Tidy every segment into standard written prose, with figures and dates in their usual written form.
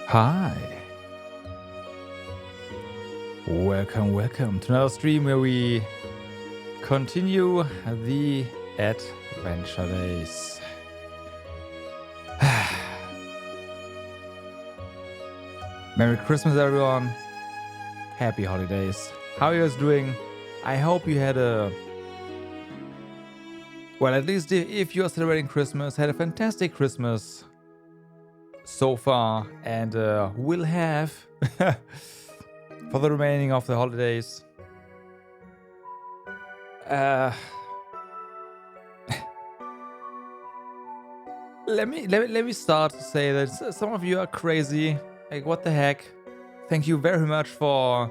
Hi. Welcome to another stream where we continue the Advendure Days. Merry Christmas, everyone. Happy holidays. How are you guys doing? I hope you had well, at least if you are celebrating Christmas, had a fantastic Christmas so far, and will have for the remaining of the holidays. Let me start to say that some of you are crazy. Like, what the heck? Thank you very much for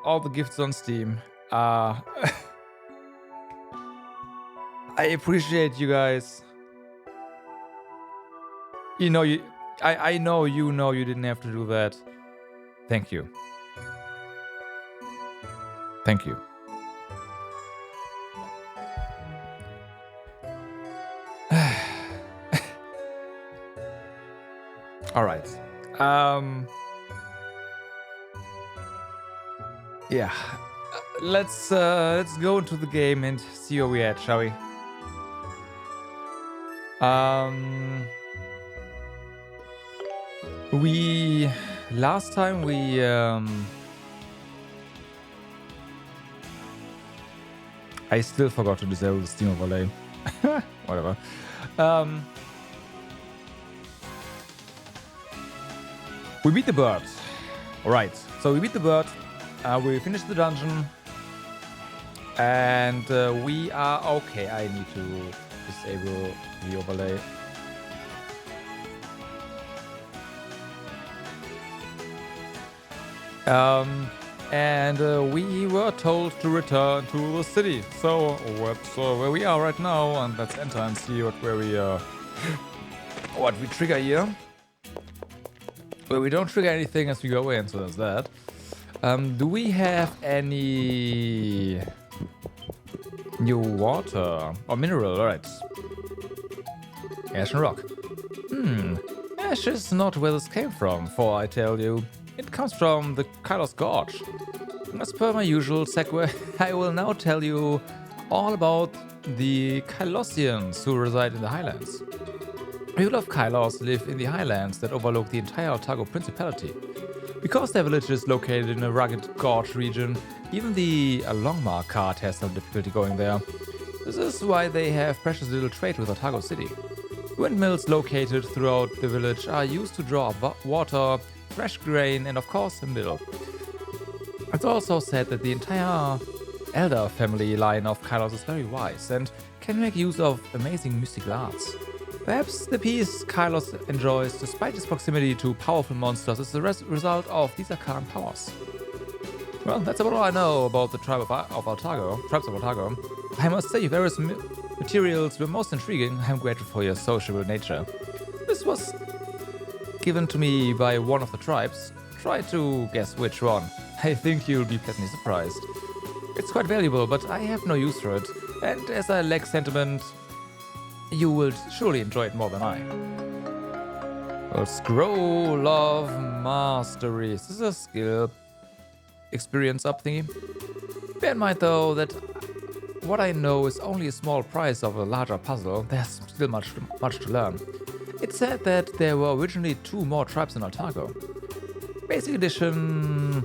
all the gifts on Steam. I appreciate you guys. I know you didn't have to do that. Thank you. Thank you. All right. Yeah. Let's go into the game and see where we're at, shall we? Last time we I still forgot to disable the Steam overlay. Whatever. We beat the bird. Alright, so we beat the bird. We finished the dungeon. And we are okay. I need to disable the overlay. And we were told to return to the city. So that's where we are right now, and let's enter and see what we trigger here. Well, we don't trigger anything as we go in, so there's that. Do we have any new water or mineral? All right. Ash and rock. Ash is not where this came from, for I tell you. It comes from the Kilios Gorge. As per my usual segue, I will now tell you all about the Kilosians who reside in the highlands. People of Kilios live in the highlands that overlook the entire Altago Principality. Because their village is located in a rugged gorge region, even the Longmark cart has some difficulty going there. This is why they have precious little trade with Altago City. Windmills located throughout the village are used to draw water, fresh grain, and of course a mill. It's also said that the entire elder family line of Kilios is very wise and can make use of amazing mystical arts. Perhaps the peace Kilios enjoys, despite its proximity to powerful monsters, is the result of these arcane powers. Well, that's about all I know about the tribes of Altago. I must say, various materials were most intriguing. I'm grateful for your sociable nature. This was given to me by one of the tribes. Try to guess which one. I think you'll be pleasantly surprised. It's quite valuable, but I have no use for it, and as I lack sentiment, you will surely enjoy it more than I. A Scroll of Mastery. Is this a skill experience up thingy? Bear in mind though that what I know is only a small price of a larger puzzle. There's still much to learn. It said that there were originally 2 more tribes in Altago. Basic Edition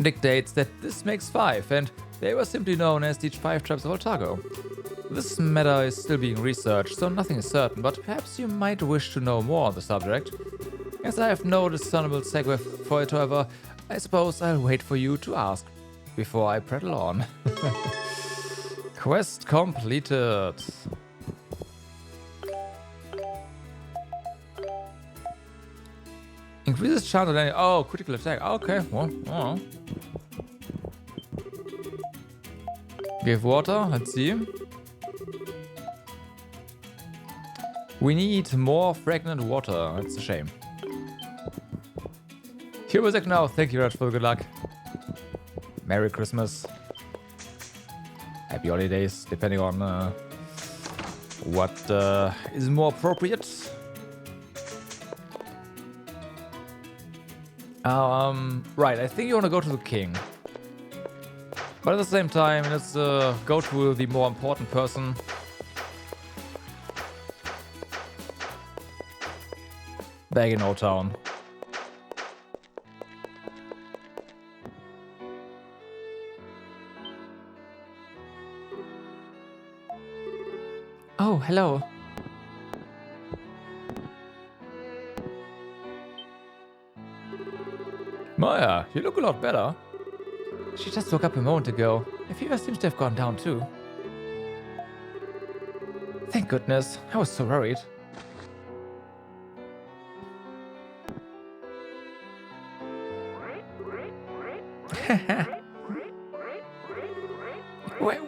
dictates that this makes 5, and they were simply known as the 5 tribes of Altago. This matter is still being researched, so nothing is certain, but perhaps you might wish to know more on the subject. As I have no discernible segue for it, however, I suppose I'll wait for you to ask before I prattle on. Quest completed. Increases chance of any. Oh, critical attack. Okay. Well. Give water. Let's see. We need more fragrant water. That's a shame. Here was it now. Thank you very much for the good luck. Merry Christmas. Happy holidays, depending on what is more appropriate. Right, I think you want to go to the king. But at the same time, let's go to the more important person. Back in Old Town. Oh, hello. Maya, you look a lot better. She just woke up a moment ago. The fever seems to have gone down too. Thank goodness. I was so worried.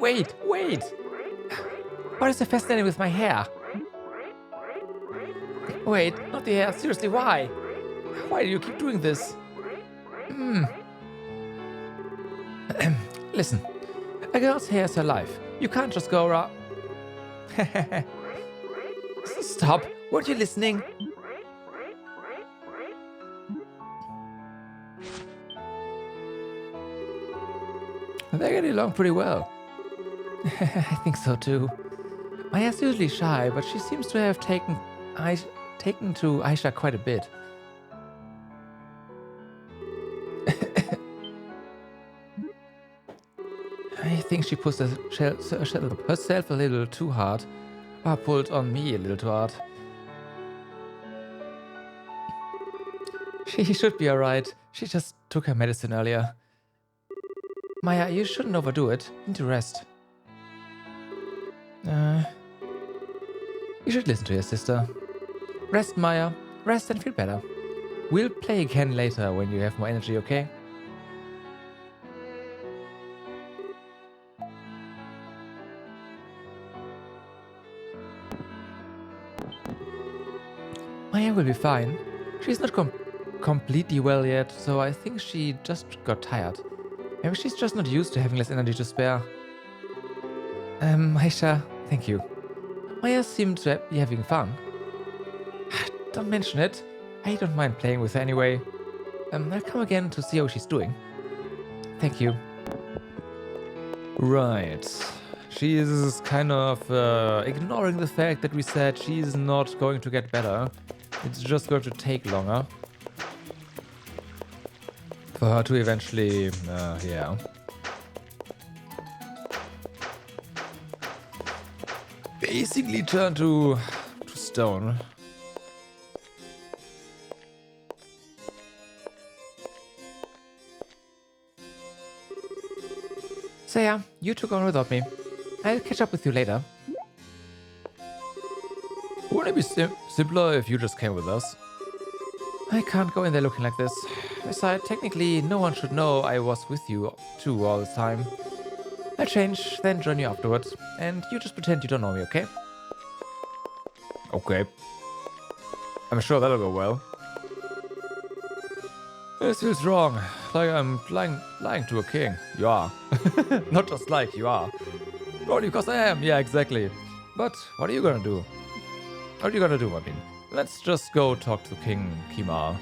Wait! What is so fascinating with my hair? Wait, not the hair. Seriously, why? Why do you keep doing this? Listen, a girl's hair is her life. You can't just go around. Stop! Weren't you listening? They're getting along pretty well. I think so too. Maya's usually shy, but she seems to have taken to Aisha quite a bit. I think she pushed herself a little too hard, or pulled on me a little too hard. She should be alright. She just took her medicine earlier. Maya, you shouldn't overdo it. You need to rest. You should listen to your sister. Rest, Maya. Rest and feel better. We'll play again later when you have more energy, okay? Maya will be fine. She's not completely well yet, so I think she just got tired. Maybe she's just not used to having less energy to spare. Aisha, thank you. Maya seemed to be having fun. Don't mention it. I don't mind playing with her anyway. I'll come again to see how she's doing. Thank you. Right. She is kind of ignoring the fact that we said she's not going to get better. It's just going to take longer. For her to eventually, yeah. Basically turn to stone. So yeah, you took on without me. I'll catch up with you later. Wouldn't it be simpler if you just came with us? I can't go in there looking like this. Besides, technically, no one should know I was with you too all the time. I'll change, then join you afterwards. And you just pretend you don't know me, okay? Okay. I'm sure that'll go well. This feels wrong. Like I'm lying to a king. You are. Not just like, you are. Probably because I am. Yeah, exactly. But what are you gonna do? What are you gonna do, I mean? Let's just go talk to King Kimar.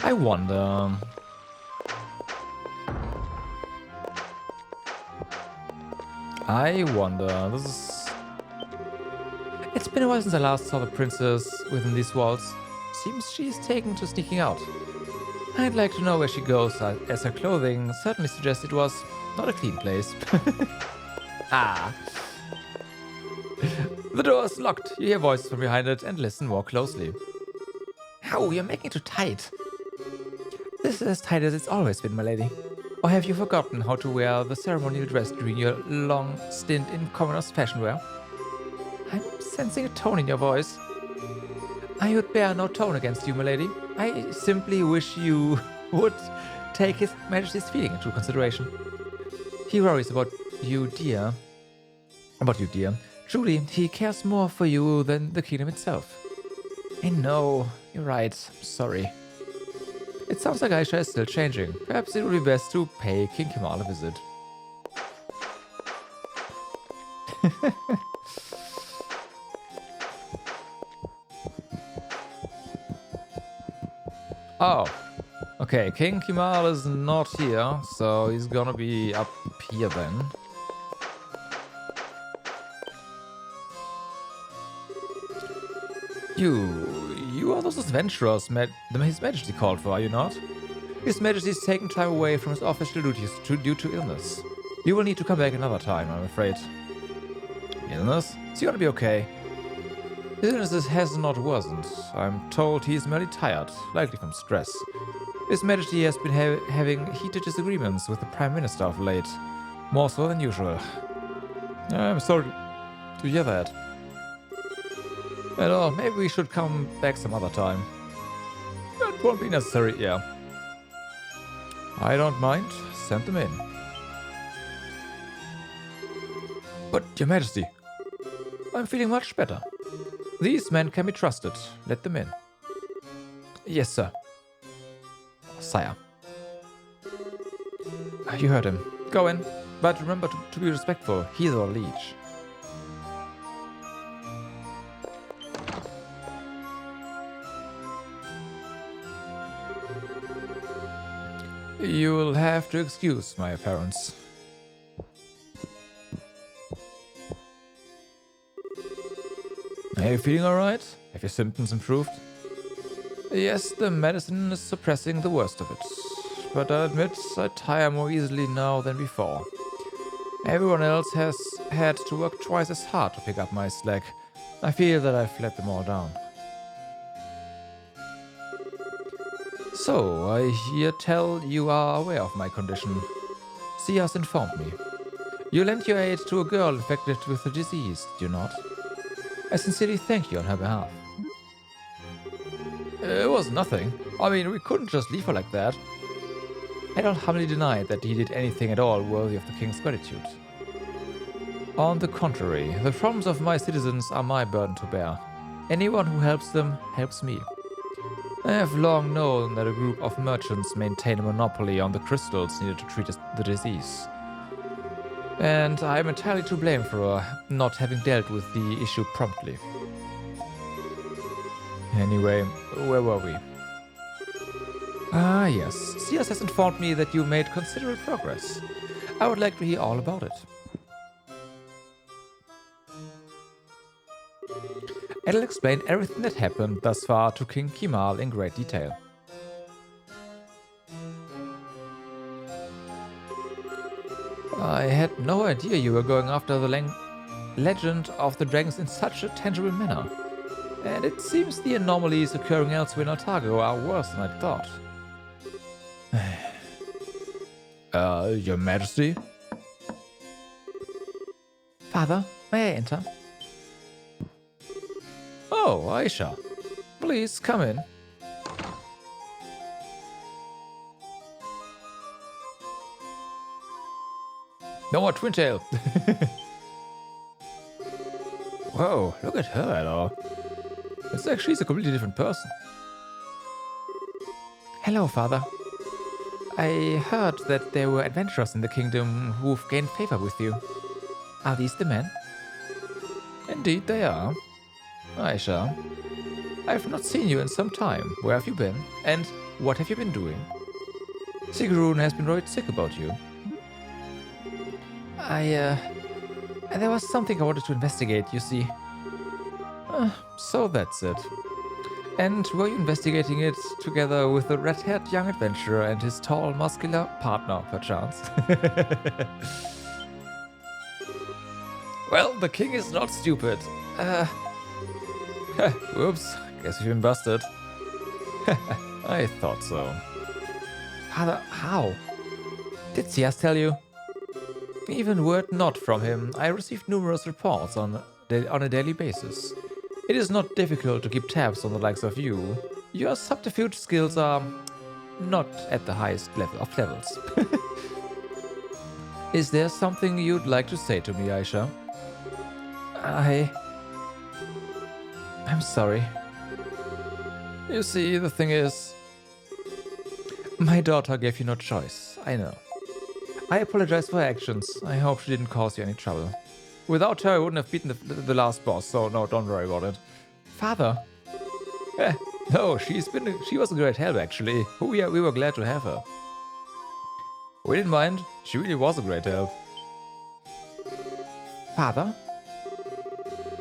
I wonder... This is... It's been a while since I last saw the princess within these walls. Seems she's taken to sneaking out. I'd like to know where she goes, as her clothing certainly suggests it was not a clean place. Ah. The door is locked. You hear voices from behind it and listen more closely. How? You're making it too tight. This is as tight as it's always been, my lady. Or have you forgotten how to wear the ceremonial dress during your long stint in commoner's fashion wear? I'm sensing a tone in your voice. I would bear no tone against you, my lady. I simply wish you would take His Majesty's feeling into consideration. He worries about you, dear. Truly, he cares more for you than the kingdom itself. I know, you're right. I'm sorry. It sounds like Aisha is still changing. Perhaps it would be best to pay King Kimar a visit. Oh. Okay, King Kimal is not here, so he's gonna be up here then. You are those adventurers His Majesty called for, are you not? His Majesty's taken time away from his official duties due to illness. You will need to come back another time, I'm afraid. Illness? Is he gonna be okay? His illness has not worsened. I'm told he's merely tired, likely from stress. His Majesty has been having heated disagreements with the Prime Minister of late, more so than usual. I'm sorry to hear that. Well, maybe we should come back some other time. That won't be necessary, yeah. I don't mind. Send them in. But, Your Majesty, I'm feeling much better. These men can be trusted. Let them in. Yes, sir. Sire. You heard him. Go in, but remember to be respectful. He's our liege. You will have to excuse my appearance. Are you feeling alright? Have your symptoms improved? Yes, the medicine is suppressing the worst of it. But I admit I tire more easily now than before. Everyone else has had to work twice as hard to pick up my slack. I feel that I've let them all down. So, I hear tell you are aware of my condition. She has informed me. You lent your aid to a girl infected with the disease, did you not? I sincerely thank you on her behalf. It was nothing. I mean, we couldn't just leave her like that. I don't humbly deny that he did anything at all worthy of the king's gratitude. On the contrary, the problems of my citizens are my burden to bear. Anyone who helps them helps me. I have long known that a group of merchants maintain a monopoly on the crystals needed to treat the disease. And I am entirely to blame for not having dealt with the issue promptly. Anyway, where were we? Ah, yes. Sears has informed me that you made considerable progress. I would like to hear all about it. I'll explain everything that happened thus far to King Kimal in great detail. I had no idea you were going after the legend of the dragons in such a tangible manner. And it seems the anomalies occurring elsewhere in Altago are worse than I thought. Your Majesty? Father, may I enter? Oh, Aisha. Please, come in. No more Twintail. Whoa, look at her at all. It's actually a completely different person. Hello, Father. I heard that there were adventurers in the kingdom who've gained favor with you. Are these the men? Indeed they are. Aisha, I've not seen you in some time. Where have you been? And what have you been doing? Sigrun has been worried sick about you. There was something I wanted to investigate, you see. So that's it. And were you investigating it together with the red-haired young adventurer and his tall, muscular partner, perchance? Well, the king is not stupid. Whoops, guess we've been busted. I thought so. How? Did Sias tell you? Even word not from him, I received numerous reports on a daily basis. It is not difficult to keep tabs on the likes of you. Your subterfuge skills are not at the highest level of levels. Is there something you'd like to say to me, Aisha? I'm sorry. You see, the thing is, my daughter gave you no choice, I know. I apologize for her actions. I hope she didn't cause you any trouble. Without her, I wouldn't have beaten the last boss, so no, don't worry about it. Father? No, she was a great help actually. We were glad to have her. We didn't mind. She really was a great help. Father?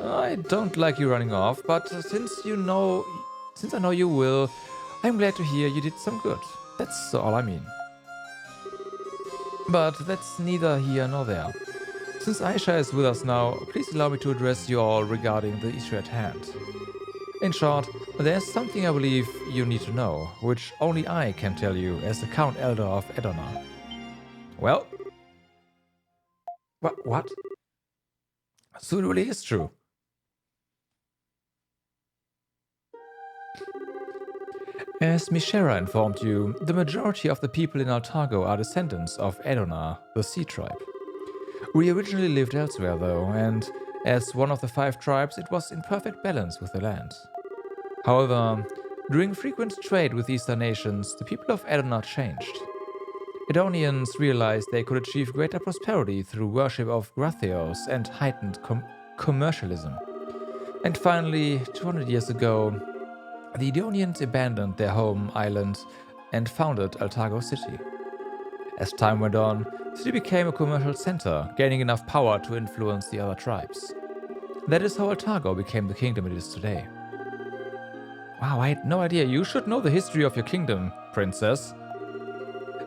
I don't like you running off, but since I know you will, I'm glad to hear you did some good. That's all I mean. But that's neither here nor there. Since Aisha is with us now, please allow me to address you all regarding the issue at hand. In short, there's something I believe you need to know, which only I can tell you as the Count Elder of Edona. Well? What? So it really is true. As Mishera informed you, the majority of the people in Altago are descendants of Edona, the Sea Tribe. We originally lived elsewhere though, and as one of the 5 tribes, it was in perfect balance with the land. However, during frequent trade with Eastern nations, the people of Edona changed. Edonians realized they could achieve greater prosperity through worship of Gratheos and heightened commercialism. And finally, 200 years ago, the Edonians abandoned their home island and founded Altago City. As time went on, the city became a commercial center, gaining enough power to influence the other tribes. That is how Altago became the kingdom it is today. Wow, I had no idea. You should know the history of your kingdom, princess.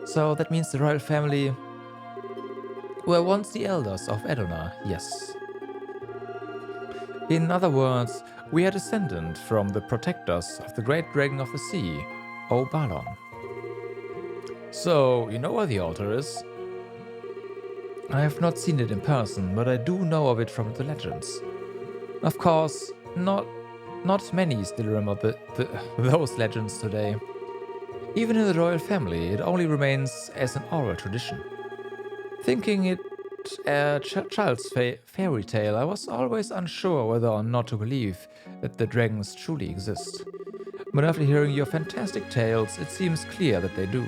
So that means the royal family were once the elders of Edona, yes. In other words, we are descendant from the protectors of the great dragon of the sea, Obalon. So, you know where the altar is? I have not seen it in person, but I do know of it from the legends. Of course, not many still remember those legends today. Even in the royal family, it only remains as an oral tradition. Thinking it a child's fairy tale, I was always unsure whether or not to believe that the dragons truly exist. But after hearing your fantastic tales, it seems clear that they do.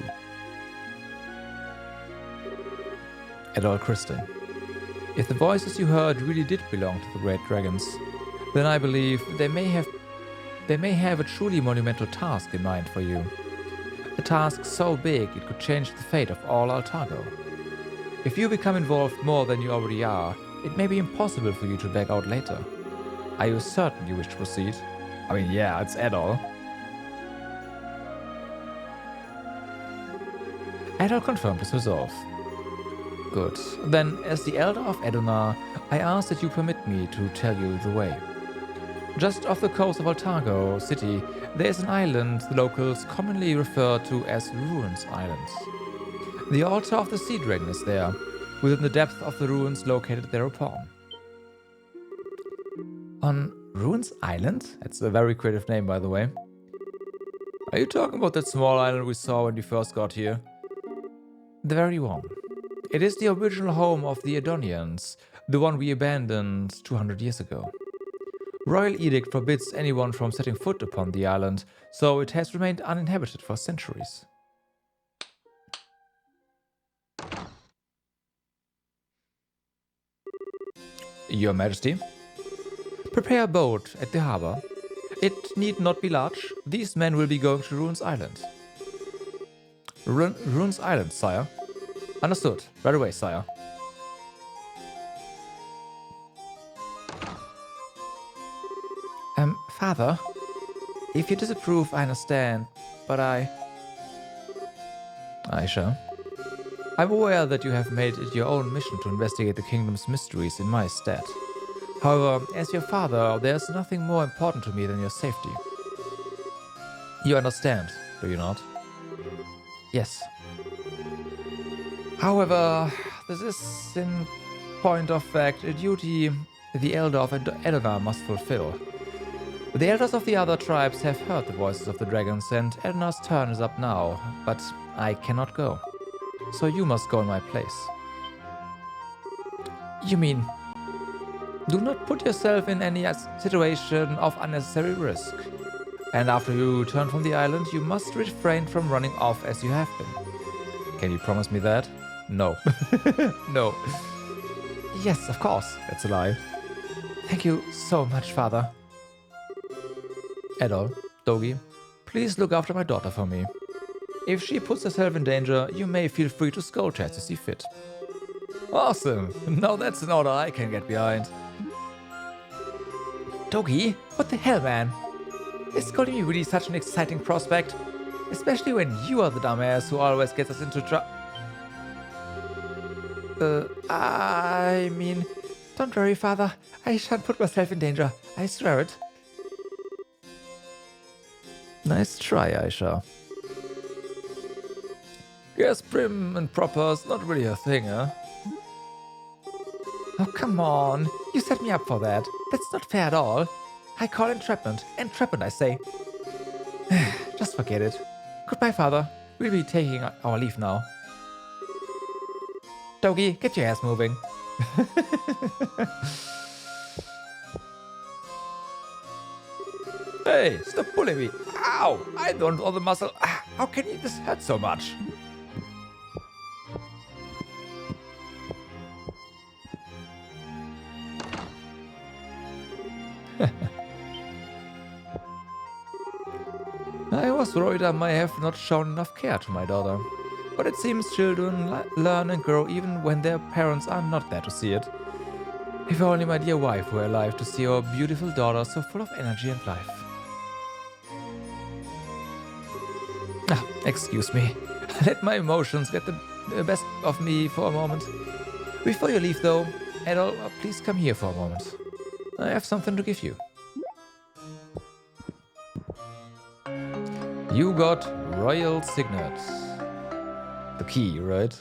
Adol Kristen. If the voices you heard really did belong to the great dragons, then I believe they may have a truly monumental task in mind for you. A task so big it could change the fate of all Altago. If you become involved more than you already are, it may be impossible for you to back out later. Are you certain you wish to proceed? I mean, yeah, it's Adol. Adol confirmed his resolve. Good. Then, as the Elder of Edona, I ask that you permit me to tell you the way. Just off the coast of Altago City, there is an island the locals commonly refer to as Ruins Island. The altar of the Sea Dragon is there, within the depth of the ruins located thereupon. On Ruins Island? That's a very creative name, by the way. Are you talking about that small island we saw when we first got here? The very one. It is the original home of the Edonians, the one we abandoned 200 years ago. Royal edict forbids anyone from setting foot upon the island, so it has remained uninhabited for centuries. Your Majesty, prepare a boat at the harbor. It need not be large. These men will be going to Ruins Island. Ruins Island, sire. Understood. Right away, sire. Father, if you disapprove, I understand, but Aisha, I'm aware that you have made it your own mission to investigate the kingdom's mysteries in my stead. However, as your father, there's nothing more important to me than your safety. You understand, do you not? Yes. However, this is, in point of fact, a duty the Elder of Edona must fulfill. The elders of the other tribes have heard the voices of the dragons, and Edona's turn is up now, but I cannot go. So you must go in my place. You mean, do not put yourself in any situation of unnecessary risk. And after you return from the island, you must refrain from running off as you have been. Can you promise me that? No. No. Yes, of course. That's a lie. Thank you so much, Father. Adol, Dogi, please look after my daughter for me. If she puts herself in danger, you may feel free to scold her as you see fit. Awesome! Now that's an order I can get behind. Dogi, what the hell, man? Is scolding me really such an exciting prospect? Especially when you are the dumbass who always gets us into trouble. I mean, don't worry, father. I shan't put myself in danger. I swear it. Nice try, Aisha. Guess prim and proper's not really a thing, huh? Oh, come on. You set me up for that. That's not fair at all. I call entrapment. Entrapment, I say. Just forget it. Goodbye, father. We'll be taking our leave now. Dogi, get your ass moving. Hey, stop bullying me. Ow! I don't know the muscle. How can you this hurt so much? I was worried I might have not shown enough care to my daughter. But it seems children learn and grow even when their parents are not there to see it. If only my dear wife were alive to see our beautiful daughter so full of energy and life. Excuse me. Let my emotions get the best of me for a moment. Before you leave though, Adol, please come here for a moment. I have something to give you. You got Royal Signet. The key, right?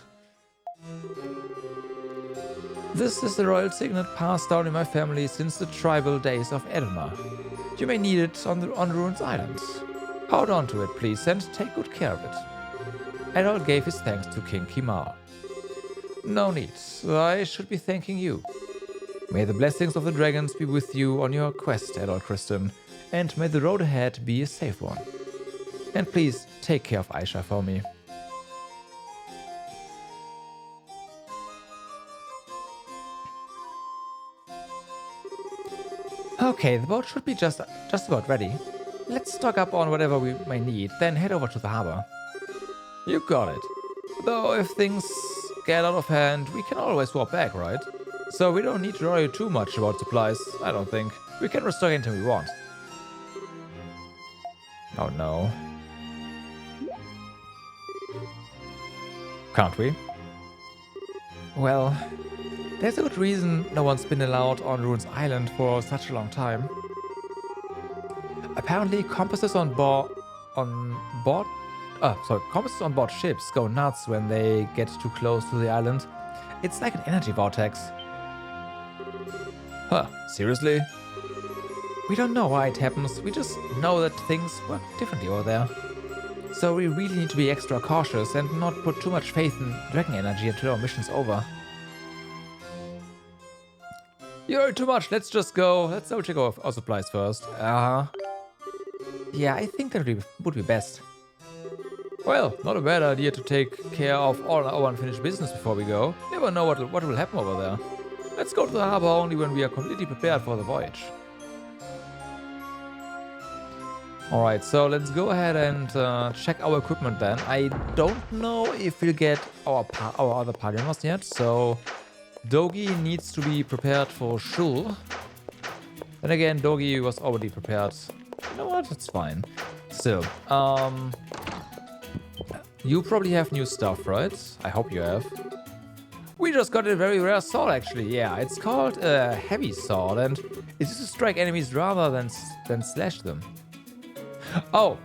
This is the Royal Signet passed down in my family since the tribal days of Edona. You may need it on Ruins Island. Hold on to it, please, and take good care of it. Adol gave his thanks to King Kimar. No need, I should be thanking you. May the blessings of the dragons be with you on your quest, Adol Kristen, and may the road ahead be a safe one. And please take care of Aisha for me. Okay, the boat should be just about ready. Let's stock up on whatever we may need, then head over to the harbor. You got it. Though if things get out of hand, we can always walk back, right? So we don't need to worry too much about supplies, I don't think. We can restock anything we want. Oh no. Can't we? Well, there's a good reason no one's been allowed on Ruins Island for such a long time. Apparently, compasses on board ships go nuts when they get too close to the island. It's like an energy vortex. Huh, seriously? We don't know why it happens, we just know that things work differently over there. So we really need to be extra cautious and not put too much faith in dragon energy until our mission's over. You heard too much, let's just go. Let's double check our supplies first. Yeah, I think that would be best. Well, not a bad idea to take care of all our unfinished business before we go. Never know what will happen over there. Let's go to the harbor only when we are completely prepared for the voyage. Alright, so let's go ahead and check our equipment then. I don't know if we'll get our other party members yet, so Dogi needs to be prepared for sure. Then again, Dogi was already prepared. You know what? It's fine. Still, you probably have new stuff, right? I hope you have. We just got a very rare sword, actually. Yeah, it's called a heavy sword, and it's used to strike enemies rather than slash them. Oh,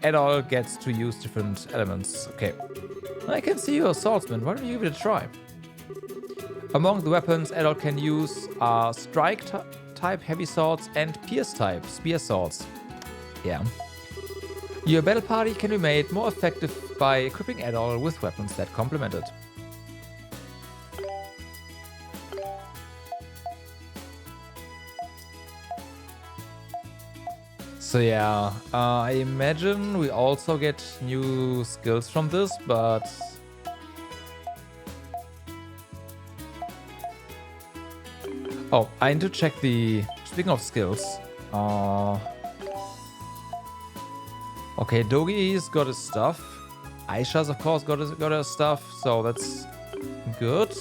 Adol gets to use different elements. Okay. I can see you're a swordsman. Why don't you give it a try? Among the weapons Adol can use are strike type heavy swords and pierce type spear swords. Yeah. Your battle party can be made more effective by equipping Adol with weapons that complement it. So yeah, I imagine we also get new skills from this, but oh, I need to check the. Speaking of skills, Okay, Dogi's got his stuff. Aisha's, of course, got her stuff, so that's good.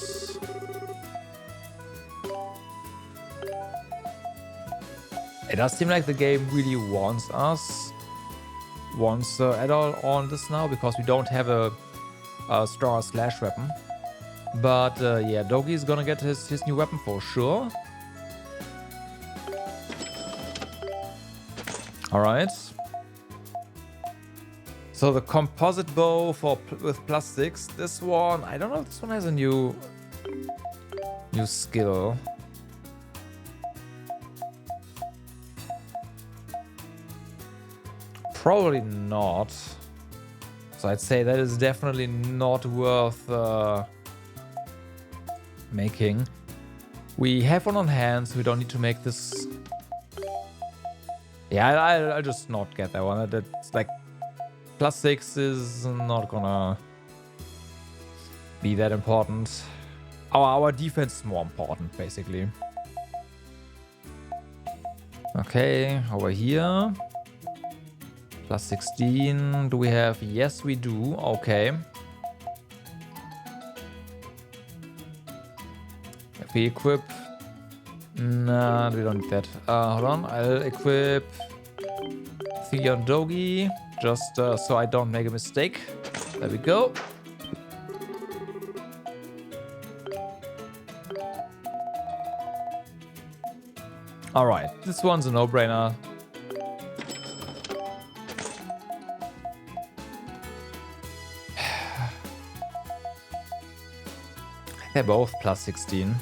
It does seem like the game really wants at all on this now, because we don't have a star slash weapon. But yeah, Dogi's gonna get his new weapon for sure. Alright. So the composite bow with +6. This one, I don't know if this one has a new skill. Probably not. So I'd say that is definitely not worth making. We have one on hand, so we don't need to make this. Yeah, I'll just not get that one. That's like +6 is not gonna be that important. Our defense is more important, basically. Okay, over here. +16. Do we have? Yes, we do. Okay. If we equip. Nah, we don't need that. Hold on. I'll equip Theon Dogi. Just so I don't make a mistake. There we go. Alright. This one's a no-brainer. They're both +16.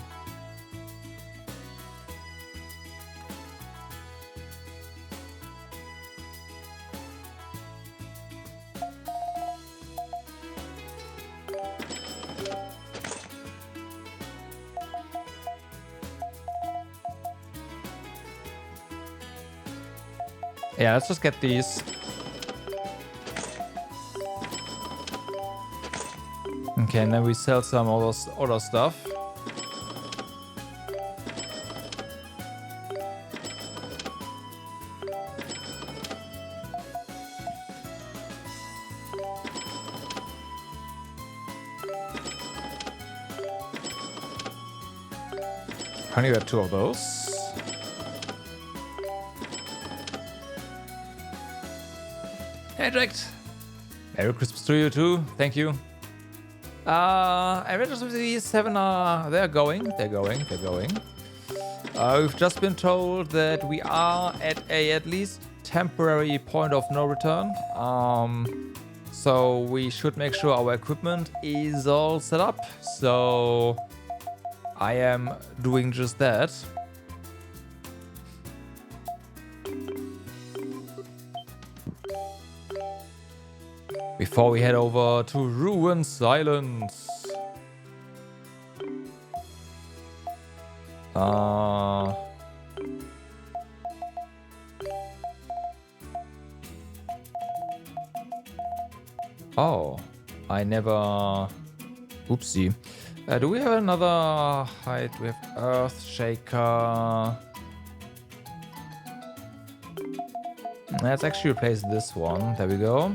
Yeah, let's just get these. Okay, and then we sell some other stuff. Only got 2 of those. Hey, Jacked. Merry Christmas to you too. Thank you. Avengers of the 7 they're going. We've just been told that we are at least temporary point of no return. So we should make sure our equipment is all set up. So I am doing just that. Before we head over to Ruin Silence. Oh, I never. Oopsie. Do we have another height? We have Earth Shaker. Let's actually replace this one. There we go.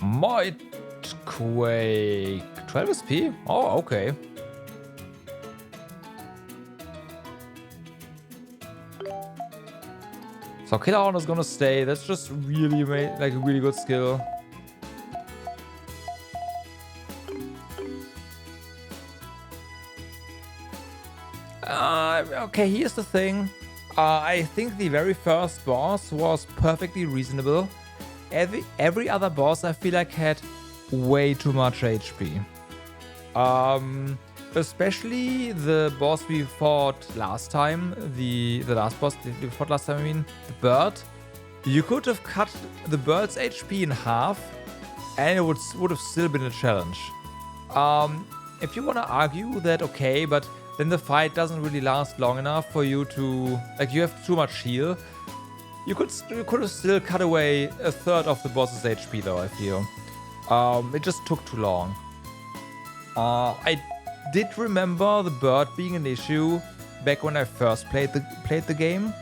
Might Quake 12 SP? Oh, okay. So Killer Horn is gonna stay. That's just really like a really good skill. Okay, here's the thing. I think the very first boss was perfectly reasonable. Every other boss I feel like had way too much HP. Especially the boss we fought last time, the last boss we fought last time, I mean, the bird. You could have cut the bird's HP in half and it would have still been a challenge. If you want to argue that, okay, but then the fight doesn't really last long enough for you to, like, you have too much heal. You could have still cut away a third of the boss's HP though, I feel. It just took too long. I did remember the bird being an issue back when I first played the game.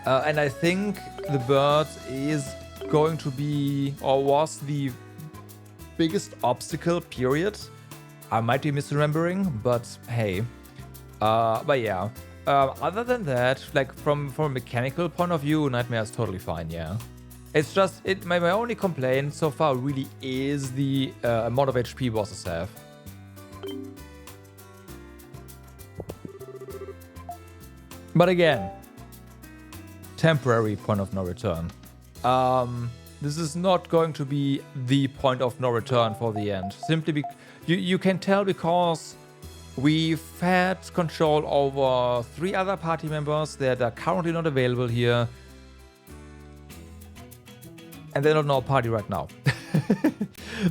And I think the bird is going to be, or was the biggest obstacle, period. I might be misremembering, but hey. But yeah. Other than that, like from a mechanical point of view, Nightmare is totally fine, yeah. It's just, my only complaint so far really is the amount of HP bosses have. But again, temporary point of no return. This is not going to be the point of no return for the end. Simply you can tell because we've had control over 3 other party members that are currently not available here. And they're not in our party right now.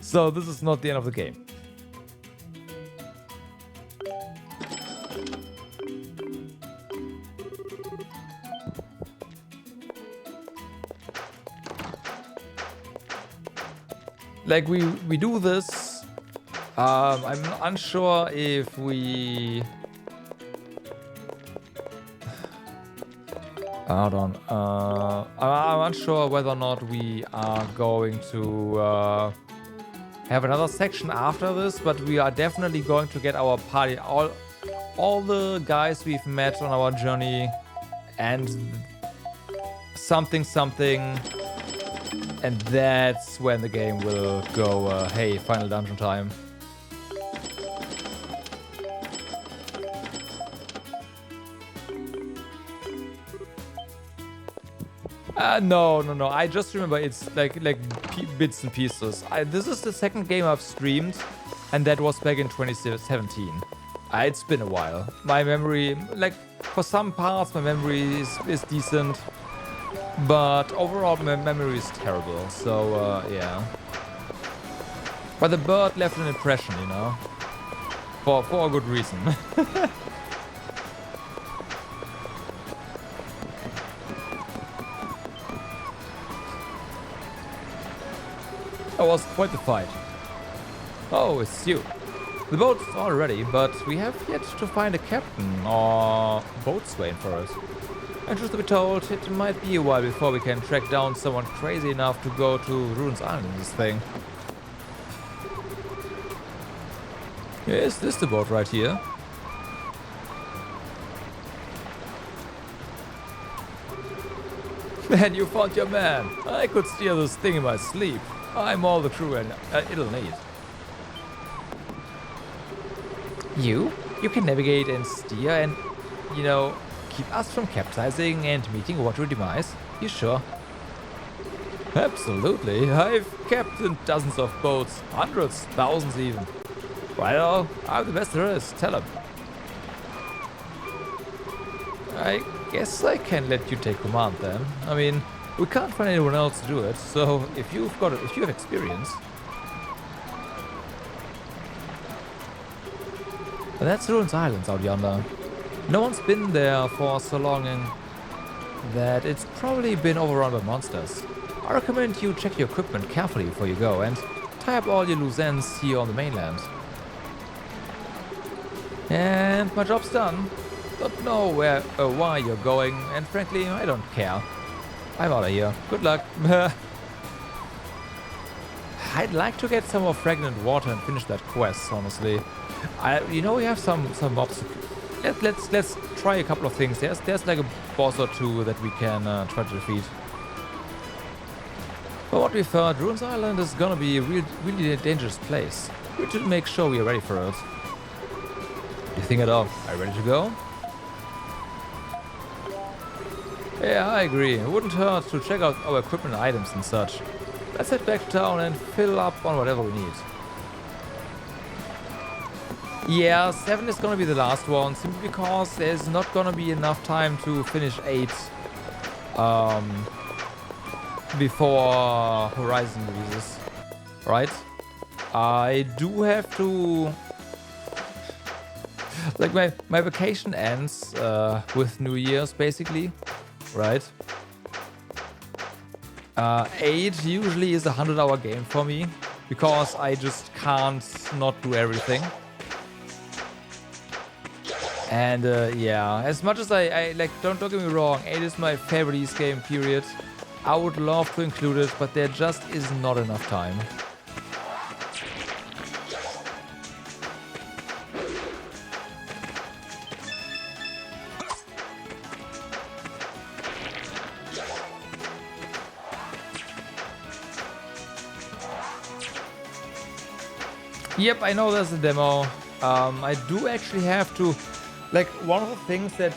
So this is not the end of the game. Like we do this. I'm unsure if we. Hold on. I'm unsure whether or not we are going to have another section after this, but we are definitely going to get our party, all the guys we've met on our journey, and something. And that's when the game will go, hey, final dungeon time. No. I just remember it's like bits and pieces. This is the second game I've streamed, and that was back in 2017. It's been a while. My memory, like, for some parts, my memory is decent. But overall, my memory is terrible, so yeah. But the bird left an impression, you know, for a good reason. That was quite the fight. Oh, it's you. The boat's all ready, but we have yet to find a captain or boatswain for us. And truth to be told, it might be a while before we can track down someone crazy enough to go to Ruins Island in this thing. Yeah, is this the boat right here? Man, you found your man. I could steer this thing in my sleep. I'm all the crew and it'll need. You can navigate and steer and, you know, keep us from capsizing and meeting a watery demise? You sure? Absolutely. I've captained dozens of boats, hundreds, thousands even. Right all, I'm the best there is, tell him. I guess I can let you take command then. I mean, we can't find anyone else to do it, so if you have experience. And that's Ruins Islands out yonder. No one's been there for so long and that it's probably been overrun by monsters. I recommend you check your equipment carefully before you go and tie up all your loose ends here on the mainland. And my job's done. Don't know why you're going, and frankly, I don't care. I'm out of here. Good luck. I'd like to get some more fragrant water and finish that quest, honestly. We have some obstacles. Let's try a couple of things. There's like a boss or two that we can try to defeat. But what we've heard, Ruins Island is gonna be a really dangerous place. We should make sure we are ready for it. You think at all? Are you ready to go? Yeah, I agree. It wouldn't hurt to check out our equipment items and such. Let's head back to town and fill up on whatever we need. Yeah, 7 is gonna be the last one, simply because there's not gonna be enough time to finish 8 before Horizon releases, right? I do have to... Like, my vacation ends with New Year's, basically, right? 8 usually is a 100-hour game for me, because I just can't not do everything. And yeah, as much as I like, don't get me wrong, 8 is my favorite Ys game, period. I would love to include it, but there just is not enough time. Yep, I know there's a demo. I do actually have to, like, one of the things that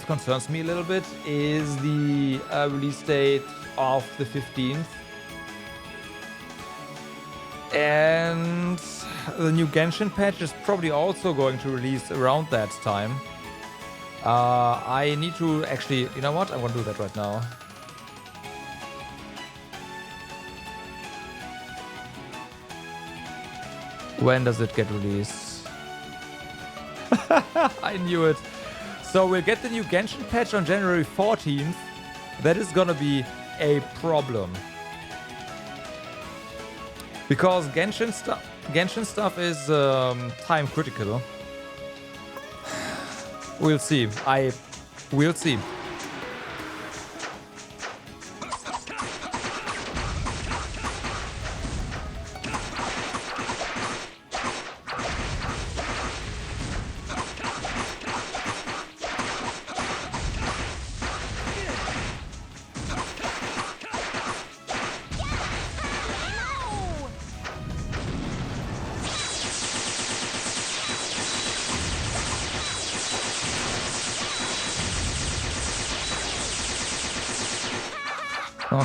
concerns me a little bit is the release date of the 15th. And the new Genshin patch is probably also going to release around that time. I need to actually, you know what? I want to do that right now. When does it get released? I knew it. So we'll get the new Genshin patch on January 14th. That is gonna be a problem. Because Genshin stuff is time critical. We'll see. We'll see.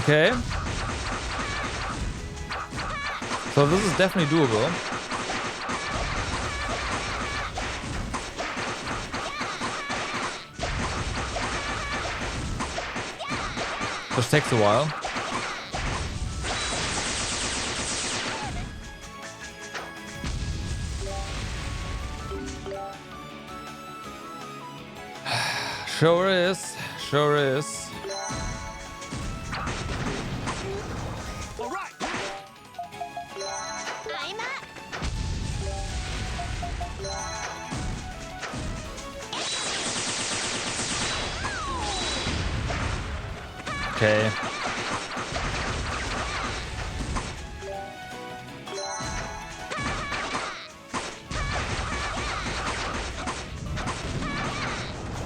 Okay. So this is definitely doable. Just takes a while. Sure is. Sure is. Okay.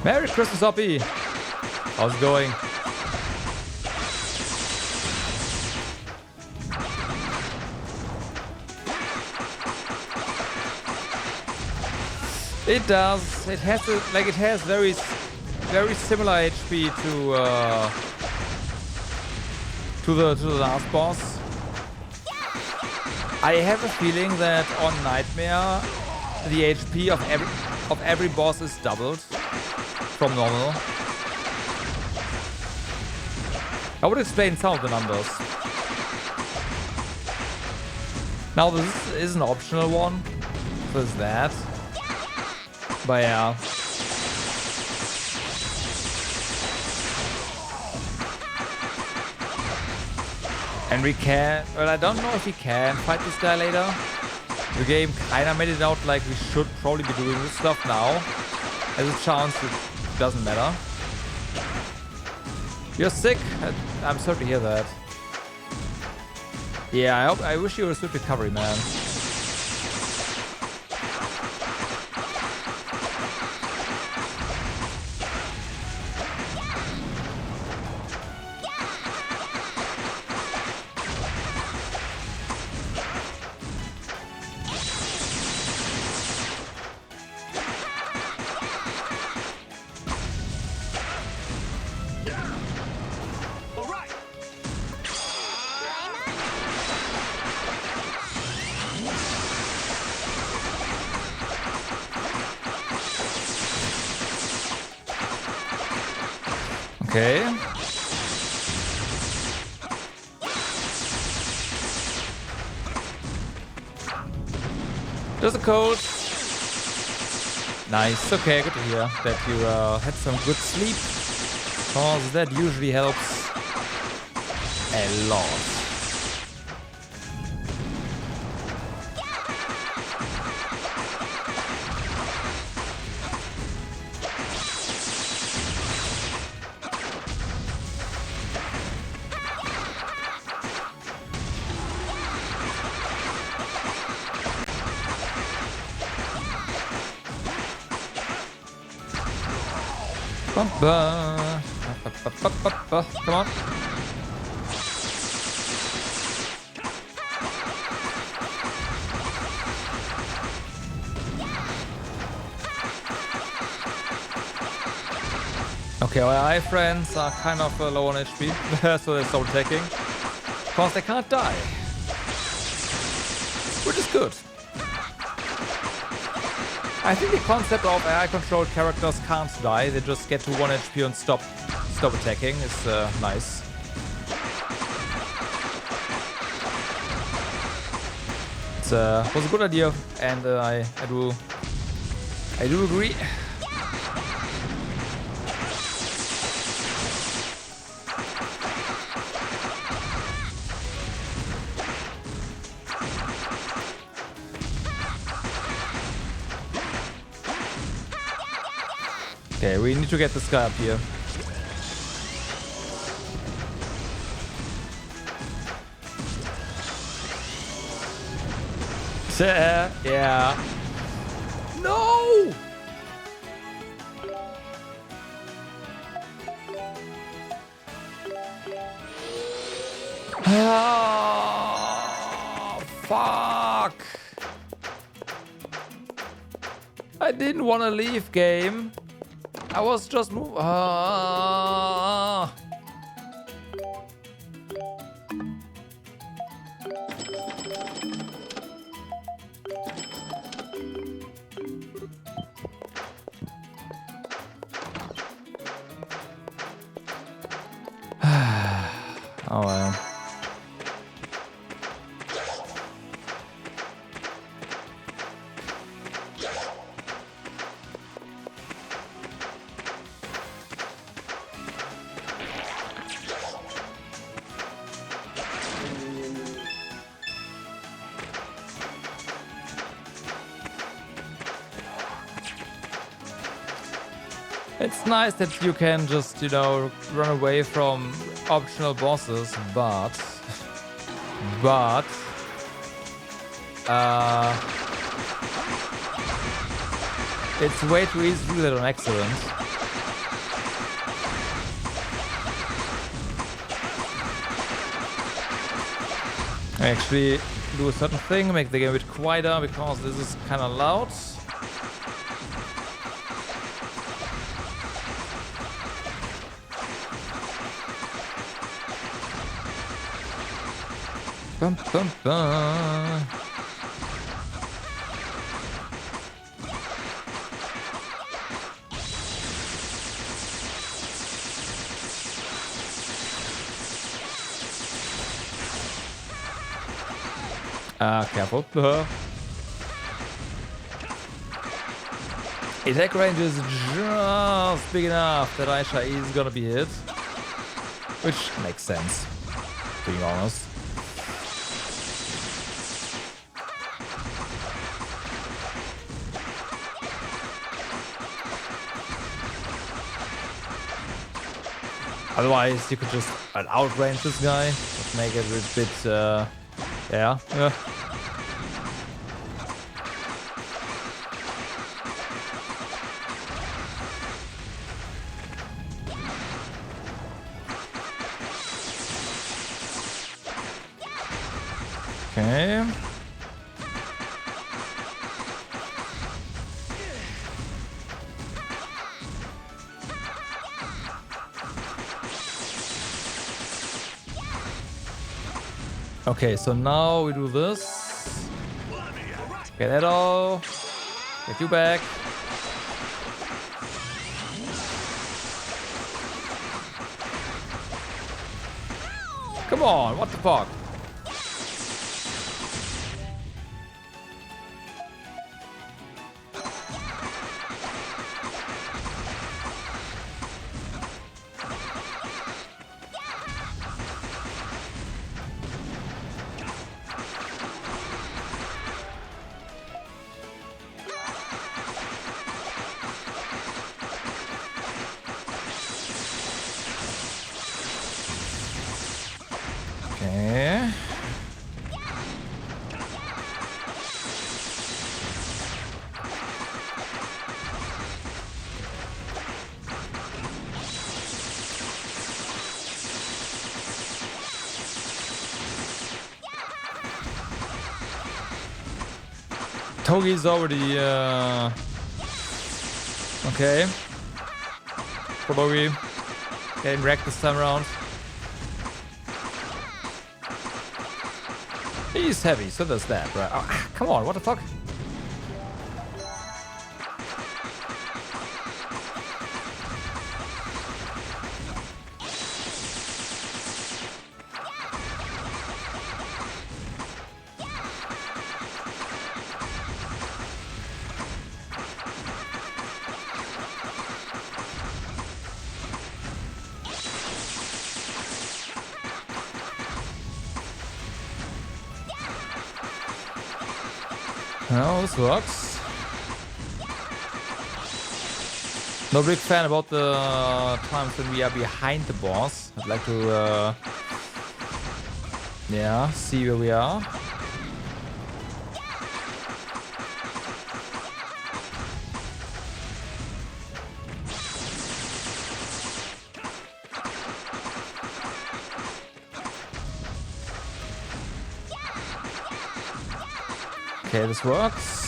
Merry Christmas, Hoppy! How's it going? It does. It has to, like, it has very similar HP to the last boss. I have a feeling that on Nightmare the HP of every boss is doubled from normal. I would explain some of the numbers. Now this is an optional one, so it's that. But yeah. And we can, well, I don't know if we can fight this guy later. The game kinda made it out like we should probably be doing this stuff now. There's a chance it doesn't matter. You're sick? I'm sorry to hear that. Yeah, I wish you were a swift recovery, man. Okay. Just a cold. Nice. Okay, good to hear that you had some good sleep, cause that usually helps a lot. Come on. Okay, our eye friends are kind of low on HP, so they stop attacking. Because they can't die. Which is good. I think the concept of AI-controlled characters can't die, they just get to 1 HP and stop attacking is nice. It was a good idea, and I do agree. Okay, we need to get this guy up here. Yeah. No! Oh, fuck! I didn't want to leave, game. I was just moving. Oh well. It's nice that you can just, you know, run away from optional bosses, but it's way too easy to do that on accident. I actually do a certain thing, make the game a bit quieter because this is kind of loud. Bum, bum, bum. Careful. Attack range is just big enough that Aisha is gonna be hit. Which makes sense, being honest. Otherwise, you could just outrange this guy, just make it a bit, yeah. Okay. Okay, so now we do this. Get Edo. Get you back. Come on, what the fuck? Okay. Togi's already, okay. Togi getting wrecked this time around. He's heavy, so does that, right? Oh, come on, what the fuck? No, this works. No big fan about the times when we are behind the boss. I'd like to, yeah, see where we are. Okay, this works.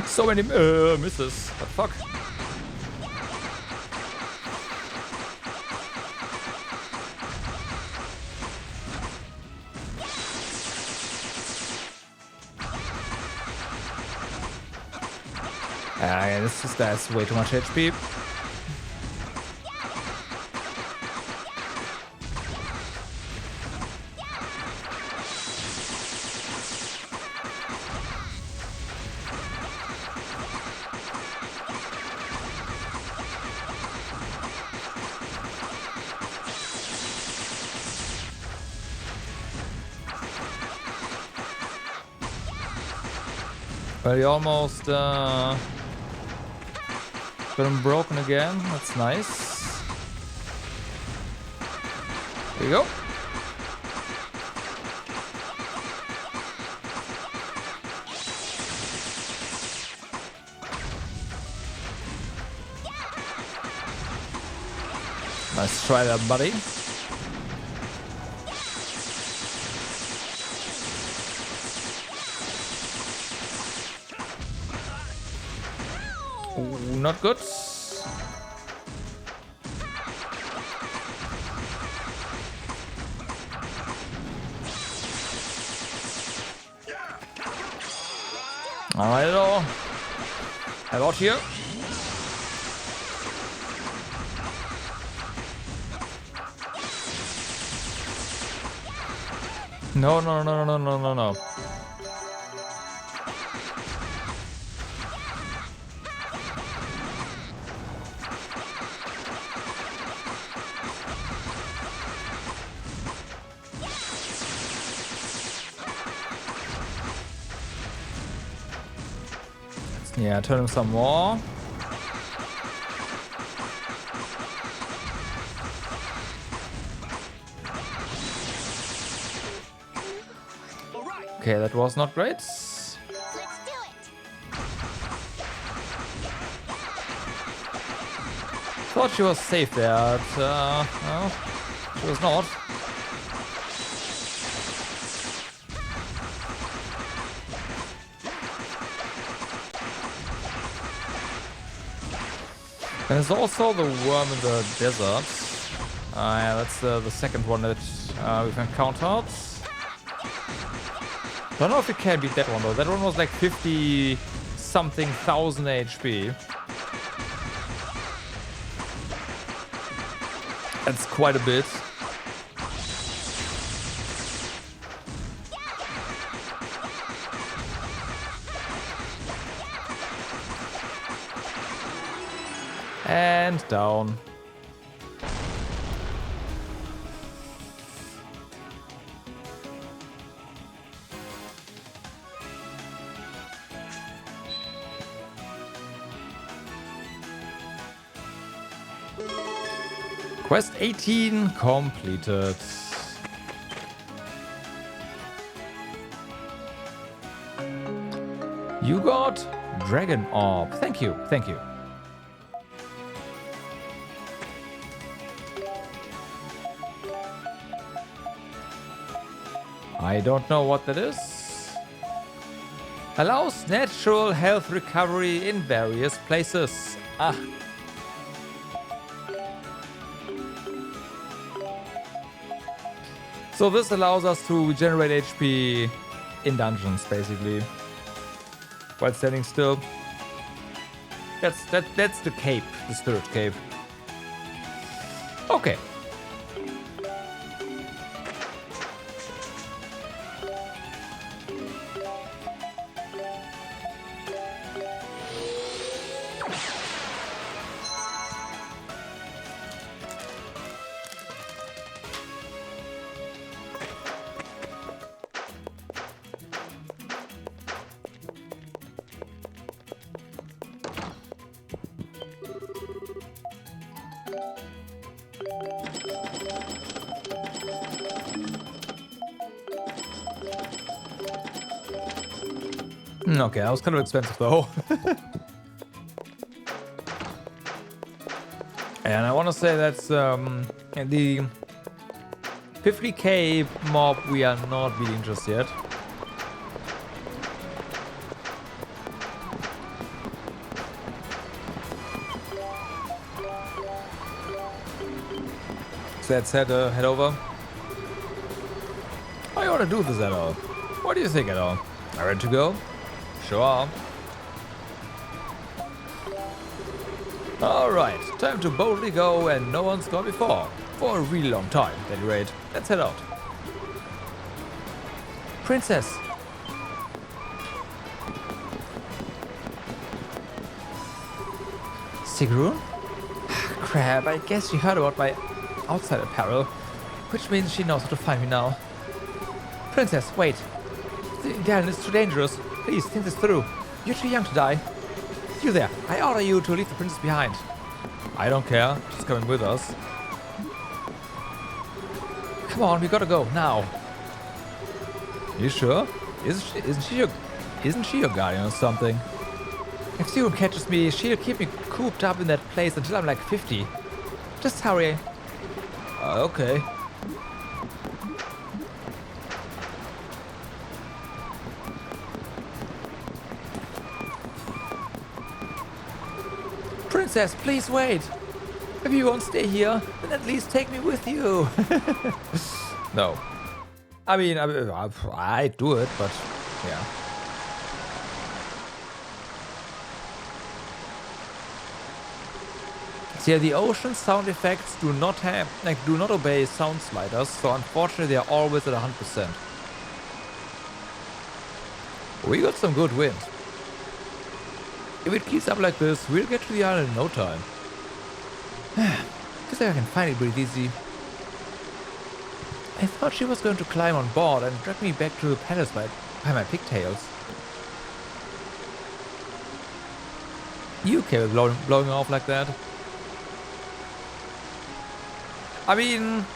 So many misses. What the fuck? Yeah, that's way too much HP. Well, you almost got him broken again. That's nice. There you go. Nice try there, buddy. Ooh, not good. Alright, hello. How about here? No, no, no, no, no, no, no. Yeah, turn him some more. Okay, that was not great. Let's do it. Thought she was safe there, but no, she was not. And there's also the worm in the desert. Yeah, that's the second one that we've encountered. Don't know if it can beat that one though. That one was like 50 something thousand HP. That's quite a bit. And down. Quest 18 completed. You got Dragon Orb. Thank you, thank you. I don't know what that is. Allows natural health recovery in various places. Ah. So this allows us to regenerate HP in dungeons, basically, while standing still. That's the cape, the spirit cape. Okay. Okay, that was kind of expensive though. And I want to say that's the 50k mob we are not beating just yet. So let's head over. I ought to do this at all. What do you think at all? Are ready to go? Sure. Alright, time to boldly go and no one's gone before. For a really long time, at any rate. Let's head out. Princess! Sigrun? Crap, I guess she heard about my outside apparel. Which means she knows how to find me now. Princess, wait. The island is too dangerous. Please, think this through. You're too young to die. You there, I order you to leave the princess behind. I don't care. She's coming with us. Come on, we gotta go, now. You sure? Isn't she your guardian or something? If Sigrun catches me, she'll keep me cooped up in that place until I'm like 50. Just hurry. Okay. Princess, please wait. If you won't stay here, then at least take me with you. No. I mean, I'd do it, but yeah. See, the ocean sound effects do not obey sound sliders, so unfortunately they are always at 100%. We got some good wind. If it keeps up like this, we'll get to the island in no time. Guess I can finally breathe easy. I thought she was going to climb on board and drag me back to the palace by my pigtails. You okay with blowing off like that? I mean,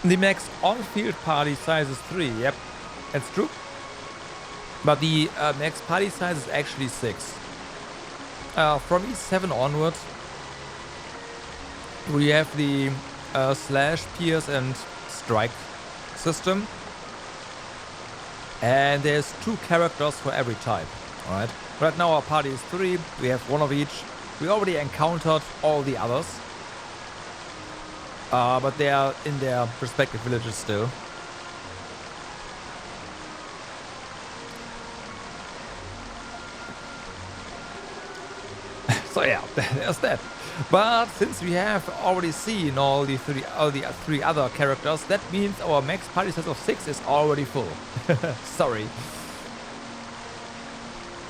the max on-field party size is 3, yep, that's true. But the max party size is actually 6. From E7 onwards, we have the slash, pierce and strike system. And there's 2 characters for every type, alright? Right now our party is 3, we have 1 of each. We already encountered all the others. But they are in their respective villages still. So yeah, there's that. But since we have already seen all the three other characters, that means our max party size of 6 is already full. Sorry.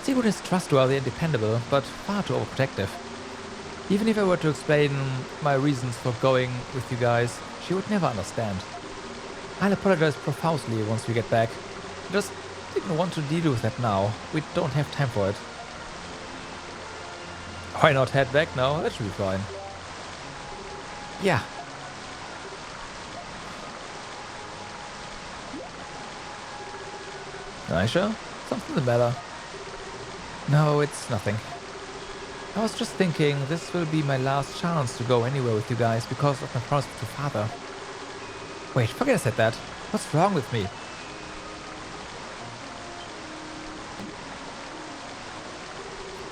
Sigurd is trustworthy and dependable, but far too overprotective. Even if I were to explain my reasons for going with you guys, she would never understand. I'll apologize profusely once we get back. I just didn't want to deal with that now. We don't have time for it. Why not head back now? That should be fine. Yeah. Aisha? Something the matter? No, it's nothing. I was just thinking this will be my last chance to go anywhere with you guys because of my promise to father. Wait, forget I said that. What's wrong with me?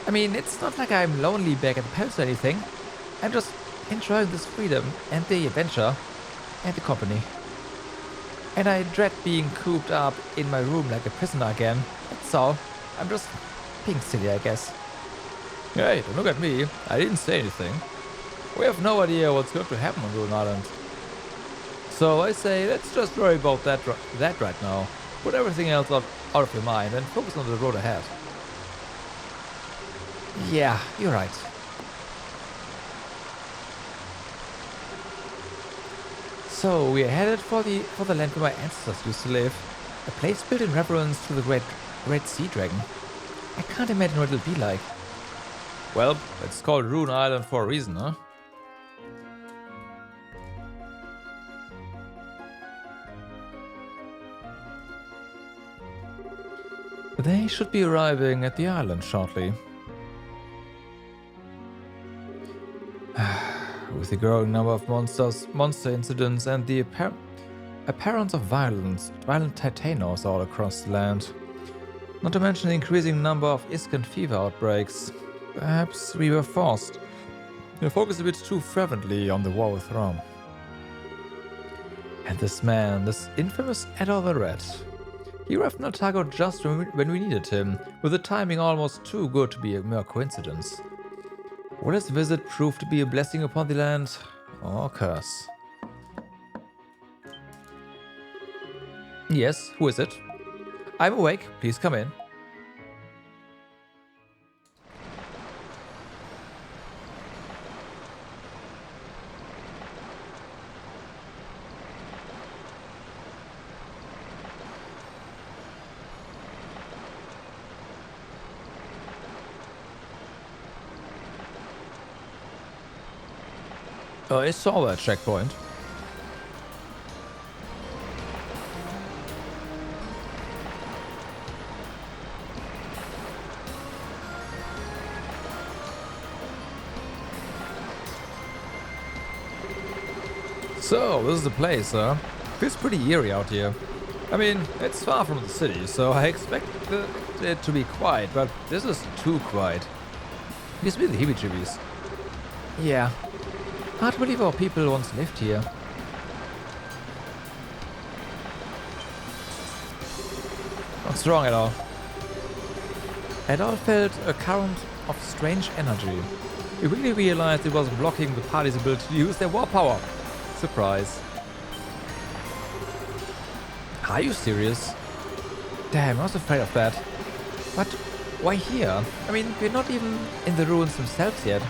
I mean, it's not like I'm lonely back at the palace or anything. I'm just enjoying this freedom and the adventure and the company. And I dread being cooped up in my room like a prisoner again. That's all. I'm just being silly, I guess. Hey, don't look at me. I didn't say anything. We have no idea what's going to happen on Rune Island. So I say, let's just worry about that right now. Put everything else out of your mind and focus on the road ahead. Yeah, you're right. So we are headed for the land where my ancestors used to live. A place built in reverence to the great sea dragon. I can't imagine what it'll be like. Well, it's called Rune Island for a reason, huh? They should be arriving at the island shortly. With the growing number of monster incidents and the appearance of violent titanos all across the land. Not to mention the increasing number of Iskan fever outbreaks. Perhaps we were forced to focus a bit too fervently on the war with Rome. And this man, this infamous Edona the Red. He arrived in Altago just when we needed him, with the timing almost too good to be a mere coincidence. Will his visit prove to be a blessing upon the land, or a curse? Yes, who is it? I'm awake, please come in. I saw that checkpoint. So, this is the place, huh? Feels pretty eerie out here. I mean, it's far from the city, so I expected it to be quiet, but this is too quiet. Gives me the heebie-jeebies. Yeah. Hard to believe our people once lived here. What's wrong at all? It all felt a current of strange energy. We quickly realized it was blocking the party's ability to use their war power. Surprise. Are you serious? Damn, I was afraid of that. But why here? I mean, we're not even in the ruins themselves yet.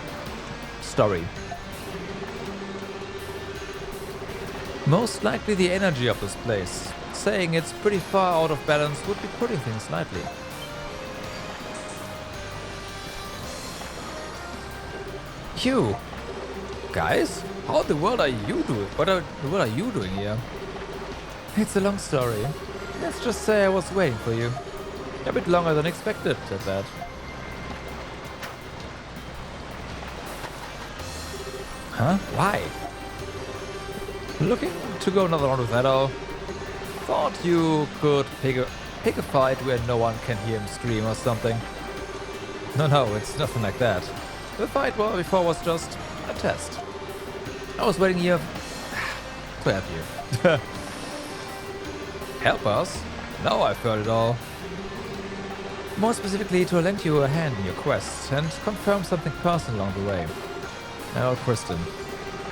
Story. Most likely the energy of this place. Saying it's pretty far out of balance would be putting things lightly. You! Guys? How in the world are you doing? What the world are you doing here? It's a long story. Let's just say I was waiting for you. A bit longer than expected at that. Huh? Why? Looking to go another round with Edo. Thought you could pick a fight where no one can hear him scream or something. No, it's nothing like that. The fight before was just a test. I was waiting here to help you. Help us? Now I've heard it all. More specifically, to lend you a hand in your quest and confirm something personal along the way. Now, Kristen,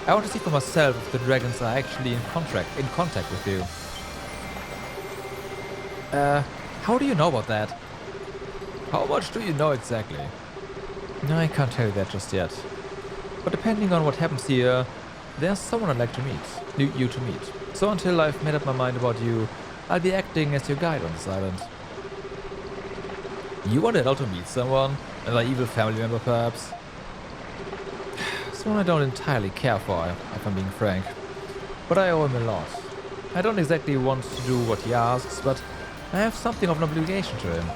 I want to see for myself if the dragons are actually in contact with you. How do you know about that? How much do you know exactly? No, I can't tell you that just yet. But depending on what happens here, there's someone I'd like to meet. You to meet. So until I've made up my mind about you, I'll be acting as your guide on this island. You wanted to meet someone? Another evil family member, perhaps? Someone I don't entirely care for, if I'm being frank. But I owe him a lot. I don't exactly want to do what he asks, but I have something of an obligation to him.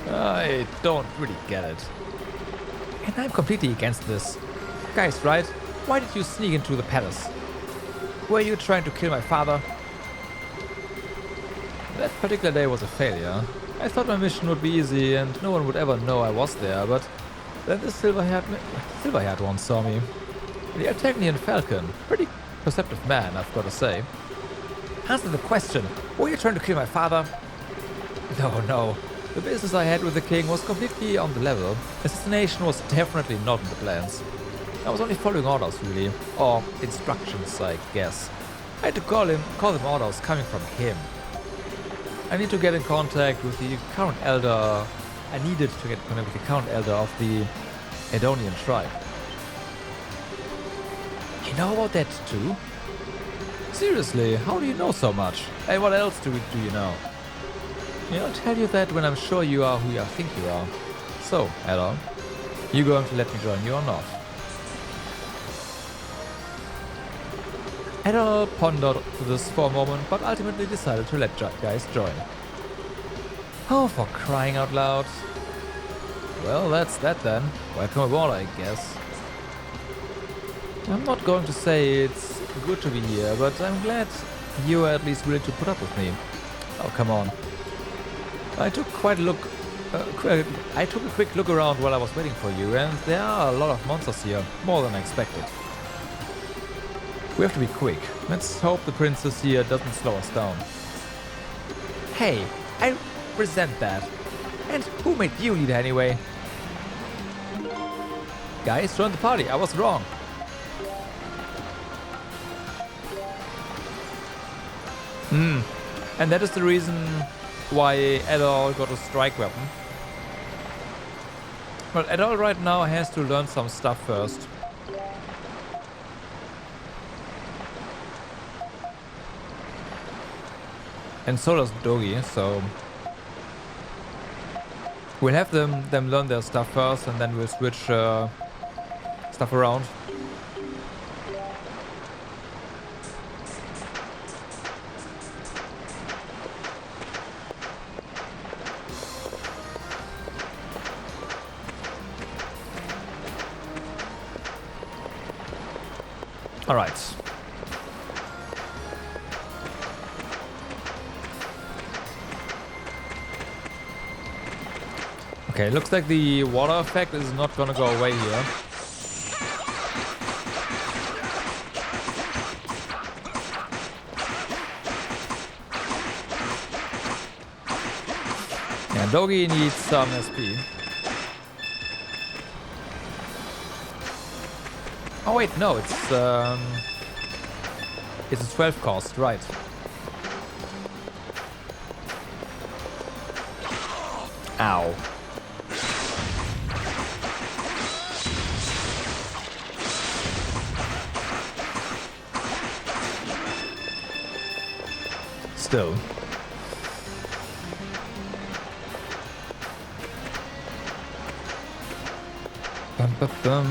I don't really get it. And I'm completely against this. Guys, right? Why did you sneak into the palace? Were you trying to kill my father? That particular day was a failure. I thought my mission would be easy and no one would ever know I was there, but then the silver-haired one saw me. The Altagnian Falcon. Pretty perceptive man, I've got to say. Answer the question. Were you trying to kill my father? No, no. The business I had with the king was completely on the level. Assassination was definitely not in the plans. I was only following orders, really. Or instructions, I guess. I had to call them orders coming from him. I need to get in contact with the current elder. I needed to get in contact with the current elder of the Edonian tribe. You know about that too? Seriously, how do you know so much? Hey, what else do you know? Yeah, I'll tell you that when I'm sure you are who I think you are. So, Elder, you going to let me join you or not? Edda pondered this for a moment, but ultimately decided to let guys join. Oh, for crying out loud. Well, that's that then. Welcome aboard, I guess. I'm not going to say it's good to be here, but I'm glad you are at least willing to put up with me. Oh, come on. I took I took a quick look around while I was waiting for you, and there are a lot of monsters here, more than I expected. We have to be quick. Let's hope the princess here doesn't slow us down. Hey, I resent that. And who made you leader anyway? Guys, join the party. I was wrong. And that is the reason why Edol got a strike weapon. Well, Edol right now has to learn some stuff first. And so does Dogi, so we'll have them learn their stuff first, and then we'll switch stuff around. All right. Okay, looks like the water effect is not gonna go away here. Yeah, Dogi needs some SP. Oh wait, no, it's a 12 cost, right. Ow. Still. Bum, bum, bum.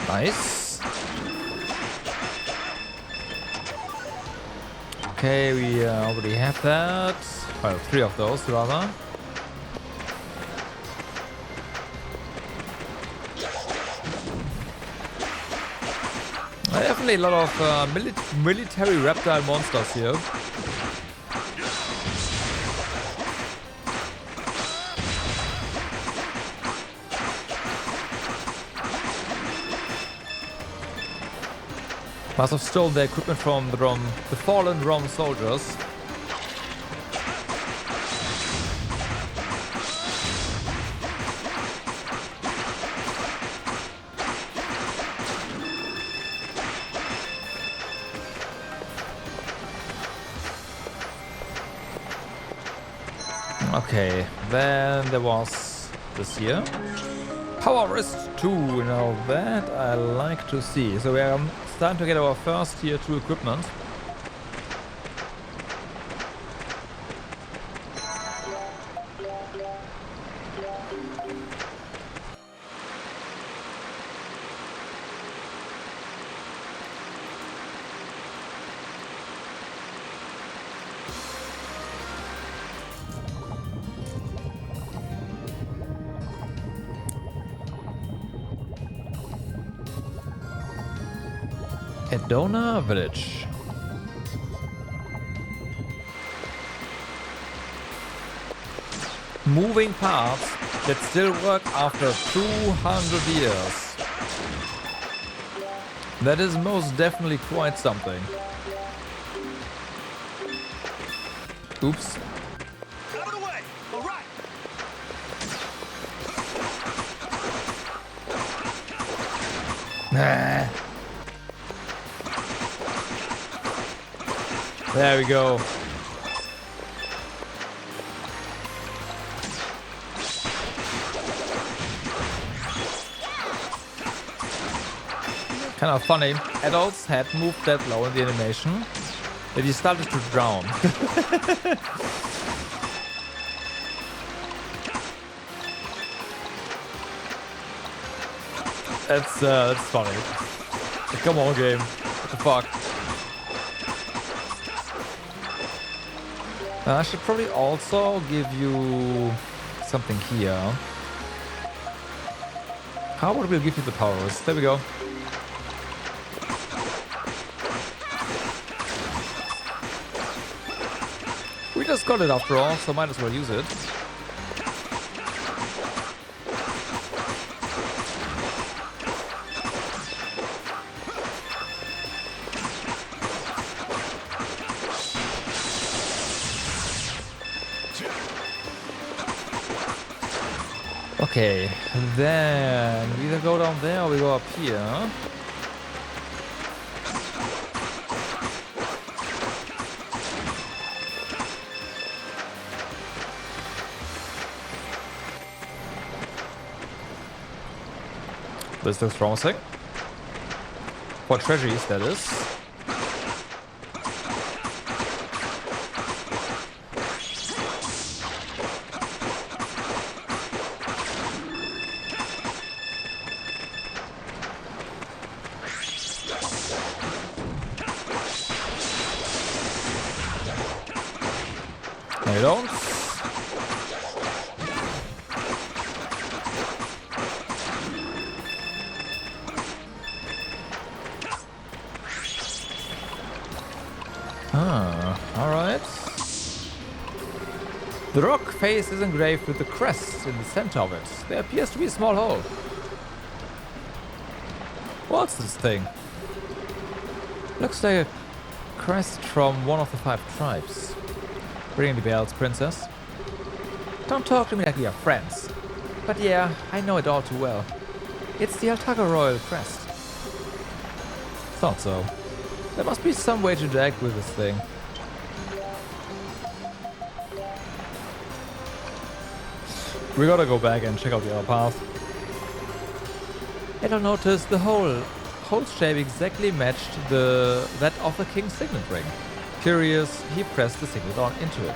Nice. Okay, we already have that. Well, 3 of those rather. Definitely a lot of military reptile monsters here. Must have stolen the equipment from the fallen Rom soldiers. Okay, then there was this here. Power Wrist 2, now that I like to see. So we are starting to get our first tier 2 equipment. Edona Village. Moving parts that still work after 200 years. That is most definitely quite something. Oops. Out of the way! All right! Nah. There we go. Kind of funny. Adults had moved that low in the animation that he started to drown. That's funny. Come on, game. What the fuck? I should probably also give you something here. How would we give you the powers? There we go. We just got it after all, so might as well use it. Okay, then we either go down there or we go up here. This looks promising. For treasuries, that is. No, you don't. Alright. The rock face is engraved with the crest in the center of it. There appears to be a small hole. What's this thing? Looks like a crest from one of the 5 tribes. Ring the bells, princess. Don't talk to me like we are friends. But yeah, I know it all too well. It's the Altago royal crest. Thought so. There must be some way to interact with this thing. We gotta go back and check out the other path. And I noticed the hole's shape exactly matched that of the king's signet ring. Curious, he pressed the signet on into it.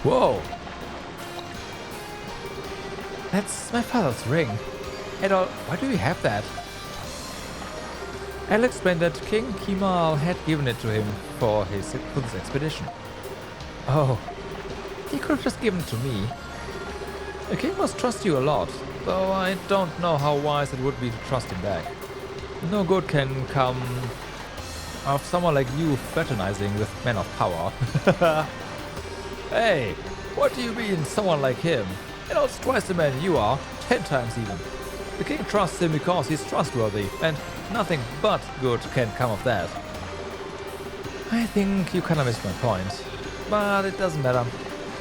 Whoa! That's my father's ring. Adol, why do you have that? I'll explain that King Kemal had given it to him for this expedition. Oh, he could have just given it to me. The king must trust you a lot, though I don't know how wise it would be to trust him back. No good can come of someone like you fraternizing with men of power. Hey, what do you mean someone like him? It's twice the man you are, 10 times even. The king trusts him because he's trustworthy, and nothing but good can come of that. I think you kinda missed my point, but it doesn't matter.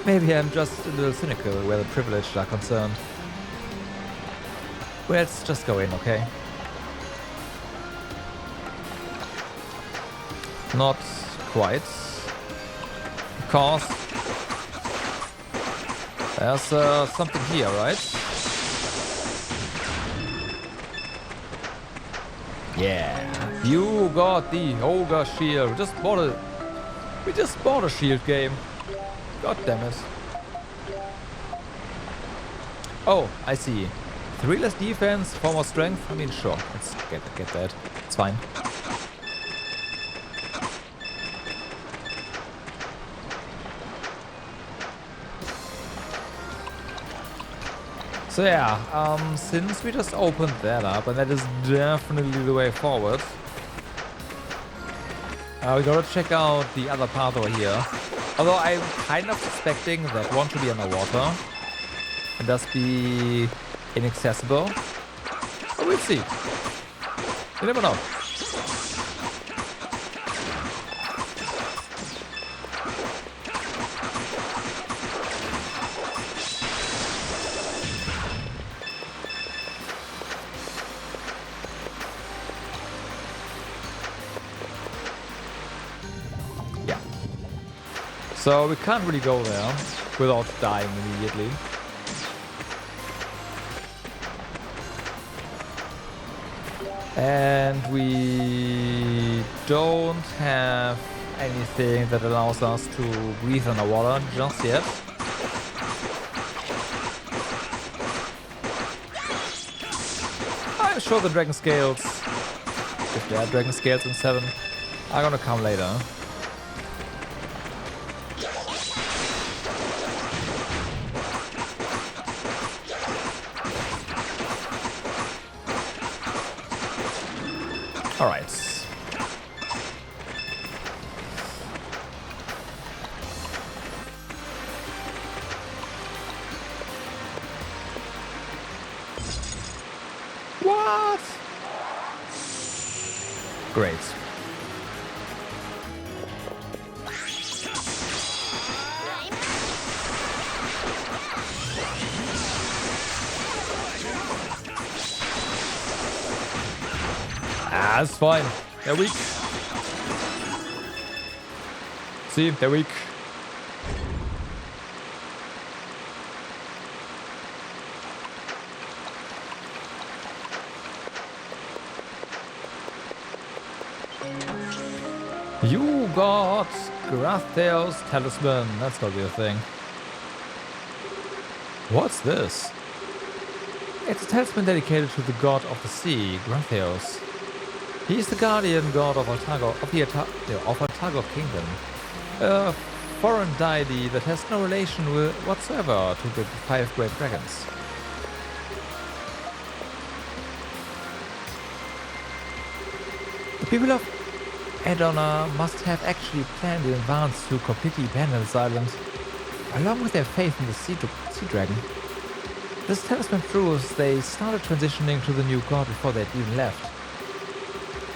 Maybe I'm just a little cynical where the privileged are concerned. Well, let's just go in, okay? Not quite. Because there's something here, right? Yeah, you got the ogre shield. We just bought a shield game. God damn it. Oh, I see. 3 less defense, 4 more strength. I mean, sure. Let's get that. It's fine. So yeah, since we just opened that up, and that is definitely the way forward, we gotta check out the other part over here. Although I'm kind of suspecting that one to be underwater and thus be inaccessible. But we'll see. You never know. So we can't really go there without dying immediately. And we don't have anything that allows us to breathe underwater just yet. I'm sure the dragon scales, if there are dragon scales in 7, are gonna come later. All right. What? Great. That's fine. They're weak. See, they're weak. You got Grathiel's talisman. That's gotta be a thing. What's this? It's a talisman dedicated to the god of the sea, Grathios. He is the guardian god of Altago, of Altago Kingdom, a foreign deity that has no relation whatsoever to the 5 great dragons. The people of Edona must have actually planned in advance to completely abandon this island, along with their faith in the sea dragon. This talisman proves they started transitioning to the new god before they'd even left.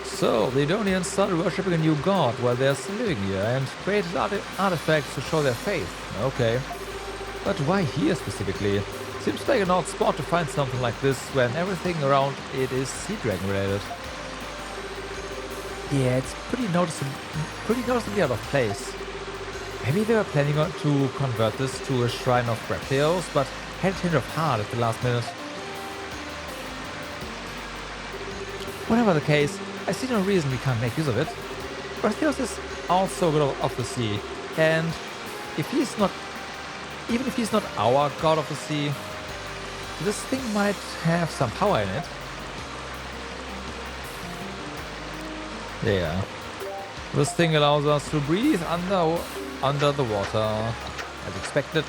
So, the Edonians started worshipping a new god while they're still living here and created artifacts to show their faith. Okay. But why here specifically? Seems like an odd spot to find something like this when everything around it is sea dragon related. Yeah, it's pretty noticeably out of place. Maybe they were planning to convert this to a shrine of reptiles, but had a change of heart at the last minute. Whatever the case, I see no reason we can't make use of it. Grathios is also god of the sea, and even if he's not our god of the sea, this thing might have some power in it. Yeah. This thing allows us to breathe under the water, as expected.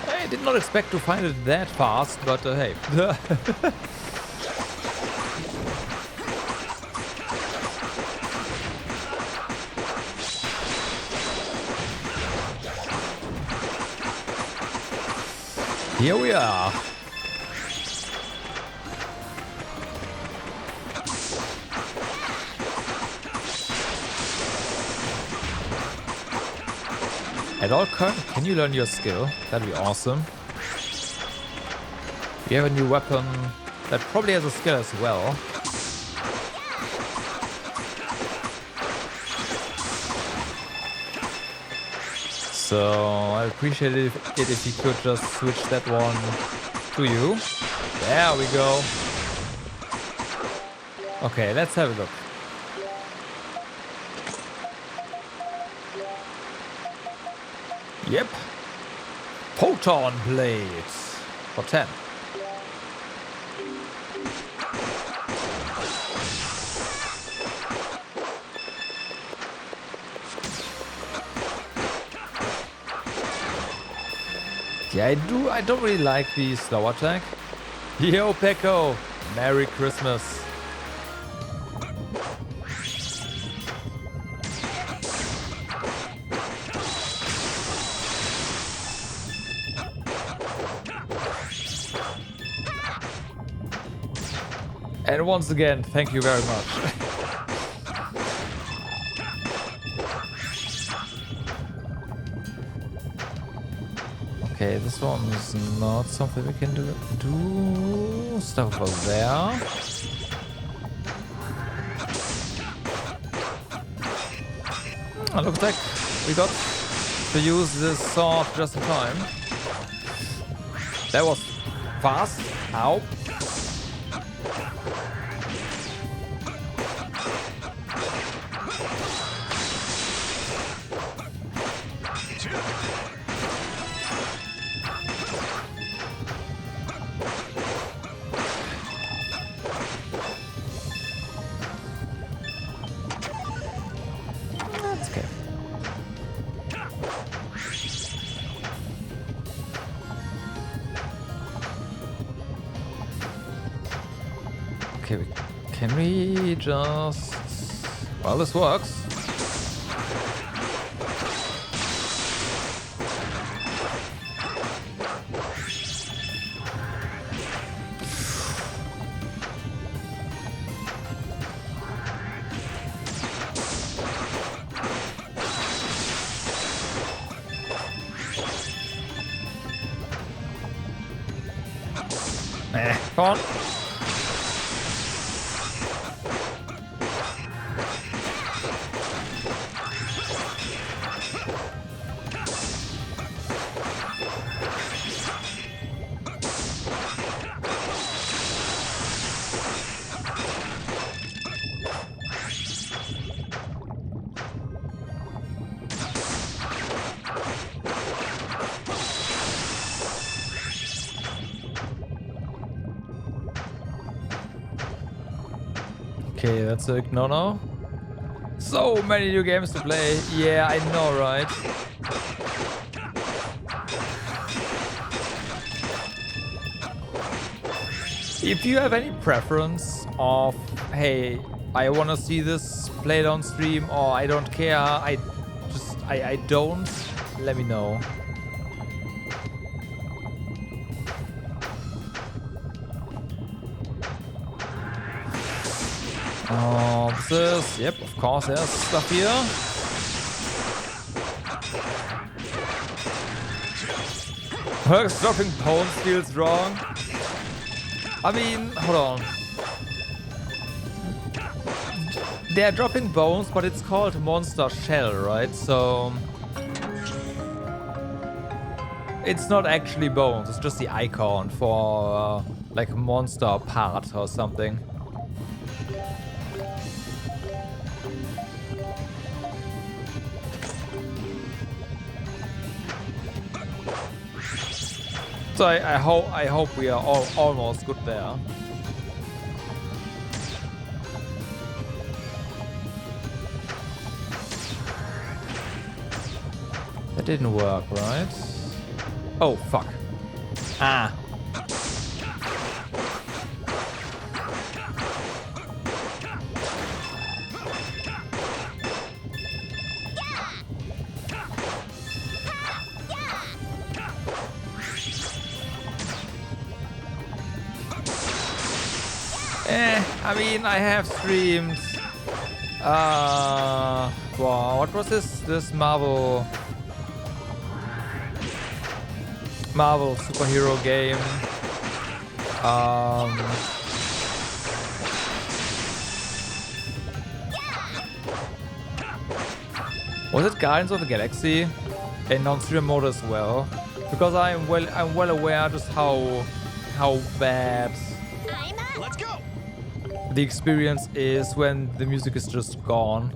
I did not expect to find it that fast, but hey. Here we are. At all current, can you learn your skill? That'd be awesome. We have a new weapon that probably has a skill as well. So I'd appreciate it if you could just switch that one to you. There we go. Okay, let's have a look. Yep. Photon blades for 10. Yeah, I don't really like the slow attack. Yo, Peko! Merry Christmas. And once again, thank you very much. Okay, this one is not something we can do. Stuff over there. Oh, looks like we got to use this sword just in time. That was fast. Ow. Okay, can we just... Well, this works. Come on. Okay, that's a no-no. So many new games to play. Yeah, I know, right? If you have any preference of, hey, I want to see this played on stream, or I don't care, I don't, let me know. This is, yep, of course, there's stuff here. Herc's dropping bones feels wrong. I mean, hold on. They're dropping bones, but it's called Monster Shell, right? So it's not actually bones, it's just the icon for like a monster part or something. So I hope we are all almost good there. That didn't work, right? Oh fuck. Ah. I mean, I have streamed. Wow, what was this? This Marvel superhero game. Was it Guardians of the Galaxy? In non-stream mode as well, because I'm well aware just how bad. Let's go. The experience is when the music is just gone.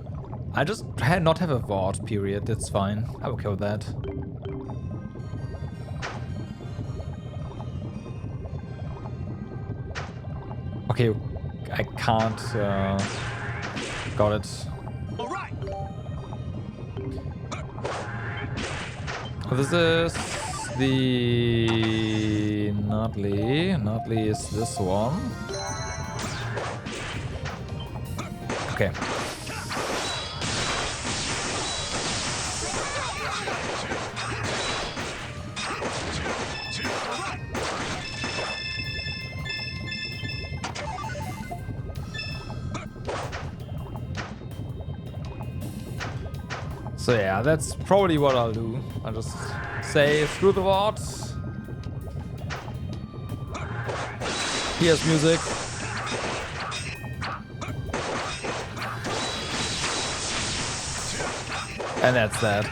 I just not have a VOD period, that's fine. I'm okay with that. Okay, I can't. Got it. All right. This is the Notley. Notley is this one. Okay. So yeah, that's probably what I'll do. I'll just say screw the ward. Here's music. And that's that.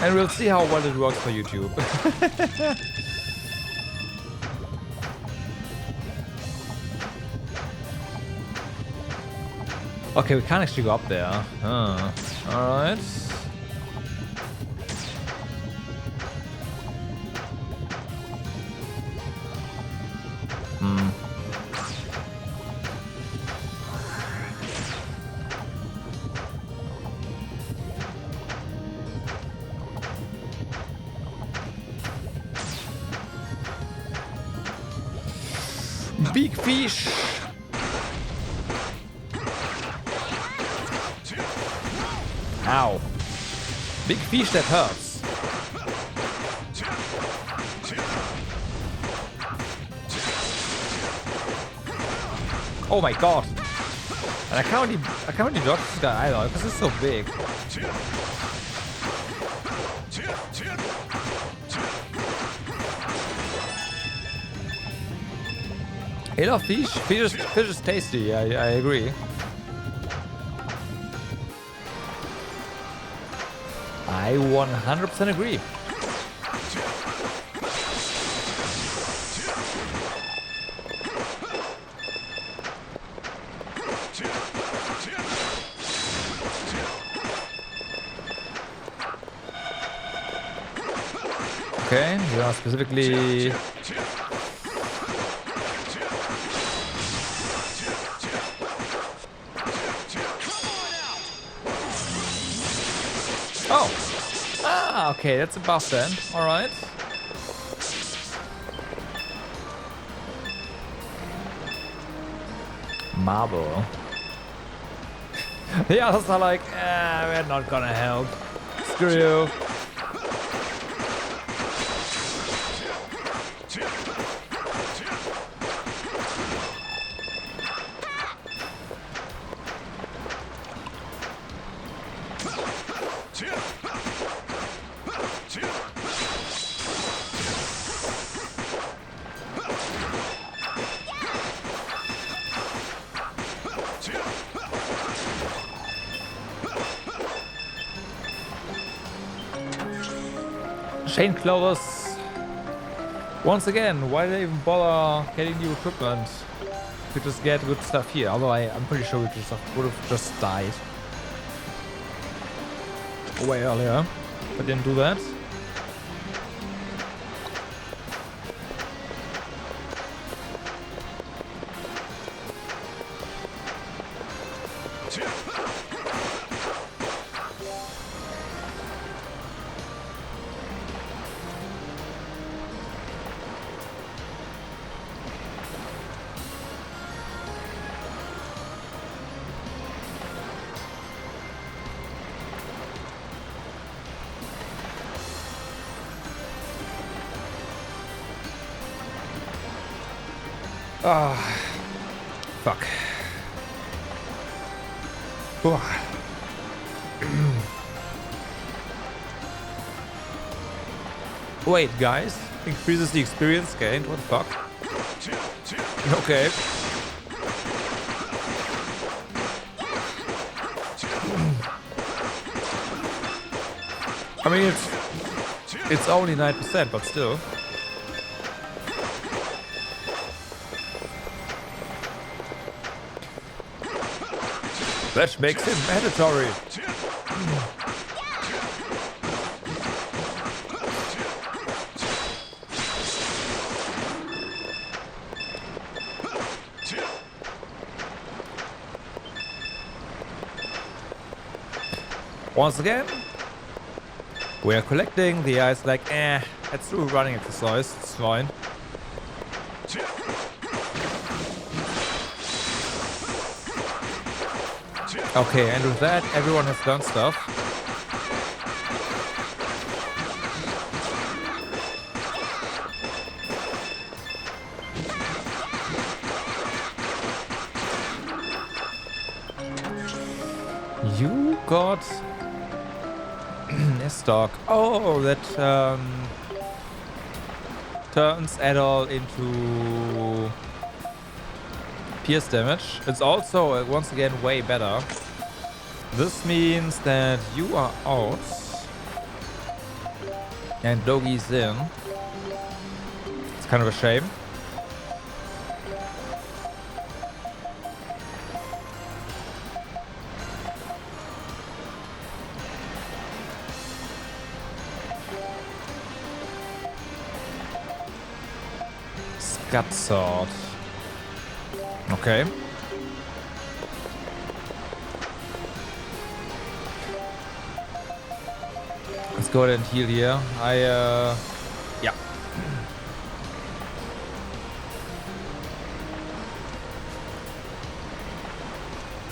And we'll see how well it works for YouTube. Okay, we can't actually go up there. Alright. Big fish. Ow. Big fish that hurts. Oh my god. And I can't really dodge this guy either because it's so big. I love fish. Fish is tasty, I agree. I 100% agree. Okay, we are specifically... Oh! Ah, okay, that's a buff then. Alright. Marble. The others are like, we're not gonna help. Screw you. Chain clothes. Once again, why did they even bother getting new equipment? We just get good stuff here. Although I'm pretty sure we just would have just died way earlier. But didn't do that. Ah, fuck. Wait, guys. Increases the experience gained. What the fuck? Okay. I mean, it's only 9%, but still. That makes him mandatory. Once again, we are collecting. The ice like, let's do a running exercise. It's fine. Okay, and with that, everyone has done stuff. You got a stock. Oh, that turns Adol into pierce damage. It's also once again way better. This means that you are out and Dogi's in. It's kind of a shame. Scut sword. Okay. Let's go ahead and heal here. Yeah.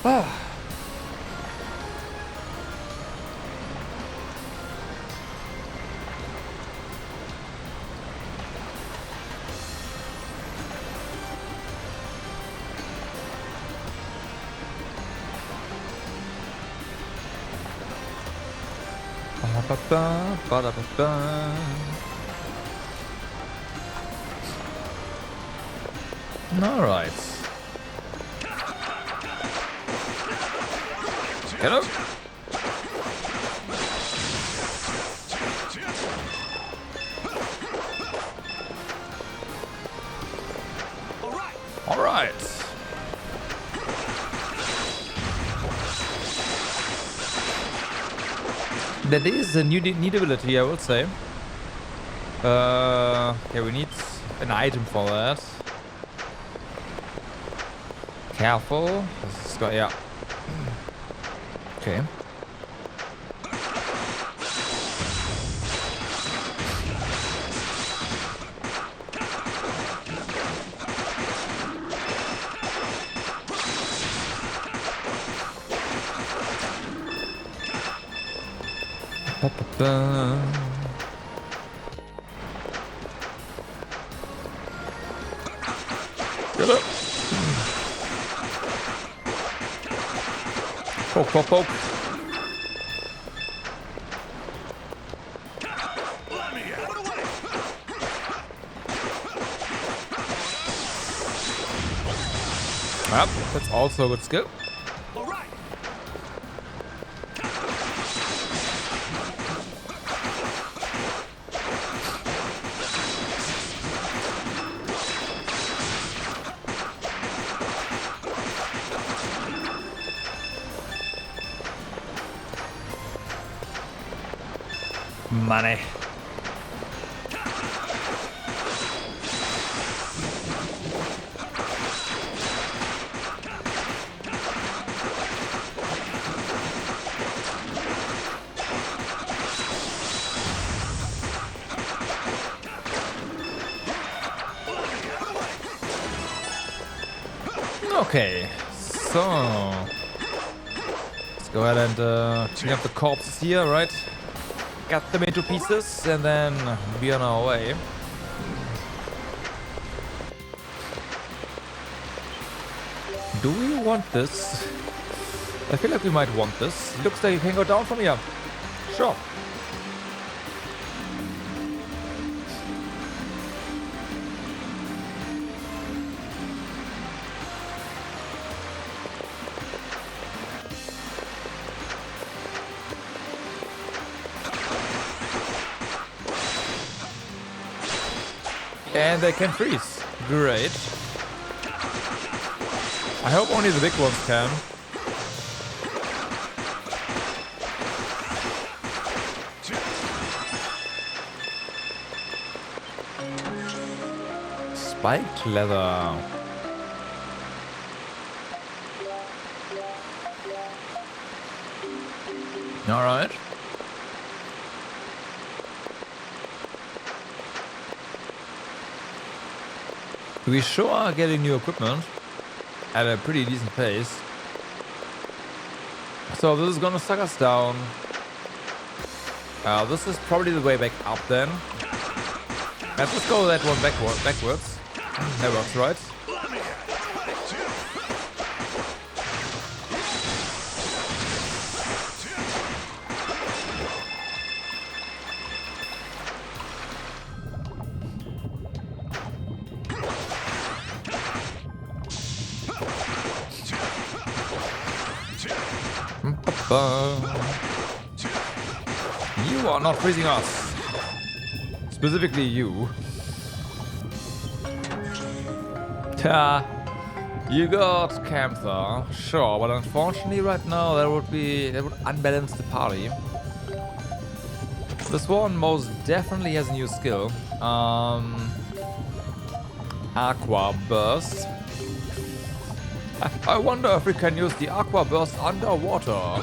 Ah. All right. Hello. All right. That is a neat ability, I would say. Okay, we need an item for that. Careful. This is yeah. Okay. Get up. Poke, poke, poke. Yep, that's also a good skill. Money. Okay, so let's go ahead and clean up the corpses here, right? Cut them into pieces and then be on our way. Do we want this? I feel like we might want this. Looks like you can go down from here. Sure. And they can freeze. Great. I hope only the big ones can. Spiked leather. Alright. We sure are getting new equipment at a pretty decent pace. So this is gonna suck us down. This is probably the way back up then. Let's just go that one backwards. That works, right? You are not freezing us. Specifically you. Ta. You got Camtha, sure, but unfortunately right now that would unbalance the party. This one most definitely has a new skill. Aqua Burst. I wonder if we can use the Aqua Burst underwater.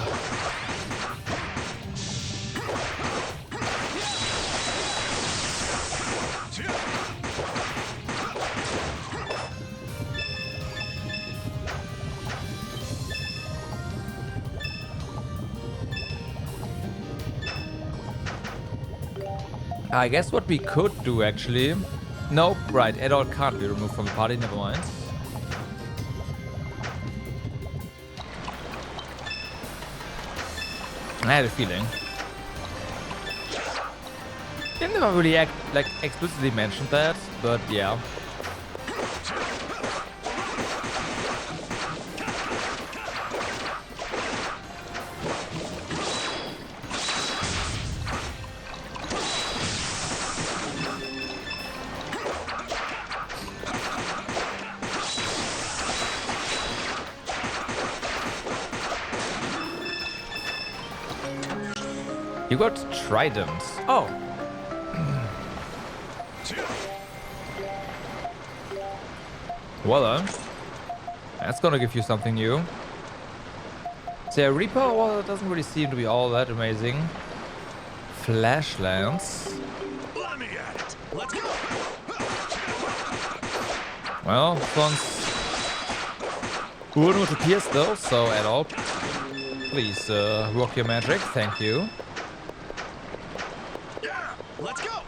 I guess what we could do actually... Nope, right, Adol can't be removed from the party, never mind. I had a feeling. They never really explicitly mentioned that, but yeah. You got tridents. Oh. Well then. That's gonna give you something new. So Reaper, well, it doesn't really seem to be all that amazing. Flashlands. Let me at it. Let's go. Well, this one's Urdu to pierce though, so at all. Please work your magic, thank you. Let's go.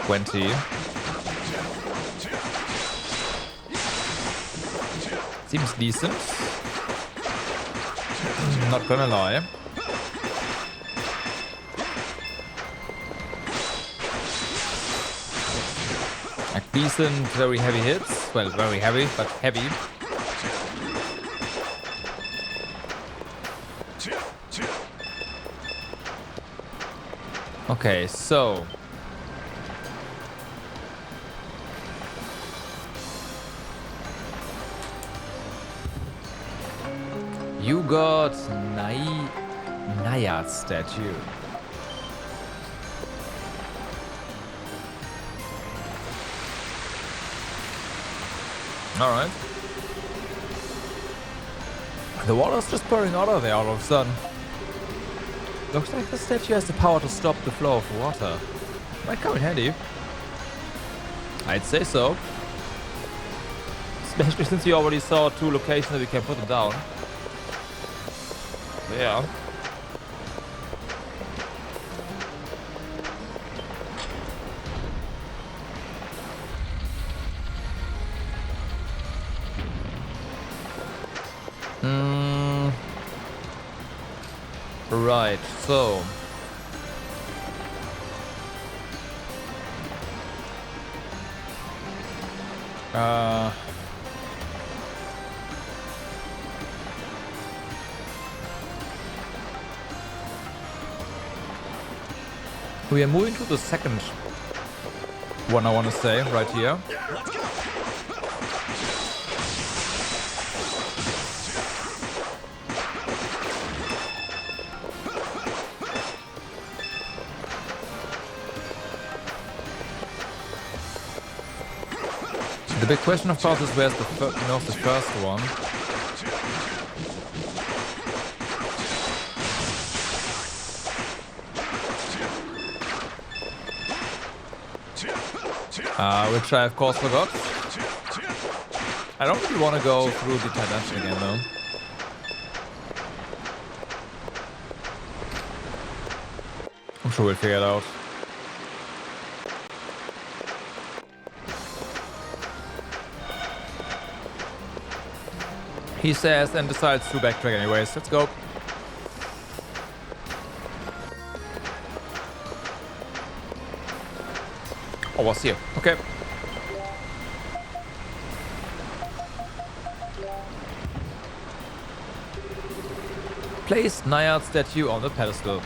20. Seems decent. Not gonna lie. Like decent, very heavy hits. Well, very heavy, but heavy. Okay, so you got Naiad statue. All right. The water's just pouring out of there all of a sudden. Looks like the statue has the power to stop the flow of water. Might come in handy. I'd say so. Especially since we already saw 2 locations that we can put them down. So yeah. Right, so we are moving to the second one, I want to say, right here. Let's go. The big question, of course, is where's the first one? which I of course forgot. I don't really want to go through the dungeon again though. I'm sure we'll figure it out. He says and decides to backtrack anyways. Let's go. Oh, what's here? Okay. Place Naiad statue on the pedestal.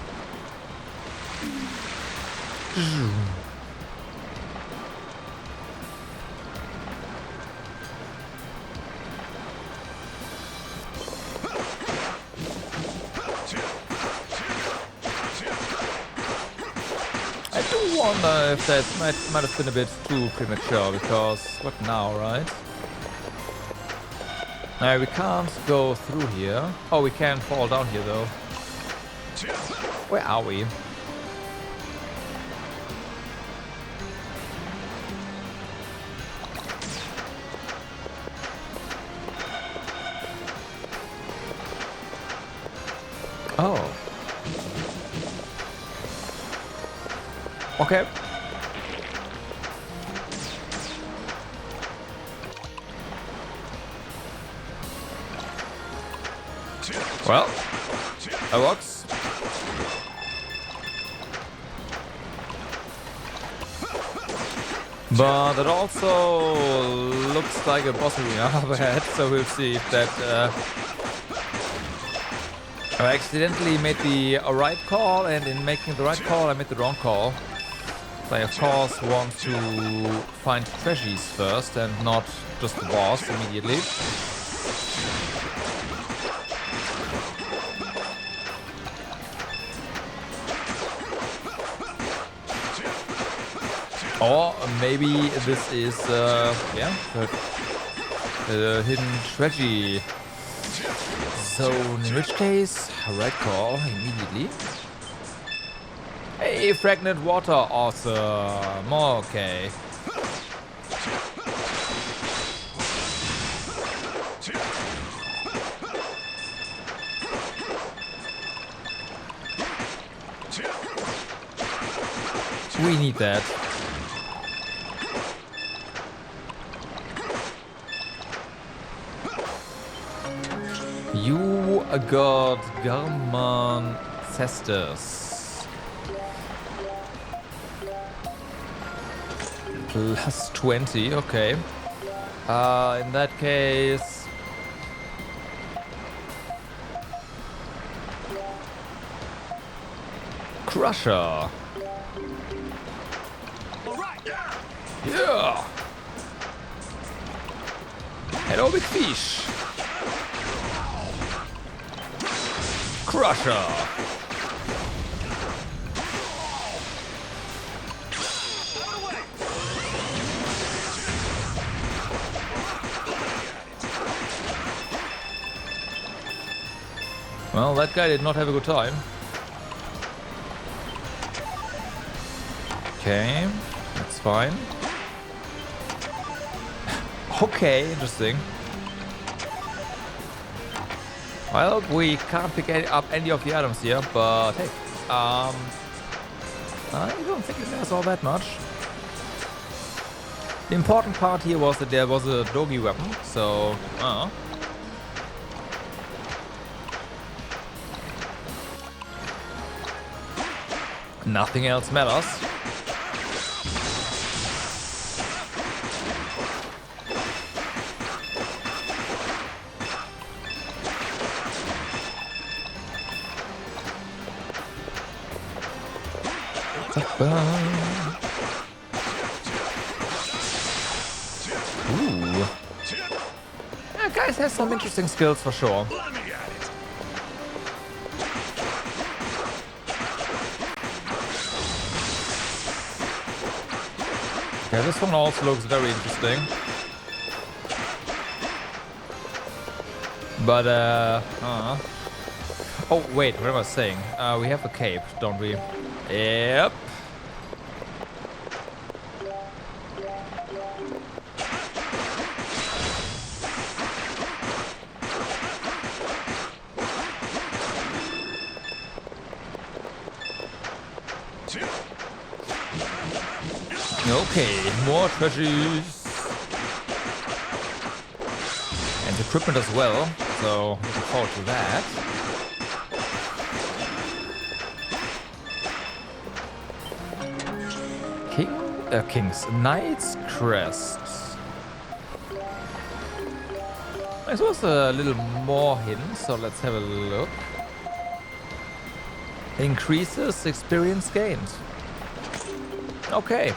I do wonder if that might have been a bit too premature, because what now, right? No, we can't go through here. Oh, we can fall down here though. Where are we? Oh. Okay. Well, that works. But it also looks like a boss arena up ahead, so we'll see if that I accidentally made the right call, and in making the right call I made the wrong call. I of course want to find treasures first and not just the boss immediately. Or maybe this is, yeah, the hidden treasure zone, in which case, right call immediately. Hey, fragrant water, awesome, okay. We need that. You got Garman Cestus. Plus 20, okay. In that case... Crusher. Yeah! Hello, big fish! Crusher! Well, that guy did not have a good time. Okay, that's fine. Okay, interesting. Well, we can't pick up any of the items here, but hey, I don't think it matters all that much. The important part here was that there was a doggy weapon, so nothing else matters. Ooh. Yeah, guys has some interesting skills for sure. Okay, this one also looks very interesting. But oh wait, what am I saying? We have a cape, don't we? Yep. Okay, more treasures. And equipment as well, so looking forward to that. King's Knight's Crest. This was a little more hidden, so let's have a look. Increases experience gained. Okay.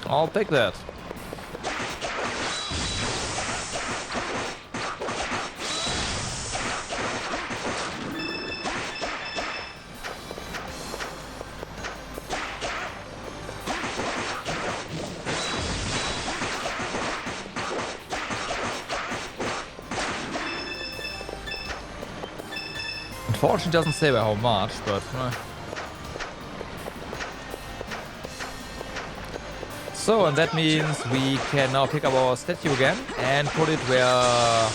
I'll take that. Unfortunately, doesn't say by how much, but so, and that means we can now pick up our statue again and put it where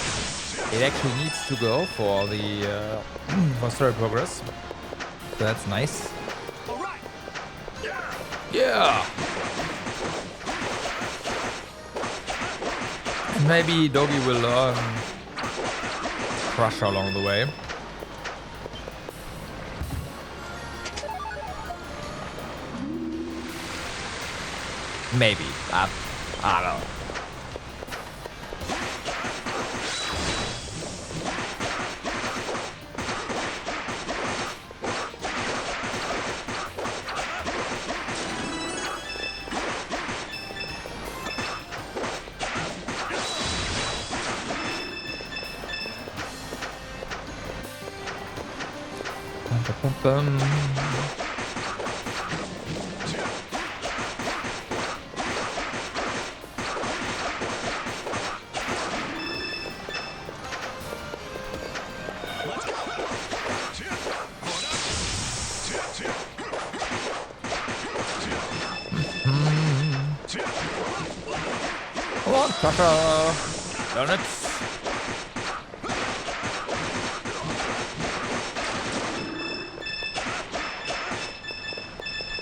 it actually needs to go for the for story progress. So that's nice. Yeah. And maybe Doggy will learn Crusher along the way. Maybe. I don't know. Bum, bum, bum. Come on, Crusher! Darn it!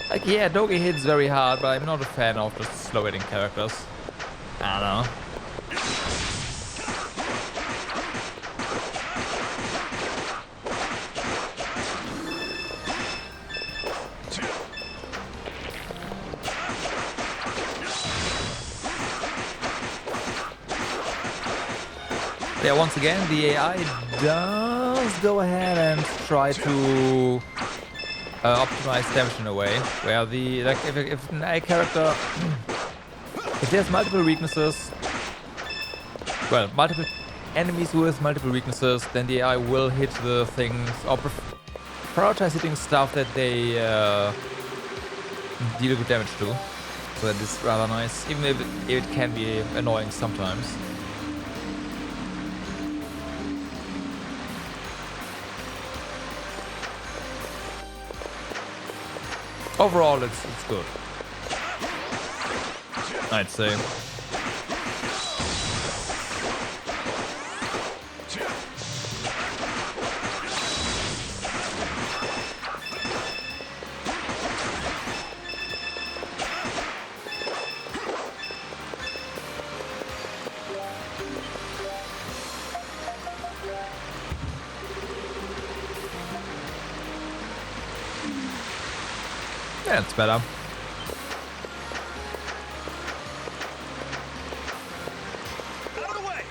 Like, yeah, Dogi hits very hard, but I'm not a fan of just slow hitting characters. I don't know. Yeah, once again, the AI does go ahead and try to optimize damage in a way where the if an AI character if there's multiple weaknesses, well, multiple enemies with multiple weaknesses, then the AI will hit the things or prioritize hitting stuff that they deal good damage to. So that is rather nice, even if it can be annoying sometimes. Overall, it's good, I'd say. Yeah, it's better. Out of the way.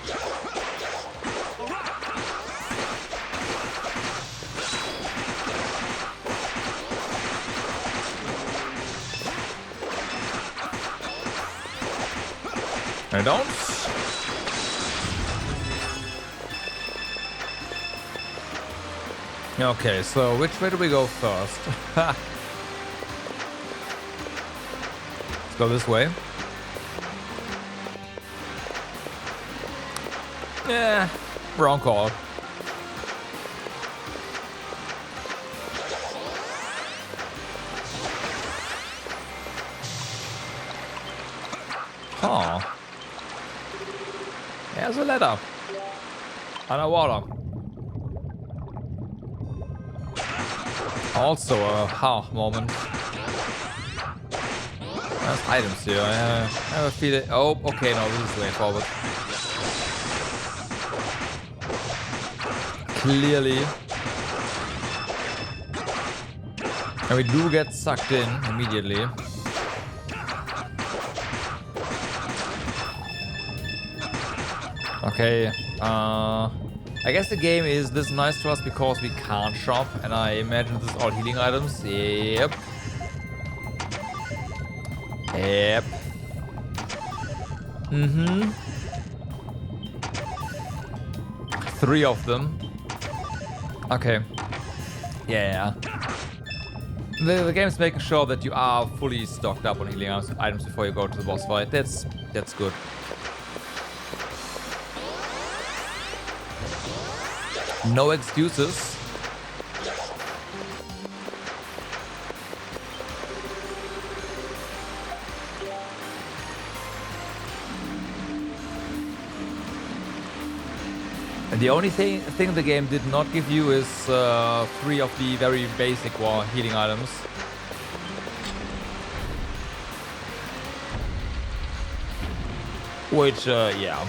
I don't. Okay, so which way do we go first? Let's go this way. Yeah, wrong call. Oh. There's a ladder. Underwater. Also a moment. There's items here. I have a feeling. Oh, okay, no, this is the way forward. Clearly. And we do get sucked in immediately. Okay, I guess the game is this nice to us because we can't shop, and I imagine this is all healing items. Yep. Yep. Mm-hmm. 3 of them. Okay. Yeah. The game is making sure that you are fully stocked up on healing items before you go to the boss fight. That's good. No excuses. And the only thing the game did not give you is 3 of the very basic healing items. Which, yeah.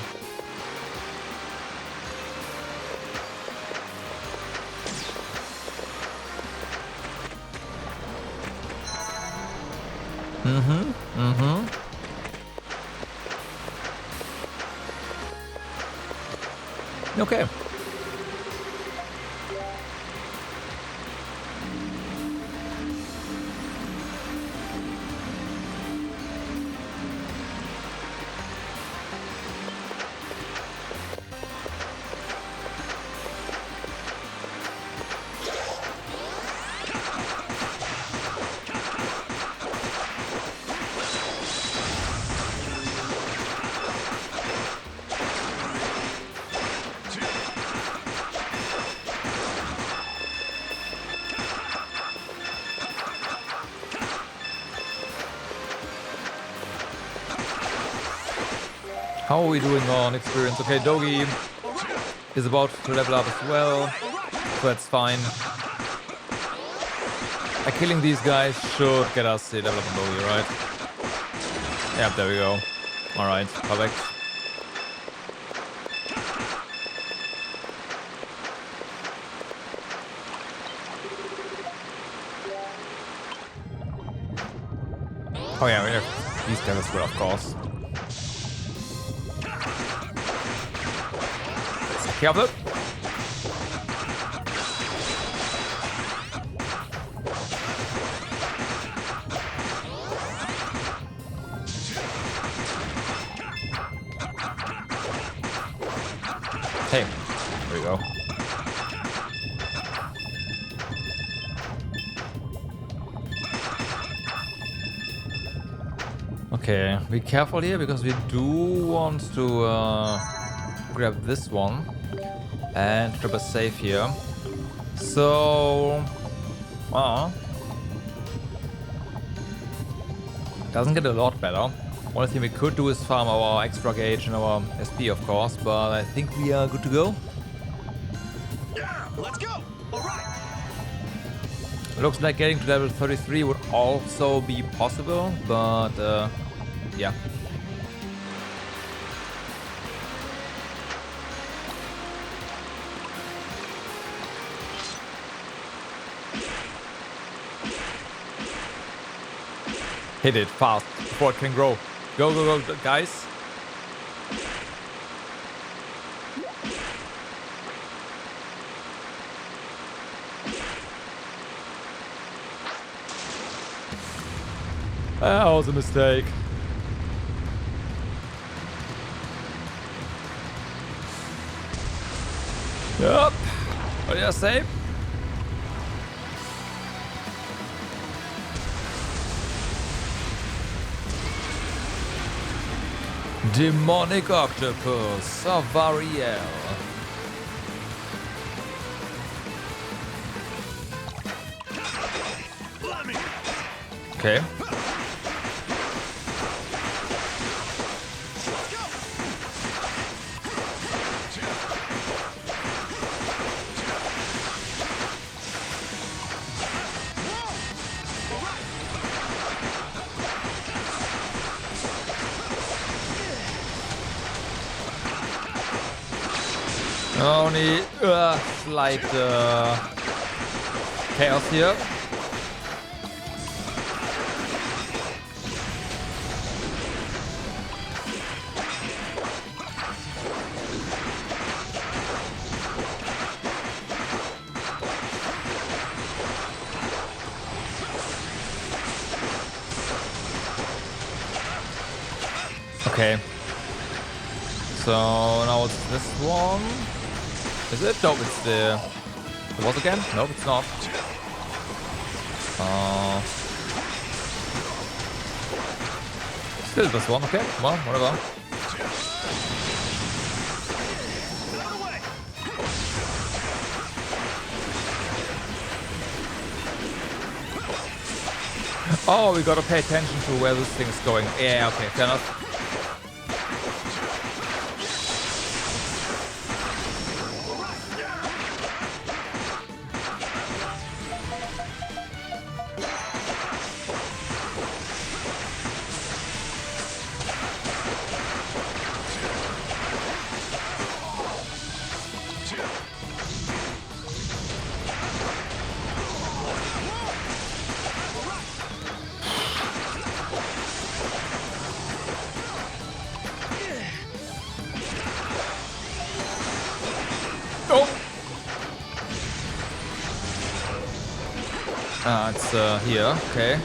Okay. How are we doing on experience? Okay, Dogi is about to level up as well, so that's fine. Killing these guys should get us the level up on Dogi, right? Yep, there we go. Alright, perfect. Oh yeah, we have these guys as well, of course. Careful. Hey, there we go. Okay, be careful here because we do want to grab this one. And trip us safe here. So, doesn't get a lot better. Only thing we could do is farm our extra gauge and our SP, of course, but I think we are good to go. Yeah, let's go. All right. Looks like getting to level 33 would also be possible, but yeah. Hit it fast before it can grow. Go, go, go, guys. That was a mistake. Yep. What did I say? Demonic Octopus, Avari. Okay. Only slight chaos here. Okay. So now it's this one. Is it? Nope, it's the what again? Nope, it's not. Still this one, okay. Well, whatever. Oh, we gotta pay attention to where this thing is going. Yeah, okay, fair enough. It's here, okay.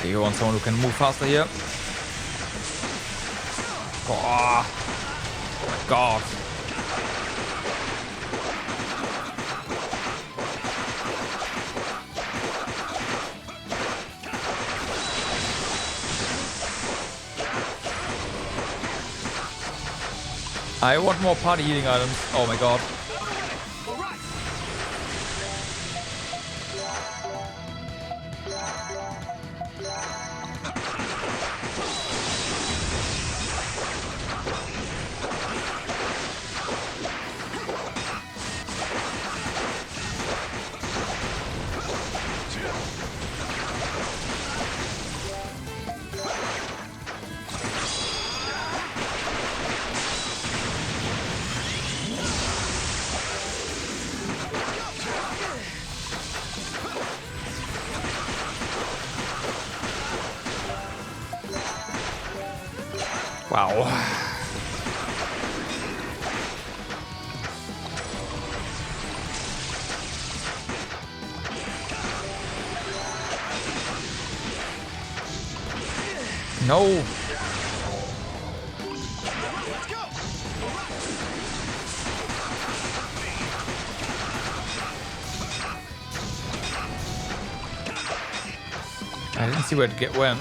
You want someone who can move faster here? Oh my god. I want more party healing items. Oh my god. Wow. No. I didn't see where it went.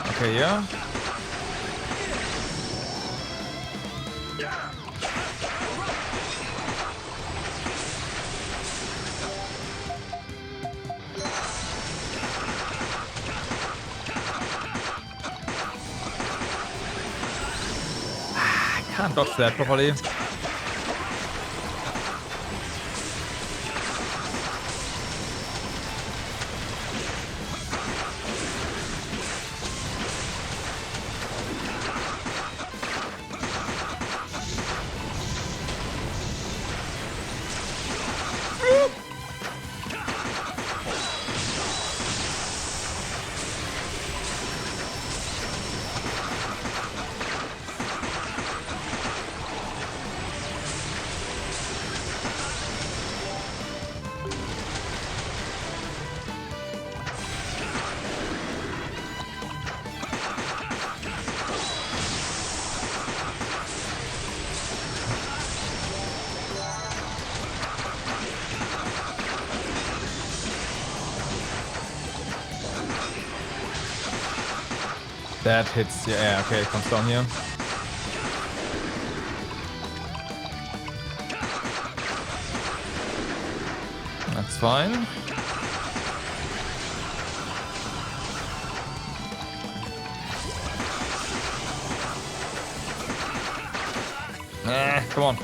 Okay, yeah. Can't dodge that properly. That hits, yeah, okay, it comes down here. That's fine. Come on.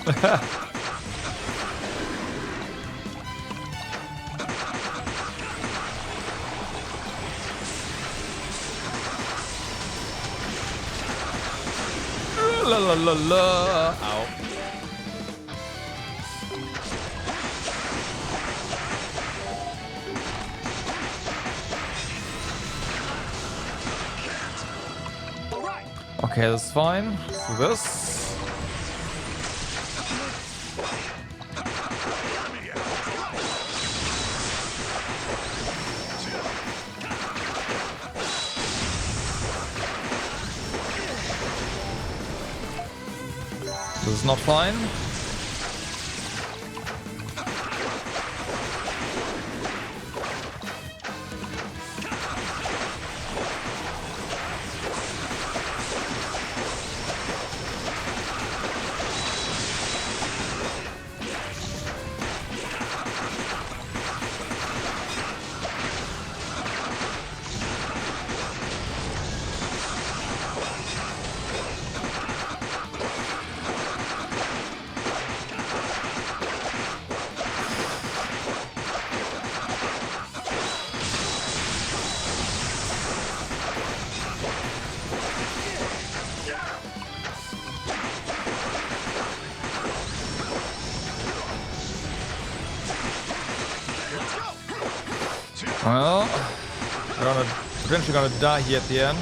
La la la la. Ow. All right. Okay, that's fine. Let's do this. This is not fine. Well, we're potentially gonna die here at the end.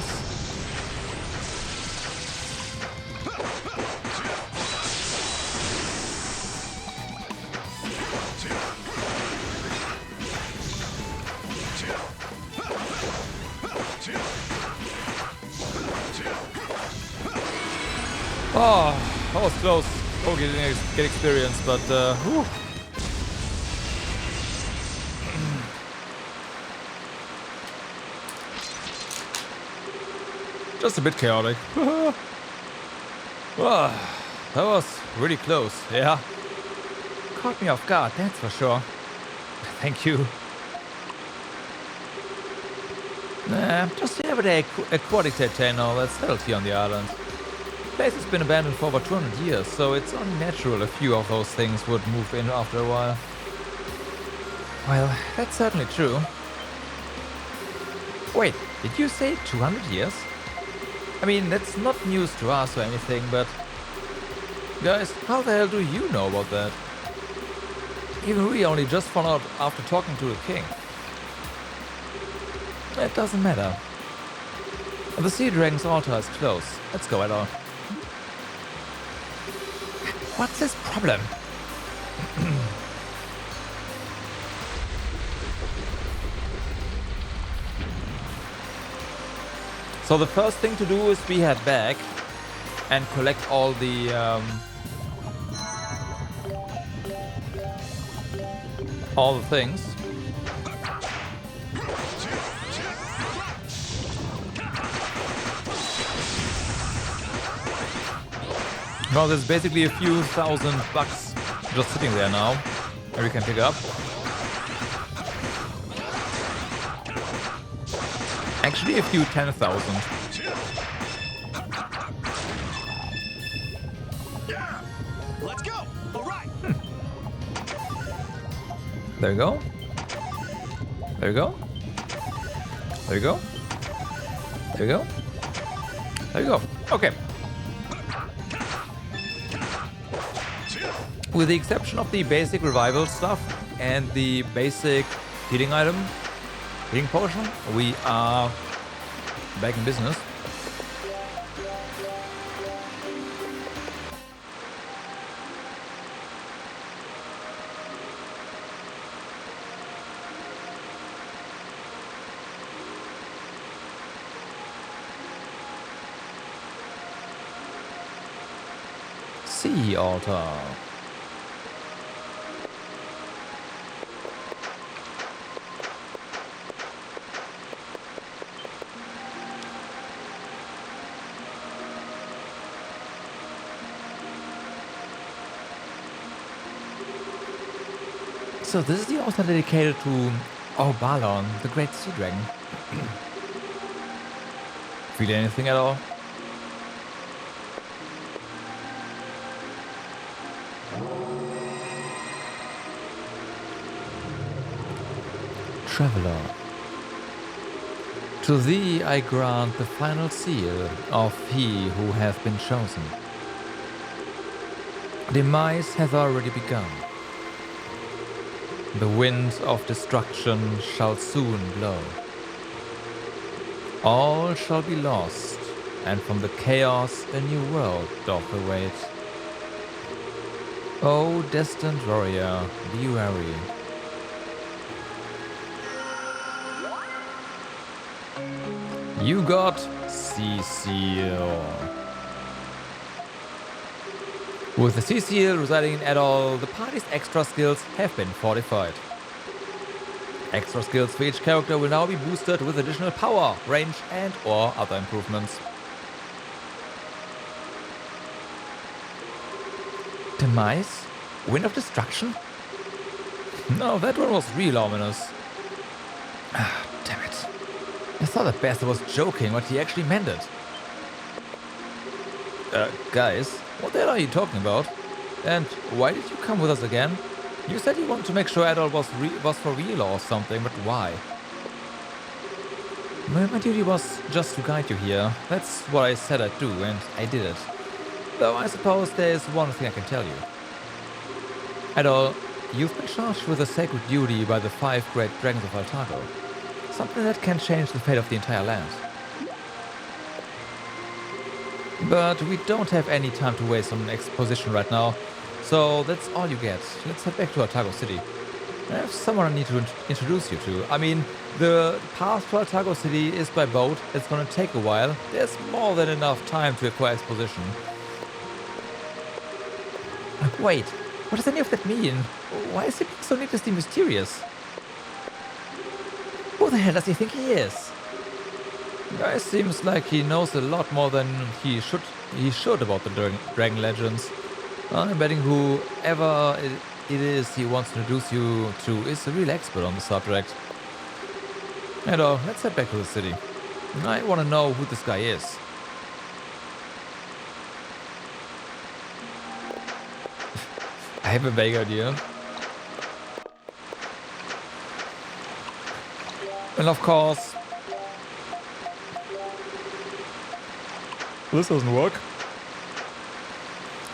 Oh, that was close. Oh, get experience, but whew. Just a bit chaotic. Wow, that was really close, yeah. Caught me off guard, that's for sure. Thank you. Nah, just the everyday aquatic titano that's settled here on the island. The place has been abandoned for over 200 years, so it's only natural a few of those things would move in after a while. Well, that's certainly true. Wait, did you say 200 years? I mean, that's not news to us or anything, but... Guys, how the hell do you know about that? Even we only just found out after talking to the king. It doesn't matter. The Sea Dragon's altar is close. Let's go, Edona. What's his problem? So the first thing to do is we head back and collect all the things. Well, there's basically a few thousand bucks just sitting there now, and we can pick up. Actually, a few 10,000. Yeah. Let's go. All right. There we go. There we go. There we go. There we go. There we go. Okay. With the exception of the basic revival stuff and the basic healing item, healing potion, we are back in business. Sea altar. So this is the altar dedicated to Balon, the great sea dragon. Feel anything at all? Traveler, to thee I grant the final seal of he who hath been chosen. Demise has already begun. The wind of destruction shall soon blow. All shall be lost, and from the chaos a new world doth await. O destined warrior, be wary. You got C-Seal. With the C-Seal residing in Adol, the party's extra skills have been fortified. Extra skills for each character will now be boosted with additional power, range and or other improvements. Demise? Wind of Destruction? No, that one was real ominous. Ah, damn it. I thought that bastard was joking, but he actually meant it. Guys, what the hell are you talking about? And why did you come with us again? You said you wanted to make sure Adol was for real or something, but why? My duty was just to guide you here. That's what I said I'd do, and I did it. Though I suppose there's one thing I can tell you. Adol, you've been charged with a sacred duty by the 5 great dragons of Altago. Something that can change the fate of the entire land. But we don't have any time to waste on exposition right now, so that's all you get. Let's head back to Altago City. I have someone I need to introduce you to. I mean, the path to Altago City is by boat. It's gonna take a while. There's more than enough time to acquire exposition. Wait, what does any of that mean? Why is he being so needlessly mysterious? Who the hell does he think he is? Guy seems like he knows a lot more than he should about the dragon legends. I'm betting whoever it is he wants to introduce you to is a real expert on the subject. Hello, let's head back to the city. I want to know who this guy is. I have a vague idea. And of course, this doesn't work.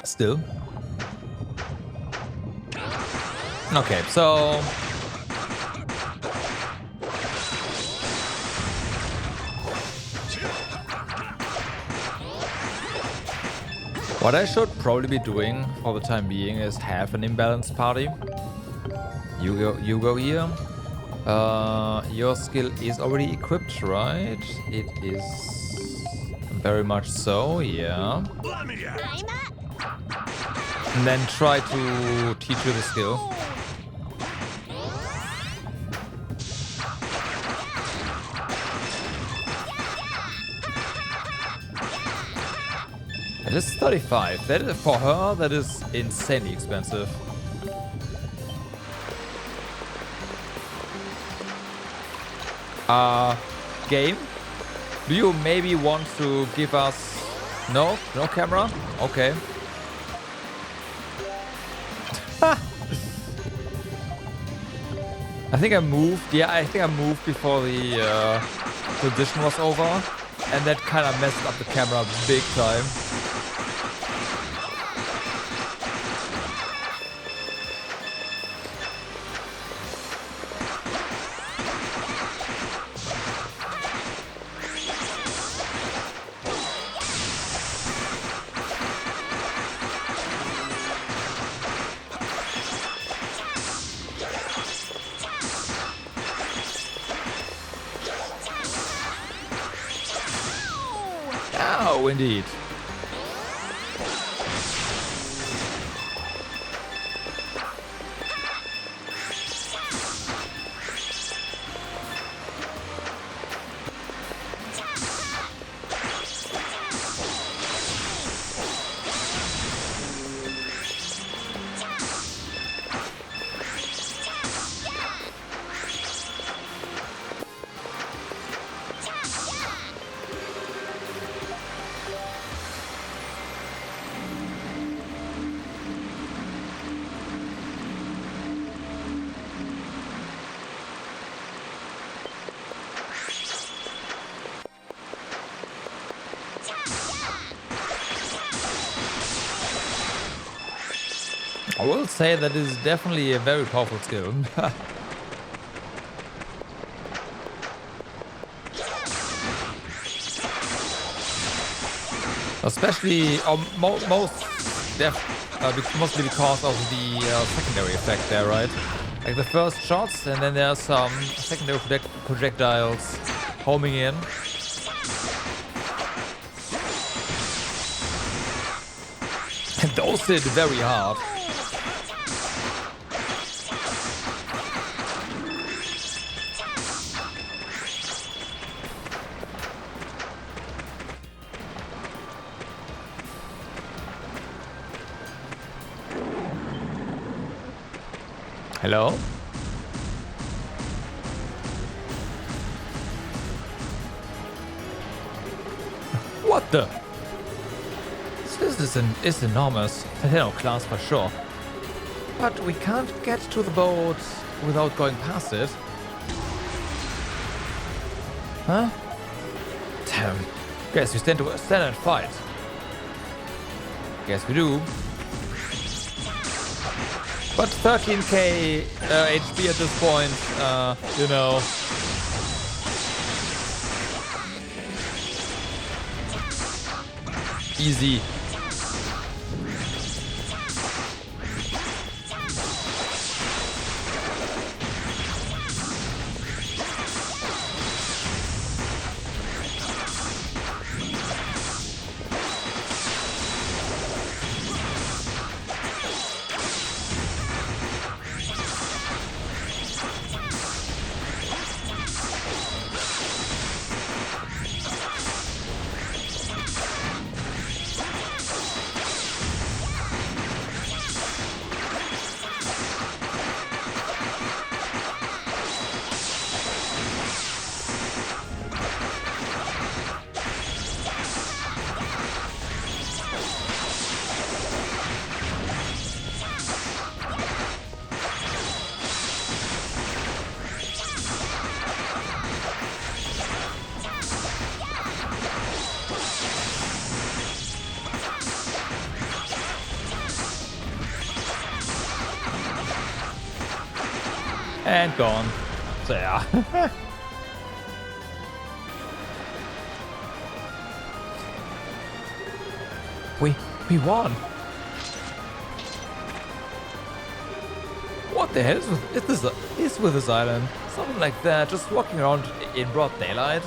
Still. Okay, so what I should probably be doing for the time being is have an imbalanced party. You go here. Your skill is already equipped, right? It is very much so, yeah. And then try to teach you the skill. That is 35. That is, for her, that is insanely expensive. Game? Do you maybe want to give us... No? No camera? Okay. I think I moved. Yeah, I think I moved before the transition was over. And that kind of messed up the camera big time. Oh, indeed. will say that is definitely a very powerful skill. Especially, mostly because of the secondary effect there, right? Like the first shots, and then there's some secondary projectiles homing in. And those hit very hard. Hello? What the? This is enormous. Hello, class for sure. But we can't get to the boat without going past it. Huh? Damn. Guess we stand and fight. Guess we do. But 13k HP at this point, you know. Easy. And gone. So yeah. we won. What the hell is with this island? Something like that, just walking around in broad daylight.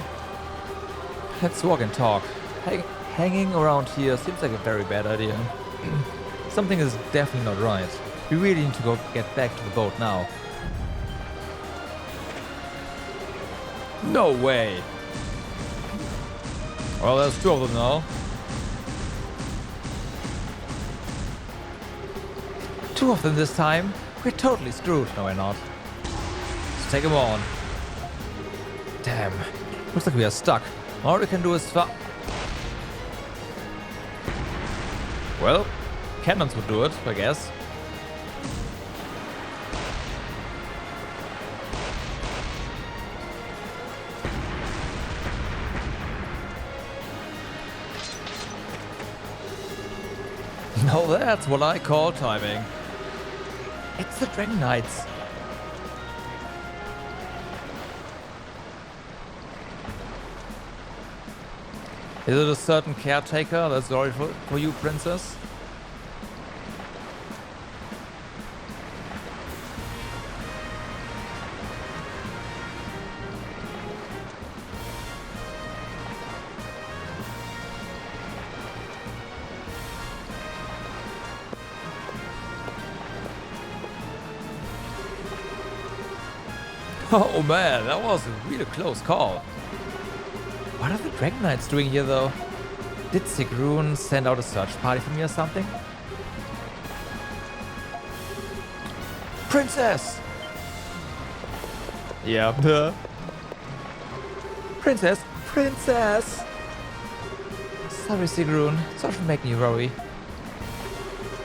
Let's walk and talk. Hanging around here seems like a very bad idea. Something is definitely not right. We really need to go get back to the boat now. No way! Well, there's two of them now. Two of them this time? We're totally screwed. No, we're not. Let's take them on. Damn. Looks like we are stuck. All we can do is well, cannons would do it, I guess. Now that's what I call timing. It's the Dragon Knights. Is it a certain caretaker that's sorry for you, princess? Oh man, that was a really close call. What are the Dragon Knights doing here though? Did Sigrun send out a search party for me or something? Princess! Yeah. Princess! Princess! Sorry Sigrun, sorry for making you worry.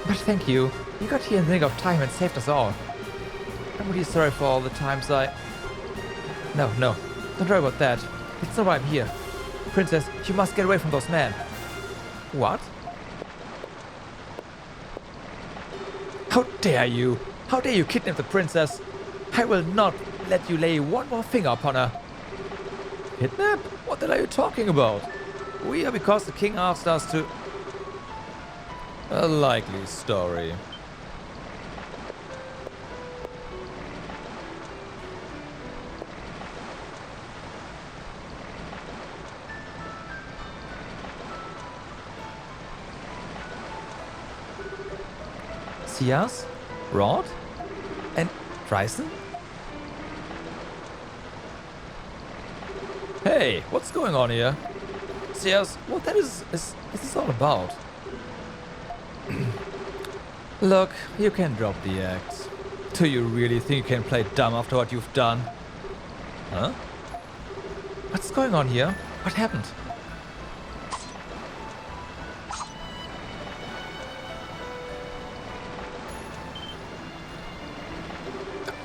But thank you. You got here in the nick of time and saved us all. I'm really sorry for all the times No, don't worry about that. It's not why I'm here. Princess, you must get away from those men. What? How dare you? How dare you kidnap the princess? I will not let you lay one more finger upon her. Kidnap? What the hell are you talking about? We are because the king asked us to... A likely story. Sias? Rod? And Bryson? Hey, what's going on here? Sias, what that is this all about? Look, you can drop the act. Do you really think you can play dumb after what you've done? Huh? What's going on here? What happened?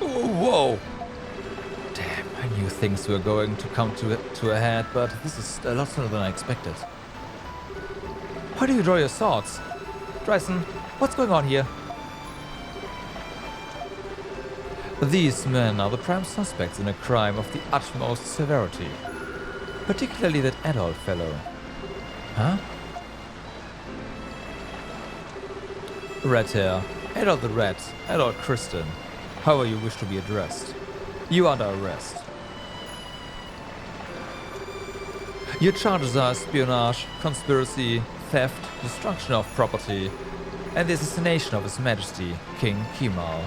Whoa! Damn, I knew things were going to come to a head, but this is a lot sooner than I expected. Why do you draw your swords? Bryson, what's going on here? These men are the prime suspects in a crime of the utmost severity. Particularly that adult fellow. Huh? Red hair, adult the red, adult Kristen. However you wish to be addressed. You are under arrest. Your charges are espionage, conspiracy, theft, destruction of property, and the assassination of His Majesty, King Kemal.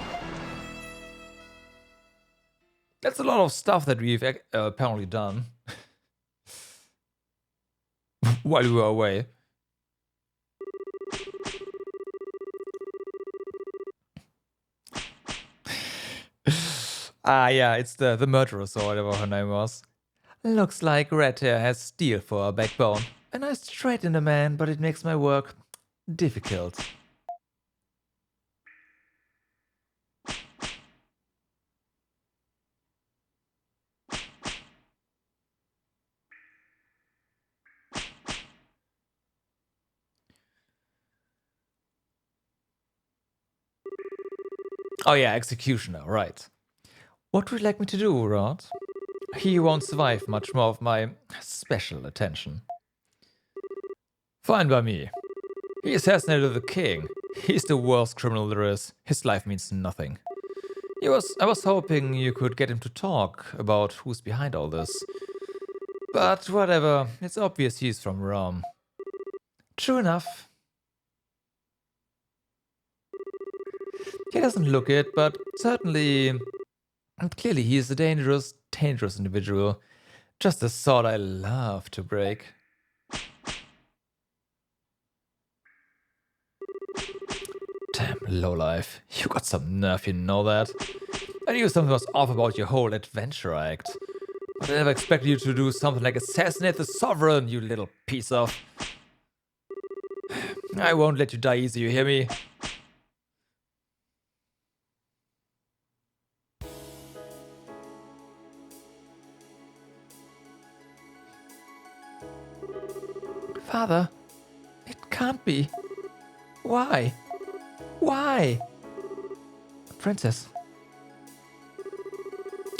That's a lot of stuff that we've apparently done while we were away. Ah, yeah, it's the murderess or whatever her name was. Looks like Red Hair has steel for a backbone. A nice trait in a man, but it makes my work difficult. Oh yeah, executioner, right. What would you like me to do, Rod? He won't survive much more of my special attention. Fine by me. He assassinated the king. He's the worst criminal there is. His life means nothing. I was hoping you could get him to talk about who's behind all this. But whatever, it's obvious he's from Rome. True enough. He doesn't look it, but certainly... Clearly he is a dangerous individual. Just the sort I love to break. Damn, lowlife. You got some nerve, you know that? I knew something was off about your whole adventure act. But I never expected you to do something like assassinate the sovereign, you little piece of... I won't let you die easy, you hear me? Father, it can't be. Why? Why? Princess.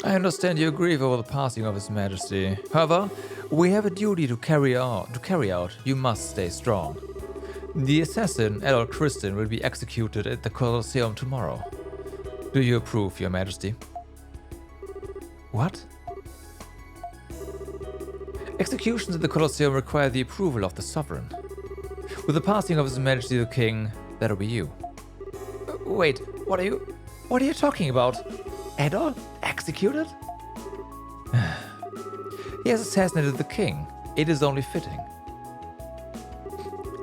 I understand you grieve over the passing of His Majesty. However, we have a duty to carry out. You must stay strong. The assassin, adult Kristen, will be executed at the Colosseum tomorrow. Do you approve, Your Majesty? What? Executions at the Colosseum require the approval of the sovereign. With the passing of His Majesty the King, that'll be you. Wait, what are you talking about? Adol? Executed? He has assassinated the king. It is only fitting.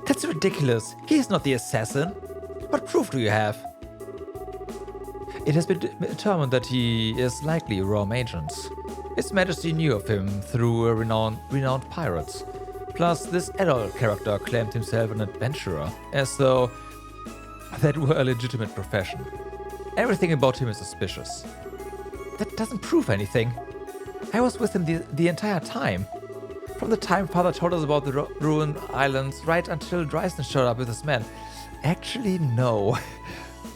That's ridiculous. He is not the assassin. What proof do you have? It has been determined that he is likely a Rome agent. His Majesty knew of him through a renowned pirates. Plus, this adult character claimed himself an adventurer, as though that were a legitimate profession. Everything about him is suspicious. That doesn't prove anything. I was with him the entire time. From the time Father told us about the ruined islands right until Dryson showed up with his men. Actually, no.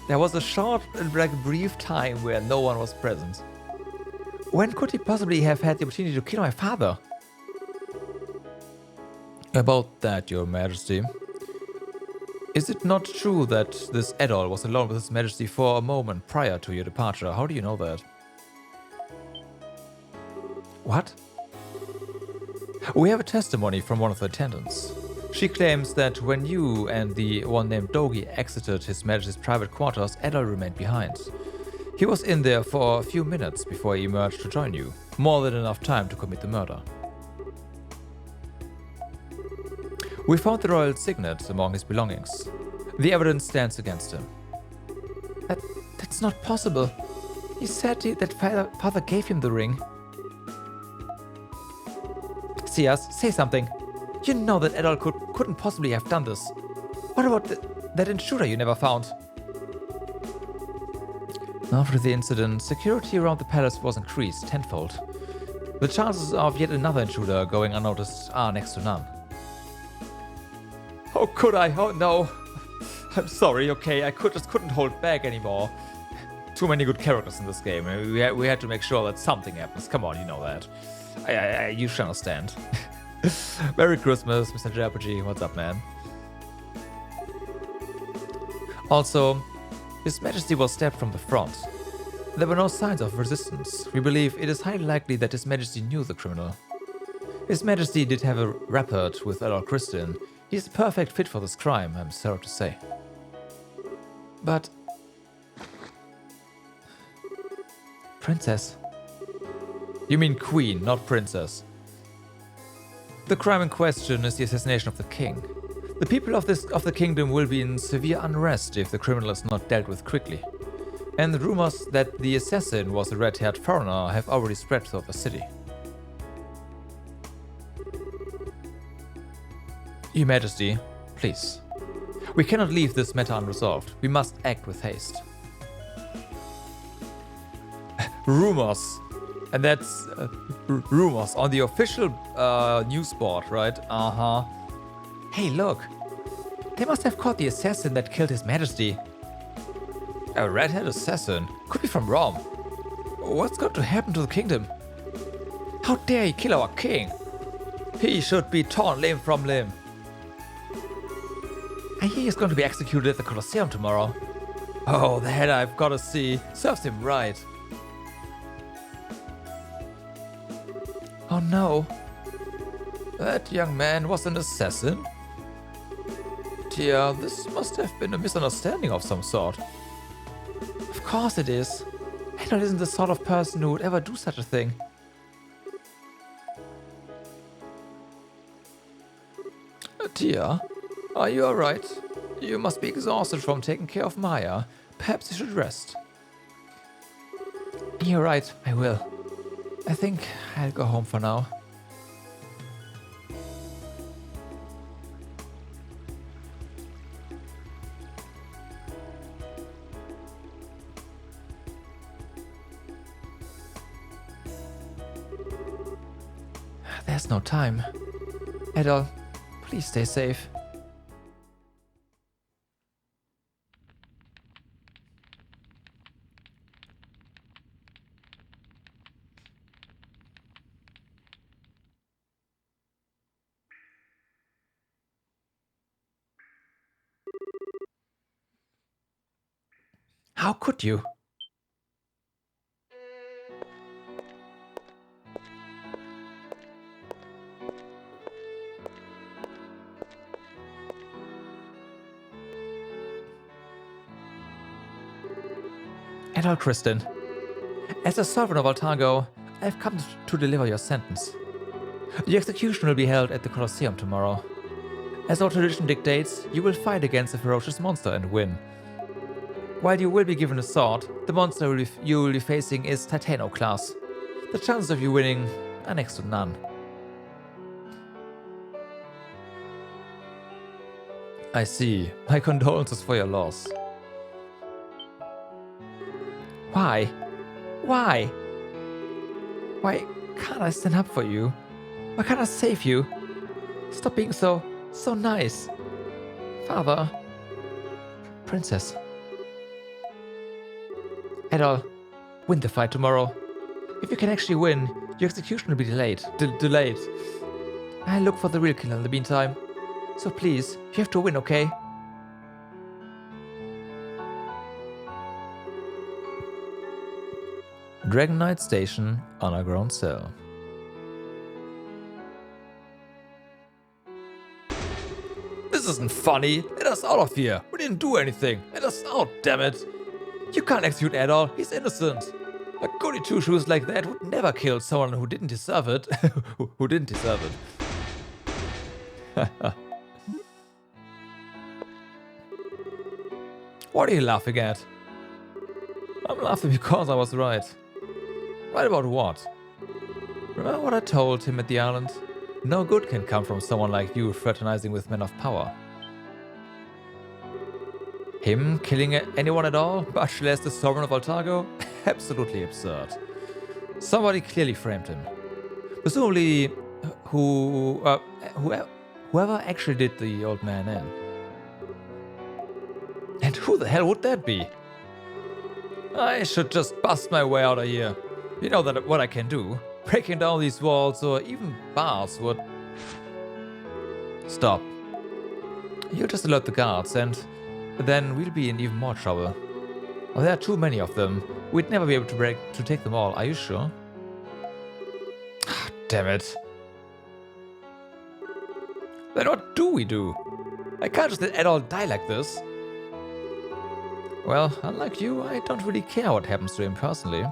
There was a short and brief time where no one was present. When could he possibly have had the opportunity to kill my father? About that, Your Majesty. Is it not true that this Edol was alone with His Majesty for a moment prior to your departure? How do you know that? What? We have a testimony from one of the attendants. She claims that when you and the one named Dogi exited His Majesty's private quarters, Edol remained behind. He was in there for a few minutes before he emerged to join you, more than enough time to commit the murder. We found the royal signet among his belongings. The evidence stands against him. That's not possible. He said that father gave him the ring. Sias, say something. You know that Edol couldn't possibly have done this. What about that intruder you never found? After the incident, security around the palace was increased tenfold. The chances of yet another intruder going unnoticed are next to none. Oh, could I? Oh, no. I'm sorry, okay? I just couldn't hold back anymore. Too many good characters in this game. We had to make sure that something happens. Come on, you know that. You should understand. Merry Christmas, Mr. JRPG. What's up, man? Also, His Majesty was stabbed from the front. There were no signs of resistance. We believe it is highly likely that His Majesty knew the criminal. His Majesty did have a rapport with Earl Christian. He is a perfect fit for this crime, I'm sorry to say. But... Princess? You mean queen, not princess. The crime in question is the assassination of the king. The people of the kingdom will be in severe unrest if the criminal is not dealt with quickly. And the rumors that the assassin was a red-haired foreigner have already spread throughout the city. Your Majesty, please. We cannot leave this matter unresolved. We must act with haste. Rumors. And that's rumors on the official news board, right? Uh-huh. Hey, look. They must have caught the assassin that killed His Majesty. A red-haired assassin? Could be from Rome. What's going to happen to the kingdom? How dare he kill our king? He should be torn limb from limb. I hear he's going to be executed at the Colosseum tomorrow. Oh, that I've got to see. Serves him right. Oh no. That young man was an assassin? Dear, this must have been a misunderstanding of some sort. Of course it is. Edol isn't the sort of person who would ever do such a thing. Dear, are you alright? You must be exhausted from taking care of Maya. Perhaps you should rest. You're right, I will. I think I'll go home for now. There's no time. Edol, please stay safe. How could you? Edol Kristen, as a sovereign of Altago, I've come to deliver your sentence. The execution will be held at the Colosseum tomorrow. As our tradition dictates, you will fight against a ferocious monster and win. While you will be given a sword, the monster you will be facing is Titano class. The chances of you winning are next to none. I see. My condolences for your loss. Why? Why? Why can't I stand up for you? Why can't I save you? Stop being so nice. Father. Princess. Adol, win the fight tomorrow. If you can actually win, your execution will be delayed. Delayed. I'll look for the real killer in the meantime. So please, you have to win, okay? Dragon Knight Station, underground cell. This isn't funny. Let us out of here. We didn't do anything. Let us out, damn it. You can't execute Adol. He's innocent. A goody two-shoes like that would never kill someone who didn't deserve it. who didn't deserve it. What are you laughing at? I'm laughing because I was right. Right about what? Remember what I told him at the island? No good can come from someone like you fraternizing with men of power. Him killing anyone at all, much less the sovereign of Altago? Absolutely absurd. Somebody clearly framed him. Presumably, whoever actually did the old man in. And who the hell would that be? I should just bust my way out of here. You know that what I can do. Breaking down these walls or even bars would... Stop. You just alert the guards and then we'll be in even more trouble. Oh, there are too many of them. We'd never be able to take them all. Are you sure? Damn it. Then what do we do? I can't just let Adol die like this. Well, unlike you, I don't really care what happens to him personally.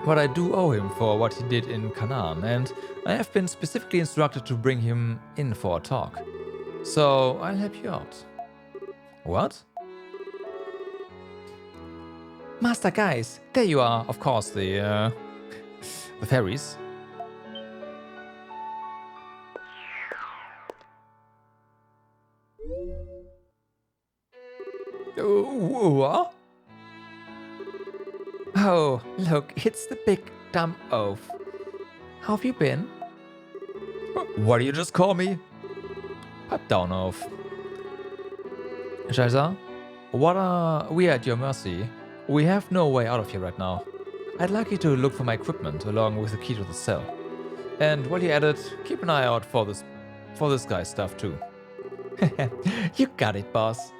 But I do owe him for what he did in Canaan, and I have been specifically instructed to bring him in for a talk. So I'll help you out. What? Master guys, there you are. Of course, the fairies. What? Oh, look, it's the big dumb oaf. How have you been? What do you just call me? Pipe down, oaf. Ygses, we are at your mercy. We have no way out of here right now. I'd like you to look for my equipment along with the key to the cell. And while you're at it, keep an eye out for this guy's stuff too. You got it, boss.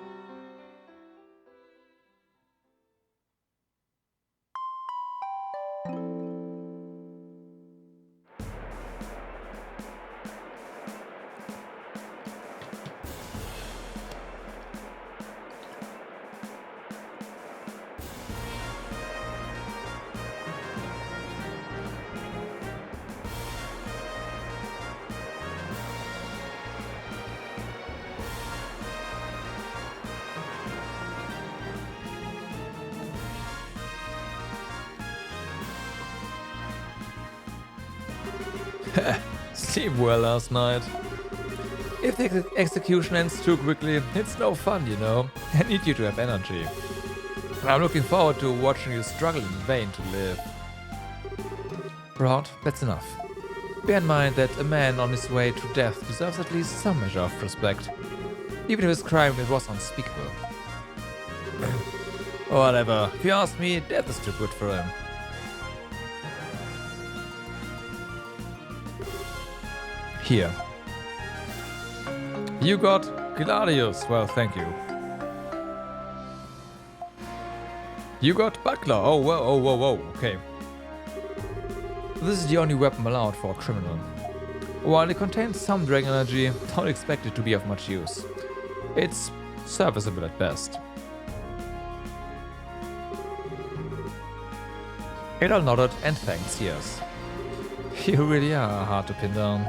Sleep well last night. If the execution ends too quickly, it's no fun, you know. I need you to have energy. I'm looking forward to watching you struggle in vain to live. Rod, that's enough. Bear in mind that a man on his way to death deserves at least some measure of respect. Even if his crime was unspeakable. Whatever. If you ask me, death is too good for him. Here. You got Kilios. Well, thank you. You got Buckler. Oh, whoa. Okay. This is the only weapon allowed for a criminal. While it contains some dragon energy, don't expect it to be of much use. It's serviceable at best. Adol nodded and thanked Sears. You really are hard to pin down.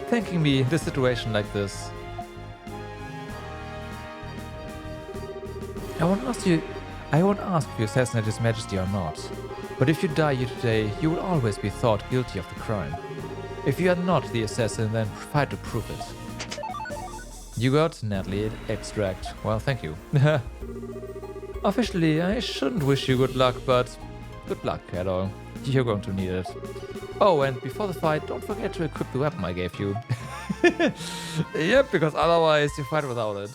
Thanking me in a situation like this. I won't ask if you assassinate His Majesty or not. But if you die here today, you will always be thought guilty of the crime. If you are not the assassin, then try to prove it. You got Natalie extract. Well, thank you. Officially, I shouldn't wish you good luck, but good luck, Adol. You're going to need it. Oh, and before the fight, don't forget to equip the weapon I gave you. Yep, because otherwise you fight without it.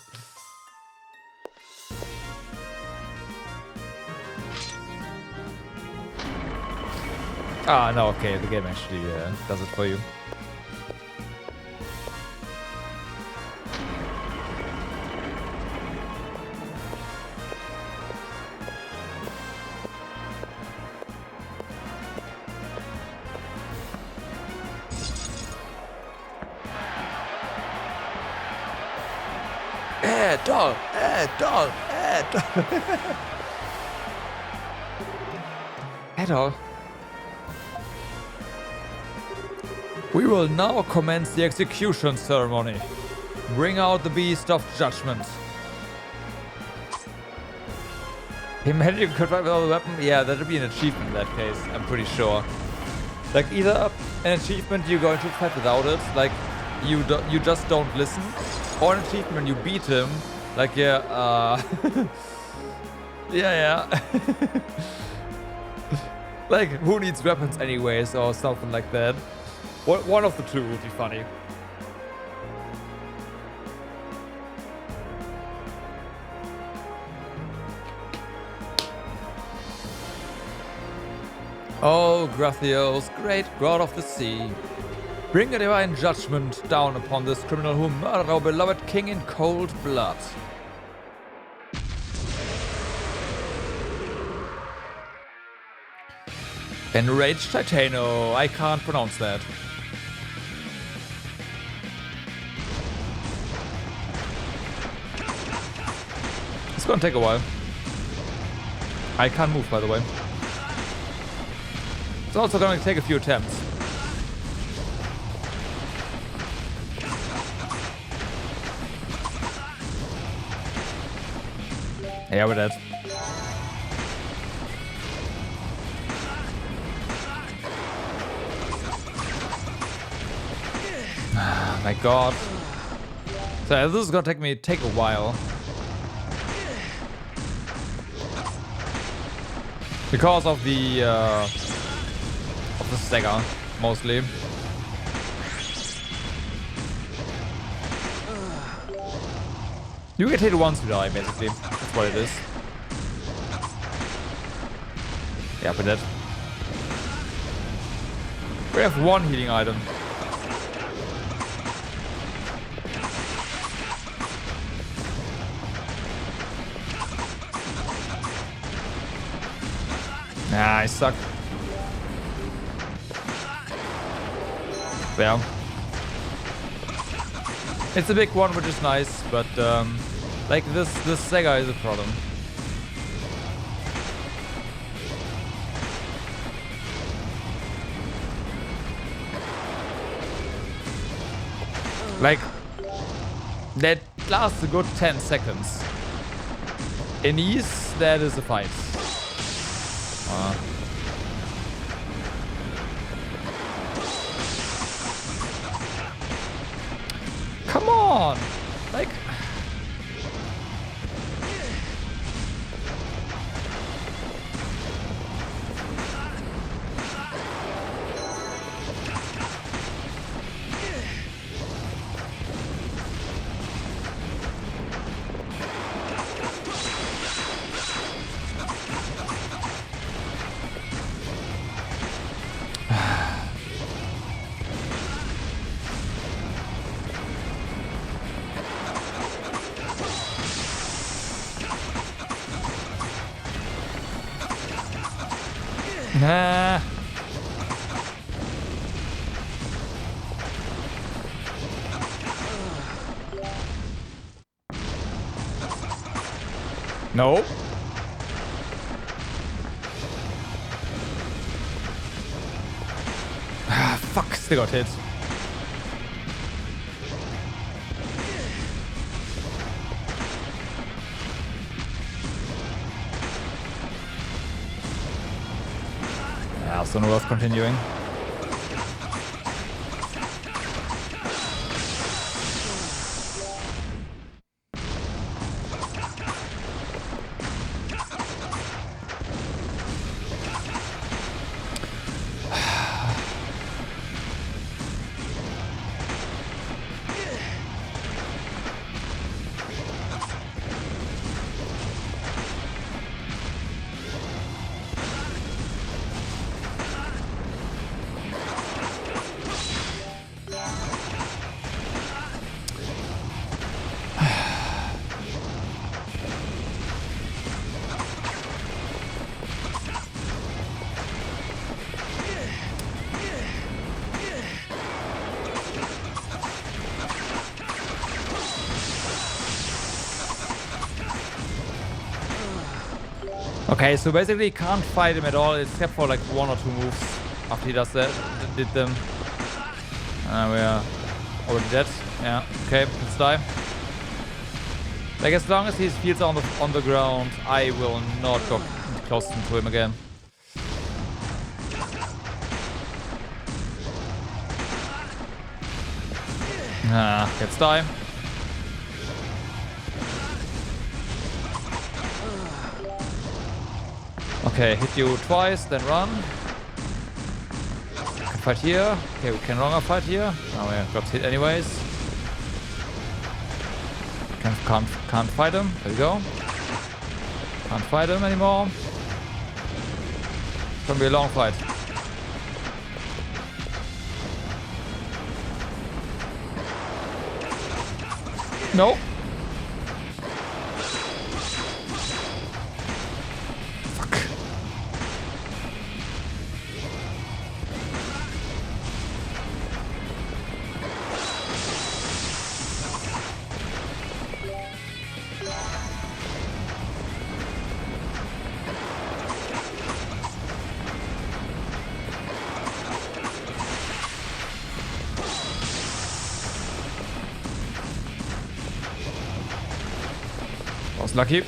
Ah, no, okay, the game actually does it for you. Doll! Doll! Doll! Doll. We will now commence the execution ceremony. Bring out the beast of judgment. Imagine you could fight without a weapon? Yeah, that would be an achievement in that case, I'm pretty sure. Like either an achievement you're going to fight without it, like you just don't listen, or an achievement you beat him, like yeah, yeah. Like, who needs weapons anyways, or something like that. One of the two would be funny. Oh, Grothios, great god of the sea. Bring a divine judgment down upon this criminal who murdered our beloved king in cold blood. Enraged Titano. I can't pronounce that. It's gonna take a while. I can't move, by the way. It's also gonna take a few attempts. Yeah, we're dead. My god. So this is gonna take a while. Because of the stagger, mostly. You get hit once you die, basically. That's what it is. Yeah, we're dead. We have one healing item. Nah, I suck. Yeah. It's a big one, which is nice, but like this Sega is a problem. Like that lasts a good 10 seconds. In Ease, that is a fight. Come on! Like... Nah. No. Ah, fuck, still got hit. Also not worth continuing. Okay, so basically you can't fight him at all except for like 1 or 2 moves after he does that, did them. We are already dead. Yeah, okay, let's die. Like as long as he feels on the ground, I will not go close to him again. Let's die. Okay, hit you twice, then run. Can fight here. Okay, we can no longer fight here. Oh, we got hit anyways. Can't fight him. There we go. Can't fight him anymore. It's gonna be a long fight. No. Fuck. Was lucky.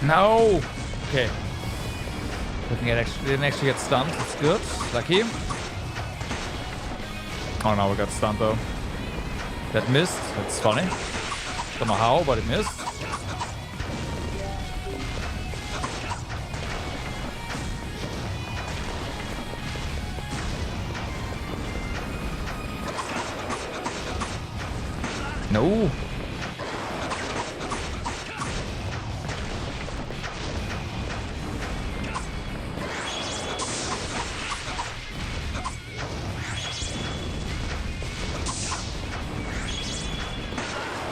No. Okay. Didn't actually get stunned. That's good. Lucky. Oh no, we got stunned though. That missed. That's funny. Don't know how, but it missed. No.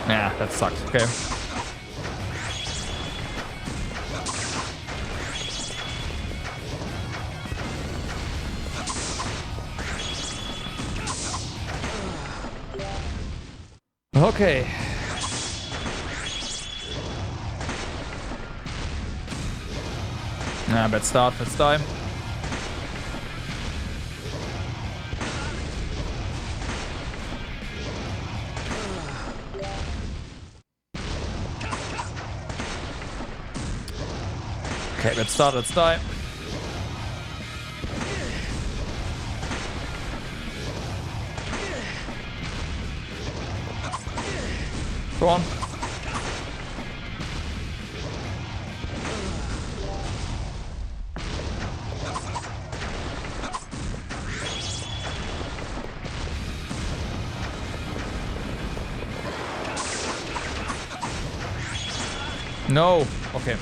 Nah, that sucked. Okay. Okay. Nah, bad start. Let's die. Okay, let's start, let's die. Go on. No. Okay.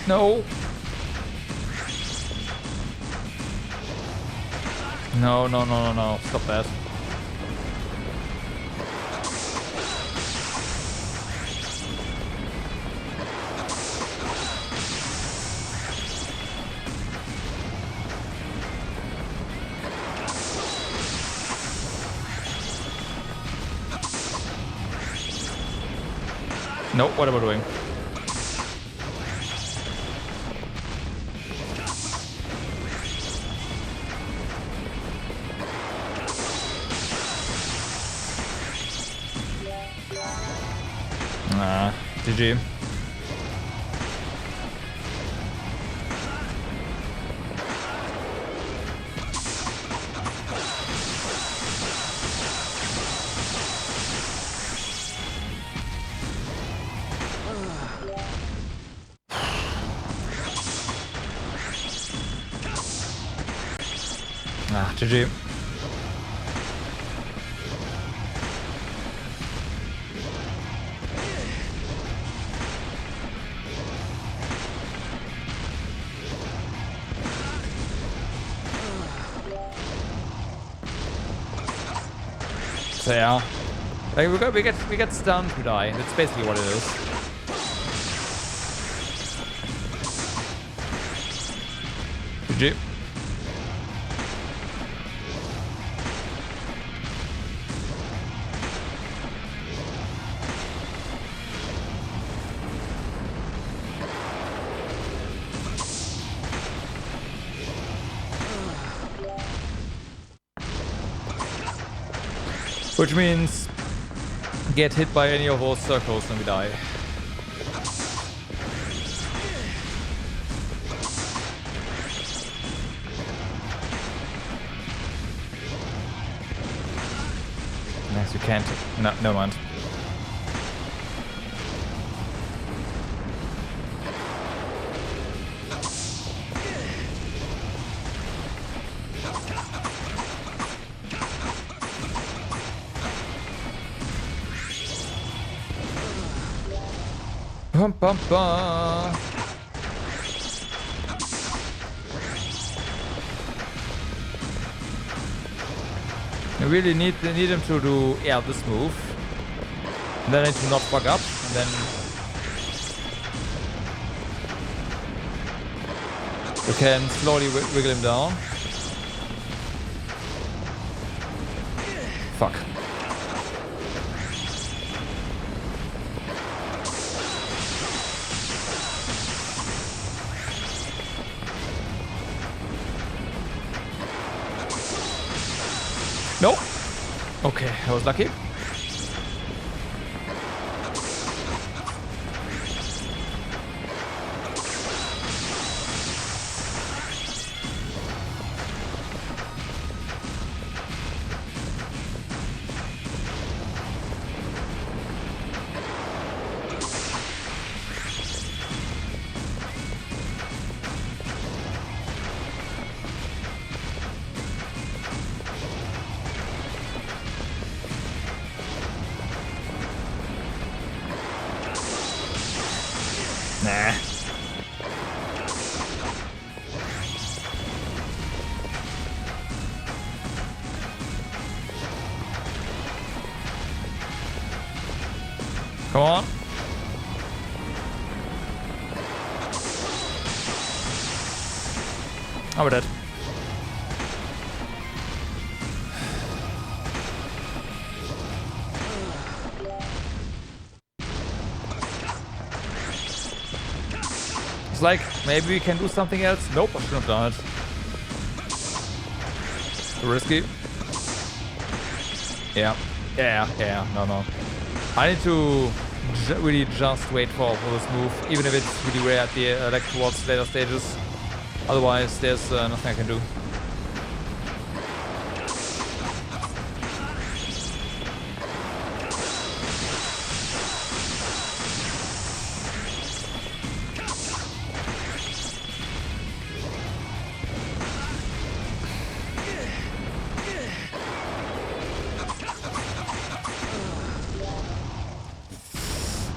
No. No, no, no, no, no. Stop that. No, what am I doing? GG. GG. So yeah, like we get stunned, we die. That's basically what it is. GG. Which means get hit by any of those circles and we die. Nice, you can't. No, no mind. Bum, bum, bum. I really need him to do this move. And then I need to not fuck up, and then we can slowly wiggle him down. Fuck. Nope. Okay, I was lucky. Nah. Come on. Oh, we're dead. Like, maybe we can do something else. Nope, I shouldn't have done it. Too risky. Yeah, no. I need to really just wait for this move, even if it's really rare at the like towards later stages. Otherwise, there's nothing I can do.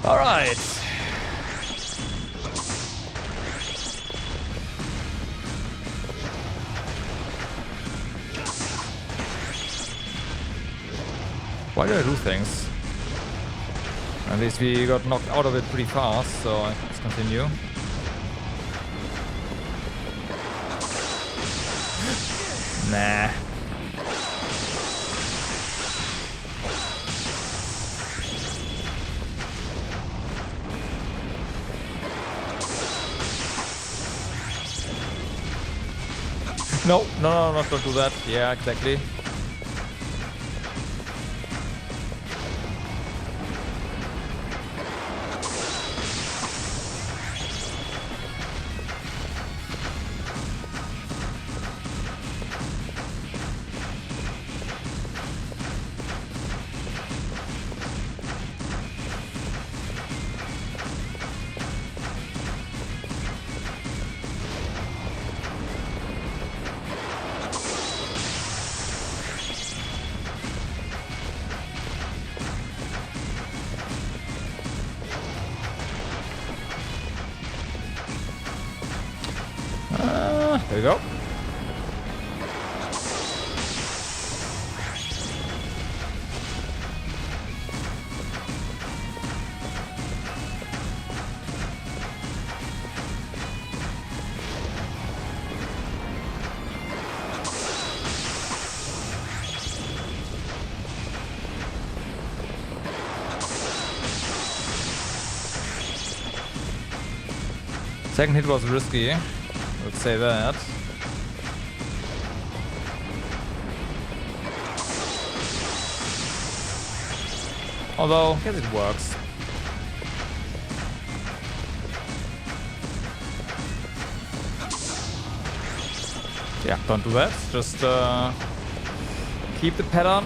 All right. Why do I do things? At least we got knocked out of it pretty fast, so let's continue. Nah. No, don't do that. Yeah, exactly. There we go. Second hit was risky. Let's say that. Although, I guess it works. Yeah, don't do that. Just keep the pattern.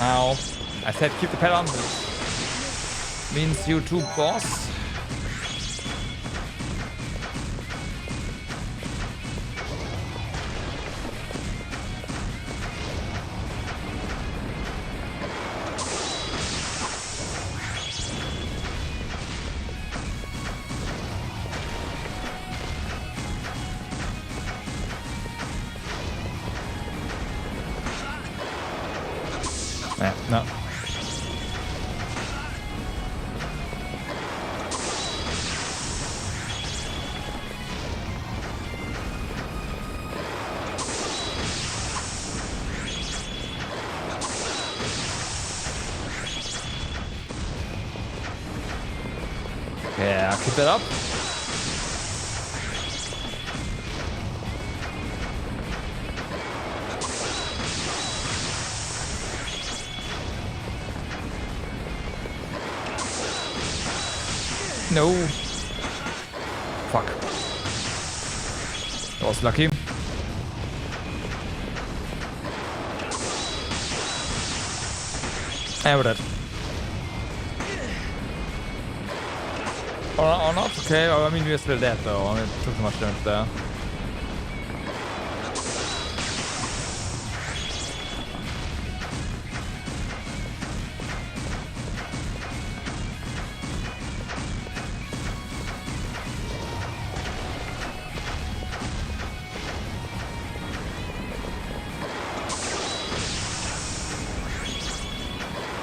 Ow. I said keep the pattern. Means you two boss. No. Yeah, keep that up. No. Fuck. That was lucky. Yeah, we're dead. Or not? Okay, I mean, we're still dead though. I mean, it took too much damage there.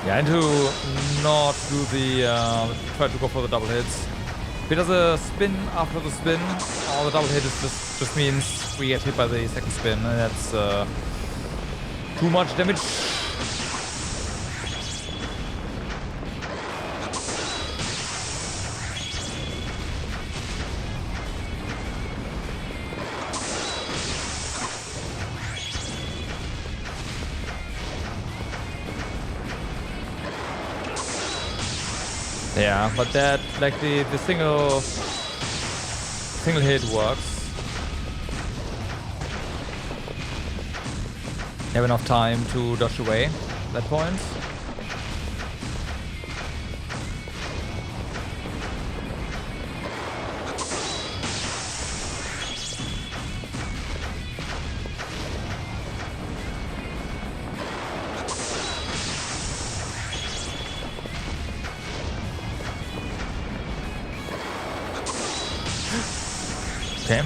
Yeah, and to not do the, try to go for the double hits. If he does a spin after the spin, or the double hit just means we get hit by the second spin, and that's too much damage. Yeah, but that, like the single hit works. You have enough time to dodge away at that point. Okay.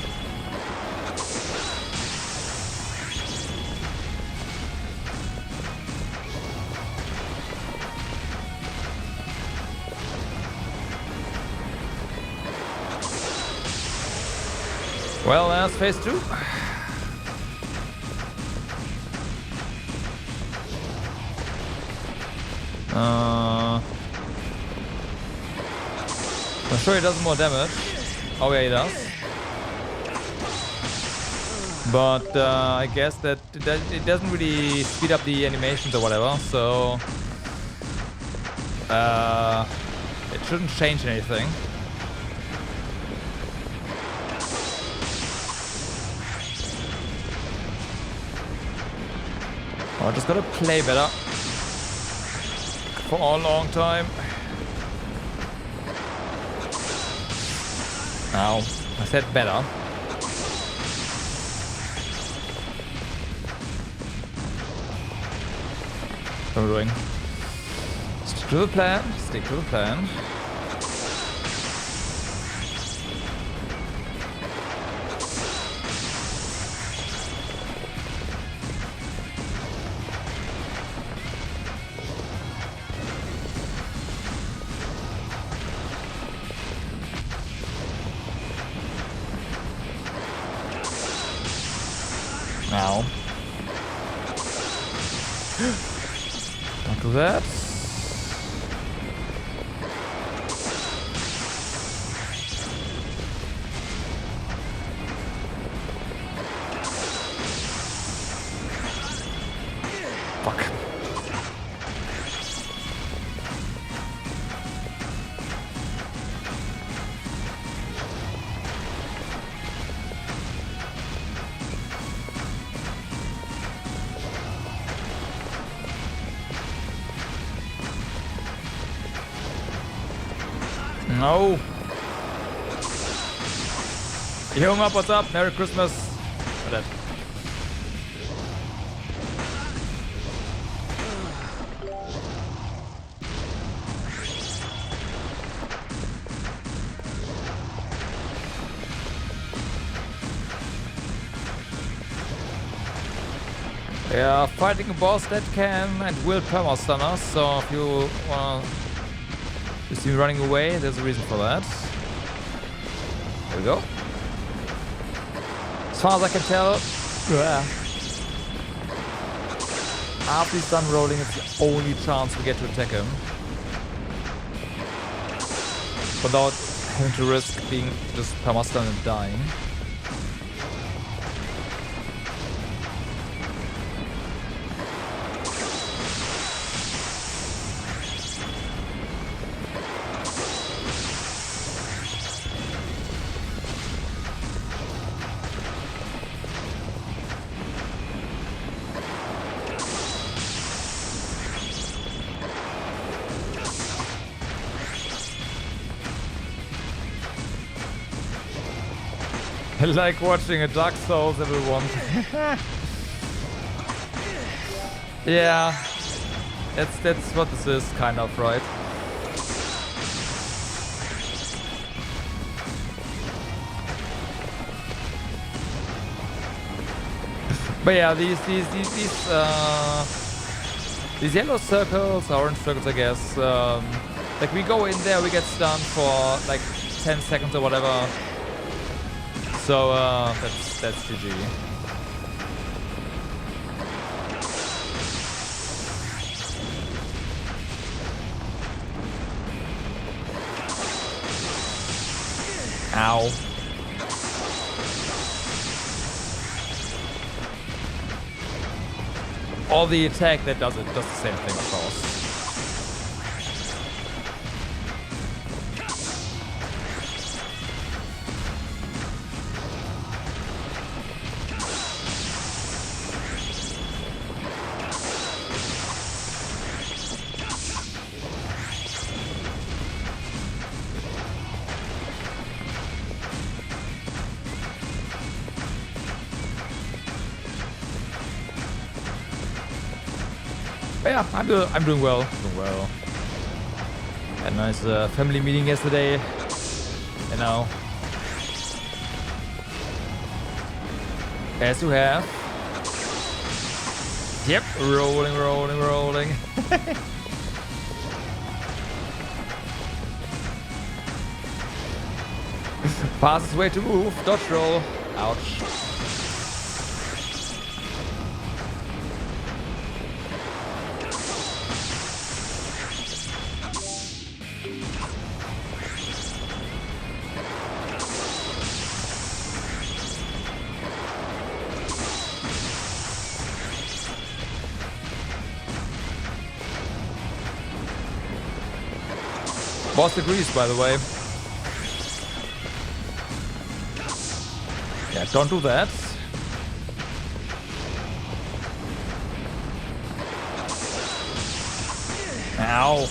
Well, that's phase 2. I'm sure he does more damage. Oh yeah, he does. But I guess that it doesn't really speed up the animations or whatever, so it shouldn't change anything. I just gotta play better for a long time. Now, I said better. What are we doing? Stick to the plan. Stick to the plan. Now. Don't do that. No. Junge, what's up? Merry Christmas. That. Yeah, fighting a boss that can and will perma-stun us, so if you wanna see me running away, there's a reason for that. There we go. As far as I can tell, after he's done rolling, it's the only chance we get to attack him. Without having to risk being just perma-stunned and dying. I like watching a Dark Souls, everyone. Yeah, that's what this is, kind of, right? But yeah, these yellow circles, orange circles, I guess. Like we go in there, we get stunned for like 10 seconds or whatever. So that's GG. Ow. Or the attack that does the same thing, of course. But yeah, I'm doing well. Had a nice family meeting yesterday. You know, as you have. Yep, rolling. Fastest way to move, dodge roll. Ouch. Boss agrees, by the way. Yeah, don't do that. Ow.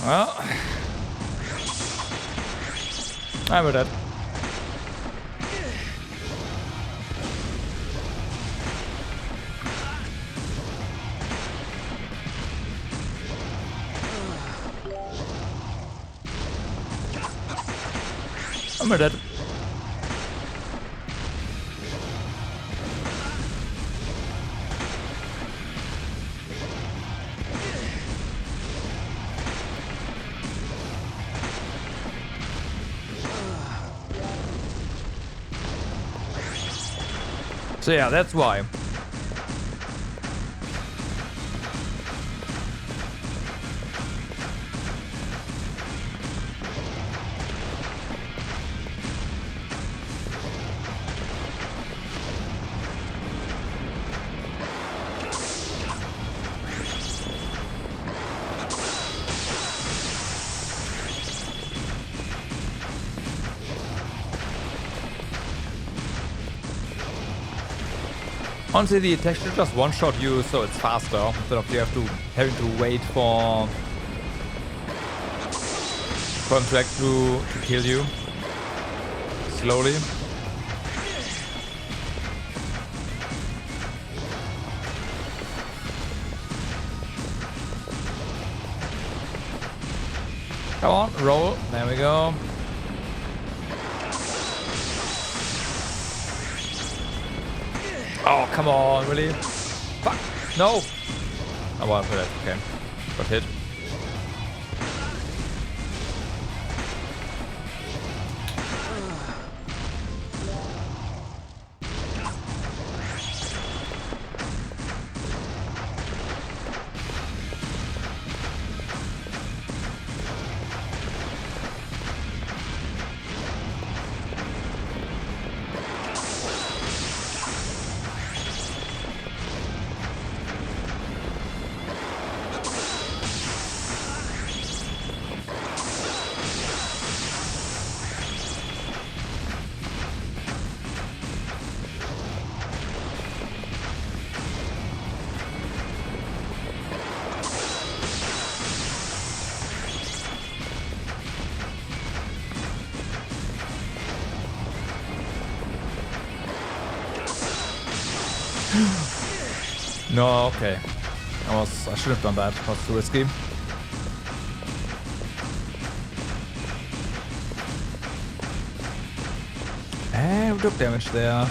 Well, I'm with that. I'm with that. So yeah, that's why. Honestly, the attack should just one-shot you, so it's faster instead of having to wait for him to kill you slowly. Come on, roll. There we go. Oh, come on, really? Fuck, no! Oh, well, for that, okay. Got hit. No, okay. I should have done that. It was too risky. We took damage there.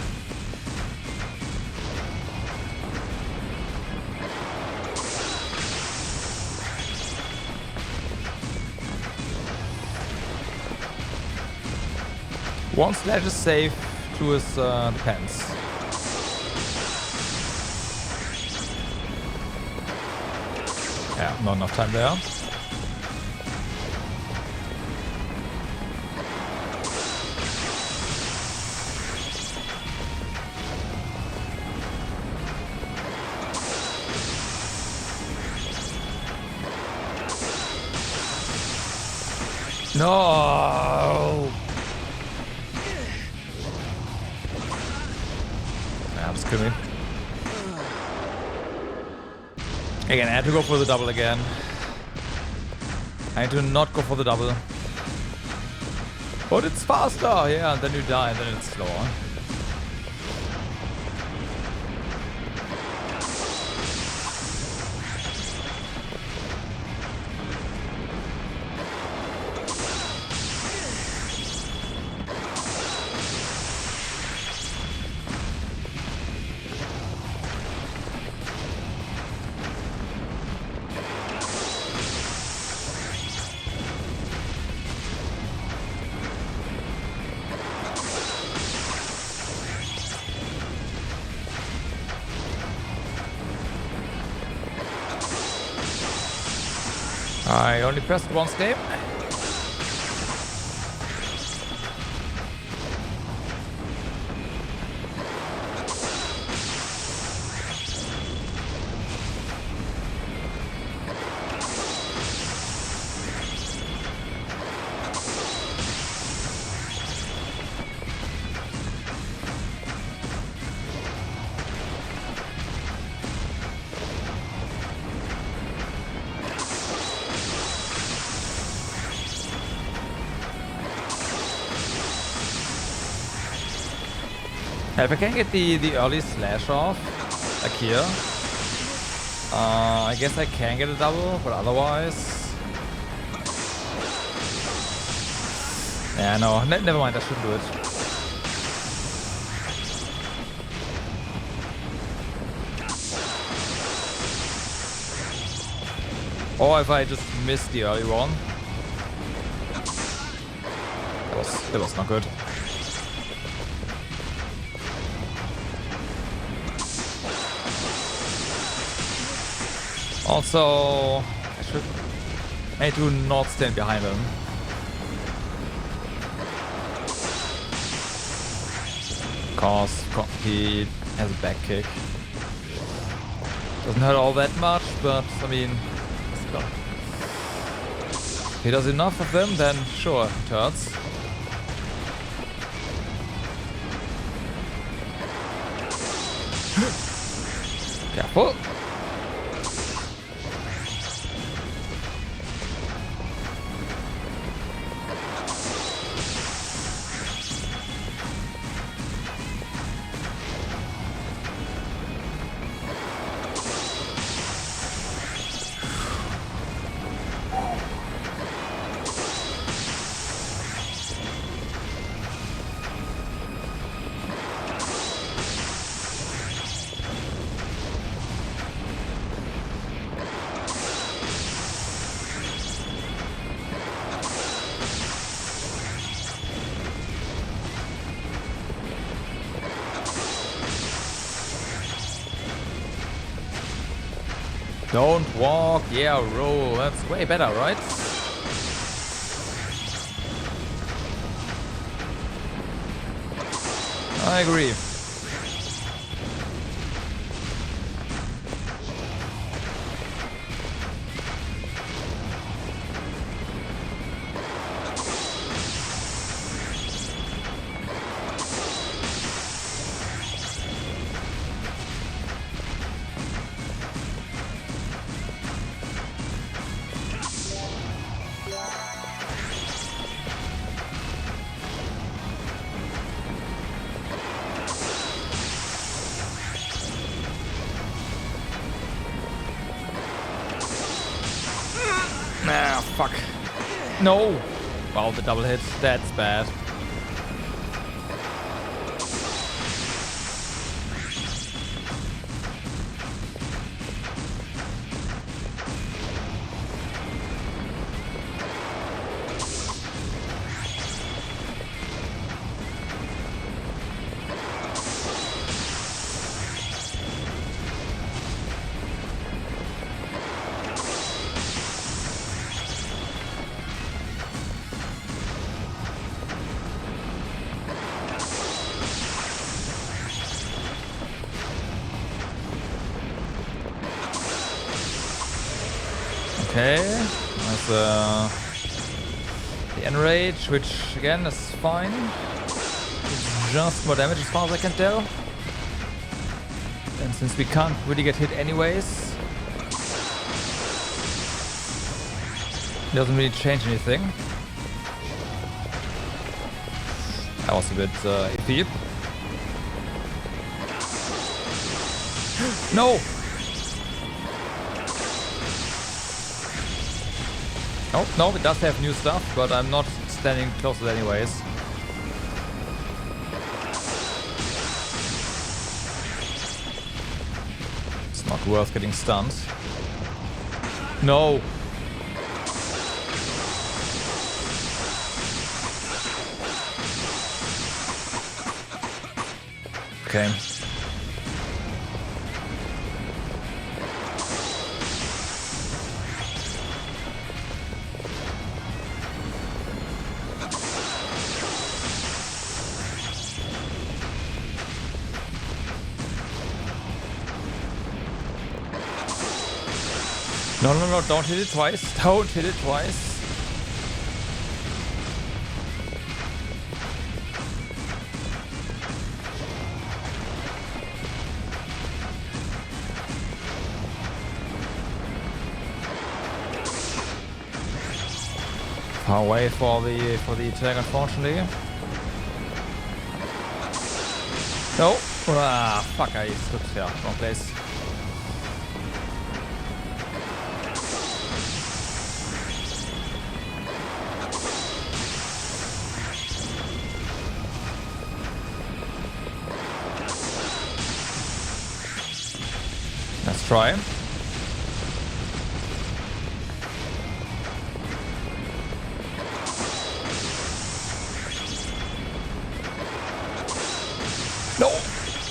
One slash is safe to his defense. Yeah, not enough time there. No! Yeah, just kill me. Again, I had to go for the double again. I had to not go for the double. But it's faster! Yeah, and then you die, and then it's slower. I only pressed once game. If I can get the early slash off, like here, I guess I can get a double, but otherwise... Yeah, no, never mind, I shouldn't do it. Or if I just missed the early one. That was not good. Also, I do not stand behind him. Cause he has a back kick. Doesn't hurt all that much, but I mean, if he does enough of them, then sure, it hurts. Careful. Don't walk, yeah, roll. That's way better, right? I agree. Ah, fuck. No! Wow, the double hit. That's bad. Okay, that's the enrage, which again is fine. It's just more damage as far as I can tell. And since we can't really get hit anyways, it doesn't really change anything. That was a bit iffy. No! Oh, no, it does have new stuff, but I'm not standing close to it anyways. It's not worth getting stunned. No! Okay. No, no, no, don't hit it twice. Don't hit it twice. Far away for the attack, unfortunately. No. Ah, fuck, I stood here. Wrong place. Let's try. No!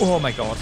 Oh my god.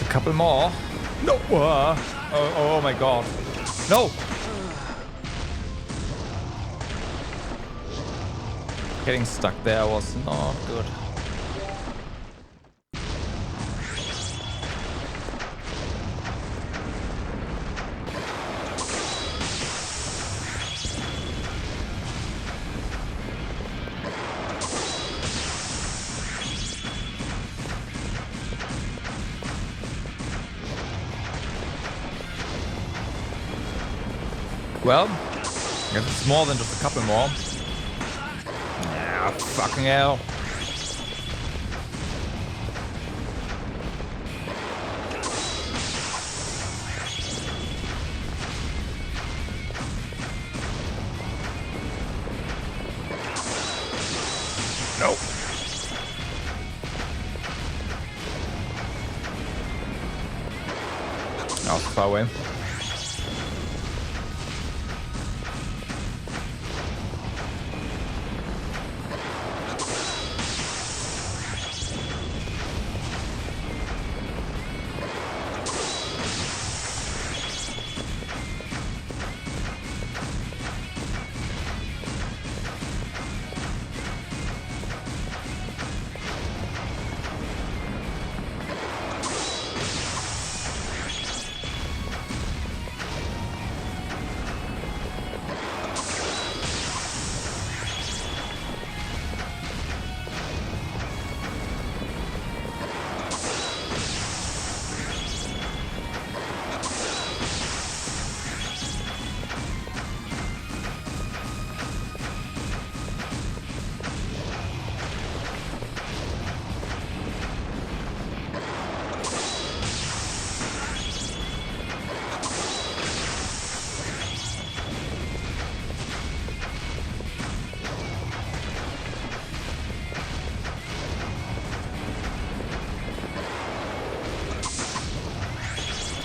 Couple more. No. Oh my god. No. Getting stuck there was not good. Well, I guess it's more than just a couple more. Ah, fucking hell. No. Oh, far away.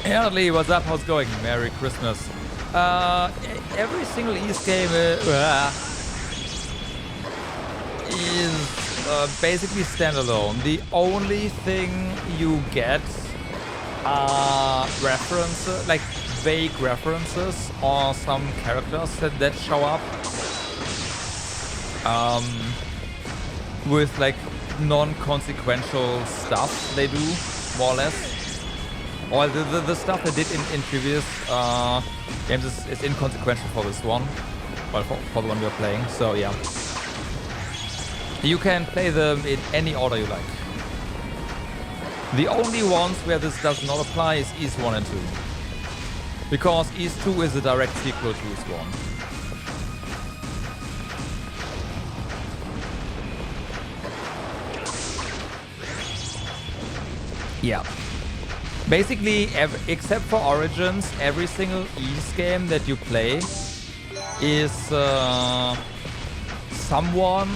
Hey Lee, what's up? How's it going? Merry Christmas. Every single East game is basically standalone. The only thing you get are references, like vague references or some characters that show up with like non-consequential stuff they do, more or less. Or the stuff they did in previous games is inconsequential for this one. Well, for the one we're playing, so yeah. You can play them in any order you like. The only ones where this does not apply is East 1 and 2. Because East 2 is a direct sequel to East 1. Yeah. Basically, except for Origins, every single East game that you play is someone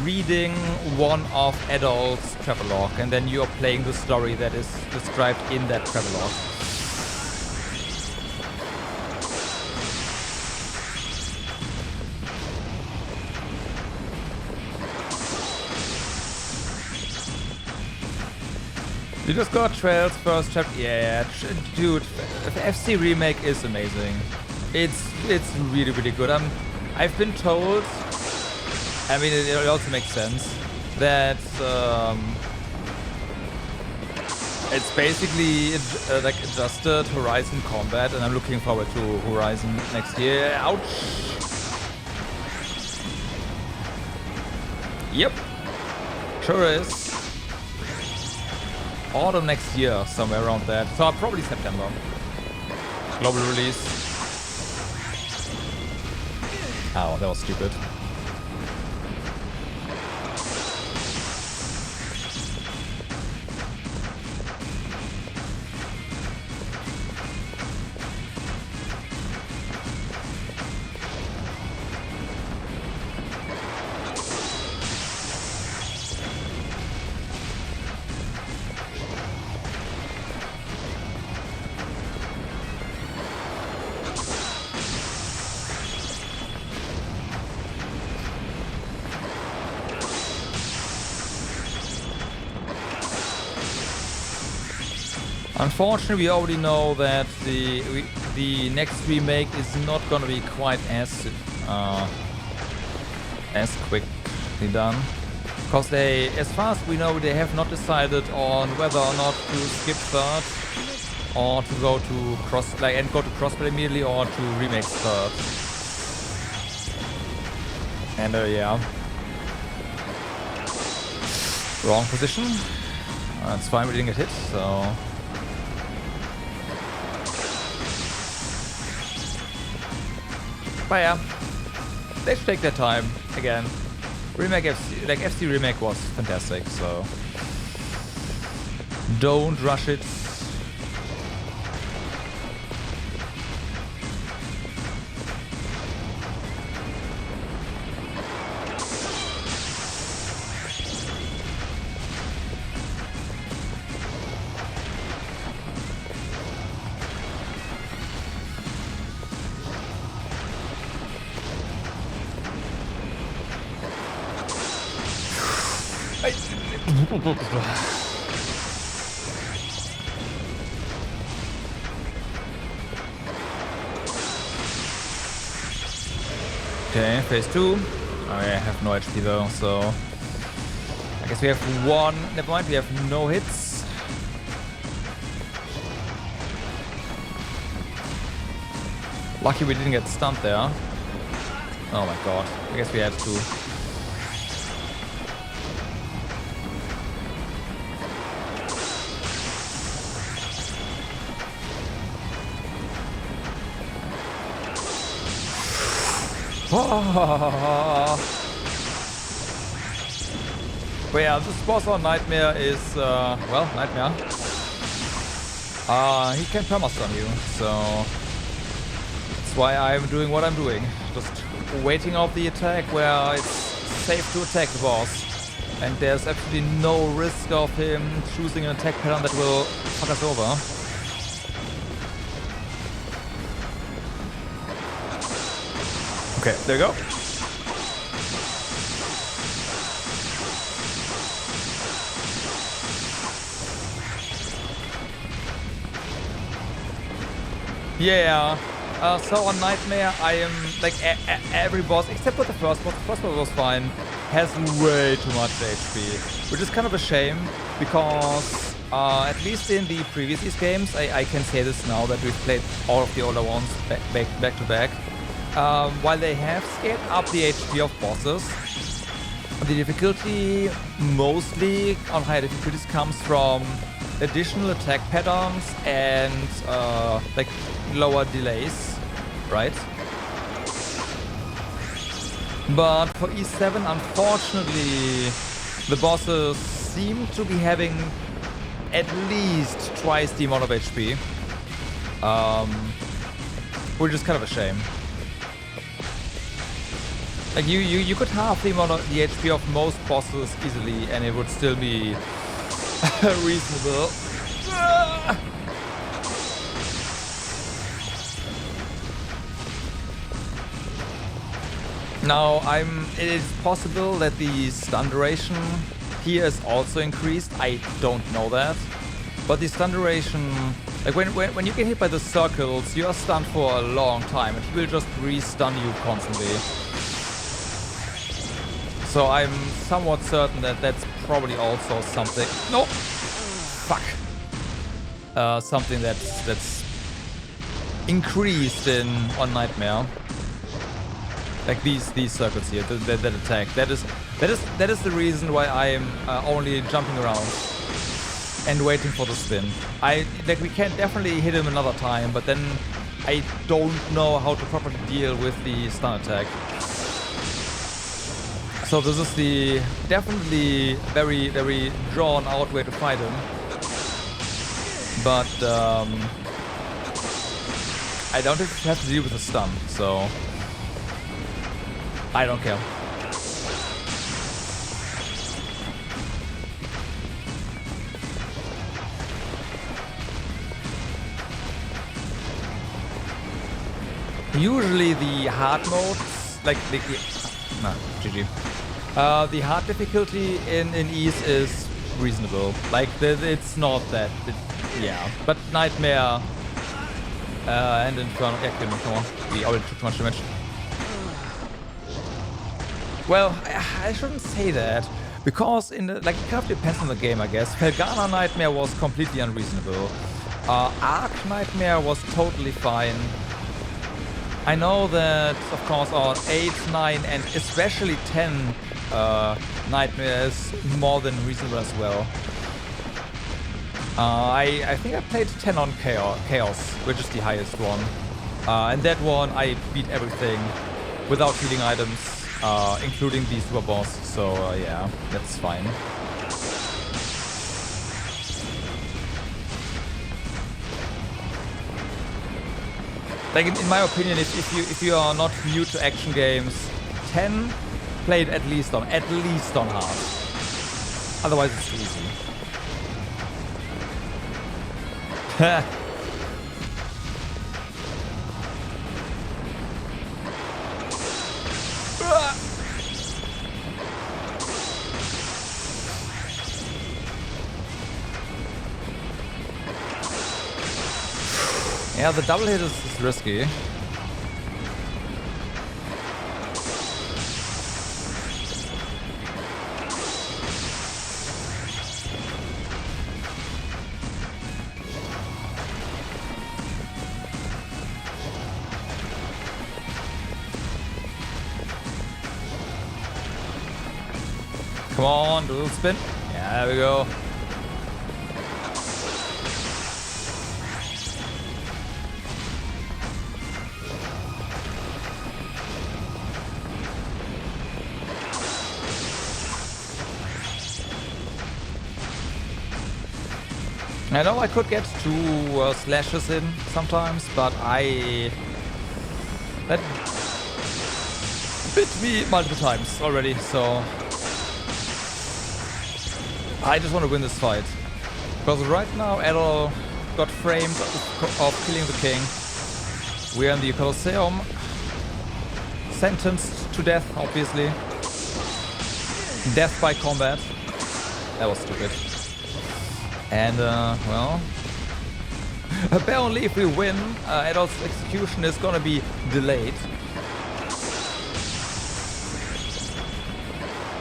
reading one of Adolf's travelogue, and then you are playing the story that is described in that travelogue. You just got Trail's first chapter. Yeah, dude, the FC remake is amazing. It's really good. I've been told. I mean, it also makes sense that it's basically like adjusted Horizon combat, and I'm looking forward to Horizon next year. Ouch. Yep, sure is. Autumn next year, somewhere around that. So probably September. Global release. Oh, that was stupid. Unfortunately, we already know that the next remake is not gonna be quite as quickly done, because they, as far as we know, they have not decided on whether or not to skip third or to go to crossplay immediately, or to remake third. And yeah, wrong position. That's fine, we didn't get hit, so. But yeah, they should take their time again. Remake FC, like FC remake was fantastic, so don't rush it. Okay, phase 2. I have no HP though, so I guess we have one. Never mind, we have no hits. Lucky we didn't get stunned there. Oh my god, I guess we had to. But yeah, this boss on Nightmare is, well, Nightmare. He can perma-stun you, so that's why I'm doing what I'm doing. Just waiting out the attack where it's safe to attack the boss. And there's absolutely no risk of him choosing an attack pattern that will fuck us over. Okay, there you go. Yeah, so on Nightmare, I am like every boss, except for the first boss. The first boss was fine, has way too much HP, which is kind of a shame, because at least in the previous Ys games, I can say this now that we've played all of the older ones back to back. While they have scaled up the HP of bosses, the difficulty mostly on higher difficulties comes from additional attack patterns and like lower delays, right? But for E7, unfortunately, the bosses seem to be having at least twice the amount of HP, which is kind of a shame. Like you could halve the amount of the HP of most bosses easily, and it would still be reasonable. Now it is possible that the stun duration here is also increased. I don't know that. But the stun duration, like when you get hit by the circles, you are stunned for a long time, and he will just re-stun you constantly. So I'm somewhat certain that that's probably also something. No, fuck. Something that's increased on Nightmare. Like these circles here, that attack. That is the reason why I am only jumping around and waiting for the spin. We can definitely hit him another time, but then I don't know how to properly deal with the stun attack. So this is the definitely very, very drawn out way to fight him. But I don't have to deal with the stun, so I don't care. Usually the hard modes, like GG. The hard difficulty in Ys is reasonable. Like it's not that, yeah. But Nightmare and Inferno, yeah, kill me, come on. We already took too much damage. Well, I shouldn't say that because it kind of depends on the game, I guess. Felgana Nightmare was completely unreasonable. Arc Nightmare was totally fine. I know that, of course, on 8, 9, and especially 10 Nightmare is more than reasonable as well. I think I played 10 on Chaos, which is the highest one. And that one I beat everything without healing items, including the super boss. So yeah, that's fine. Like in my opinion, if you are not new to action games, 10 played at least on hard. Otherwise it's too easy. Yeah, the double hit is risky. Come on, do a little spin. Yeah, there we go. I know I could get 2 slashes in sometimes, but that bit me multiple times already, so I just want to win this fight. Because right now Errol got framed of killing the king. We are in the Colosseum, sentenced to death, obviously. Death by combat. That was stupid. And, well, apparently if we win, Adolf's execution is gonna be delayed.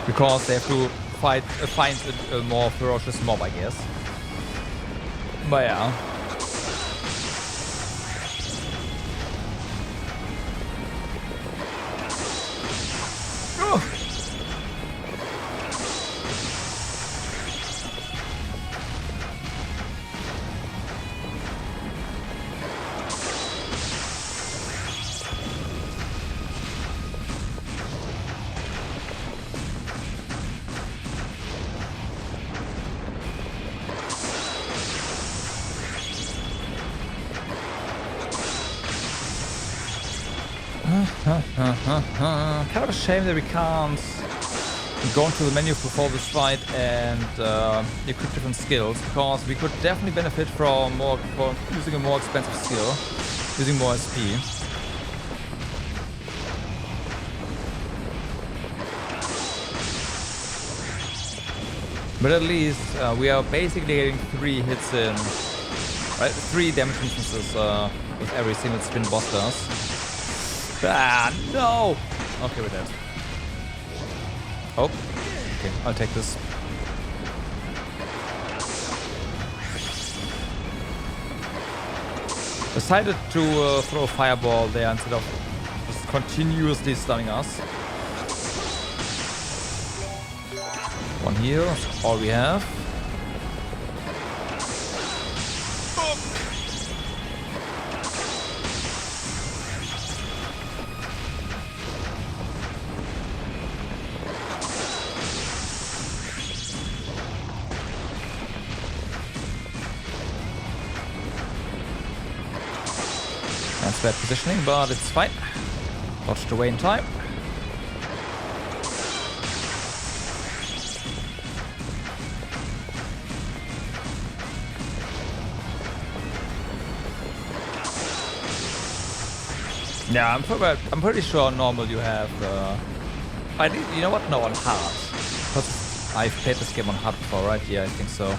Because they have to find a more ferocious mob, I guess. But yeah. Kind of a shame that we can't go into the menu before this fight and equip different skills, because we could definitely benefit from using a more expensive skill, using more SP. But at least we are basically getting 3 hits in, right? 3 damage instances with every single spin boss does. Ah, no! Okay, we're dead. Oh, okay, I'll take this. Decided to throw a fireball there instead of just continuously stunning us. One heal, that's all we have. That's bad positioning, but it's fine. Dodged away in time. Yeah, I'm pretty sure on normal you have. You know what? No, on hard. Because I've played this game on hard before, right? Yeah, I think so.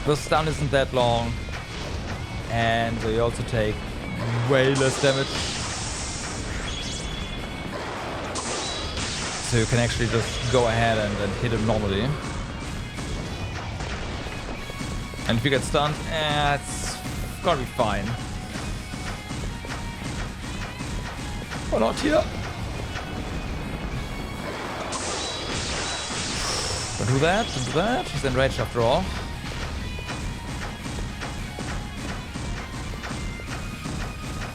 The stun isn't that long, and you also take way less damage. So you can actually just go ahead and hit him normally. And if you get stunned, it's gotta be fine. Oh, not here. Don't do that, don't do that. He's enraged after all.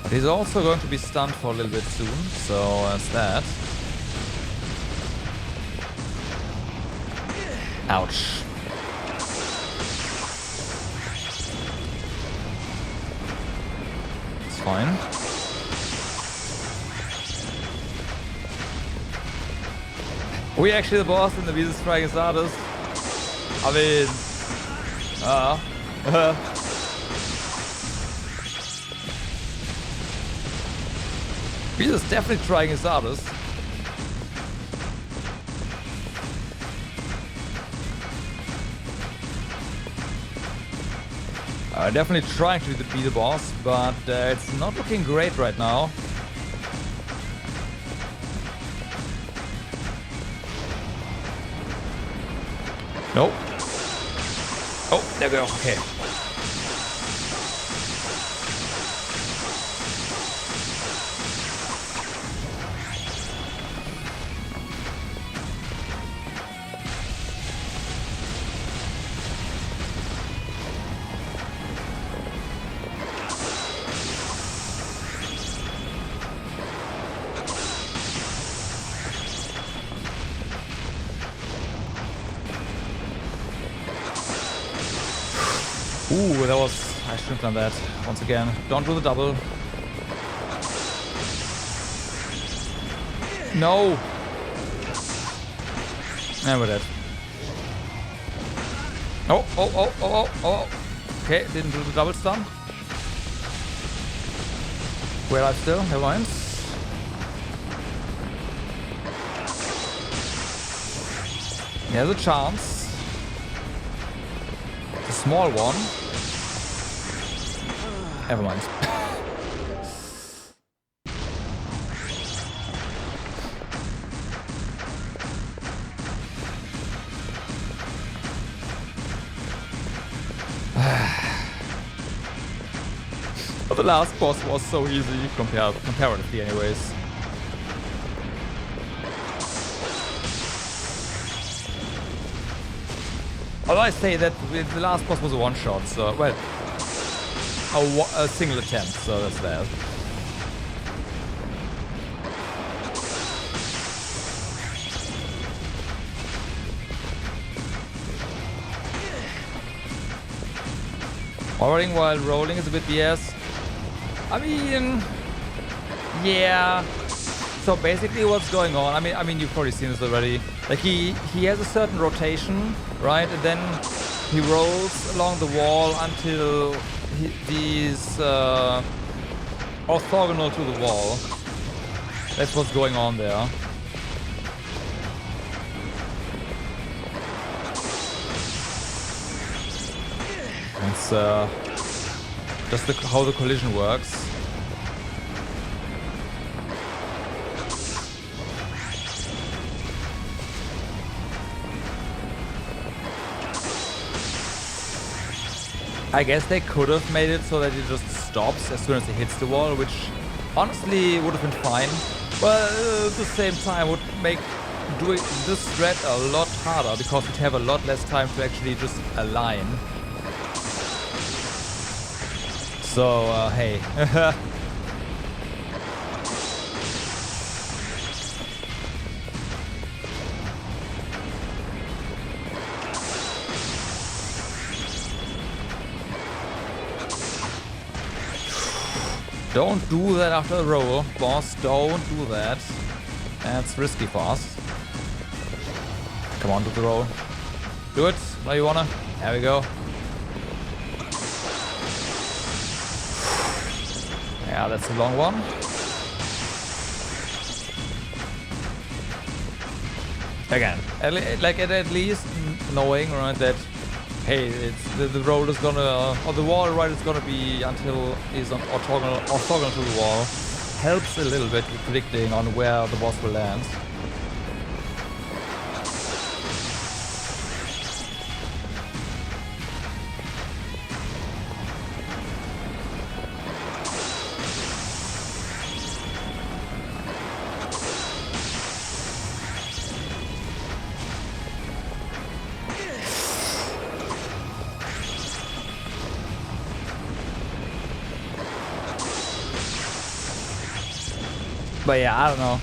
But he's also going to be stunned for a little bit soon, so that's that. Ouch. It's fine. Are we actually the boss in the Ygses striking starters? I mean... Ygses definitely trying his hardest. Definitely trying to be the boss, but it's not looking great right now. Nope. Oh, there we go. Okay. Ooh, that was... I shouldn't have done that. Once again, don't do the double. No! And we're dead. Oh. Okay, didn't do the double stun. We're alive still, never mind. There's a chance. It's a small one. Never mind. But the last boss was so easy comparatively anyways. Although I say that the last boss was a one-shot, so, well, a single attempt, so that's that. Hovering while rolling is a bit BS. I mean, yeah. So basically what's going on, I mean you've probably seen this already. Like he has a certain rotation, right? And then he rolls along the wall until he's orthogonal to the wall. That's what's going on there. It's just how the collision works. I guess they could have made it so that it just stops as soon as it hits the wall, which honestly would have been fine. But at the same time would make doing this strat a lot harder because you'd have a lot less time to actually just align. So, hey. Don't do that after the roll, boss. Don't do that. That's risky for us. Come on, do the roll. Do it. No, you wanna? There we go. Yeah, that's a long one. Again, at least knowing, right, that hey, it's the roll is gonna, or the wall right is gonna be until is on orthogonal to the wall, helps a little bit with predicting on where the boss will land. But yeah, I don't know.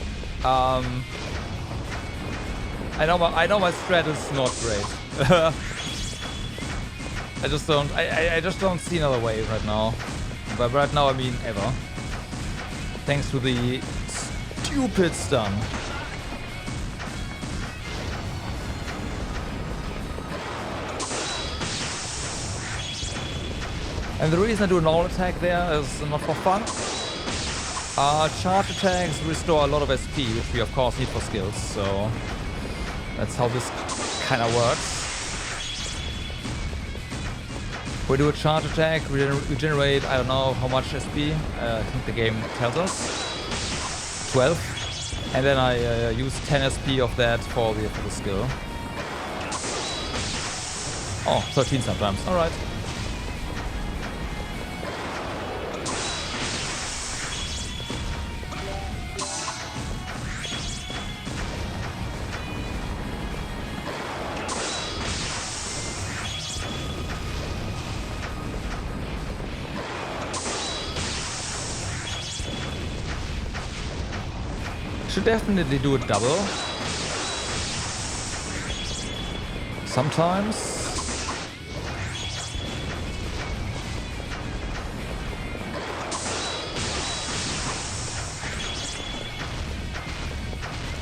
I know my strat is not great. I just don't see another way right now. But right now I mean ever. Thanks to the stupid stun. And the reason I do an all attack there is not for fun. Charge attacks restore a lot of SP, which we of course need for skills, so that's how this kind of works. We do a charge attack, we generate, I don't know how much SP, I think the game tells us, 12, and then I use 10 SP of that for the skill. Oh, 13 sometimes, alright. Should definitely do a double. Sometimes.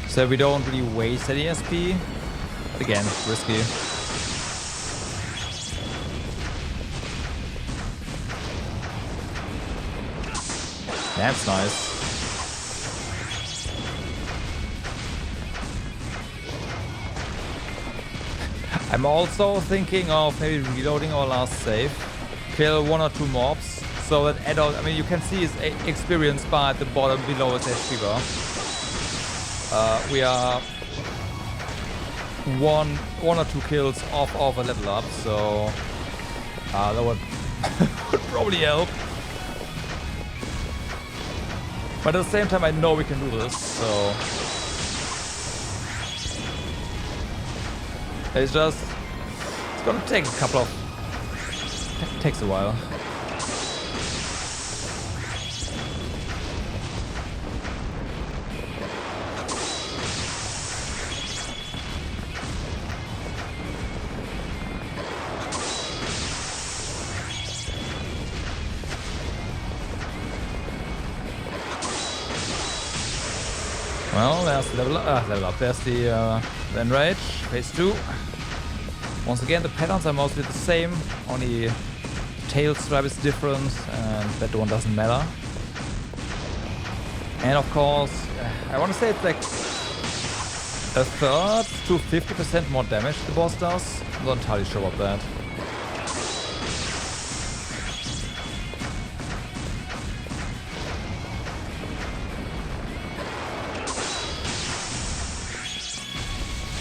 So we don't really waste any SP. But again, risky. That's nice. I'm also thinking of maybe reloading our last save, kill 1 or 2 mobs, so that Edona, I mean you can see his experience bar at the bottom below his HP bar. We are one or 2 kills off of a level up, so that would, would probably help. But at the same time I know we can do this, so it's gonna take a couple of, takes a while. Well, there's the level up. There's the Enrage, phase 2. Once again, the patterns are mostly the same, only tail stripe is different, and that one doesn't matter. And of course, I want to say it's like a third to 50% more damage the boss does. I'm not entirely sure about that.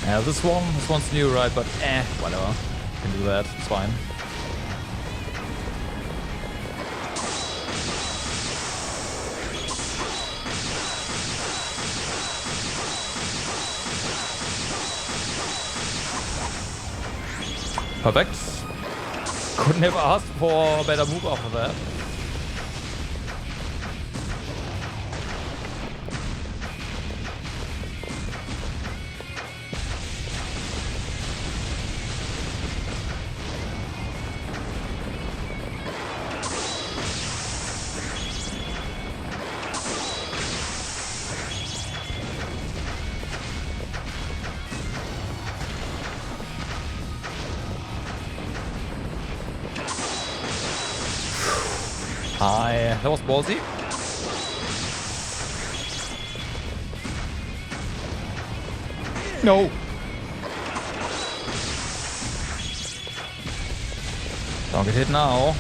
Yeah, this one's new, right? But whatever. Can do that. It's fine. Perfect. Couldn't have asked for a better move after that. That was ballsy. No. Don't get hit now.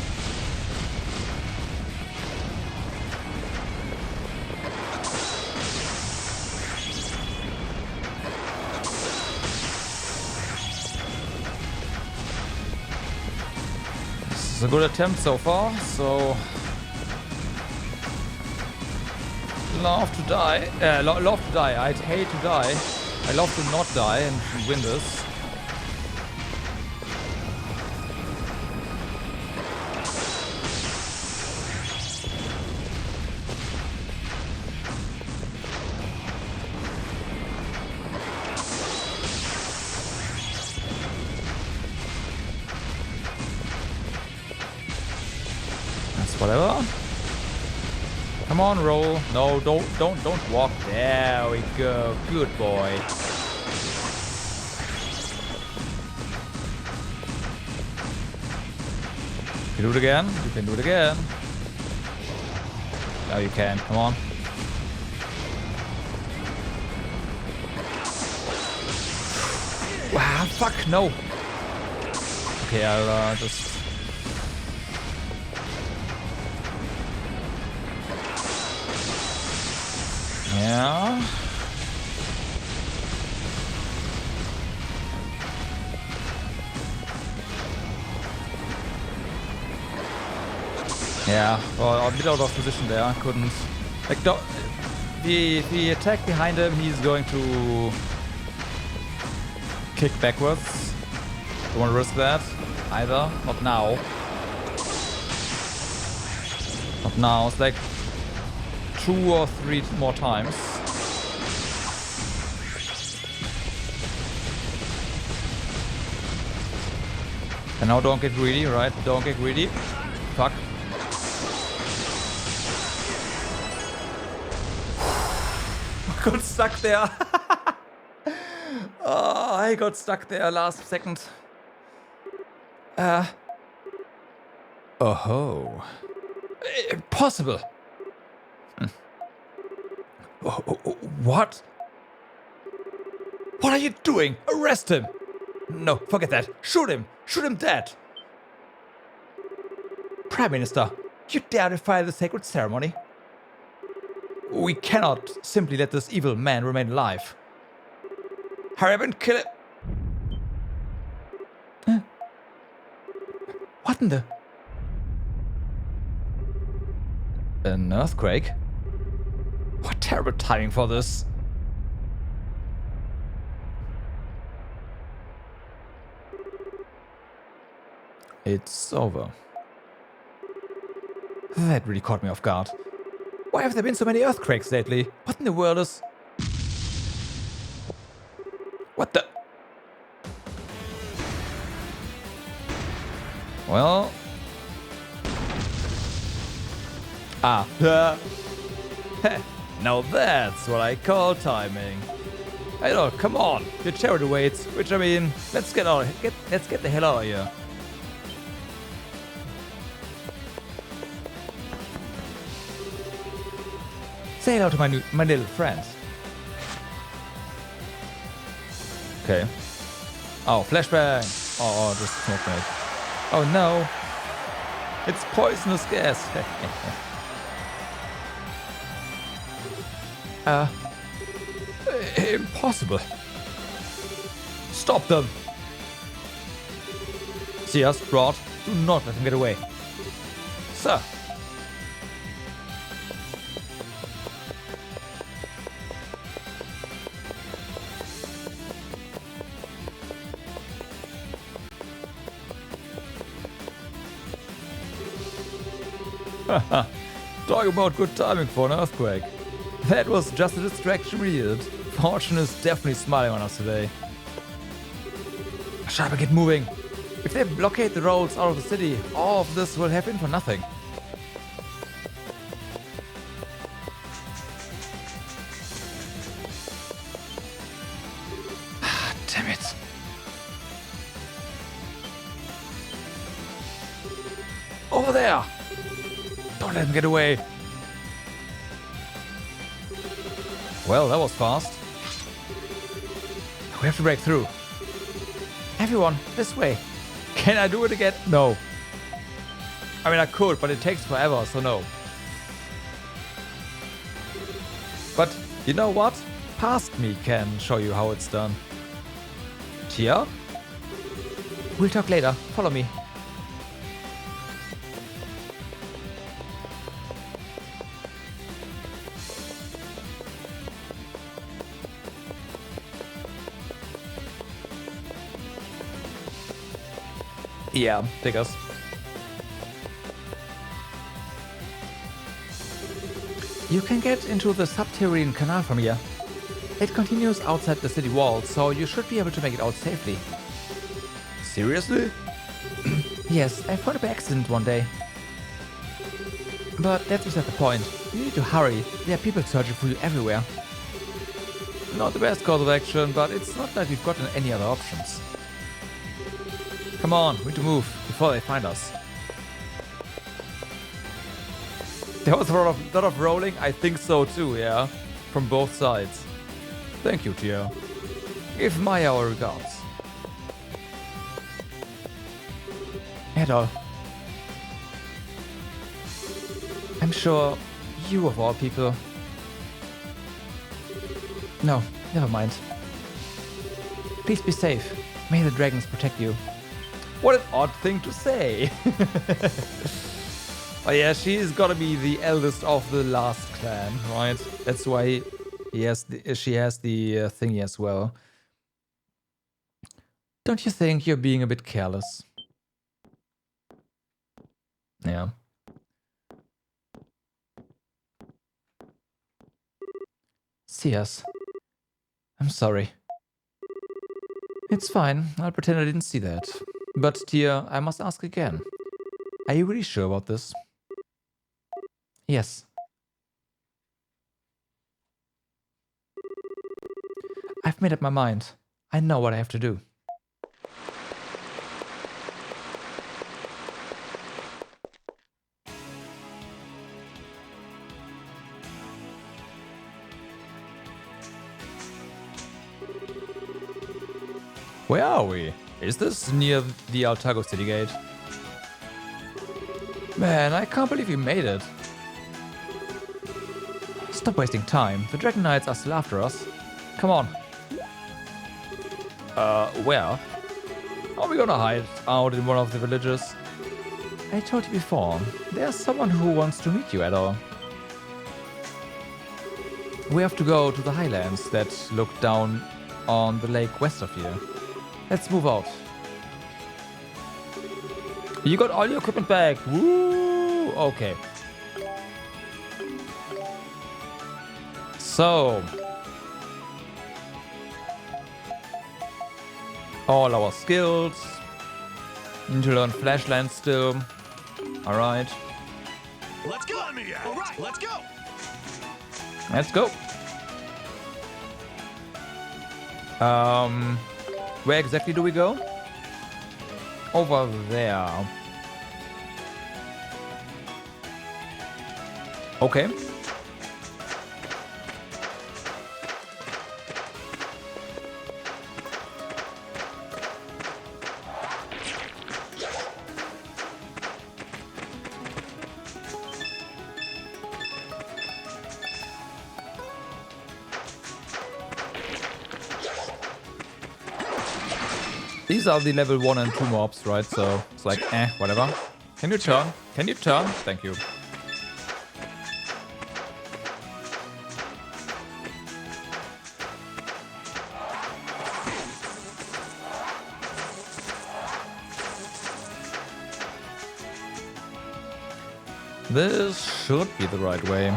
This is a good attempt so far, so love to die. Love to die. I'd hate to die. I love to not die and win this. That's whatever. Come on, roll. No, don't walk. There we go. Good boy. You can do it again. You can do it again. No, you can. Come on. Wow, fuck, no. Okay, I'll just... Yeah. Yeah, well, a bit out of position there. Couldn't. Like, the attack behind him, he's going to kick backwards. Don't want to risk that either. Not now. Not now. It's like 2 or 3 more times. And now don't get greedy, right? Don't get greedy. Fuck. Got stuck there. Oh, I got stuck there last second. Oh-ho. Impossible. What? What are you doing? Arrest him! No, forget that. Shoot him! Shoot him dead! Prime Minister, you dare defy the sacred ceremony? We cannot simply let this evil man remain alive. Hurry up and kill him! Huh? What in the... An earthquake? What terrible timing for this. It's over. That really caught me off guard. Why have there been so many earthquakes lately? What in the world is... What the... Well... Now that's what I call timing. I know, come on, your chariot waits. Which I mean, let's get the hell out of here. Say hello to my little friend. Okay. Oh, flashbang. Oh, just smoke grenade. Oh no. It's poisonous gas. Impossible. Stop them! See us, Rod. Do not let them get away. Sir. Haha. Talk about good timing for an earthquake. That was just a distraction we needed. Fortune is definitely smiling on us today. Sharper, get moving. If they blockade the roads out of the city, all of this will happen for nothing. Ah, damn it. Over there! Don't let them get away. Well, that was fast. We have to break through. Everyone, this way. Can I do it again? No. I mean, I could, but it takes forever, so no. But you know what? Past me can show you how it's done. Tia? We'll talk later. Follow me. Yeah, take us. You can get into the subterranean canal from here. It continues outside the city walls, so you should be able to make it out safely. Seriously? Yes, I found it by accident one day. But that's beside the point. You need to hurry. There are people searching for you everywhere. Not the best course of action, but it's not like we've gotten any other options. Come on, we need to move before they find us. There was a lot of rolling? I think so too, yeah. From both sides. Thank you, Tia. Give Maya our regards. At all. I'm sure you of all people. No, never mind. Please be safe. May the dragons protect you. What an odd thing to say. Oh yeah, she's gotta be the eldest of the last clan, right? That's why she has the thingy as well. Don't you think you're being a bit careless? Yeah. See us. I'm sorry. It's fine. I'll pretend I didn't see that. But, Tia, I must ask again. Are you really sure about this? Yes. I've made up my mind. I know what I have to do. Where are we? Is this near the Altago city gate? Man, I can't believe we made it. Stop wasting time. The Dragon Knights are still after us. Come on. Where? Are we gonna hide out in one of the villages? I told you before, there's someone who wants to meet you at all. We have to go to the highlands that look down on the lake west of here. Let's move out. You got all your equipment back. Woo! Okay. So. All our skills. Need to learn Flashland still. Alright. Let's go. Alright, let's go. Let's go. Where exactly do we go? Over there. Okay. These are the level 1 and 2 mobs, right? So it's like, whatever. Can you turn? Can you turn? Thank you. This should be the right way.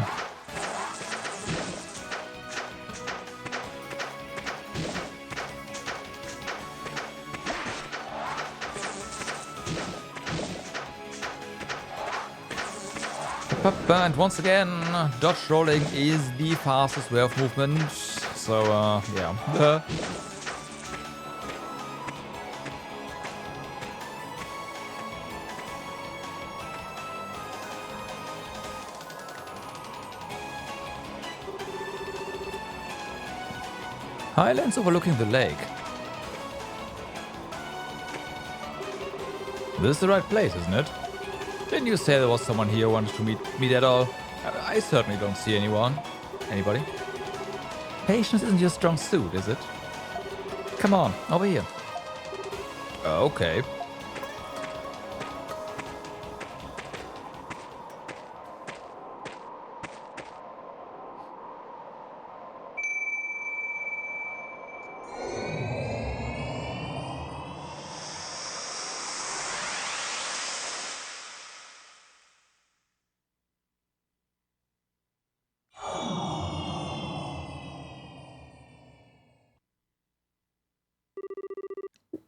And once again, dodge rolling is the fastest way of movement. So, yeah. Highlands overlooking the lake. This is the right place, isn't it? Didn't you say there was someone here who wanted to meet at all? I certainly don't see anyone. Anybody? Patience isn't your strong suit, is it? Come on, over here. Okay.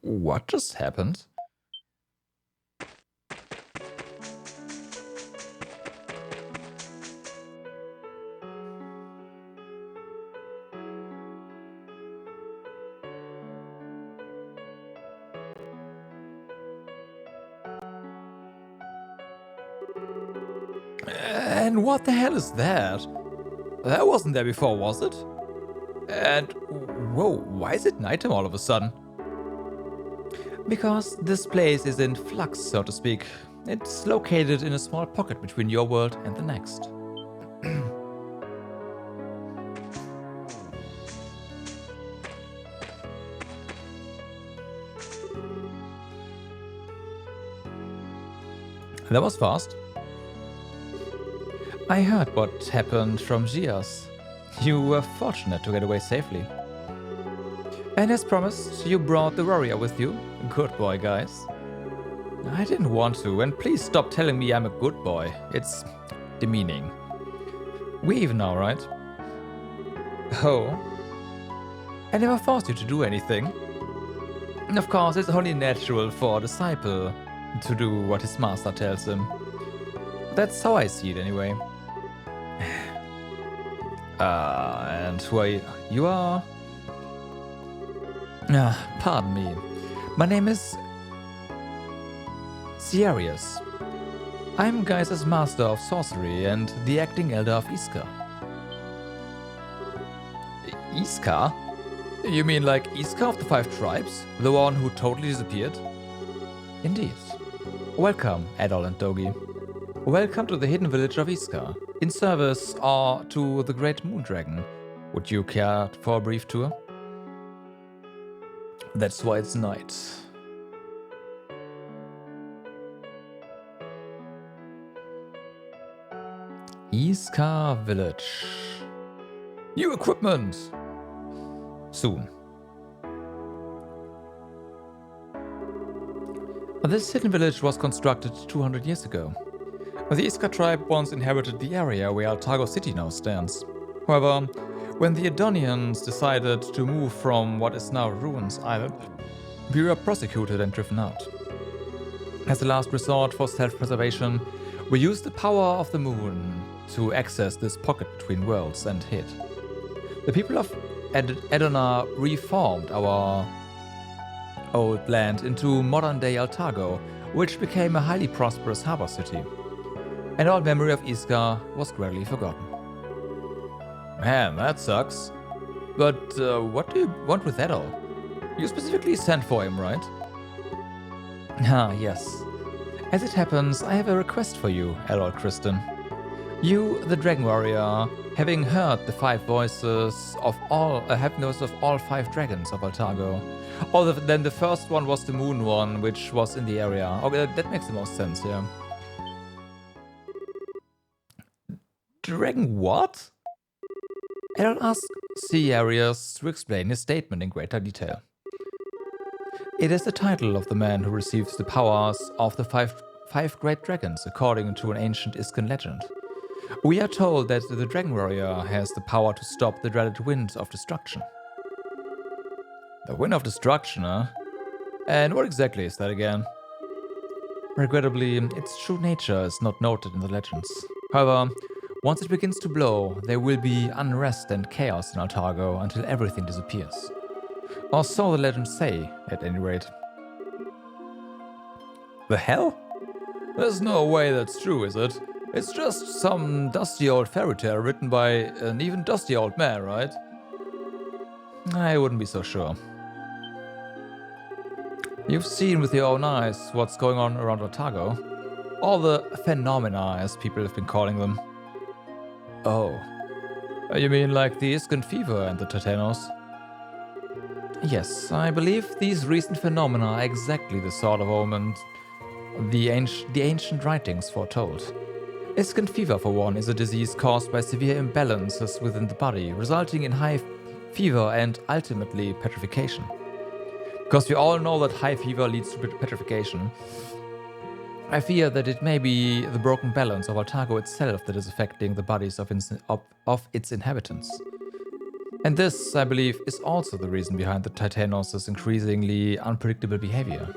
What just happened? And what the hell is that? That wasn't there before, was it? And whoa, why is it nighttime all of a sudden? Because this place is in flux, so to speak. It's located in a small pocket between your world and the next. That was fast. I heard what happened from Ygses. You were fortunate to get away safely. And as promised, you brought the warrior with you. Good boy, guys. I didn't want to, and please stop telling me I'm a good boy. It's demeaning. We even now, right? Oh. I never forced you to do anything. Of course, it's only natural for a disciple to do what his master tells him. That's how I see it anyway. And who are you? You are... pardon me. My name is... Charriot. I'm Ygses' master of sorcery and the acting elder of Iska. Iska? You mean like Iska of the 5 tribes? The one who totally disappeared? Indeed. Welcome, Adol and Dogi. Welcome to the hidden village of Iska, in service or to the great moon dragon. Would you care for a brief tour? That's why it's night. Iska Village. New equipment! Soon. This hidden village was constructed 200 years ago. The Iska tribe once inhabited the area where Altago city now stands. However, when the Edonians decided to move from what is now Ruins Island, we were prosecuted and driven out. As a last resort for self-preservation, we used the power of the moon to access this pocket between worlds and hid. The people of Edona reformed our old land into modern-day Altago, which became a highly prosperous harbor city. And all memory of Iska was gradually forgotten. Man, that sucks. But what do you want with Adol? You specifically sent for him, right? Ah, yes. As it happens, I have a request for you, Adol Kristen. You, the Dragon Warrior, having heard the having voices of all 5 dragons of Altago. Then the first one was the moon one, which was in the area. Okay, that makes the most sense, yeah. Dragon what? I'll ask Arius to explain his statement in greater detail. It is the title of the man who receives the powers of the five great dragons, according to an ancient Iskan legend. We are told that the Dragon Warrior has the power to stop the dreaded Wind of Destruction. The Wind of Destruction, huh? And what exactly is that again? Regrettably, its true nature is not noted in the legends. However, once it begins to blow, there will be unrest and chaos in Altago until everything disappears. Or so the legends say, at any rate. The hell? There's no way that's true, is it? It's just some dusty old fairy tale written by an even dusty old man, right? I wouldn't be so sure. You've seen with your own eyes what's going on around Altago. All the phenomena, as people have been calling them. Oh. You mean like the Iskan fever and the Titanos? Yes, I believe these recent phenomena are exactly the sort of omen the ancient writings foretold. Iskan fever, for one, is a disease caused by severe imbalances within the body, resulting in high fever and ultimately petrification. Because we all know that high fever leads to petrification, I fear that it may be the broken balance of Altago itself that is affecting the bodies of its inhabitants. And this, I believe, is also the reason behind the Titanos' increasingly unpredictable behavior.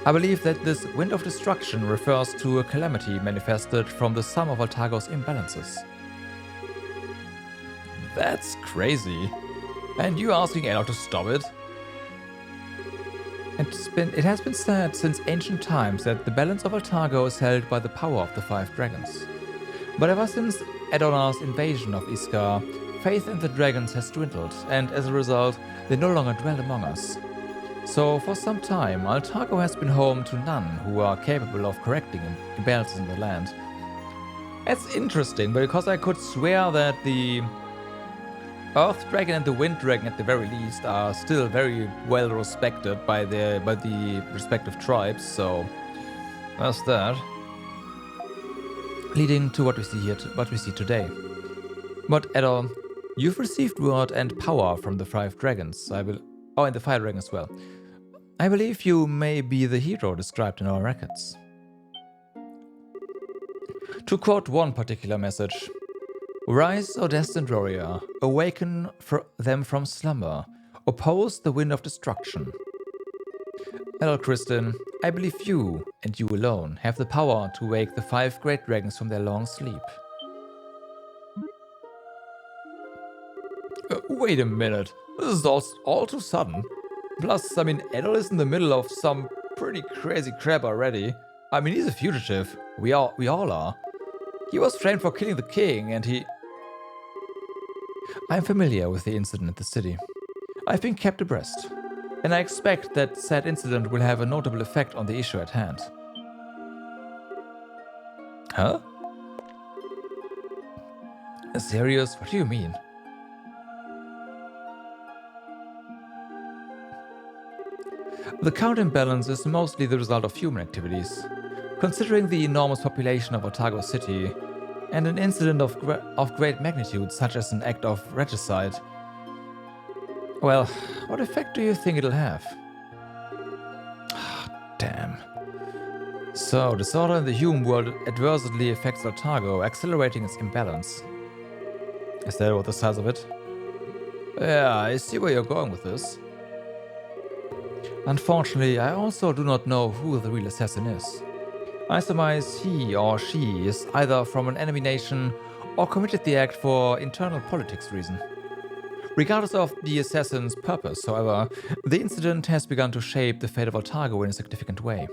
I believe that this Wind of Destruction refers to a calamity manifested from the sum of Altago's imbalances. That's crazy. And you asking Elo to stop it? It has been said since ancient times that the balance of Altago is held by the power of the 5 dragons. But ever since Edona's invasion of Iska, faith in the dragons has dwindled, and as a result, they no longer dwell among us. So for some time, Altago has been home to none who are capable of correcting imbalances in the land. That's interesting, because I could swear that the Earth Dragon and the Wind Dragon, at the very least, are still very well respected by the respective tribes. So that's that. Leading to what we see today. But Edo, you've received word and power from the 5 dragons. And the Fire Dragon as well. I believe you may be the hero described in our records. To quote one particular message. Rise, O destined warrior, awaken them from slumber, oppose the wind of destruction. El Kristin, I believe you, and you alone, have the power to wake the 5 great dragons from their long sleep. Wait a minute, this is all too sudden. Plus, I mean, Edel is in the middle of some pretty crazy crap already. I mean, he's a fugitive. We all are. He was framed for killing the king, and he... I'm familiar with the incident at the city. I've been kept abreast, and I expect that said incident will have a notable effect on the issue at hand. Huh? Serious? What do you mean? The current imbalance is mostly the result of human activities. Considering the enormous population of Altago City, and an incident of great magnitude such as an act of regicide, well, what effect do you think it'll have? Damn. So, disorder in the human world adversely affects Altago, accelerating its imbalance. Is that what the size of it? Yeah, I see where you're going with this. Unfortunately, I also do not know who the real assassin is. I surmise he or she is either from an enemy nation or committed the act for internal politics reason. Regardless of the assassin's purpose, however, the incident has begun to shape the fate of Altago in a significant way.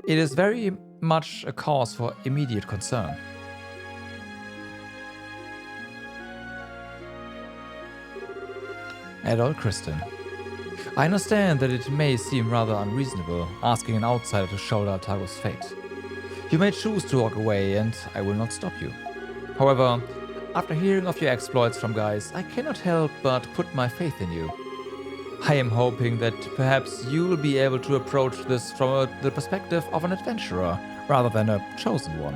It is very much a cause for immediate concern. Adol Kristin. I understand that it may seem rather unreasonable asking an outsider to shoulder Altago's fate. You may choose to walk away and I will not stop you. However, After hearing of your exploits from guys, I cannot help but put my faith in you. I am hoping that perhaps you'll be able to approach this from the perspective of an adventurer rather than a chosen one.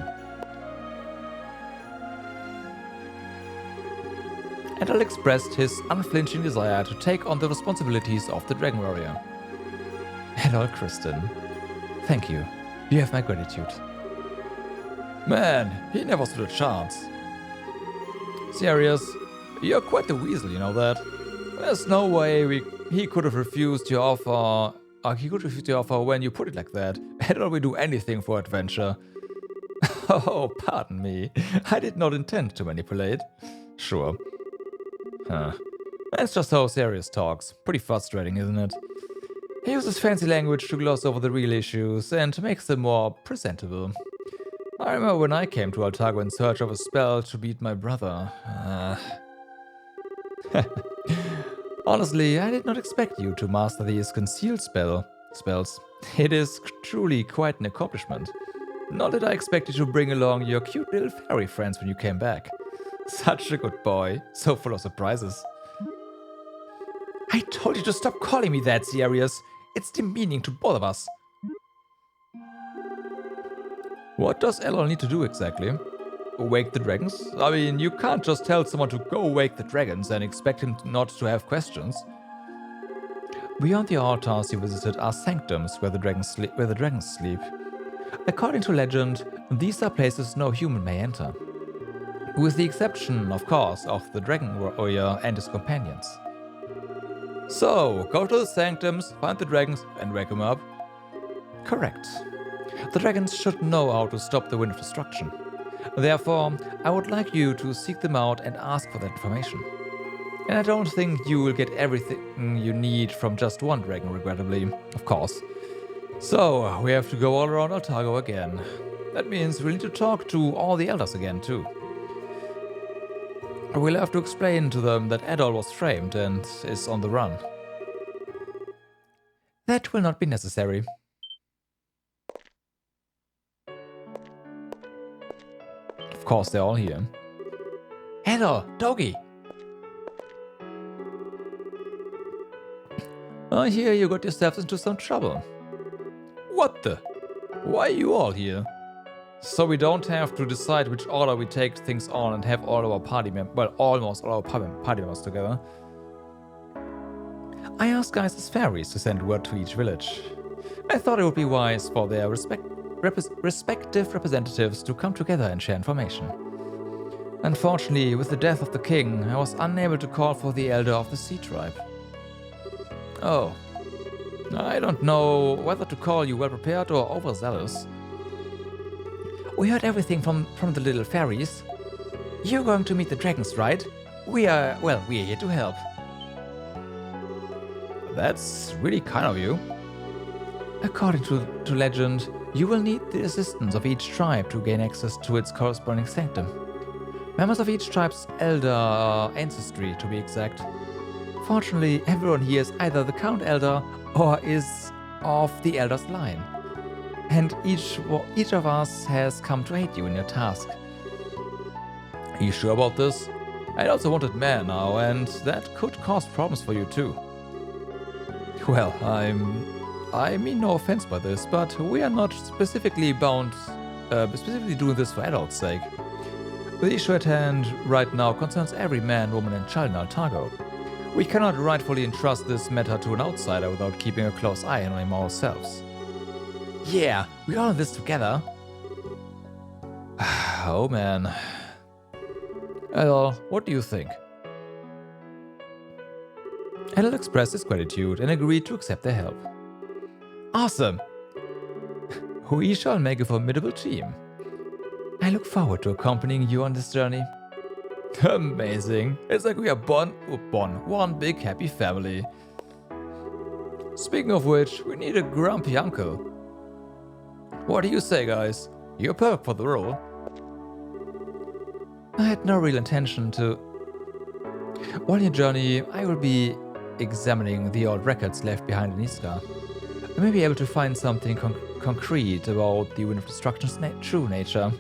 Edel expressed his unflinching desire to take on the responsibilities of the Dragon Warrior. Edel Kristen, thank you. You have my gratitude. Man, he never stood a chance. Serious, you're quite the weasel, you know that? There's no way he could have refused your offer. He could refuse your offer when you put it like that. Edel will do anything for adventure. Oh, pardon me. I did not intend to manipulate. Sure. Huh. That's just how Serious talks. Pretty frustrating, isn't it? He uses fancy language to gloss over the real issues and makes them more presentable. I remember when I came to Altago in search of a spell to beat my brother. Honestly, I did not expect you to master these concealed spells. It is truly quite an accomplishment. Nor did I expect you to bring along your cute little fairy friends when you came back. Such a good boy, so full of surprises. I told you to stop calling me that, Serious. It's demeaning to both of us. What does Elon need to do exactly? Wake the dragons? I mean, you can't just tell someone to go wake the dragons and expect him not to have questions. Beyond the altars you visited are sanctums where the dragons sleep. According to legend, these are places no human may enter. With the exception, of course, of the Dragon Warrior and his companions. So, go to the sanctums, find the dragons, and wake them up. Correct. The dragons should know how to stop the Wind of Destruction. Therefore, I would like you to seek them out and ask for that information. And I don't think you will get everything you need from just one dragon, regrettably, of course. So, we have to go all around Altago again. That means we'll need to talk to all the elders again, too. We'll have to explain to them that Edol was framed and is on the run. That will not be necessary. Of course, they're all here. Edol, Dogi! I hear you got yourselves into some trouble. What the? Why are you all here? So we don't have to decide which order we take things on and have all our party members, well, almost all our party members together. I asked guys as fairies to send word to each village. I thought it would be wise for their respective representatives to come together and share information. Unfortunately, with the death of the king, I was unable to call for the elder of the Sea Tribe. Oh. I don't know whether to call you well-prepared or overzealous. We heard everything from the little fairies. You're going to meet the dragons, right? We're here to help. That's really kind of you. According to legend, you will need the assistance of each tribe to gain access to its corresponding sanctum. Members of each tribe's elder ancestry, to be exact. Fortunately, everyone here is either the Count Elder or is of the Elder's line. And each of us has come to aid you in your task. Are you sure about this? I also wanted men now, and that could cause problems for you too. Well, I mean no offense by this, but we are not specifically doing this for adults' sake. The issue at hand right now concerns every man, woman, and child in Altago. We cannot rightfully entrust this matter to an outsider without keeping a close eye on him ourselves. Yeah, we're all in this together. Oh man. Well, what do you think? Edel expressed his gratitude and agreed to accept their help. Awesome! We shall make a formidable team. I look forward to accompanying you on this journey. Amazing. It's like we are one big happy family. Speaking of which, we need a grumpy uncle. What do you say, guys? You're perfect for the role. I had no real intention to... While on your journey, I will be examining the old records left behind in Iska. I may be able to find something concrete about the Wind of Destruction's true nature.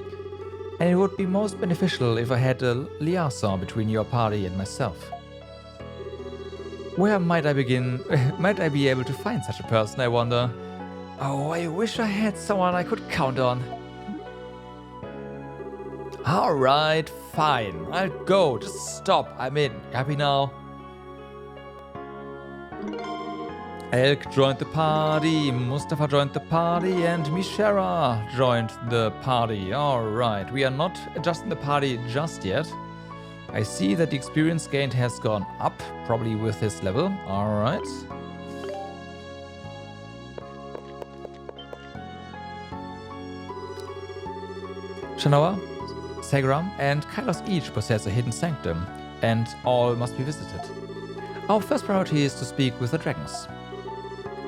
and it would be most beneficial if I had a liaison between your party and myself. Where might I begin? Might I be able to find such a person, I wonder? Oh, I wish I had someone I could count on. Alright, fine. I'll go. Just stop. I'm in. Happy now? Elk joined the party, Mustafa joined the party, and Mishera joined the party. Alright, we are not adjusting the party just yet. I see that the experience gained has gone up, probably with this level. Alright. Shanoa, Segram, and Kailos each possess a hidden sanctum, and all must be visited. Our first priority is to speak with the dragons.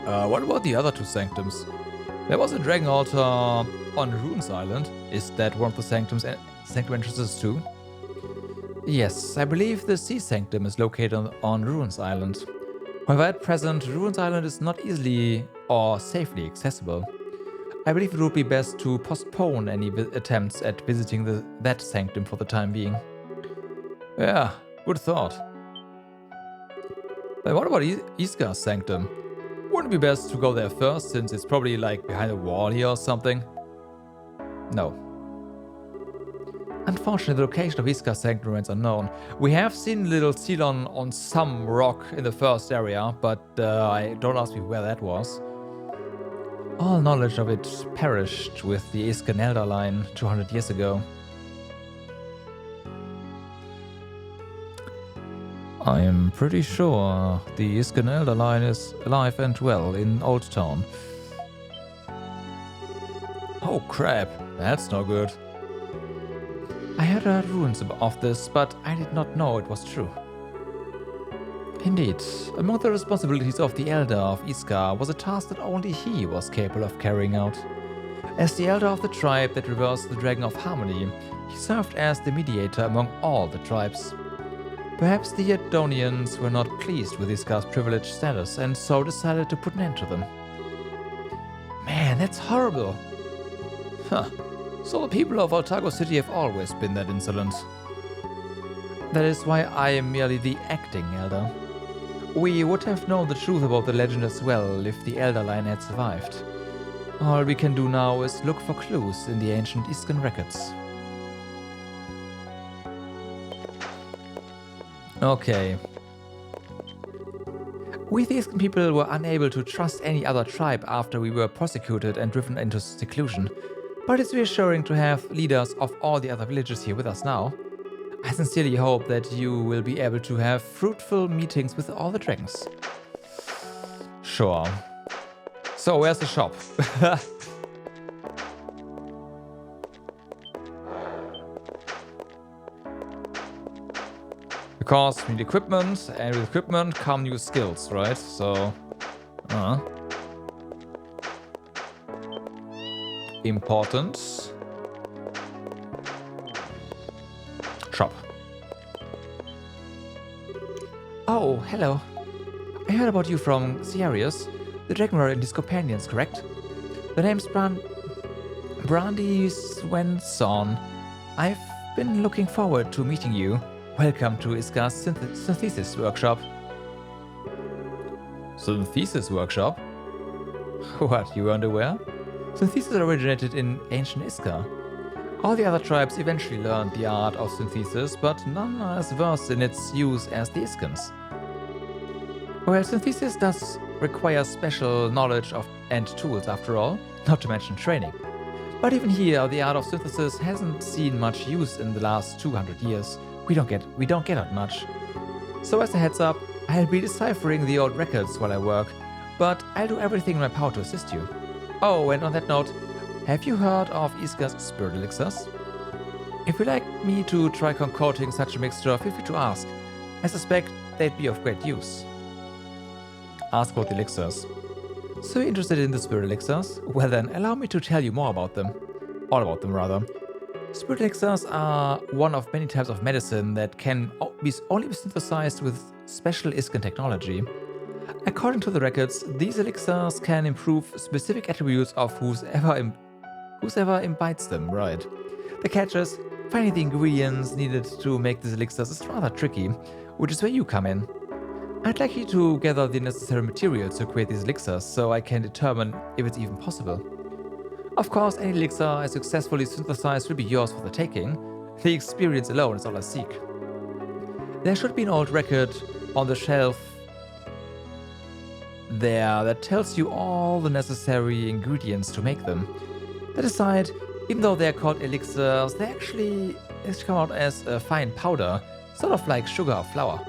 What about the other two sanctums? There was a dragon altar on Runes Island. Is that one of the sanctum entrances too? Yes, I believe the Sea Sanctum is located on Runes Island. However, at present, Runes Island is not easily or safely accessible. I believe it would be best to postpone any attempts at visiting that sanctum for the time being. Yeah, good thought. But what about Iska Sanctum? Wouldn't it be best to go there first, since it's probably like behind a wall here or something? No. Unfortunately, the location of Iska Sanctum remains unknown. We have seen little Ceylon on some rock in the first area, but don't ask me where that was. All knowledge of it perished with the Iskan Elder line 200 years ago. I am pretty sure the Iskan Elder line is alive and well in Old Town. Oh crap, that's no good. I had heard ruins of this, but I did not know it was true. Indeed, among the responsibilities of the Elder of Iska was a task that only he was capable of carrying out. As the Elder of the tribe that reversed the Dragon of Harmony, he served as the mediator among all the tribes. Perhaps the Edonians were not pleased with Iska's privileged status and so decided to put an end to them. Man, that's horrible! Huh. So the people of Altago City have always been that insolent. That is why I am merely the acting Elder. We would have known the truth about the legend as well if the Elder line had survived. All we can do now is look for clues in the ancient Iskan records. Okay. We the Iskan people were unable to trust any other tribe after we were prosecuted and driven into seclusion. But it's reassuring to have leaders of all the other villages here with us now. I sincerely hope that you will be able to have fruitful meetings with all the dragons. Sure. So, where's the shop? Because we need equipment, and with equipment come new skills, right? So, important. Shop. Oh, hello. I heard about you from Charriot, the Dragonlord and his companions, correct? The name's Brandy Swenson. I've been looking forward to meeting you. Welcome to Iska's Synthesis Workshop. Synthesis Workshop? What, you weren't aware? Synthesis originated in ancient Iska. All the other tribes eventually learned the art of synthesis, but none are as versed in its use as the Iskans. Well, synthesis does require special knowledge and tools after all, not to mention training. But even here, the art of synthesis hasn't seen much use in the last 200 years. We don't get it much. So as a heads up, I'll be deciphering the old records while I work, but I'll do everything in my power to assist you. Oh, and on that note, have you heard of Iska's spirit elixirs? If you'd like me to try concocting such a mixture, feel free to ask. I suspect they'd be of great use. Ask about the elixirs. So you're interested in the spirit elixirs? Well then, allow me to tell you more about them. All about them, rather. Spirit elixirs are one of many types of medicine that can only be synthesized with special Iskan technology. According to the records, these elixirs can improve specific attributes of whoever imbibes them, right? The catch is, finding the ingredients needed to make these elixirs is rather tricky, which is where you come in. I'd like you to gather the necessary materials to create these elixirs so I can determine if it's even possible. Of course, any elixir I successfully synthesized will be yours for the taking. The experience alone is all I seek. There should be an old record on the shelf there that tells you all the necessary ingredients to make them. That aside, even though they're called elixirs, they actually come out as a fine powder, sort of like sugar or flour.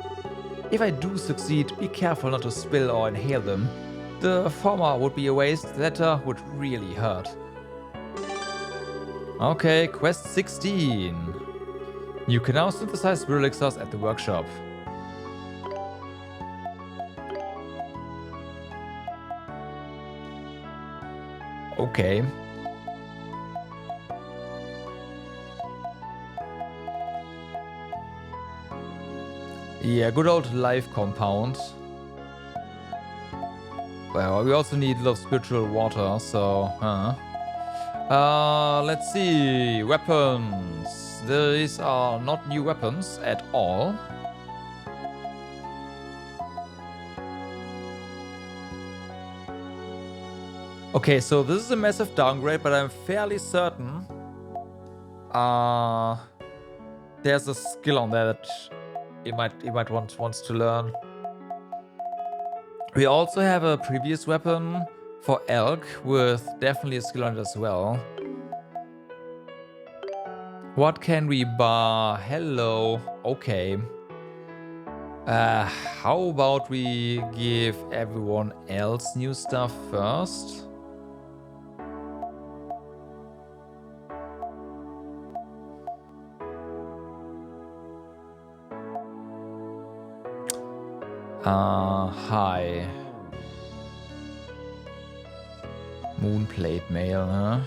If I do succeed, be careful not to spill or inhale them. The former would be a waste, the latter would really hurt. Okay, quest 16. You can now synthesize spirit elixirs at the workshop. Okay. Yeah, good old life compound. Well, we also need a lot of spiritual water, so... let's see. Weapons. These are not new weapons at all. Okay, so this is a massive downgrade, but I'm fairly certain there's a skill on there that you might wants to learn. We also have a previous weapon for elk with definitely a skill on it as well. What can we buy? Hello. Okay. How about we give everyone else new stuff first? Hi. Moonplate mail, huh?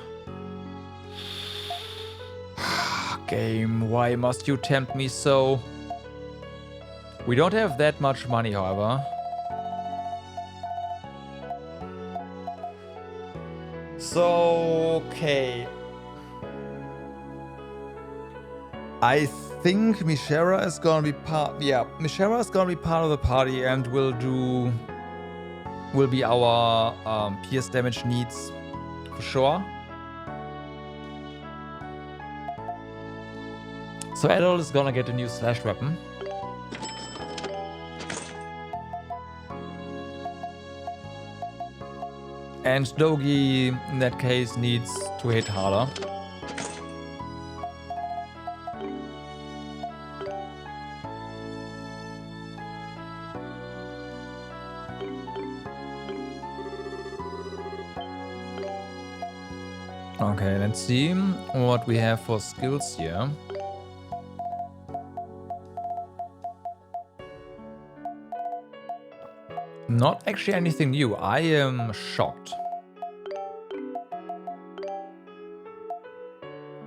Game, why must you tempt me so? We don't have that much money, however. So, okay. I think Mishera is gonna be part. Yeah, Mishera is gonna be part of the party and will be our pierce damage needs for sure. So Adol is gonna get a new slash weapon. And Dogi, in that case, needs to hit harder. Okay, let's see what we have for skills here. Not actually anything new. I am shocked.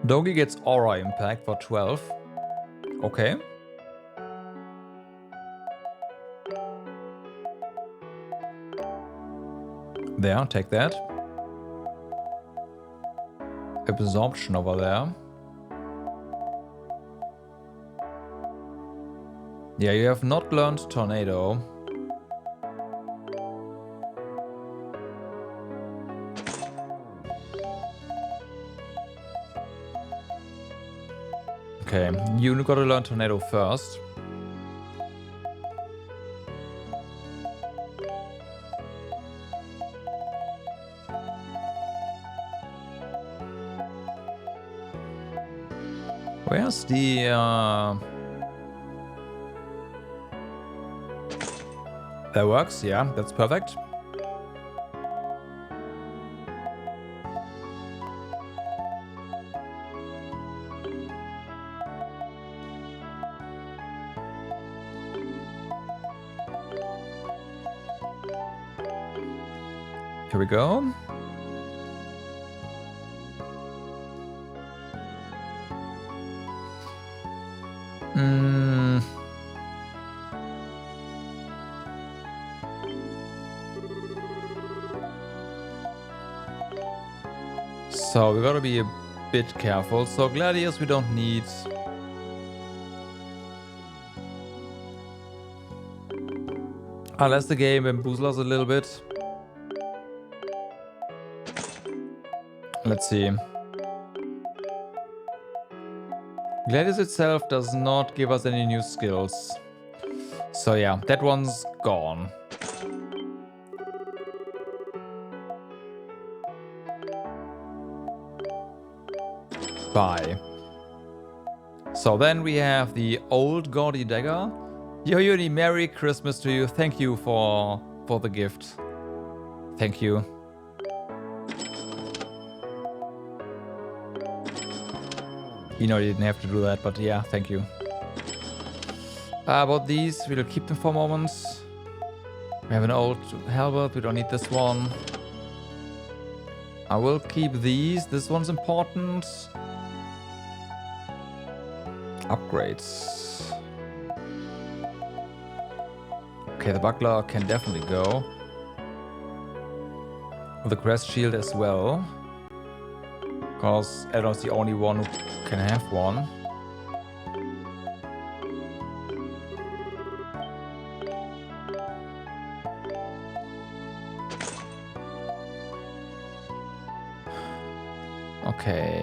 Dogi gets aura impact for 12. Okay. There, take that. Absorption over there. Yeah, you have not learned Tornado. Okay, you gotta learn Tornado first. Where's the That works, yeah, that's perfect. Here we go. So we gotta be a bit careful. So Gladius we don't need. Unless the game bamboozles us a little bit. Let's see. Gladius itself does not give us any new skills. So yeah, that one's gone. Bye. So then we have the old gaudy dagger. Yo Yuni, Merry Christmas to you. Thank you for the gift. Thank you. You know you didn't have to do that, but yeah, thank you. About these, we'll keep them for a moment. We have an old halberd, we don't need this one. I will keep these. This one's important. Upgrades. Okay, the buckler can definitely go. The crest shield as well. Because Edona's the only one who can have one. Okay.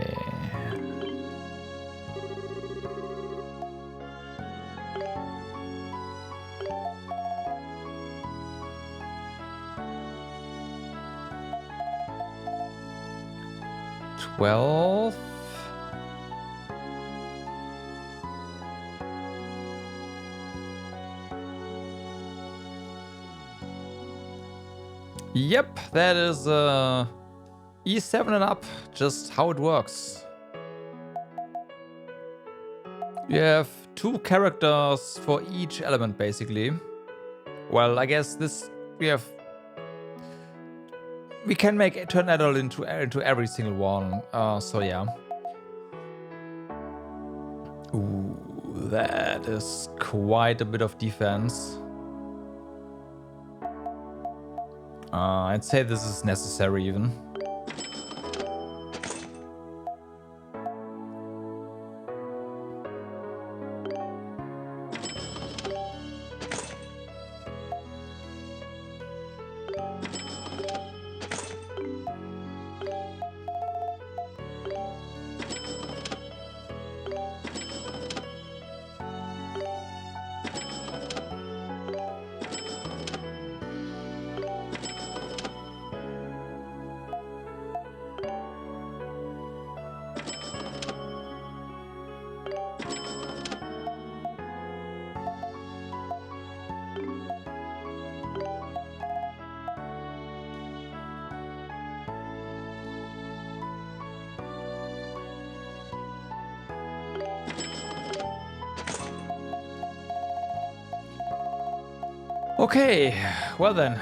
Well, yep, that is E7 and up, just how it works. You have 2 characters for each element, basically. Well, I guess this we can make turn adult into every single one. So yeah. Ooh, that is quite a bit of defense. I'd say this is necessary even. Okay, well then.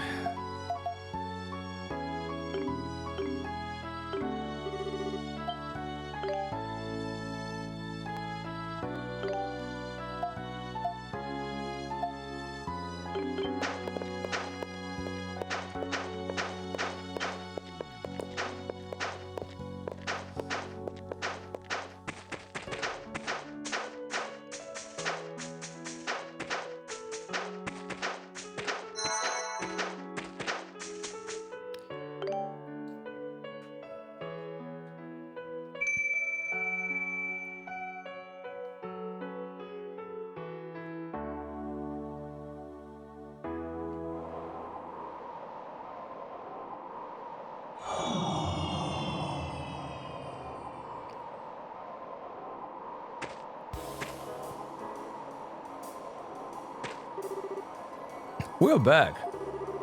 We're back.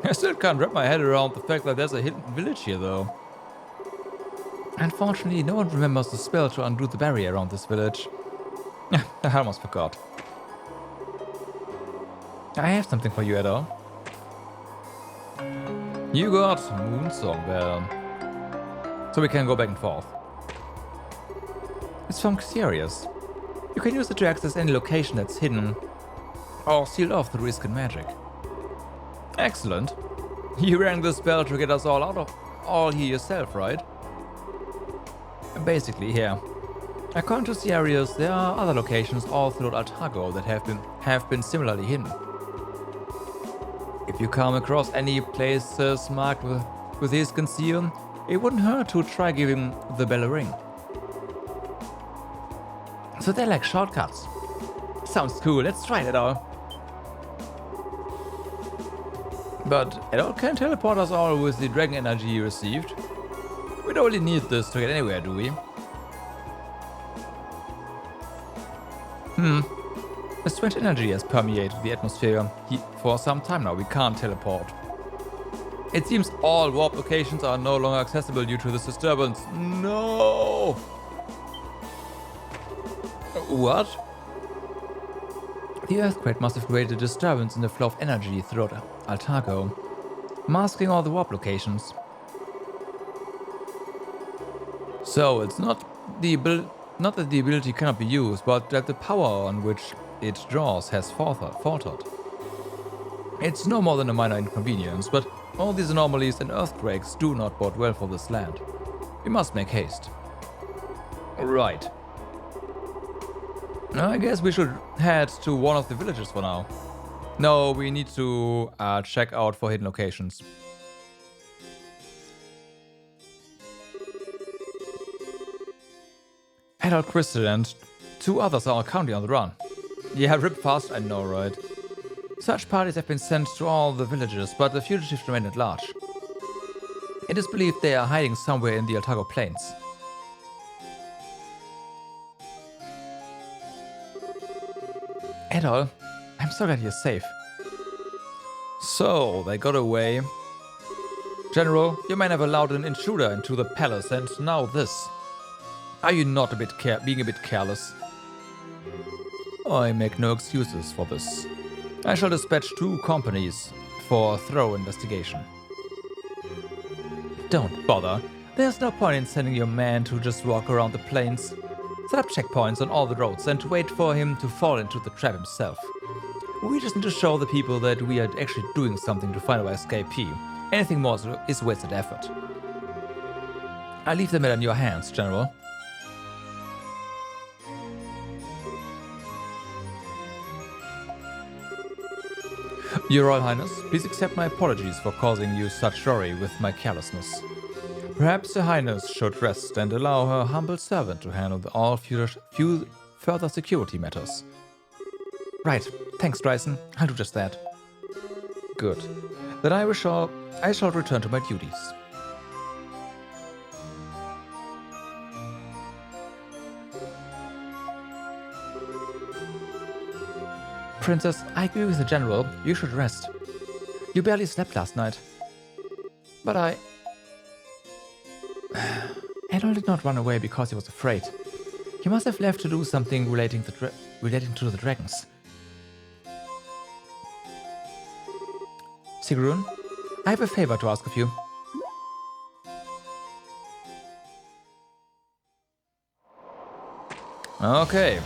I still can't wrap my head around the fact that there's a hidden village here, though. Unfortunately, no one remembers the spell to undo the barrier around this village. I almost forgot. I have something for you, Edo. You got Moonsong Bell. So we can go back and forth. It's from Charriot. You can use it to access any location that's hidden or sealed off through risk and magic. Excellent. You rang the spell to get us all out of all here yourself, right? Basically, here. According to Charriot, there are other locations all throughout Altago that have been similarly hidden. If you come across any places marked with these concealed, it wouldn't hurt to try giving the bell a ring. So they're like shortcuts. Sounds cool, let's try it all. But Edona can teleport us all with the dragon energy he received. We don't really need this to get anywhere, do we? A strange energy has permeated the atmosphere for some time now. We can't teleport. It seems all warp locations are no longer accessible due to this disturbance. No! What? The earthquake must have created a disturbance in the flow of energy throughout Altago, masking all the warp locations. So it's not that the ability cannot be used, but that the power on which it draws has faltered. It's no more than a minor inconvenience, but all these anomalies and earthquakes do not bode well for this land. We must make haste. Right. I guess we should head to one of the villages for now. No, we need to check out for hidden locations. Adult Crystal and 2 others are currently on the run. Yeah, rip fast, I know, right? Such parties have been sent to all the villages, but the fugitives remain at large. It is believed they are hiding somewhere in the Altago plains. Adol, I'm so glad you're safe. So, they got away. General, you may have allowed an intruder into the palace, and now this. Are you not being a bit careless? I make no excuses for this. I shall dispatch 2 companies for a thorough investigation. Don't bother. There's no point in sending your man to just walk around the plains. Set up checkpoints on all the roads and wait for him to fall into the trap himself. We just need to show the people that we are actually doing something to find our escapee. Anything more is wasted effort. I leave the matter in your hands, General. Your Royal Highness, please accept my apologies for causing you such worry with my carelessness. Perhaps Your Highness should rest and allow her humble servant to handle all further security matters. Right, thanks, Dryson. I'll do just that. Good. Then I shall return to my duties. Princess, I agree with the General. You should rest. You barely slept last night. But Adol did not run away because he was afraid. He must have left to do something relating to the dragons. Sigrun, I have a favor to ask of you. Okay.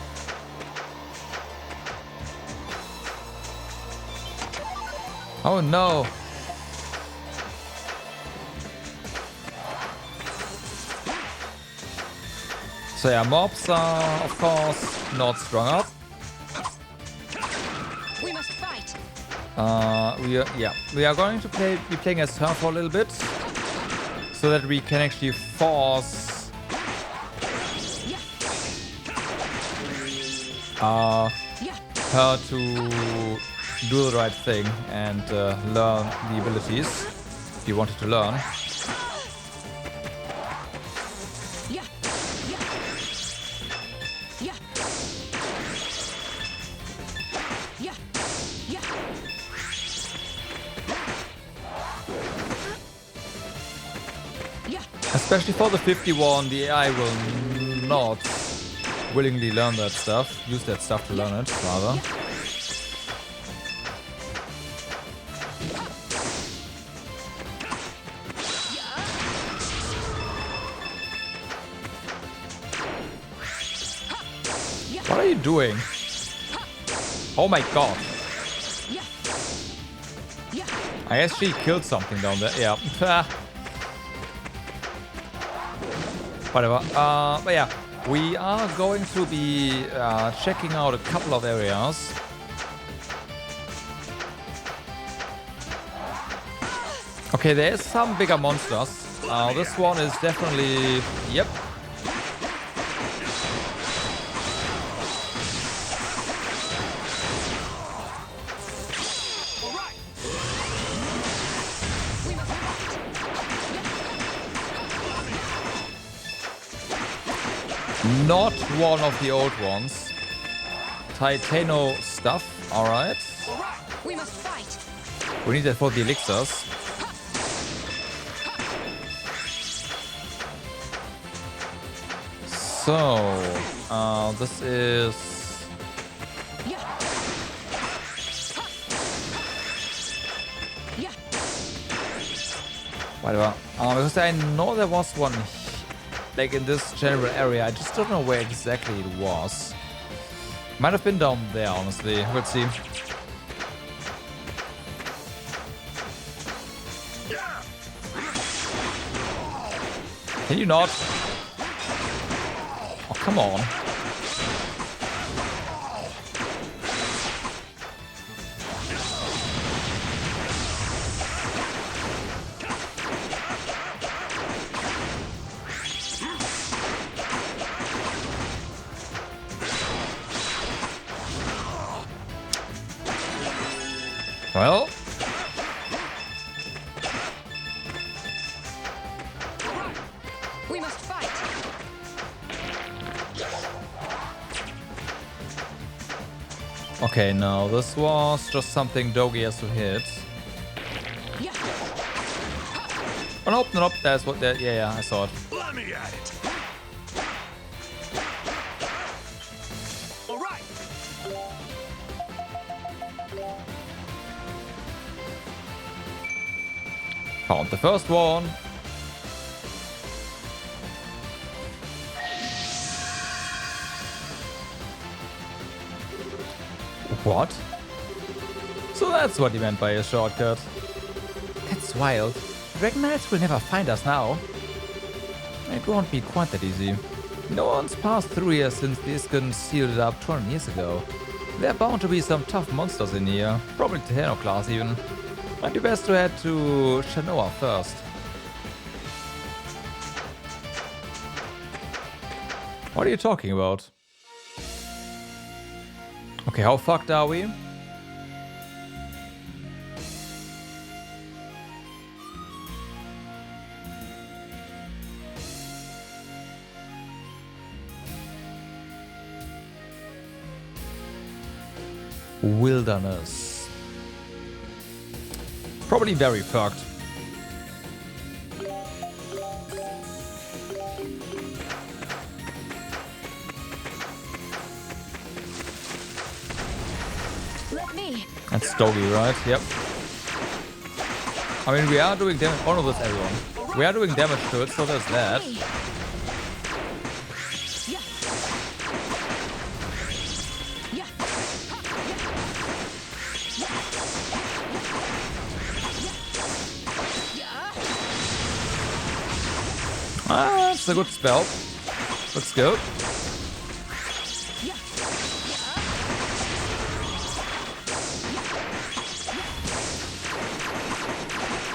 Oh no! So yeah, mobs are of course not strong up. We must fight. We are going to be playing as her for a little bit, so that we can actually force her to do the right thing and learn the abilities he wanted to learn. Especially for the 51, the AI will not willingly learn that stuff, use that stuff to learn it, rather. What are you doing? Oh my god. I guess she killed something down there. Yeah. Whatever. But yeah, we are going to be checking out a couple of areas. Okay, there's some bigger monsters. This one is definitely... Yep. Not one of the old ones. Titano stuff, alright. We must fight. We need that for the elixirs. So, this is... Whatever. Because I know there was one like in this general area. I just don't know where exactly it was. Might have been down there, honestly. We'll see. Can you not? Oh, come on. Well, we must fight. okay, no, this was just something Dogi has to hit. Oh, nope, nope, that's what that, yeah, I saw it. Let me at it. All right. Found the first one. What? So that's what he meant by a shortcut. That's wild. Dragon Knights will never find us now. It won't be quite that easy. No one's passed through here since the Iskans sealed it up 200 years ago. There are bound to be some tough monsters in here. Probably Teheno class even. Might be best to head to Shanoa first. What are you talking about? Okay, how fucked are we? Wilderness. Probably very fucked. Let me. That's Doggy, right? Yep. I mean, we are doing damage. Oh no, that's everyone. We are doing damage to it, so there's that. Ah, that's a good spell. Let's go.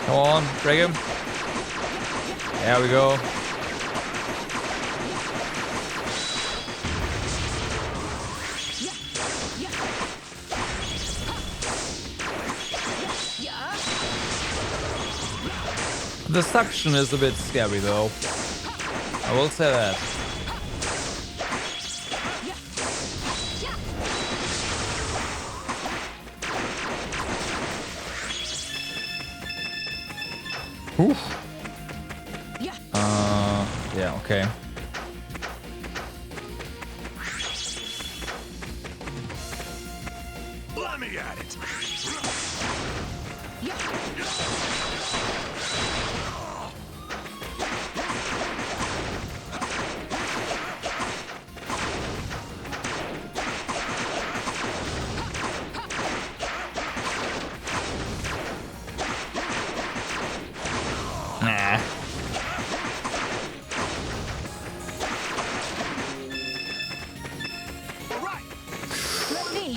Come on, break him. There we go. The suction is a bit scary though. I will say that. Oof. Yeah, okay. Let me at it.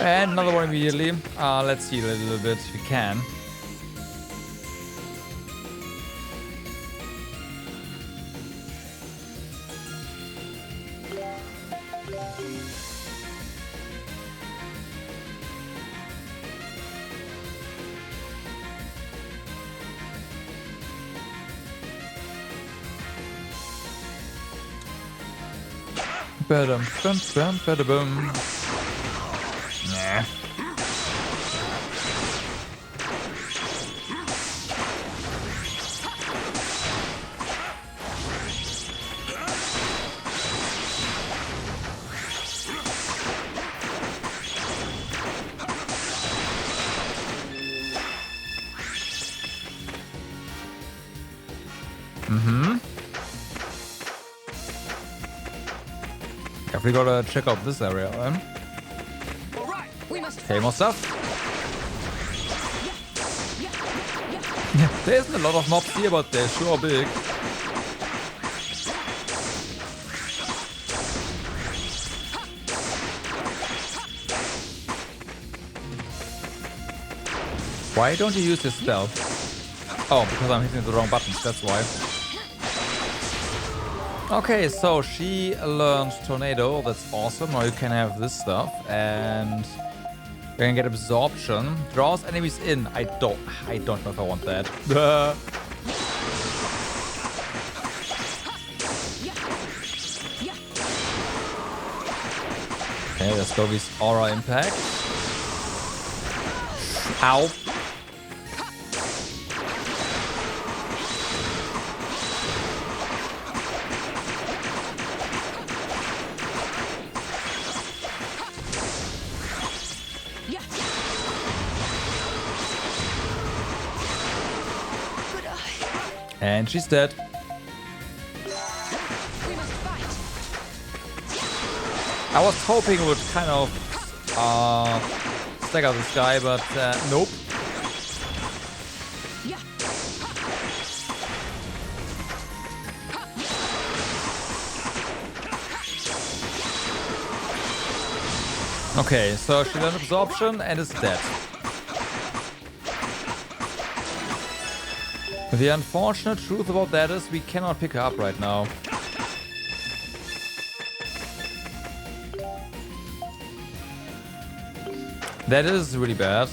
And another one immediately. Let's heal a little bit if we can. Badum, bum, bum, badabum. Nah. We gotta check out this area, then. We must Okay, more stuff. There isn't a lot of mobs here, but they're sure big. Why don't you use your stealth? Oh, because I'm hitting the wrong buttons, that's why. Okay, so she learned Tornado, that's awesome. Now you can have this stuff, and we can get Absorption. Draws enemies in. I don't know if I want that. Okay, let's go with Aura Impact. Ow. And she's dead. We must fight. I was hoping it would kind of stagger this guy, but nope. Okay, so she learned Absorption and is dead. The unfortunate truth about that is we cannot pick her up right now. That is really bad.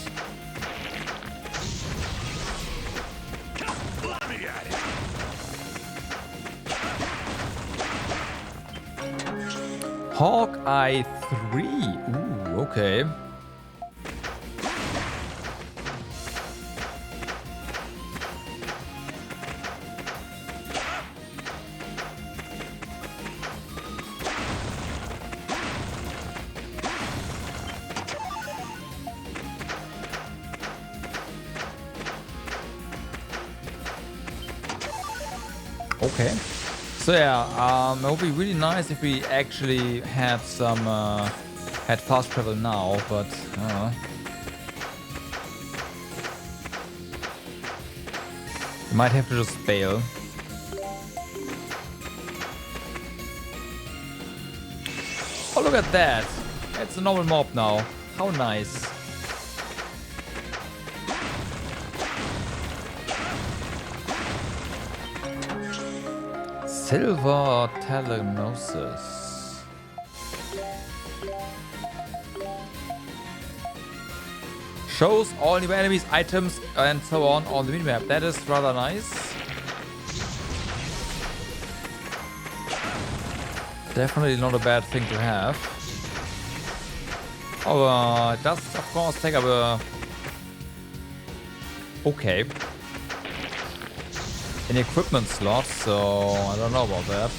Hawkeye 3. Ooh, okay. Okay. So yeah, it would be really nice if we actually had some had fast travel now, but we might have to just bail. Oh, look at that! It's a normal mob now. How nice. Silver Telenosis. Shows all new enemies, items, and so on the minimap. That is rather nice. Definitely not a bad thing to have. Oh, it does, of course, take up a... Okay. An equipment slot, so I don't know about that.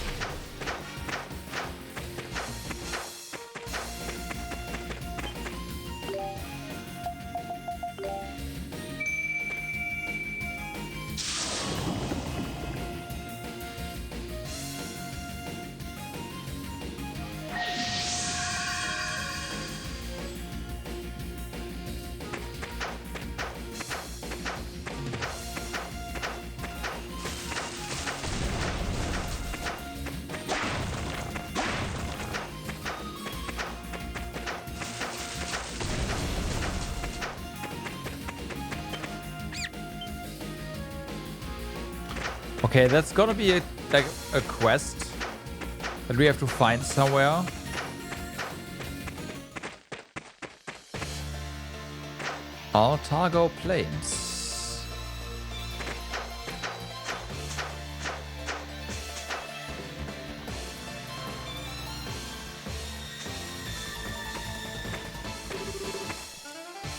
Okay, that's gonna be a quest that we have to find somewhere. Altago Plains.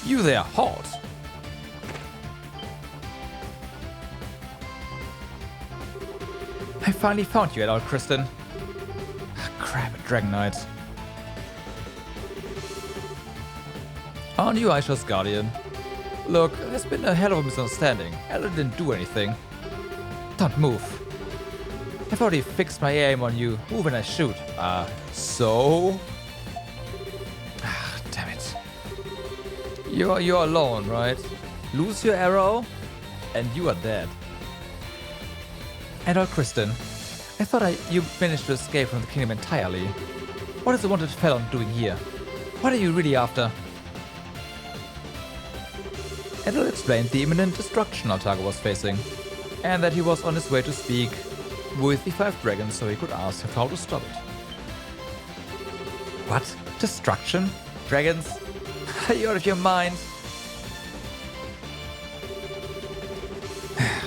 You there, halt! I finally found you, Adult Kristen. Crap, a Dragon Knight. Aren't you Aisha's guardian? Look, there's been a hell of a misunderstanding. Ella didn't do anything. Don't move. I've already fixed my aim on you. Move when I shoot. So? Damn it. You're alone, right? Lose your arrow, and you are dead. Adult Kristen, I thought you managed to escape from the kingdom entirely. What is the wanted felon doing here? What are you really after? Adol explained the imminent destruction Altago was facing, and that he was on his way to speak with the 5 dragons so he could ask how to stop it. What? Destruction? Dragons? Are you out of your mind?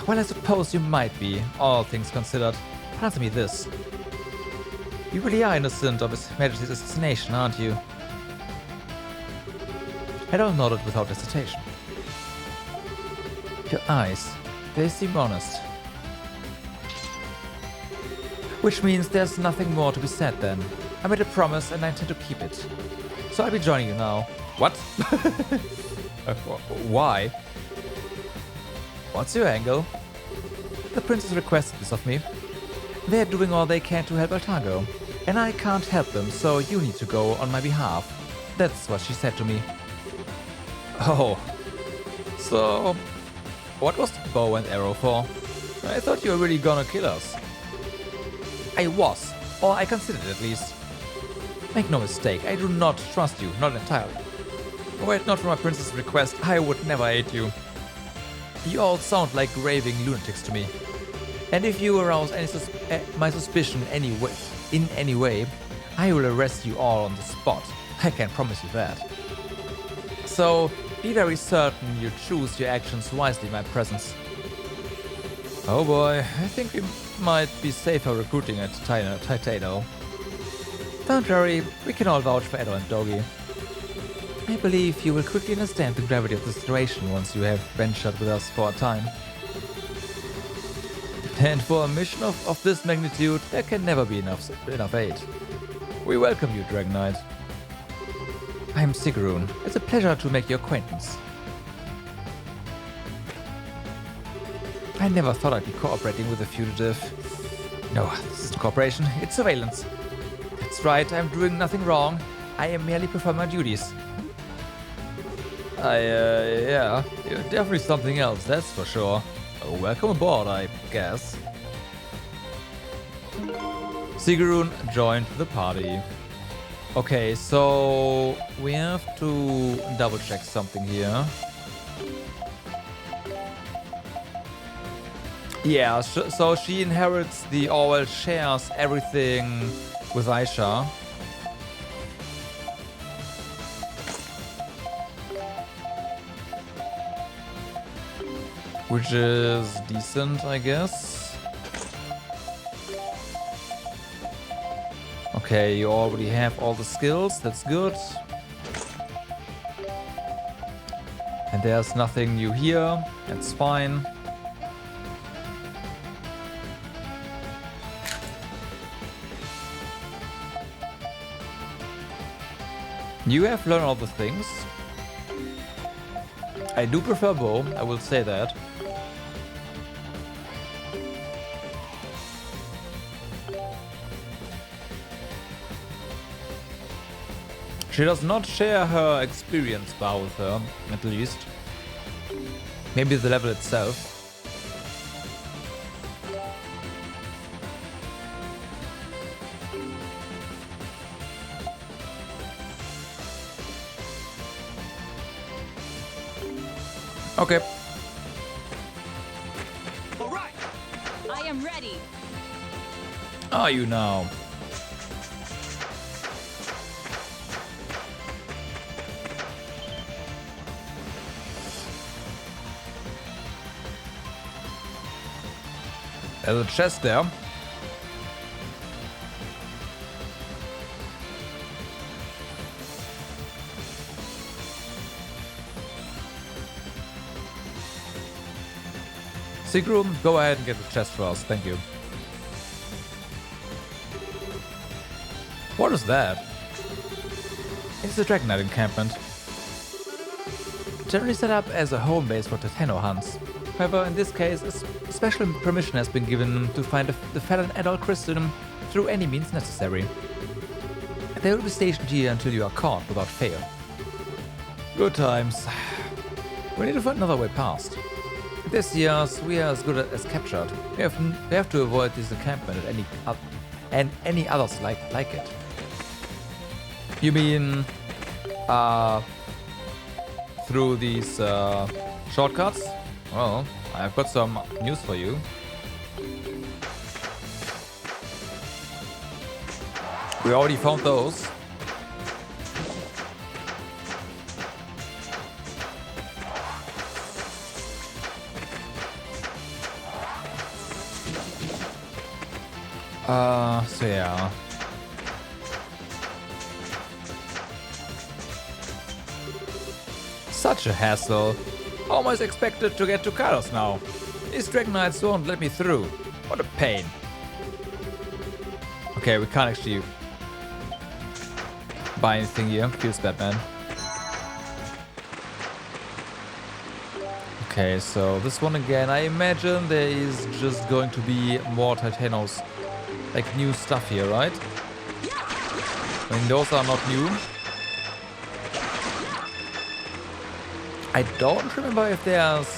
Well, I suppose you might be, all things considered. But answer me this. You really are innocent of His Majesty's assassination, aren't you? Adol nodded without hesitation. Your eyes, they seem honest. Which means there's nothing more to be said then. I made a promise and I intend to keep it. So I'll be joining you now. What? Why? What's your angle? The princess requested this of me. They're doing all they can to help Altago, and I can't help them, so you need to go on my behalf. That's what she said to me. Oh. So, what was the bow and arrow for? I thought you were really gonna kill us. I was, or I considered it at least. Make no mistake, I do not trust you, not entirely. Were it not for my princess's request, I would never aid you. You all sound like raving lunatics to me. And if you arouse my suspicion in any way, I will arrest you all on the spot. I can promise you that. So, be very certain you choose your actions wisely in my presence. Oh boy, I think we might be safer recruiting at Titano. Don't worry, we can all vouch for Edo and Dogi. I believe you will quickly understand the gravity of the situation once you have ventured with us for a time. And for a mission of this magnitude, there can never be enough aid. We welcome you, Dragon Knight. I am Sigrun. It's a pleasure to make your acquaintance. I never thought I'd be cooperating with a fugitive. No, this isn't cooperation, it's surveillance. That's right, I'm doing nothing wrong. I am merely performing my duties. Yeah, you're definitely something else, that's for sure. Welcome aboard, I guess. Sigrun joined the party. Okay, so we have to double check something here. Yeah, so she inherits or shares everything with Aisha. Which is decent, I guess. Okay, you already have all the skills, that's good. And there's nothing new here, that's fine. You have learned all the things. I do prefer bow, I will say that. She does not share her experience bar with her, at least. Maybe the level itself. I Okay. am are you now? There's a chest there. Secret room, go ahead and get the chest for us, thank you. What is that? It's the Dragon Knight encampment. Generally set up as a home base for Tateno hunts. However, in this case, a special permission has been given to find the fallen adult Christian through any means necessary. They will be stationed here until you are caught without fail. Good times. We need to find another way past. This year, we are as good as captured. We have to avoid this encampment and any others like it. You mean through these shortcuts? Well, I've got some news for you. We already found those. So yeah. Such a hassle. Almost expected to get to Kalos now. These Dragon Knights won't let me through. What a pain. Okay, we can't actually buy anything here. Feels bad, man. Okay, so this one again, I imagine there is just going to be more Titanos, like new stuff here, right? I mean, those are not new. I don't remember if there's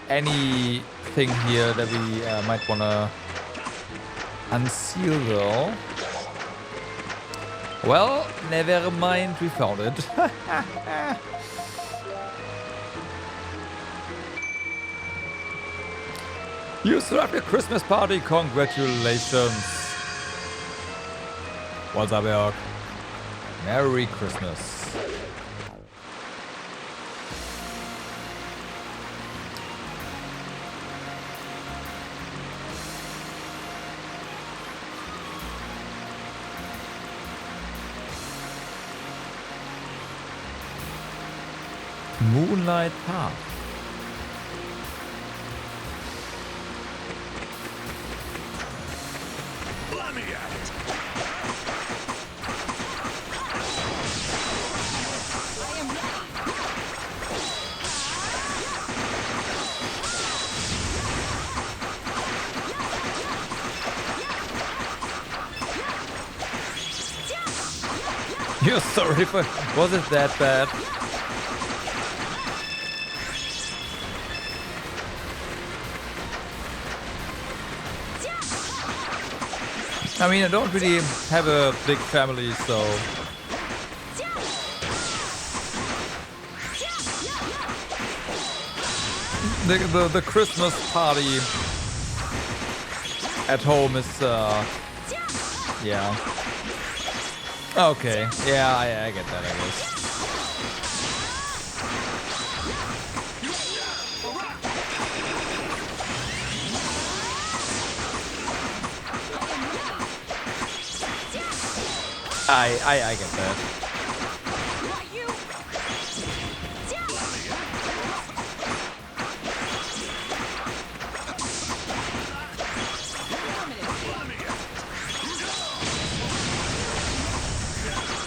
anything here that we might want to unseal though. Well, never mind, we found it. You survived a Christmas party, congratulations. What's up, York? Merry Christmas. Moonlight Path. Let me at it. I am ready. You're sorry for... Was it that bad? I mean, I don't really have a big family, so... The Christmas party at home is, yeah. Okay, yeah, I get that, I guess. I get that. Not you.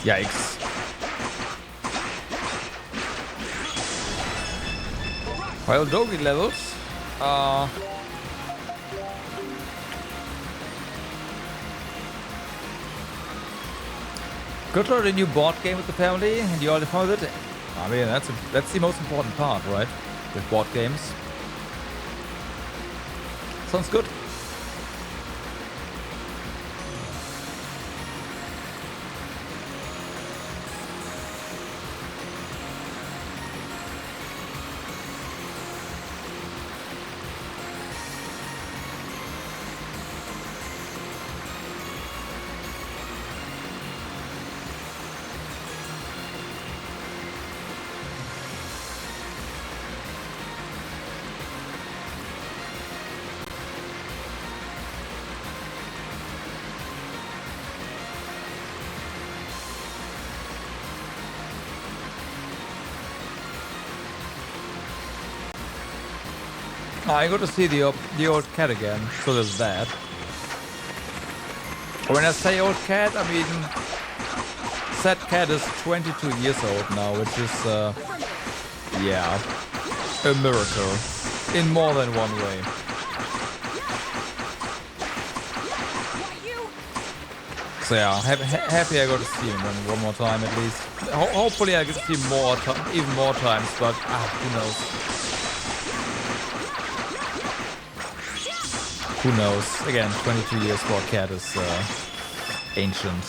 Yikes. Well, doggy levels. Got a new board game with the family, and you already found it. I mean, that's the most important part, right? With board games. Sounds good. I got to see the old cat again, so there's that. When I say old cat, I mean said cat is 22 years old now, which is yeah, a miracle in more than one way. So yeah, happy I got to see him one more time at least. Hopefully I get to see him even more times, but who knows? Who knows? Again, 22 years for a cat is ancient.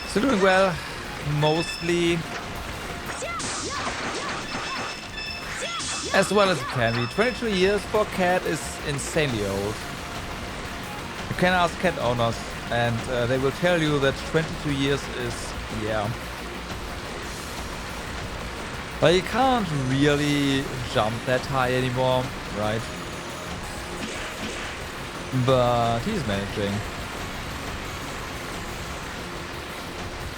So doing well, mostly. As well as it can be. 22 years for a cat is insanely old. You can ask cat owners and they will tell you that 22 years is, yeah. But you can't really jump that high anymore, right? But he's managing.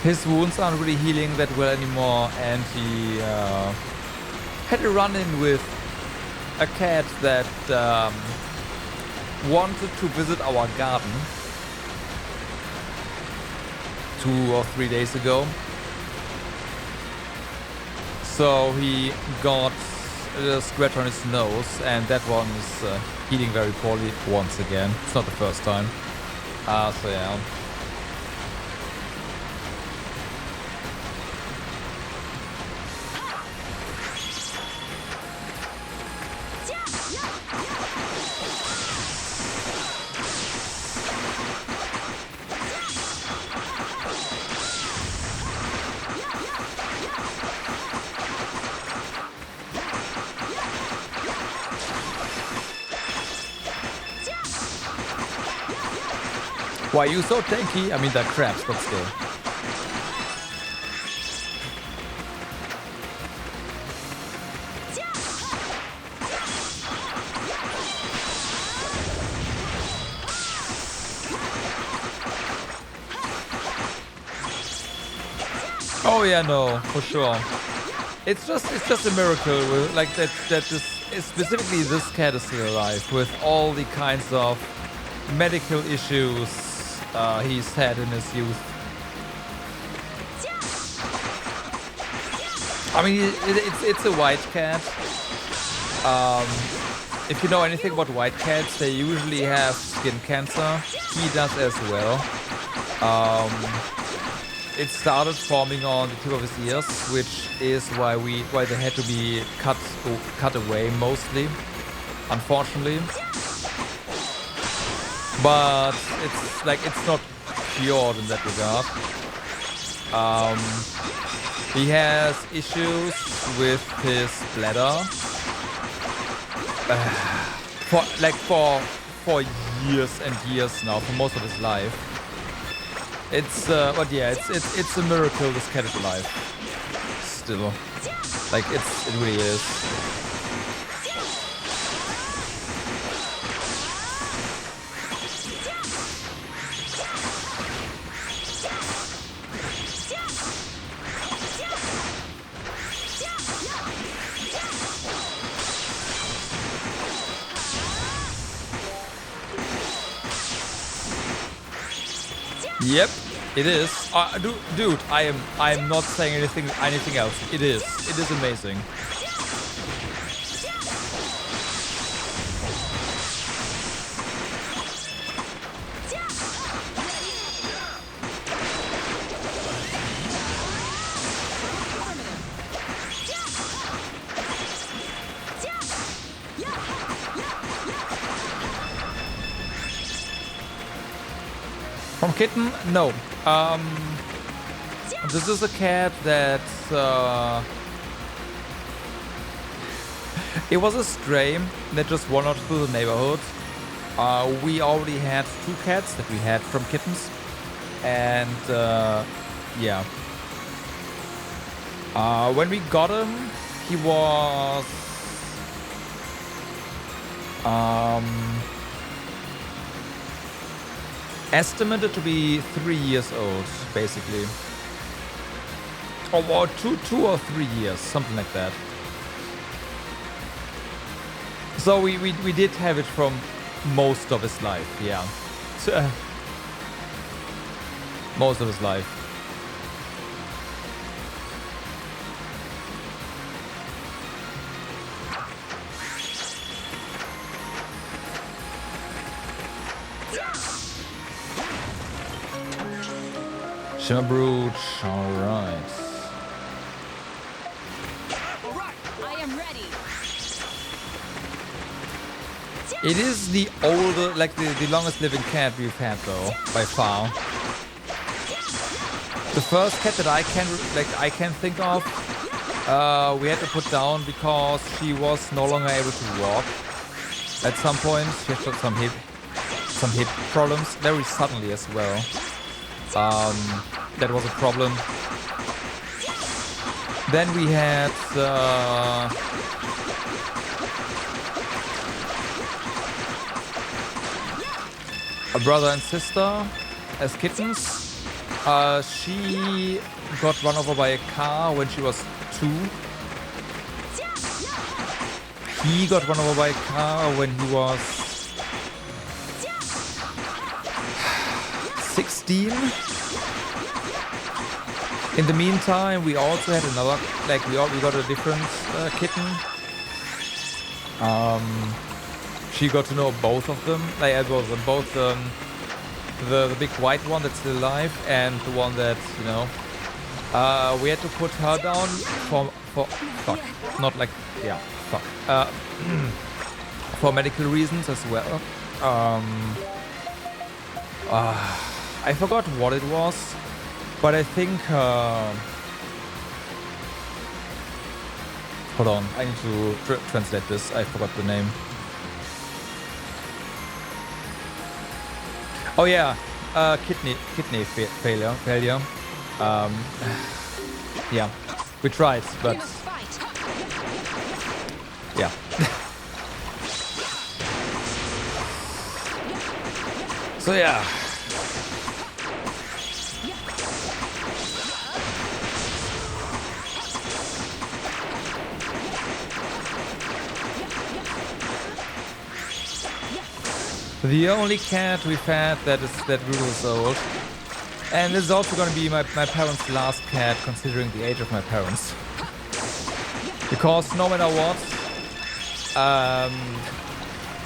His wounds aren't really healing that well anymore, and he had a run-in with a cat that wanted to visit our garden 2 or 3 days ago. So he got a scratch on his nose, and that one is healing very poorly once again. It's not the first time. So yeah. Why are you so tanky? I mean, they're crabs, but still. Oh yeah, no, for sure. It's just a miracle, like that this specifically this cat is still alive with all the kinds of medical issues he's had in his youth. I mean, it's a white cat. If you know anything about white cats, they usually have skin cancer. He does as well. It started forming on the tip of his ears, which is why they had to be cut away mostly, unfortunately. But it's not cured in that regard. He has issues with his bladder for years and years now, for most of his life. But yeah, it's a miracle this cat is alive still. Like it really is. Yep, it is. Dude, I am not saying anything else. It is amazing. From kitten? No. This is a cat that it was a stray that just wandered through the neighborhood. We already had 2 cats that we had from kittens, and yeah. When we got him, he was estimated to be 3 years old, basically. Or 2 or 3 years, something like that. So we did have it from most of his life, yeah. Most of his life. Shimmer Brooch, alright. I am ready. It is the older, like the longest living cat we've had though, by far. The first cat that I can think of, we had to put down because she was no longer able to walk. At some point, she had some hip problems, very suddenly as well. That was a problem. Then we had a brother and sister as kittens. She got run over by a car when she was 2. He got run over by a car when he was 16. In the meantime, we also had another, like we got a different kitten. She got to know both of them, like both the big white one that's still alive and the one that, you know, we had to put her down for medical reasons as well. I forgot what it was, but I think hold on, I need to translate this. I forgot the name. Oh yeah, kidney failure. Yeah, we tried, but yeah. So yeah. The only cat we've had that really was old. And this is also going to be my parents' last cat, considering the age of my parents. Because no matter what,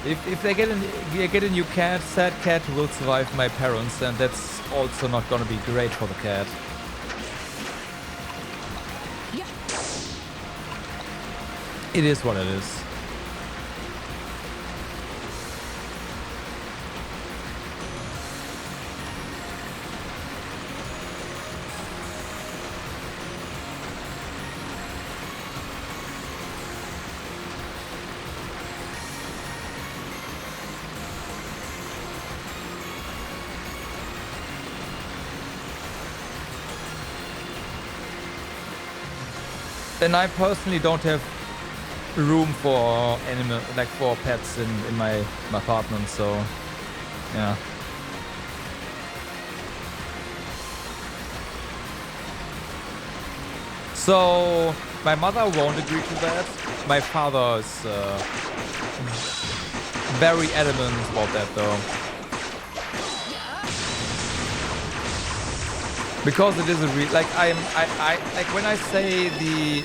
if they get a new cat, sad cat will survive my parents, and that's also not going to be great for the cat. It is what it is. And I personally don't have room for for pets in my apartment, so yeah. So my mother won't agree to that. My father is very adamant about that though. Because it is a like I like when I say the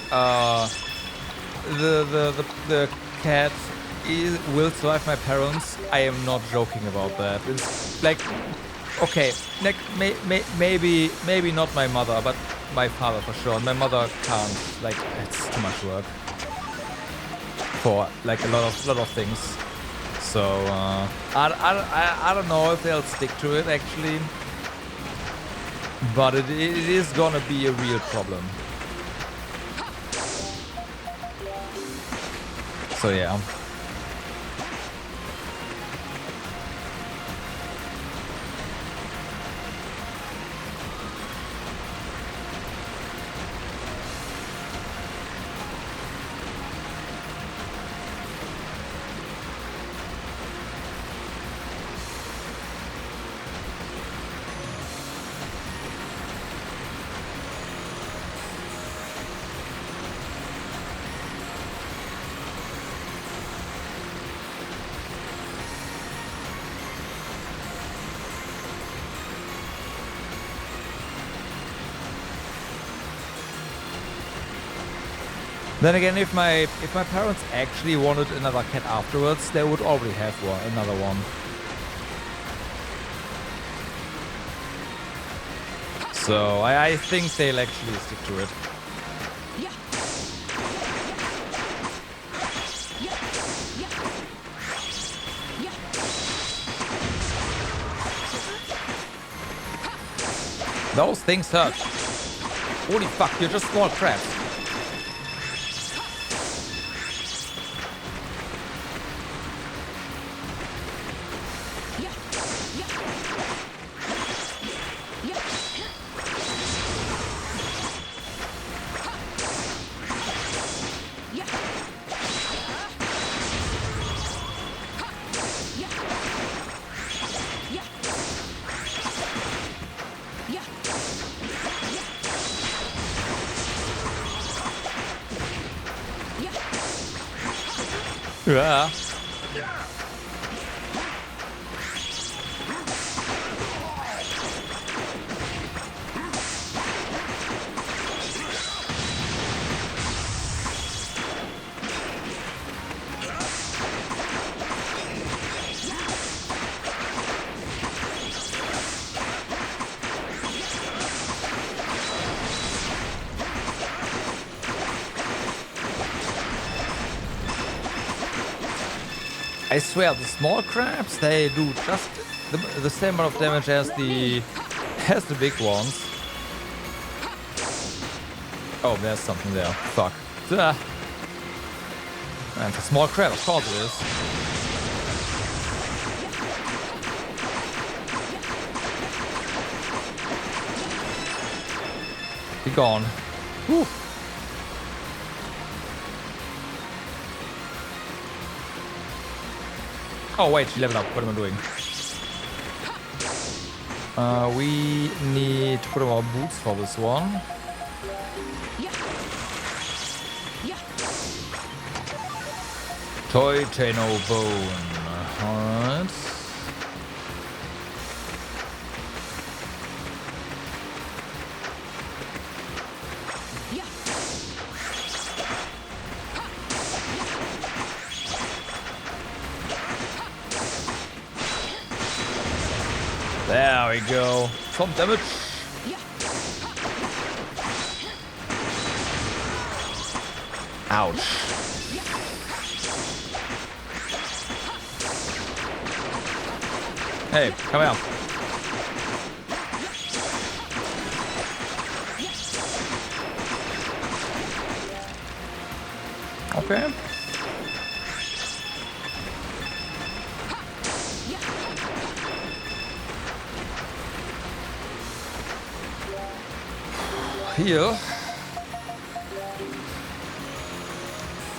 cat will survive my parents, I am not joking about that. It's like, okay, like maybe not my mother, but my father for sure. And my mother can't. Like, it's too much work for like a lot of things. So I don't know if they'll stick to it actually. But it is gonna be a real problem. So yeah. Then again, if my parents actually wanted another cat afterwards, they would already have another one. So I think they'll actually stick to it. Those things hurt. Holy fuck, you're just small crabs. Yeah. I swear, the small crabs, they do just the same amount of damage as the big ones. Oh, there's something there. Fuck. And it's a small crab, of course it is. Be gone. Whew. Oh wait, she leveled up. What am I doing? We need to put on our boots for this one. Titano bone. Alright. There we go. Some damage. Ouch. Hey, come here. Okay. Here.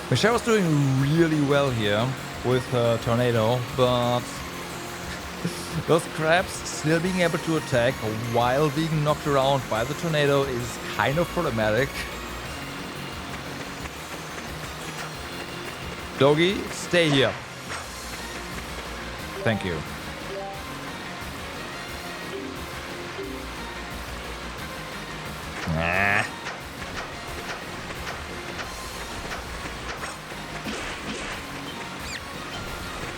Michelle was doing really well here with her tornado, but those crabs still being able to attack while being knocked around by the tornado is kind of problematic. Doggy, stay here. Thank you. Nah.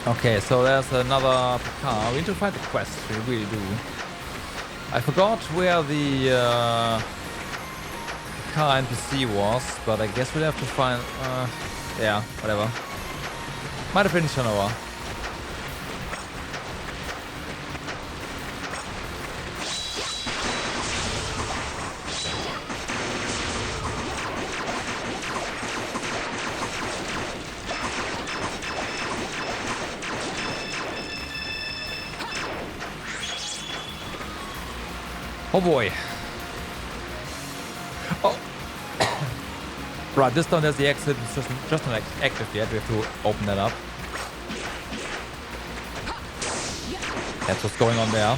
Okay, so there's another car. We need to find the quest, we really do. I forgot where the car NPC was, but I guess we'll have to find... yeah, whatever. Might have been Shanoa. Oh boy. Oh. Right, this time there's the exit. It's just not active yet. We have to open that up. That's what's going on there.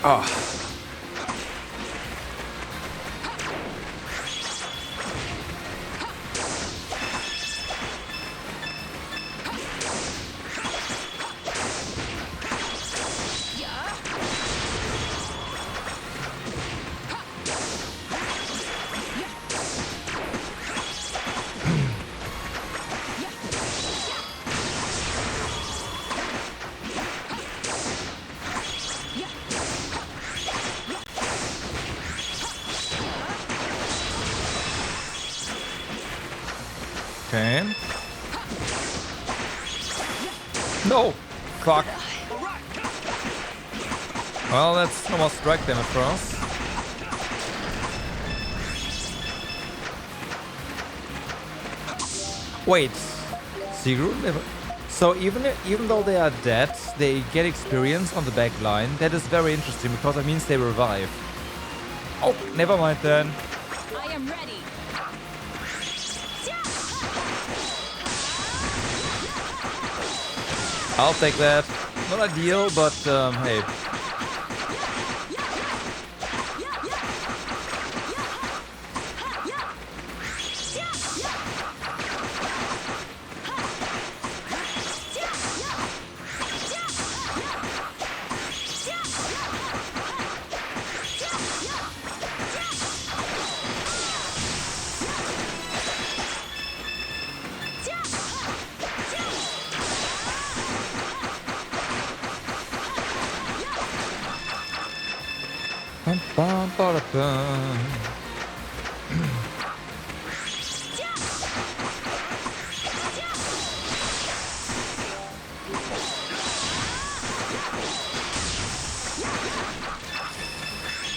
Oh. Okay. No! Fuck. Well, that's no more strike damage for us. Wait. Sigurd never... So even though they are dead, they get experience on the back line. That is very interesting because that means they revive. Oh, never mind then. I am ready. I'll take that. Not ideal, but hey. Bum, bum, bada, bum.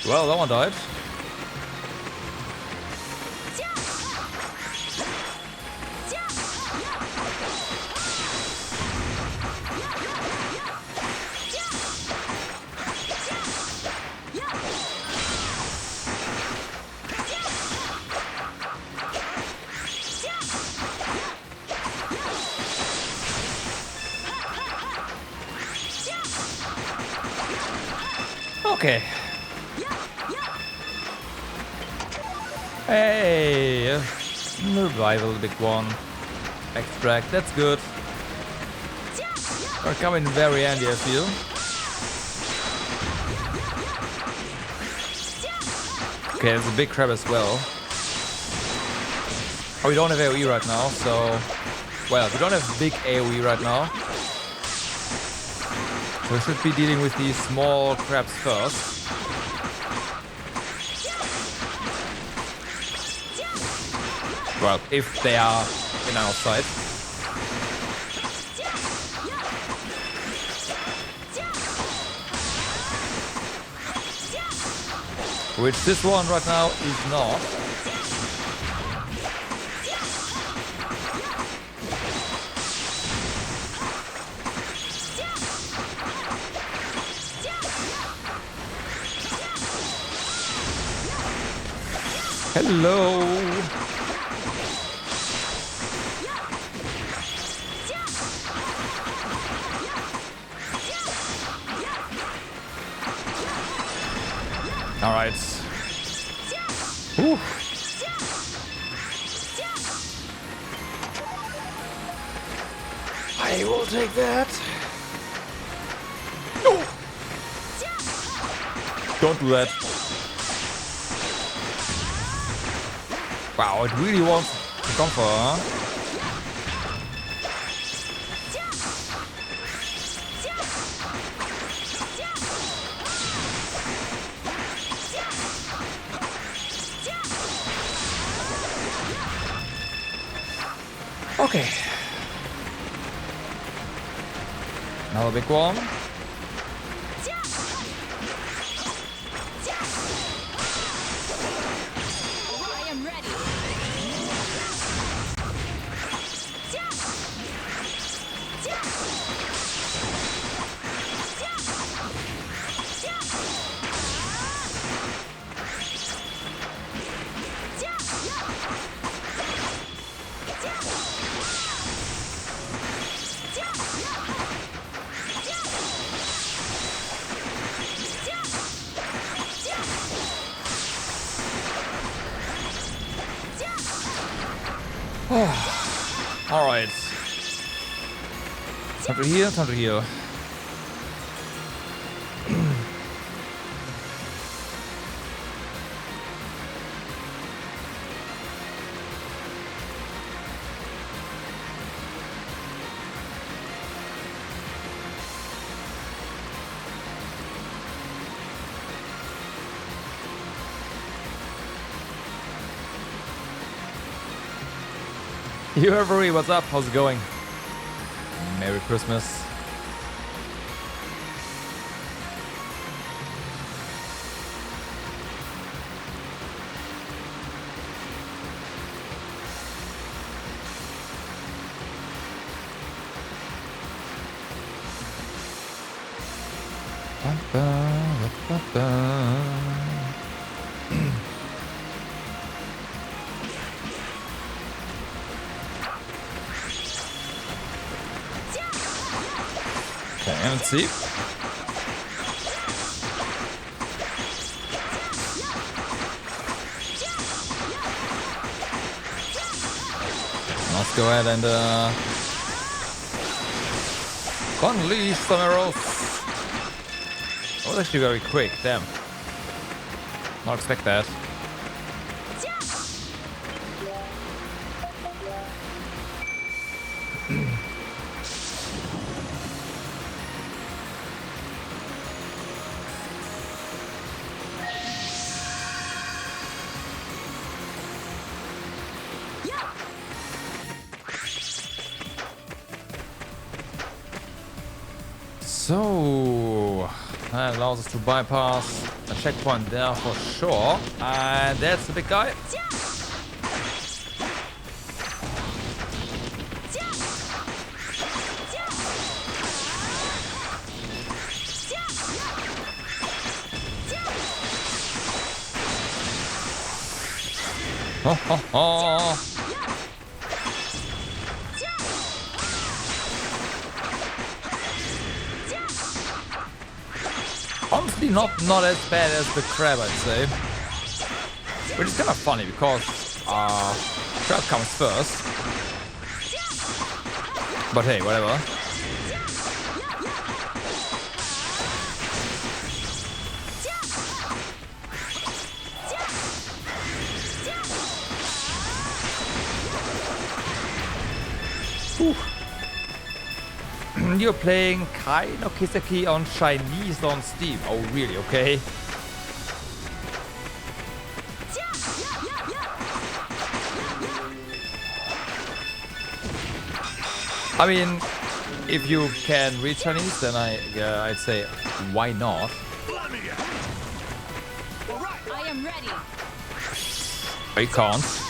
Well, that one died. Okay. Hey, revival, big one. Extract, that's good. We're coming very handy, I feel. Okay, there's a big crab as well. Oh, we don't have AoE right now, so... Well, we don't have big AoE right now. So we should be dealing with these small crabs first. Well, if they are in our sight. Which this one right now is not. Hello. All right. Whew. I will take that. No. Don't do that. Wow, it really wants to come for her, huh? Okay. Another big one. I am ready. Alright. Time to heal, time to heal. You Avari, what's up? How's it going? Merry Christmas. Okay, let's see. Let's go ahead and unleash some arrows. That was actually very quick, damn. Not expect that. So, that allows us to bypass a checkpoint there for sure. And that's the big guy. Ho ho ho! Honestly, not as bad as the crab, I'd say. Which is kind of funny because crab comes first. But hey, whatever. Whew. You're playing Kai no Kiseki on Chinese on Steam. Oh, really? Okay. I mean, if you can read Chinese, then I'd say, why not? I am ready. I can't.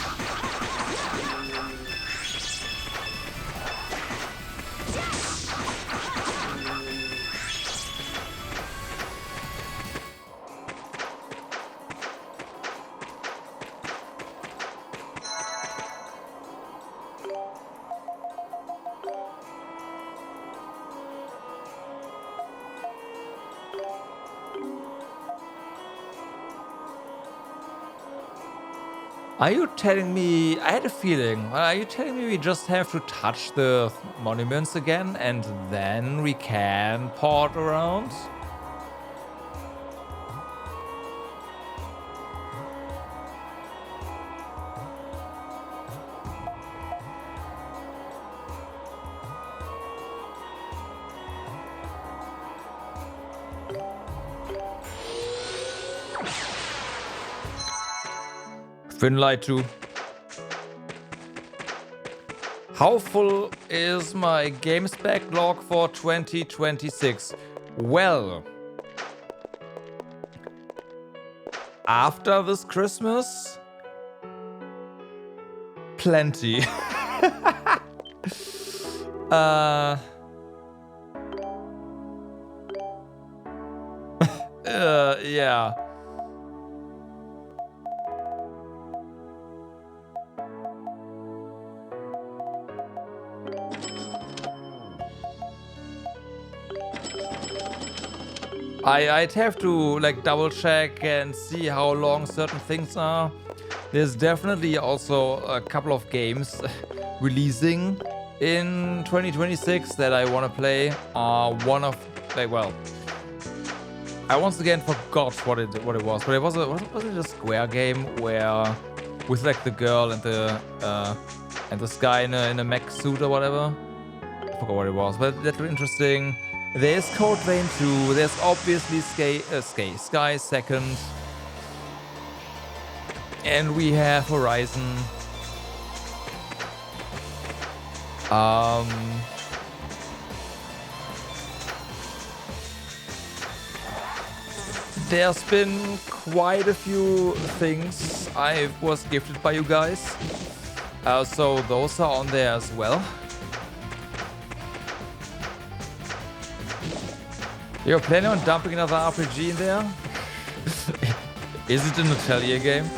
Are you telling me, I had a feeling, are you telling me we just have to touch the monuments again and then we can port around? Been lied to. How full is my games backlog for 2026? Well, after this Christmas, plenty. Yeah. I'd have to like double check and see how long certain things are. there's definitely also a couple of games releasing in 2026 that I want to play. One of, like, well, I once again forgot what it was, but it was a Square game where with like the girl and the sky in a mech suit or whatever. I forgot what it was, but that's interesting. There's Code Vein 2. There's obviously Sky Second. And we have Horizon. There's been quite a few things I was gifted by you guys. So those are on there as well. You're planning on dumping another RPG in there? Is it an Atelier game?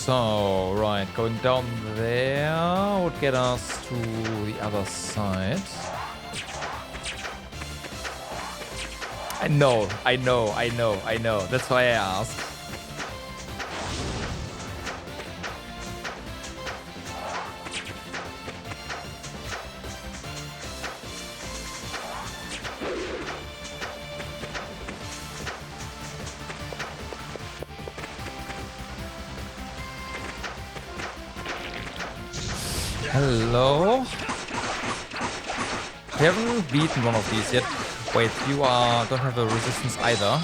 So, right, going down there would get us to the other side. I know. That's why I asked. Hello? We haven't beaten one of these yet. Wait, you don't have a resistance either.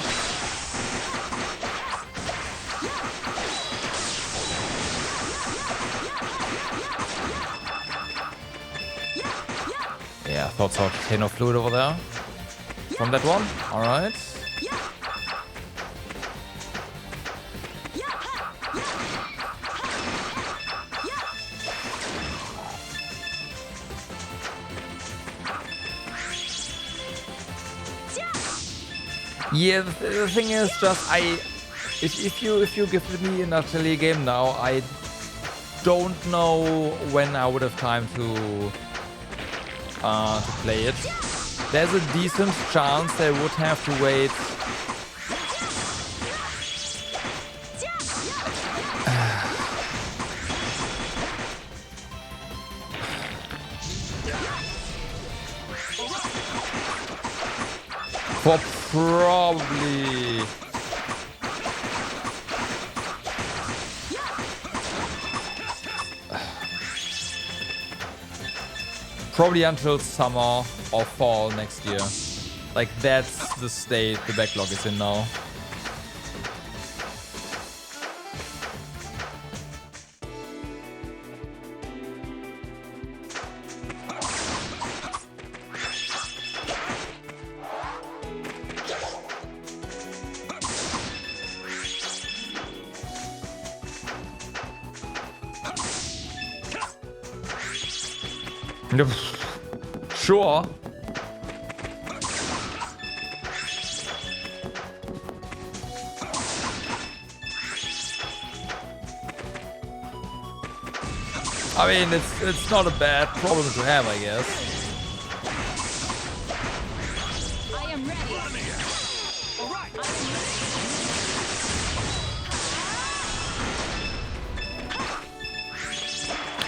Yeah, I thought so. Volcano fluid over there. From that one. Alright. Yeah, the thing is just if you give me an Atelier game now, I don't know when I would have time to play it. There's a decent chance they would have to wait. For probably until summer or fall next year. Like, that's the state the backlog is in now. Sure. I mean, it's not a bad problem to have, I guess. I am ready. All right.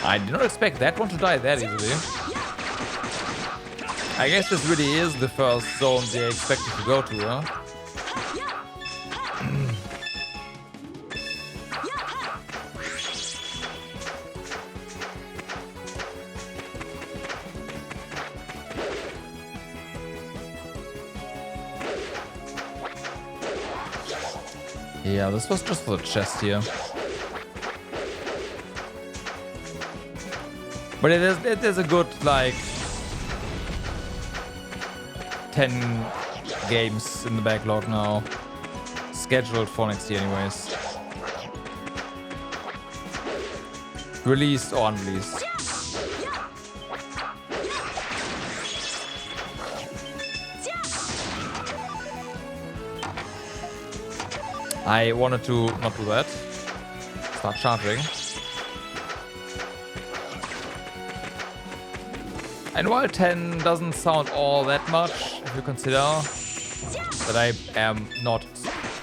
I did not expect that one to die that easily. I guess this really is the first zone they expected to go to, huh? Yeah, this was just for the chest here. But it is a good, like, 10 games in the backlog now. Scheduled for next year anyways. Released or unreleased. I wanted to not do that. Start charging. And while 10 doesn't sound all that much, if you consider that I am not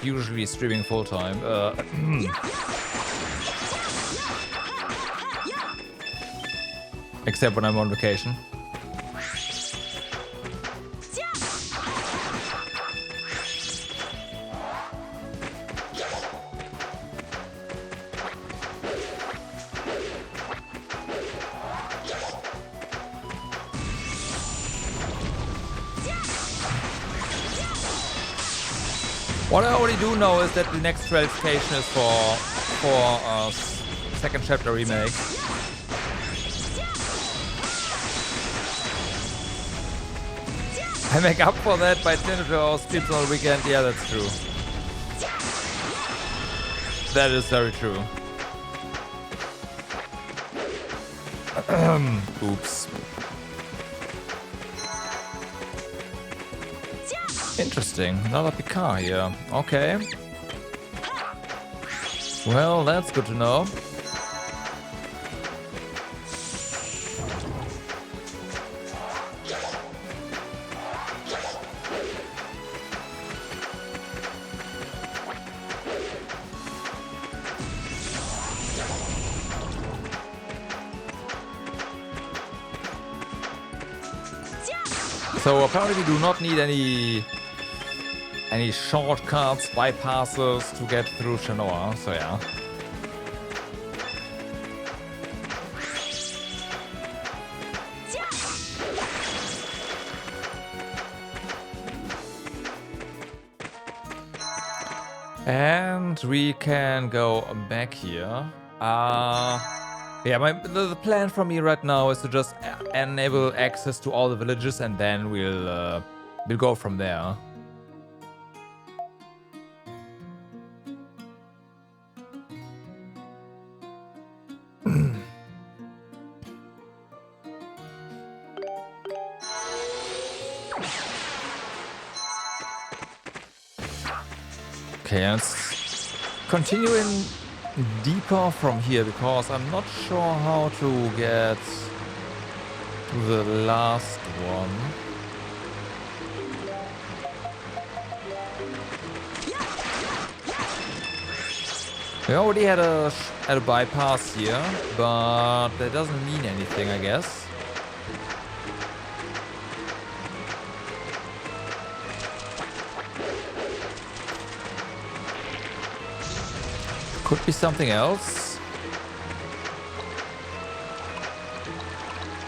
usually streaming full time. Except when I'm on vacation. What I already do know is that the next verification is for second chapter remake. I make up for that by 10 streams on the weekend. Yeah, that's true. That is very true. Oops. Interesting. Another Picard here. Okay. Well, that's good to know. So apparently we do not need any shortcuts, bypasses to get through Shanoa, so yeah. And we can go back here. Yeah, the plan for me right now is to just enable access to all the villages, and then we'll go from there. Okay, let's continue in deeper from here, because I'm not sure how to get to the last one. We already had a bypass here, but that doesn't mean anything, I guess. Could be something else.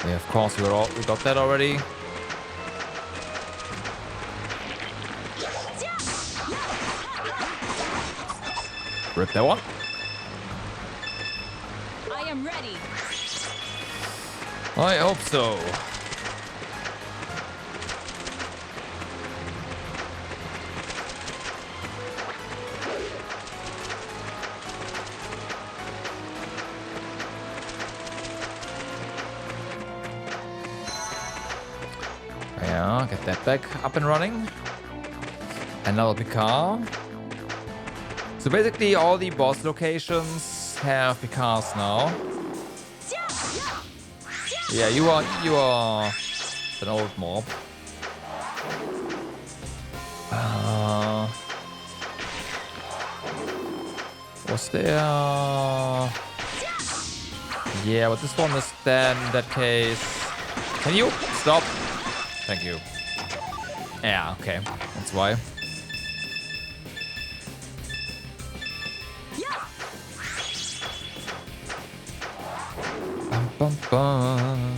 Yeah, of course, we got that already. Rip that one. I am ready. I hope so. Yeah, get that back up and running. Another Picard. So basically all the boss locations have Picards now. Yeah, you are an old mob. Was there? Yeah, but this one is then in that case. Can you stop? Thank you. Yeah, okay, that's why. Bum, bum, bum.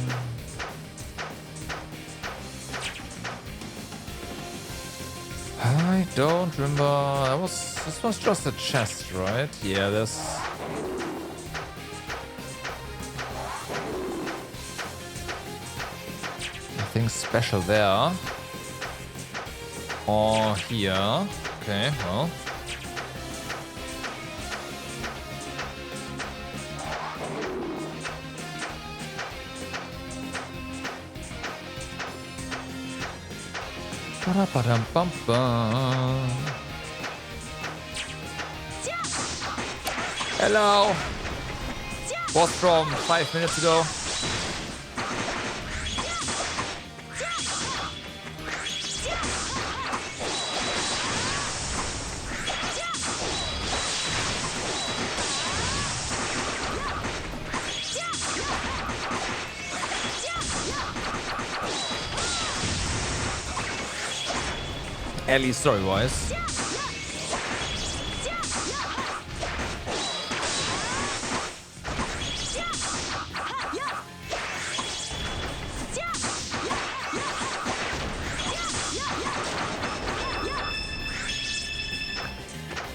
I don't remember. This was just a chest, right? Yeah, this. Nothing special there. Or here. Okay, well. Ba-da-ba-dum-bum-bum. Hello. Was from 5 minutes ago. At least story-wise.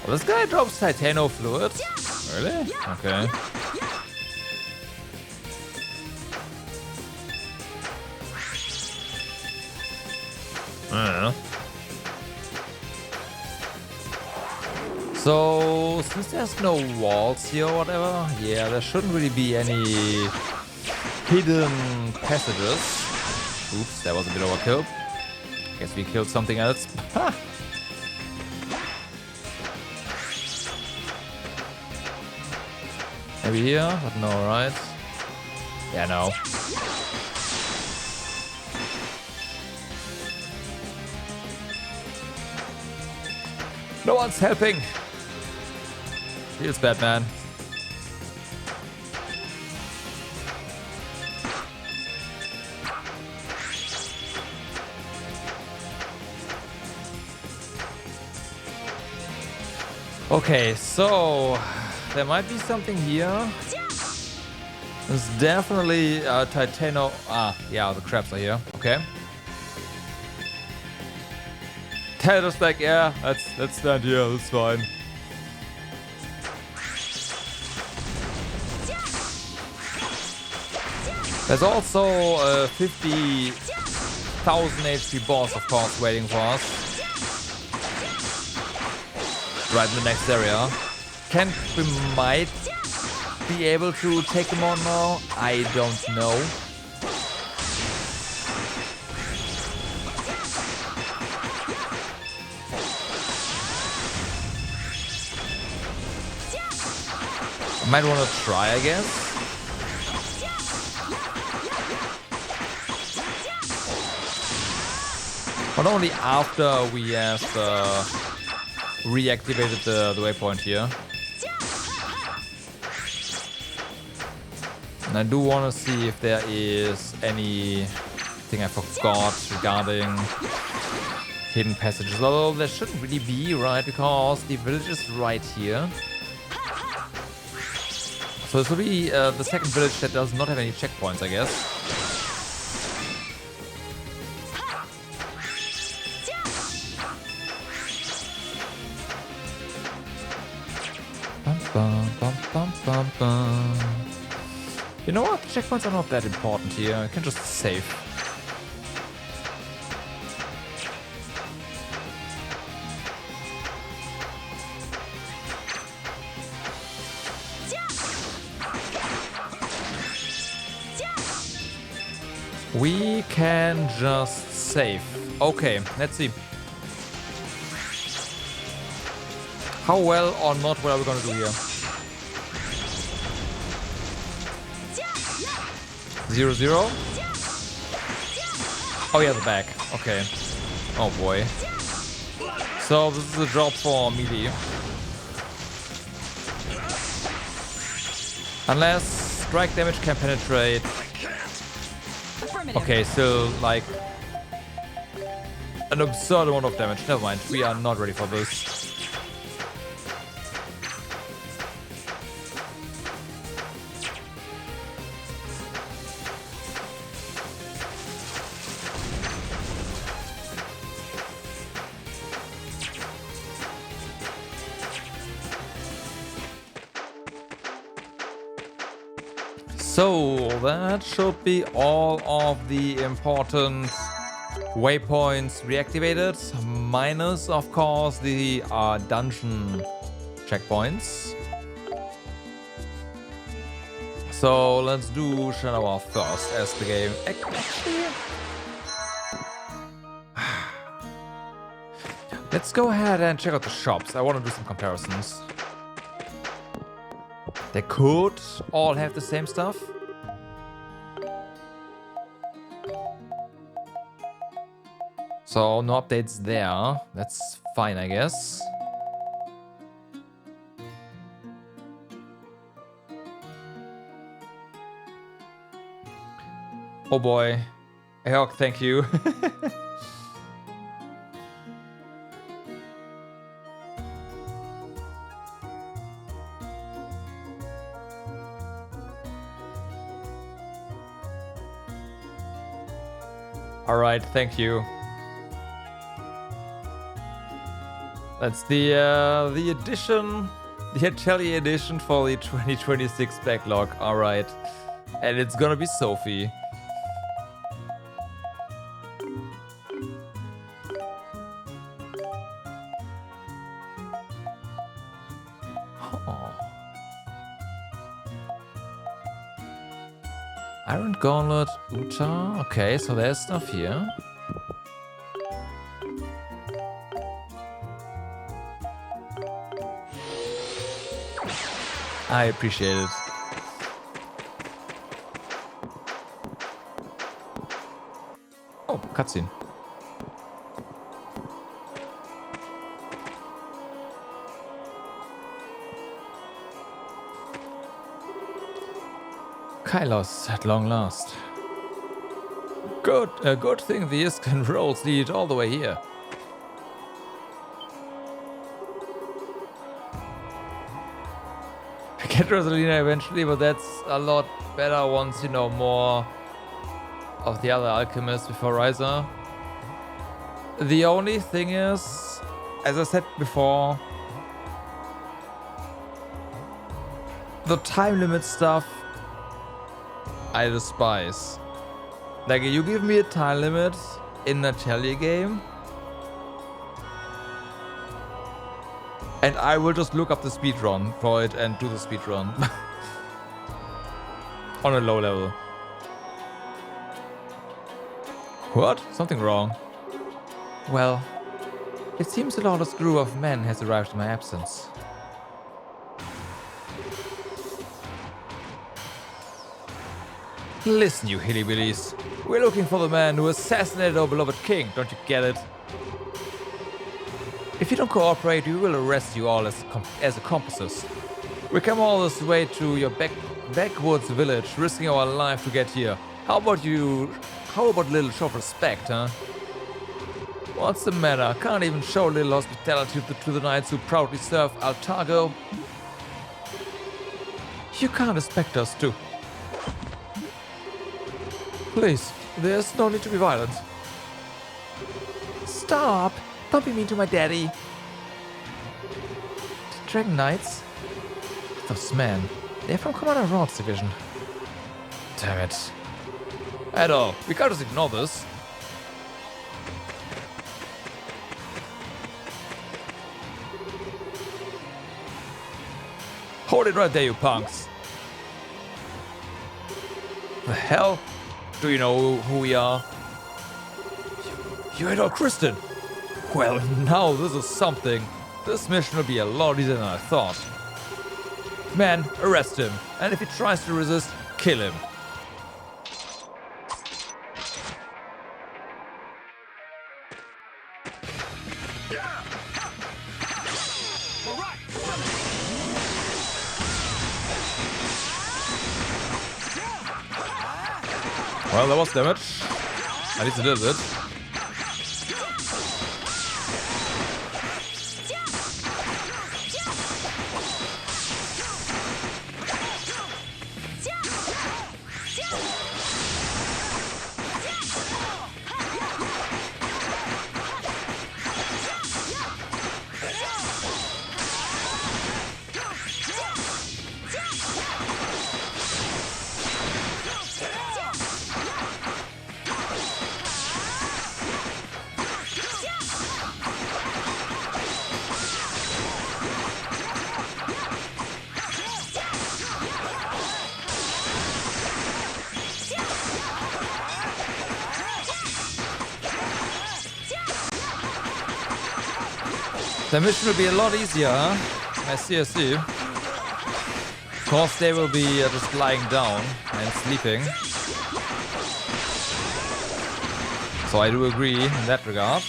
Well, this guy drops Titano fluid. Really? Okay. I don't know. So, since there's no walls here or whatever, yeah, there shouldn't really be any hidden passages. Oops, that was a bit overkill. Guess we killed something else. Ha! Maybe here, but no, right? Yeah, no. No one's helping. Feels bad, man. Okay, so there might be something here. There's definitely Titano. Ah, yeah, the crabs are here. Okay. Tell us like, yeah, let's stand here. That's fine. There's also a 50,000 HP boss, of course, waiting for us. Right in the next area. We might be able to take him on now. I don't know. Might want to try, I guess. But only after we have reactivated the waypoint here. And I do want to see if there is anything I forgot regarding hidden passages. Although there shouldn't really be, right? Because the village is right here. So this will be the second village that does not have any checkpoints, I guess. Bum, bum, bum, bum, bum, bum. You know what? Checkpoints are not that important here. I can just save. We can just save. Okay, let's see. How well or not well are we gonna do here? 0-0. Oh yeah, the back. Okay. Oh boy. So this is a job for Mili. Unless strike damage can penetrate. Okay, still like an absurd amount of damage. Never mind, we are not ready for this. So that should be all of the important waypoints reactivated, minus of course the dungeon checkpoints. So let's do Shadowar first as the game actually. Let's go ahead and check out the shops. I want to do some comparisons. They could all have the same stuff. So no updates there. That's fine, I guess. Oh boy. Eok, thank you. Alright, thank you. That's the edition, the Atelier edition for the 2026 backlog. Alright. And it's gonna be Sophie. Iron Gauntlet, Uta. Okay, so there's stuff here. I appreciate it. Oh, cutscene. Kailos, at long last. Good, a good thing the Iskan roads lead all the way here. We get Rosalina eventually, but that's a lot better once you know more of the other alchemists before Ryza. The only thing is, as I said before, the time limit stuff I despise. Like, you give me a time limit in a Atelier game, and I will just look up the speedrun for it and do the speedrun. On a low level. What? Something wrong. Well, it seems a lawless crew of men has arrived in my absence. Listen, you hillbillies. We're looking for the man who assassinated our beloved king, don't you get it? If you don't cooperate, we will arrest you all as accomplices. We come all this way to your backwoods village, risking our life to get here. How about a little show of respect, huh? What's the matter? Can't even show a little hospitality to the knights who proudly serve Altago? You can't expect us to. Please, there's no need to be violent. Stop! Don't be mean to my daddy. The Dragon Knights? Those men. They're from Commander Rod's division. Damn it. Edo, we can't just ignore this. Hold it right there, you punks. The hell? Do you know who we are? You're Edo Kristen. Well, now this is something. This mission will be a lot easier than I thought. Man, arrest him. And if he tries to resist, kill him. Well, that was damage. At least it did it. The mission will be a lot easier, huh? I see. course, they will be just lying down and sleeping. So I do agree in that regard.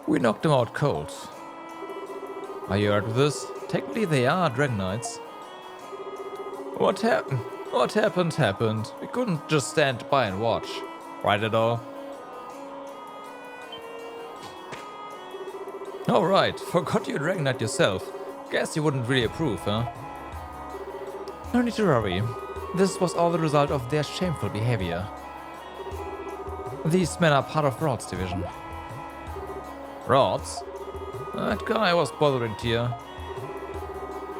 We knocked them out cold. Are you alright with this? Technically they are Dragon Knights. What happened? What happened happened. We couldn't just stand by and watch. Right at all? Alright, forgot you're a Dragon Knight yourself. Guess you wouldn't really approve, huh? No need to worry. This was all the result of their shameful behavior. These men are part of Rod's division. Rod's? That guy was bothering Tyr.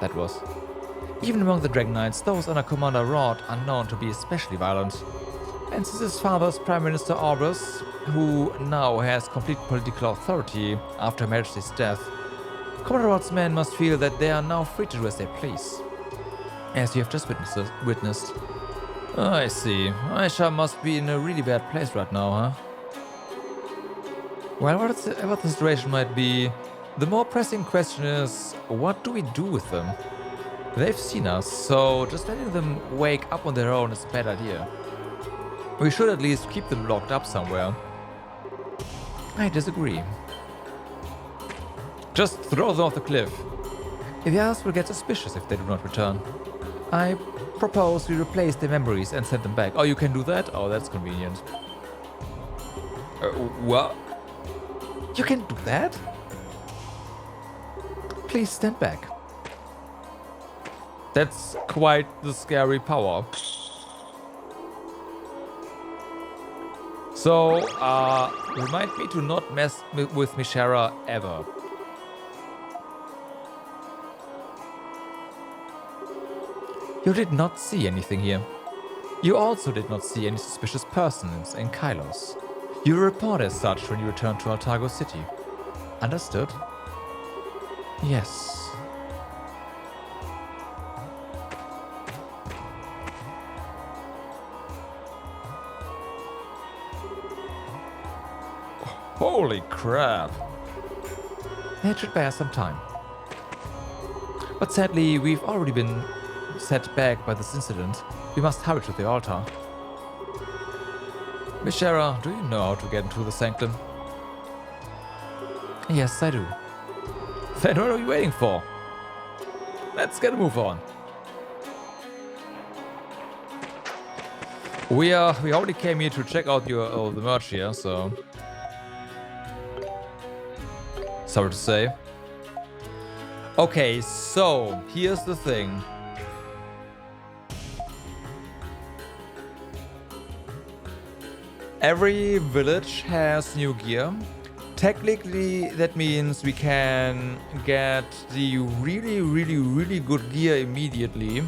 That was. Even among the Dragon Knights, those under Commander Rod are known to be especially violent. And since his father's Prime Minister Orbis, who now has complete political authority after Her Majesty's death, Commander Rod's men must feel that they are now free to do as they please. As you have just witnessed. I see. Aisha must be in a really bad place right now, huh? Well, whatever the situation might be, the more pressing question is, what do we do with them? They've seen us, so just letting them wake up on their own is a bad idea. We should at least keep them locked up somewhere. I disagree. Just throw them off the cliff. The others will get suspicious if they do not return. I propose we replace their memories and send them back. Oh, you can do that? Oh, that's convenient. What? You can do that? Please stand back. That's quite the scary power. So, remind me to not mess with Mishara ever. You did not see anything here. You also did not see any suspicious persons in Kailos. You will report as such when you return to Altago City. Understood? Yes. Holy crap. That should bear some time. But sadly, we've already been set back by this incident. We must hurry to the altar. Mishara, do you know how to get into the Sanctum? Yes, I do. Then what are we waiting for? Let's get a move on. We already came here to check out the merch here, so sorry to say. Okay, so here's the thing. Every village has new gear. Technically, that means we can get the really good gear immediately.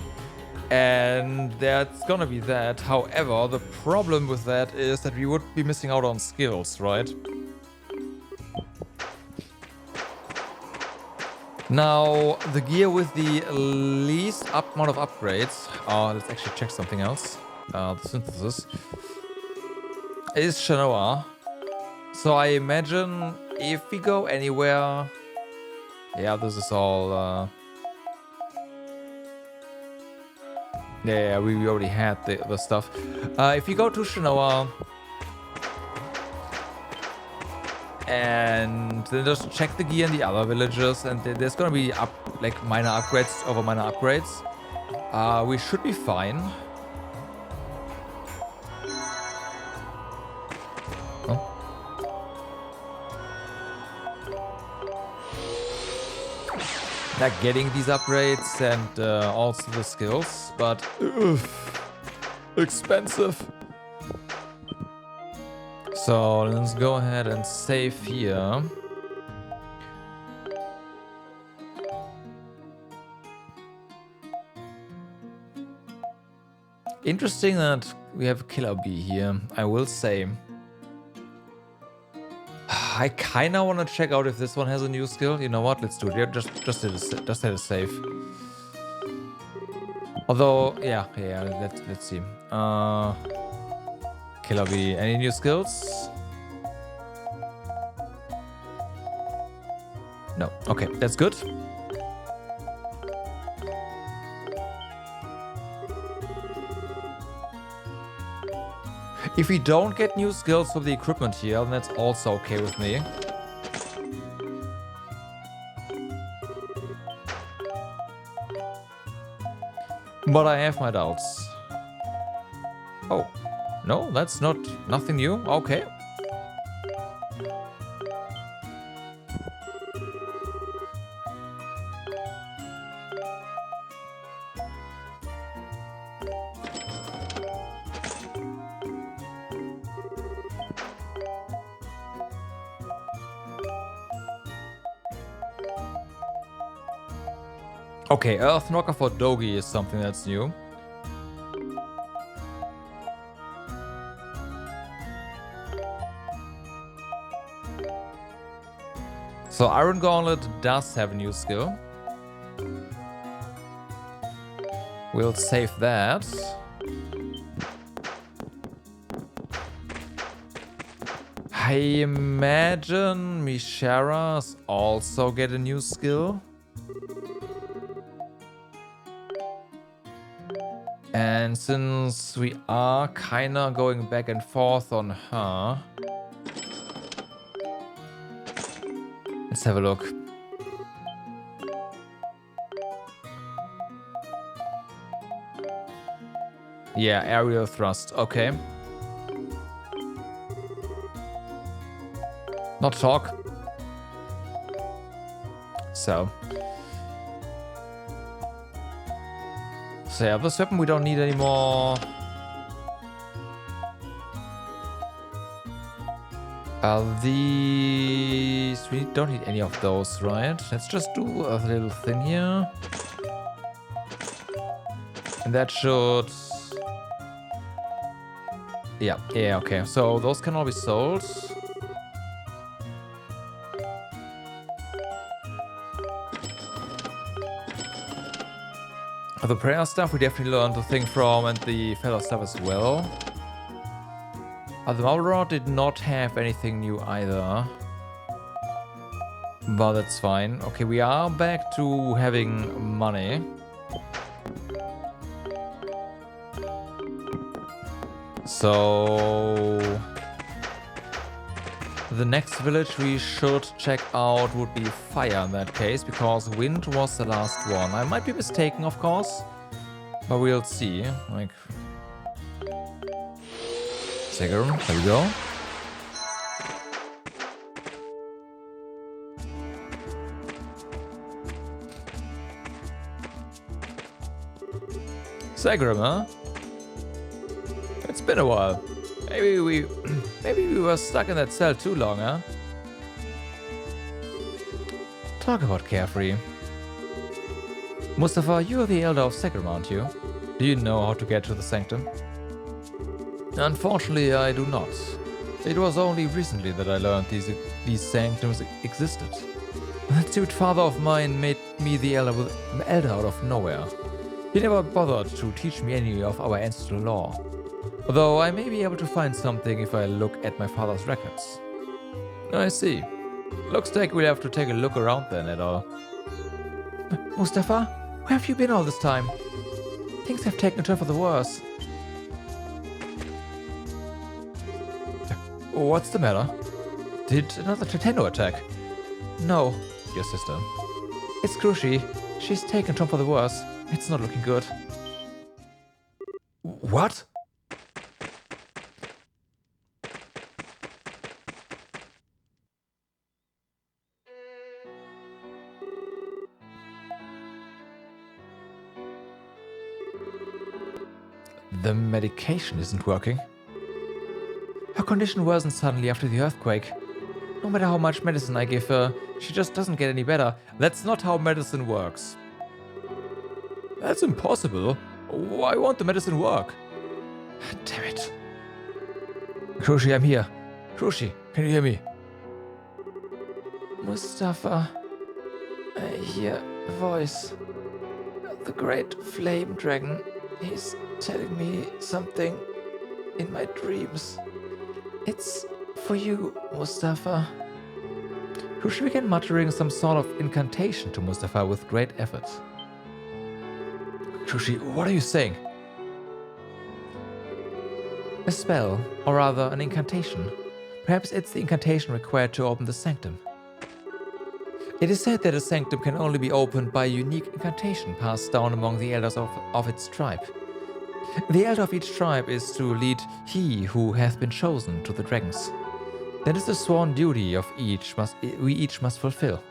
And that's gonna be that. However, the problem with that is that we would be missing out on skills, right? Now, the gear with the least amount of upgrades, let's actually check something else. The synthesis is Shanoa. So I imagine if we go anywhere, yeah, this is all. Yeah, we already had the stuff. If you go to Shanoa and then just check the gear in the other villages, and there's gonna be minor upgrades over minor upgrades. We should be fine. Oh. Like getting these upgrades and also the skills, but expensive. So let's go ahead and save here. Interesting that we have a killer bee here, I will say. I kinda wanna check out if this one has a new skill. You know what? Let's do it. Just hit a save. Although, yeah, let's see. Killer Bee, any new skills? No. Okay, that's good. If we don't get new skills for the equipment here, then that's also okay with me. But I have my doubts. Oh, no, that's nothing new. Okay. Okay, Earth Knocker for Dogi is something that's new. So Iron Gauntlet does have a new skill. We'll save that. I imagine Mishara's also get a new skill. And since we are kinda going back and forth on her, let's have a look. Yeah, aerial thrust, okay. Not talk. So yeah, this weapon we don't need anymore. These... we don't need any of those, right? Let's just do a little thing here. And that should... yeah, okay. So those can all be sold. The prayer stuff we definitely learned the thing from, and the feather stuff as well. The marble rod did not have anything new either. But that's fine. Okay, we are back to having money. So the next village we should check out would be Fire in that case, because Wind was the last one. I might be mistaken, of course, but we'll see. Like, Segarum, there we go. Segarum, huh? It's been a while. Maybe we were stuck in that cell too long, huh? Talk about carefree. Mustafa, you are the elder of Segarum, aren't you? Do you know how to get to the Sanctum? Unfortunately, I do not. It was only recently that I learned these Sanctums existed. That stupid father of mine made me the elder out of nowhere. He never bothered to teach me any of our ancestral lore. Although I may be able to find something if I look at my father's records. I see. Looks like we'll have to take a look around then at all. Mustafa, where have you been all this time? Things have taken a turn for the worse. What's the matter? Did another Titano attack? No, your sister. It's Krushi. She's taken a turn for the worse. It's not looking good. What? The medication isn't working. Her condition worsened suddenly after the earthquake. No matter how much medicine I give her, she just doesn't get any better. That's not how medicine works. That's impossible. Why won't the medicine work? Damn it. Krushi, I'm here. Krushi, can you hear me? Mustafa, I hear a voice. The great flame dragon. He's telling me something in my dreams. It's for you, Mustafa. Krushi began muttering some sort of incantation to Mustafa with great effort. Krushi, what are you saying? A spell, or rather an incantation. Perhaps it's the incantation required to open the sanctum. It is said that a sanctum can only be opened by a unique incantation passed down among the elders of its tribe. The elder of each tribe is to lead he who hath been chosen to the dragons. That is the sworn duty of we each must fulfill.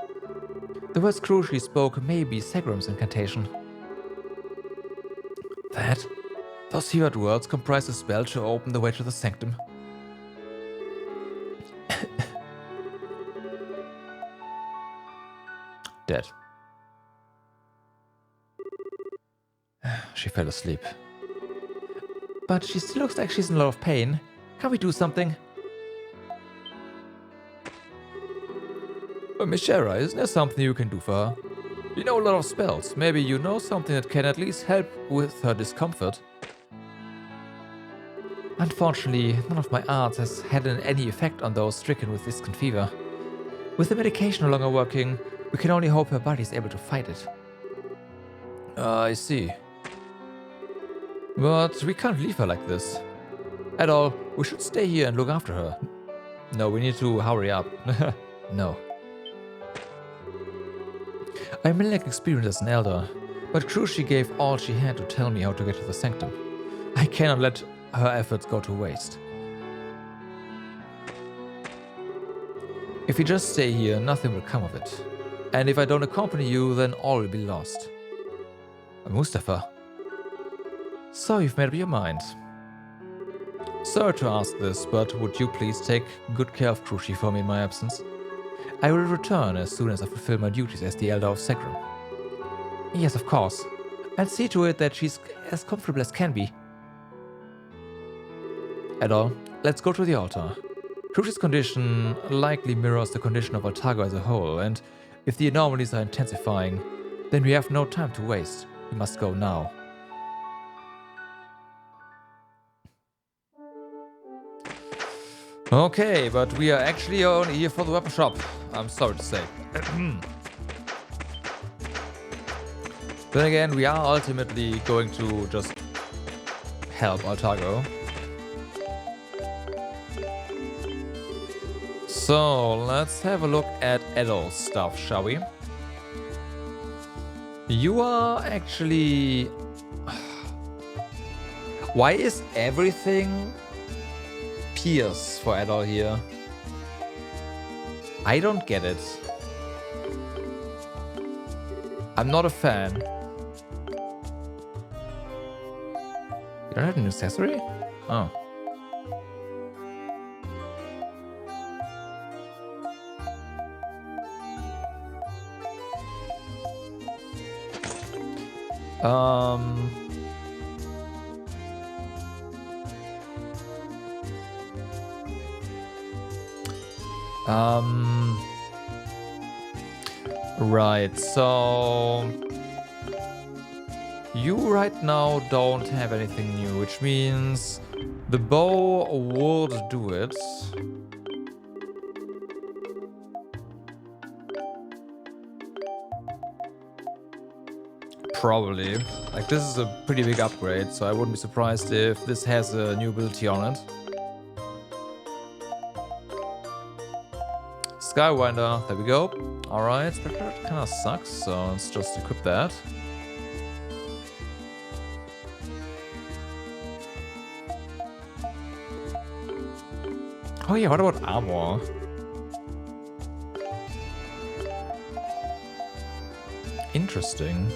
The words Krushi spoke may be Segram's incantation. Those heard words comprise a spell to open the way to the sanctum. Dead. She fell asleep. But she still looks like she's in a lot of pain. Can't we do something? Miss Shara, isn't there something you can do for her? You know a lot of spells. Maybe you know something that can at least help with her discomfort. Unfortunately, none of my arts has had any effect on those stricken with distant fever. With the medication no longer working, we can only hope her body is able to fight it. I see. But we can't leave her like this. At all, we should stay here and look after her. No, we need to hurry up. No. I may lack experience as an elder, but Krushi gave all she had to tell me how to get to the sanctum. I cannot let her efforts go to waste. If you just stay here, nothing will come of it. And if I don't accompany you, then all will be lost. Mustafa. So you've made up your mind. Sorry to ask this, but would you please take good care of Krushi for me in my absence? I will return as soon as I fulfill my duties as the Elder of Segram. Yes, of course. I'll see to it that she's as comfortable as can be. At all, let's go to the altar. Krushi's condition likely mirrors the condition of Altago as a whole, and if the anomalies are intensifying, then we have no time to waste. We must go now. Okay, but we are actually only here for the weapon shop. I'm sorry to say. Then again, we are ultimately going to just help Altago. So, let's have a look at Edo's stuff, shall we? You are actually... Why is everything Pierce for Edol here? I don't get it. I'm not a fan. You don't have an accessory? Oh. Right, so you right now don't have anything new, which means the bow would do it. Probably. Like, this is a pretty big upgrade, so I wouldn't be surprised if this has a new ability on it. Skywinder, there we go. Alright, that kind of sucks, so let's just equip that. Oh yeah, what about armor? Interesting.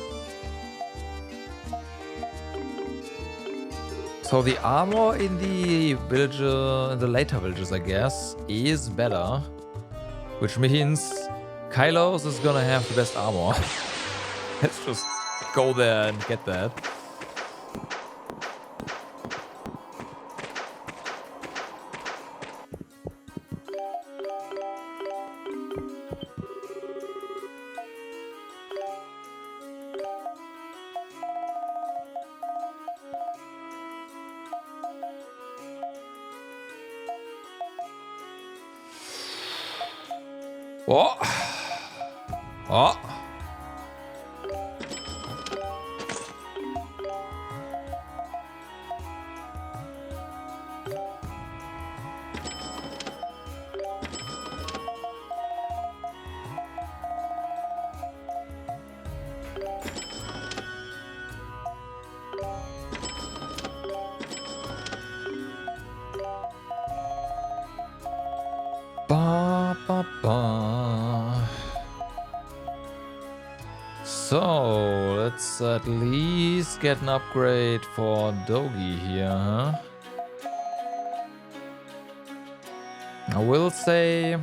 So the armor in the villager, in the later villages, I guess, is better. Which means Kylos is gonna have the best armor. Let's just go there and get that. Oh! Oh! Ba, ba, ba. So, let's at least get an upgrade for Dogi here, huh? I will say...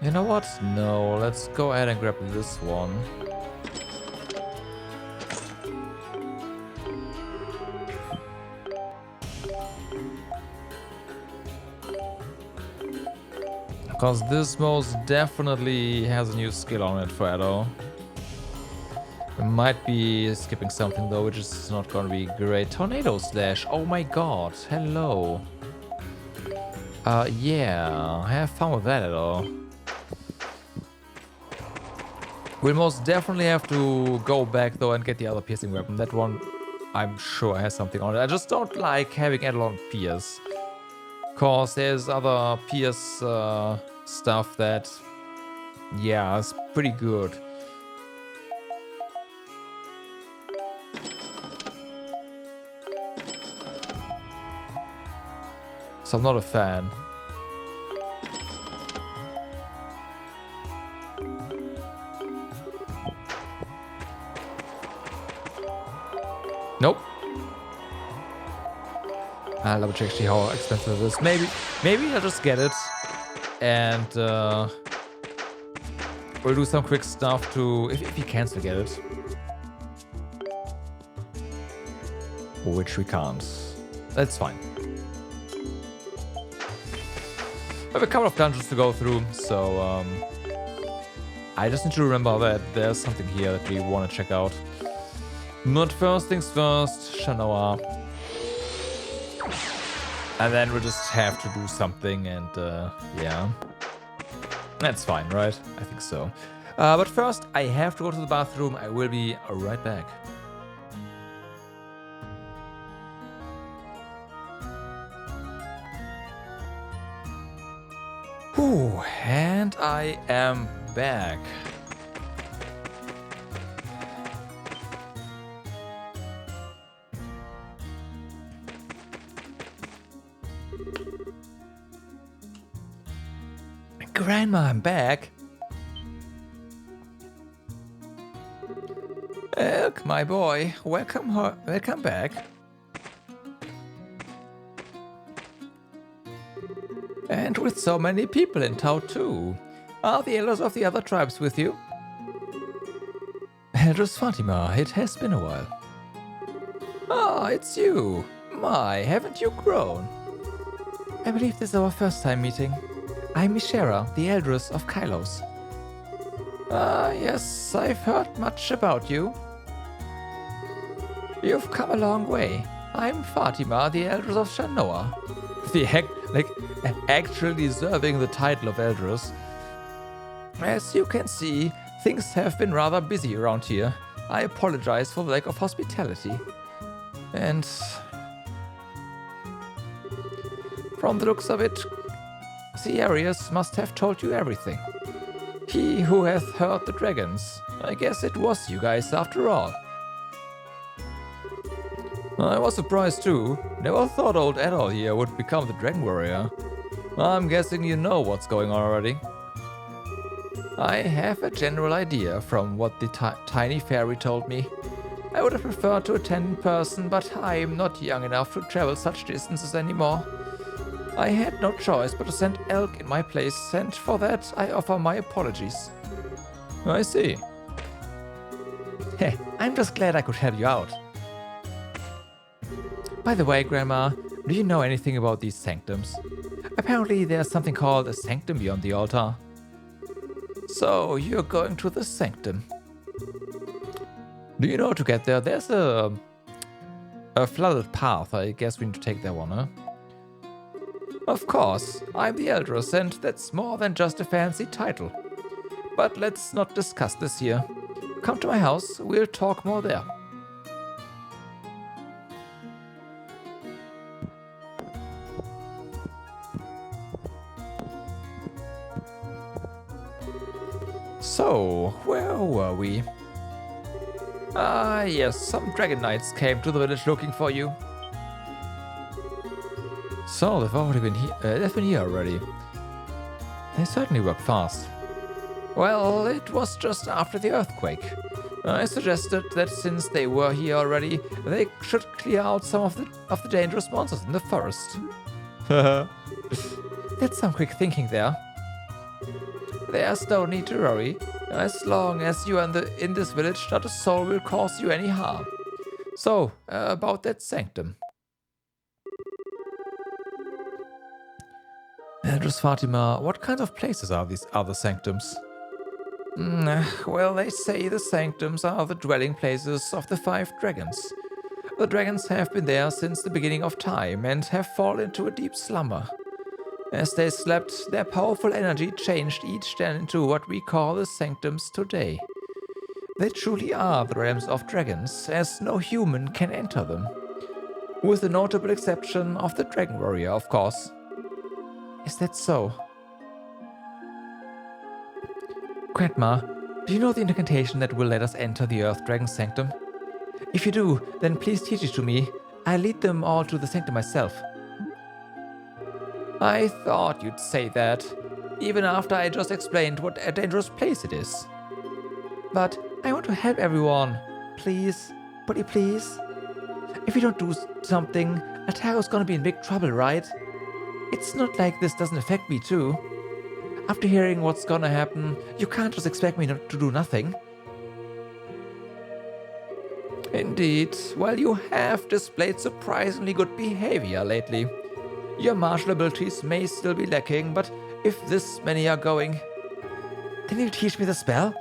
You know what? No, let's go ahead and grab this one. Because this most definitely has a new skill on it for Edo. We might be skipping something though, which is not going to be great. Tornado Slash, oh my god, hello. Yeah, have fun with that Edo. We'll most definitely have to go back though and get the other piercing weapon. That one, I'm sure has something on it. I just don't like having Edelon pierce. Cause there's other pierce stuff that, yeah, is pretty good. So I'm not a fan. Nope. I'll double check actually how expensive it is. Maybe I'll just get it. And we'll do some quick stuff to... If you can still get it. Which we can't. That's fine. I have a couple of dungeons to go through, so I just need to remember that there's something here that we want to check out. But first things first, Shanoa. And then we'll just have to do something and yeah. That's fine, right? I think so. But first, I have to go to the bathroom. I will be right back. Whew, and I am back. Grandma, I'm back. Elk, my boy, welcome back. And with so many people in town too. Are the elders of the other tribes with you? Elders Fatima, it has been a while. Ah, it's you. My, haven't you grown? I believe this is our first time meeting. I'm Mishera, the Eldress of Kilios. Yes, I've heard much about you. You've come a long way. I'm Fatima, the Eldress of Shanoa. Actually deserving the title of Eldress. As you can see, things have been rather busy around here. I apologize for the lack of hospitality. And from the looks of it, Arius must have told you everything. He who hath heard the dragons. I guess it was you guys after all. I was surprised too. Never thought old Adol here would become the Dragon Warrior. I'm guessing you know what's going on already. I have a general idea from what the tiny fairy told me. I would have preferred to attend in person, but I'm not young enough to travel such distances anymore. I had no choice but to send Elk in my place, and for that I offer my apologies. I see. Hey, I'm just glad I could help you out. By the way, Grandma, do you know anything about these sanctums? Apparently there's something called a sanctum beyond the altar. So, you're going to the sanctum. Do you know to get there, there's a flooded path. I guess we need to take that one, huh? Of course, I'm the Eldress, and that's more than just a fancy title. But let's not discuss this here. Come to my house, we'll talk more there. So, where were we? Ah, yes, some dragon knights came to the village looking for you. So, they've been here already. They certainly work fast. Well, it was just after the earthquake. I suggested that since they were here already, they should clear out some of the dangerous monsters in the forest. That's some quick thinking there. There's no need to worry. As long as you are in this village, not a soul will cause you any harm. So, about that sanctum. Eldress Fatima, what kind of places are these other sanctums? Well, they say the sanctums are the dwelling places of the 5 dragons. The dragons have been there since the beginning of time and have fallen into a deep slumber. As they slept, their powerful energy changed each den into what we call the sanctums today. They truly are the realms of dragons, as no human can enter them. With the notable exception of the dragon warrior, of course. Is that so? Grandma, do you know the incantation that will let us enter the Earth Dragon Sanctum? If you do, then please teach it to me. I'll lead them all to the sanctum myself. I thought you'd say that, even after I just explained what a dangerous place it is. But I want to help everyone. Please, pretty please. If we don't do something, Altago's gonna be in big trouble, right? It's not like this doesn't affect me too. After hearing what's gonna happen, you can't just expect me not to do nothing. Indeed, while you have displayed surprisingly good behavior lately. Your martial abilities may still be lacking, but if this many are going, then you teach me the spell?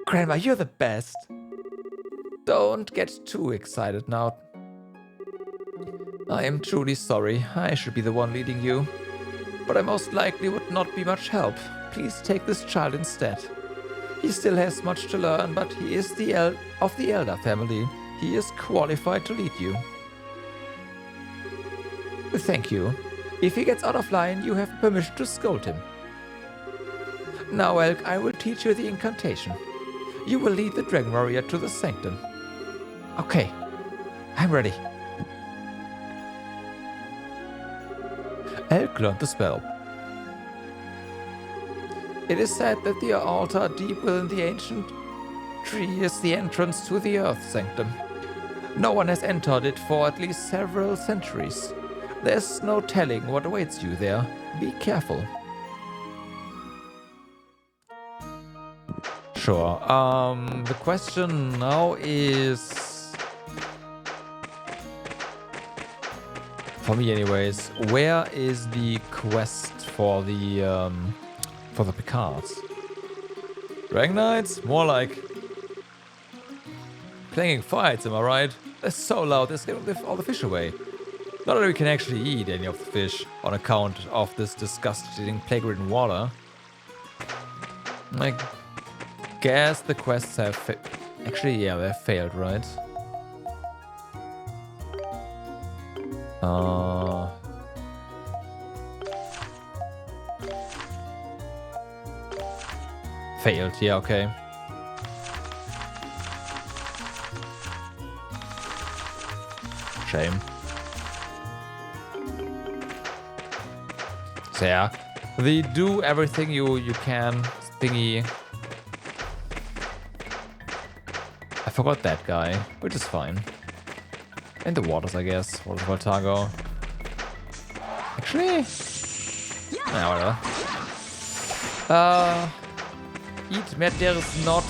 Grandma, you're the best. Don't get too excited now. I am truly sorry. I should be the one leading you. But I most likely would not be much help. Please take this child instead. He still has much to learn, but he is of the elder family. He is qualified to lead you. Thank you. If he gets out of line, you have permission to scold him. Now, Elk, I will teach you the incantation. You will lead the Dragon Warrior to the Sanctum. Okay, I'm ready. Elk learned the spell. It is said that the altar deep within the ancient tree is the entrance to the Earth Sanctum. No one has entered it for at least several centuries. There's no telling what awaits you there. Be careful. Sure. The question now is, for me anyways, where is the quest for the Picards? Dragon Knights? More like playing fights, am I right? They're so loud, they're scaring all the fish away. Not that we can actually eat any of the fish on account of this disgusting plague-ridden water. I guess the quests have actually, yeah, they've failed, right? Failed, yeah, okay. Shame. So yeah, the do everything you can thingy. I forgot that guy, which is fine. In the waters, I guess. Waters of Altago. Actually, yeah, whatever. Eat Meteor is not.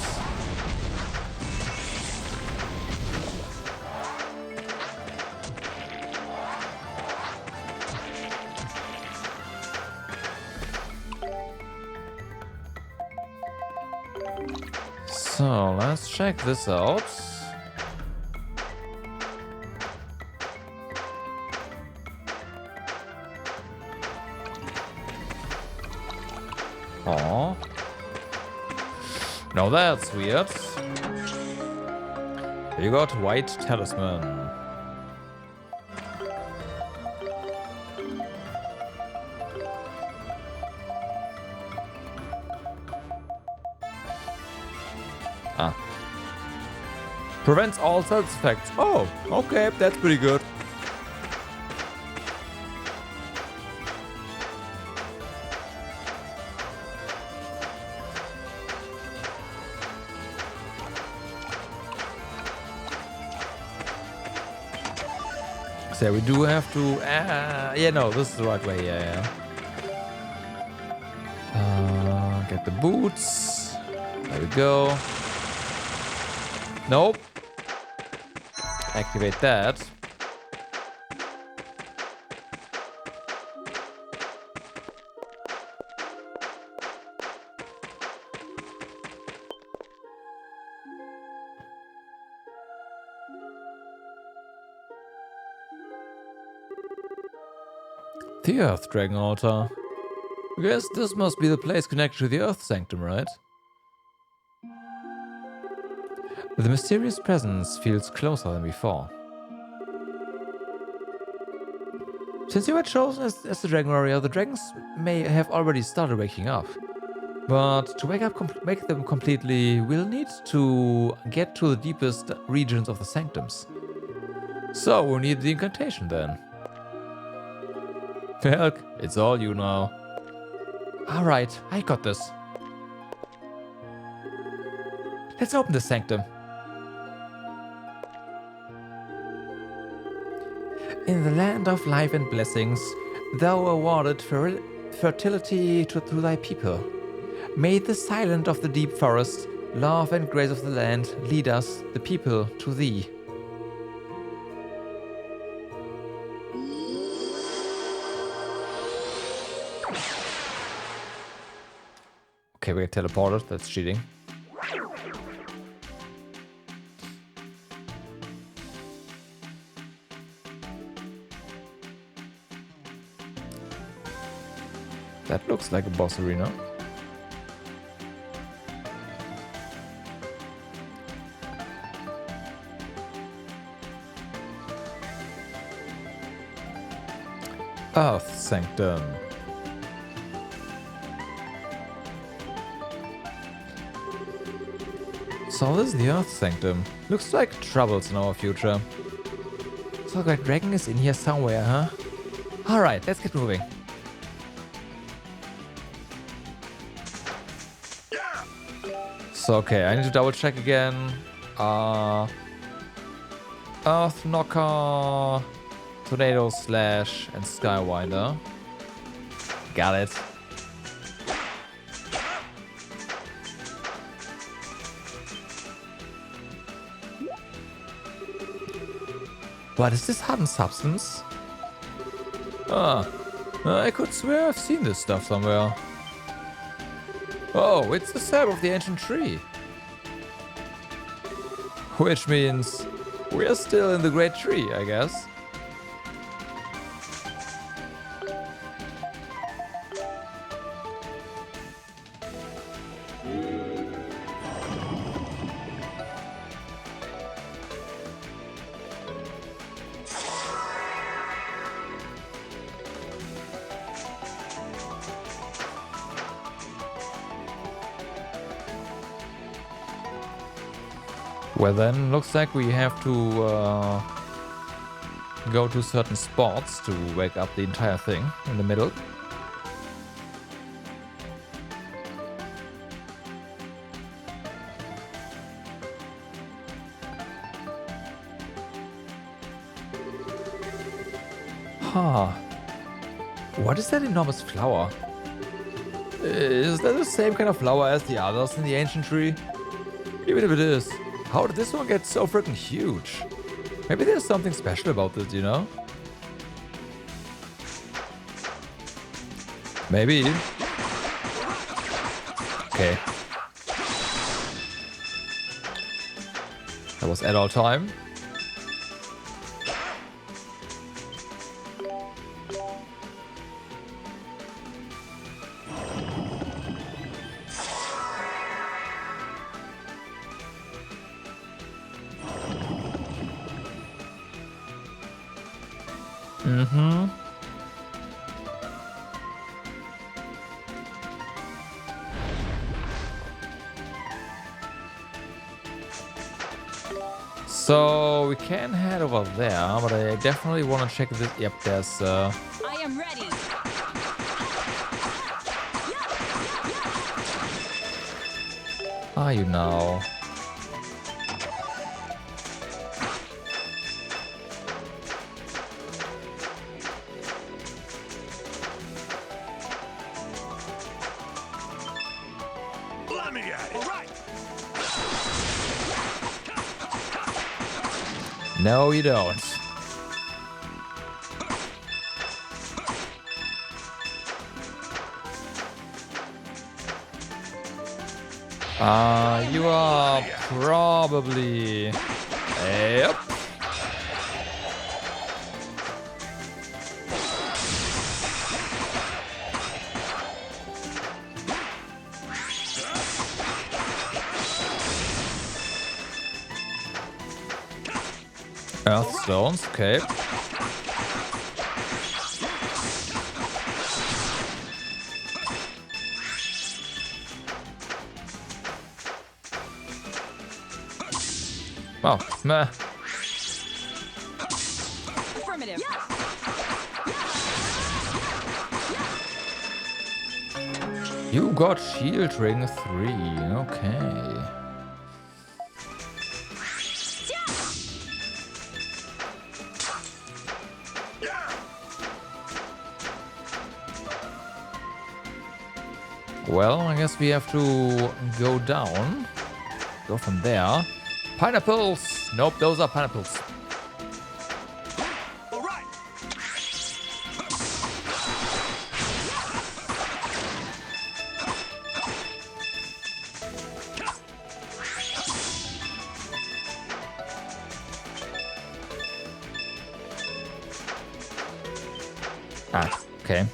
So let's check this out. Aw. Now that's weird. You got white talisman. Ah. Prevents all side effects. Oh, okay, that's pretty good. So we do have to... yeah, no, this is the right way, yeah. Get the boots. There we go. Nope. Activate that. The Earth Dragon Altar. I guess this must be the place connected to the Earth Sanctum, right? The mysterious presence feels closer than before. Since you were chosen as the Dragon Warrior, the dragons may have already started waking up. But to wake them completely, we'll need to get to the deepest regions of the Sanctums. So we'll need the incantation then. Helk, it's all you now. Alright, I got this. Let's open the Sanctum. In the land of life and blessings, thou awarded fertility to thy people. May the silence of the deep forest, love and grace of the land lead us, the people, to thee. Okay, we get teleported. That's cheating. That looks like a boss arena. Earth Sanctum. So this is the Earth Sanctum. Looks like troubles in our future. So the dragon is in here somewhere, huh? Alright, let's get moving. So okay, I need to double check again. Earth Knocker, Tornado Slash, and Skywinder. Got it. What is this hardened substance? I could swear I've seen this stuff somewhere. Oh, it's the sap of the ancient tree. Which means we're still in the great tree, I guess. Well then, looks like we have to go to certain spots to wake up the entire thing in the middle. Huh. What is that enormous flower? Is that the same kind of flower as the others in the ancient tree? Even if it is, how did this one get so freaking huge? Maybe there's something special about it, you know? Maybe. Okay. That was at all time. Mm-hmm. So we can head over there, but I definitely want to check this. Yep, there's I am ready. are you now? Let me at it. All right. No, you don't. You are probably... Yep. Earth stones, okay. Oh, meh. Affirmative. You got shield ring 3, okay. Well, I guess we have to go down. Go from there. Pineapples! Nope, those are pineapples. All right. Ah, okay.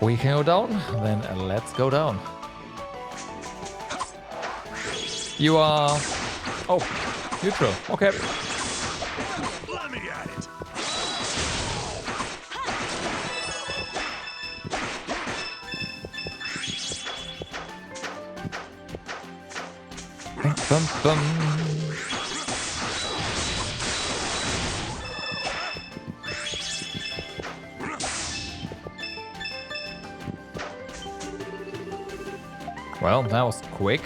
We can go down, then let's go down. You are... Oh, neutral. Okay. Let me at it. Bum, bum. Well, that was quick.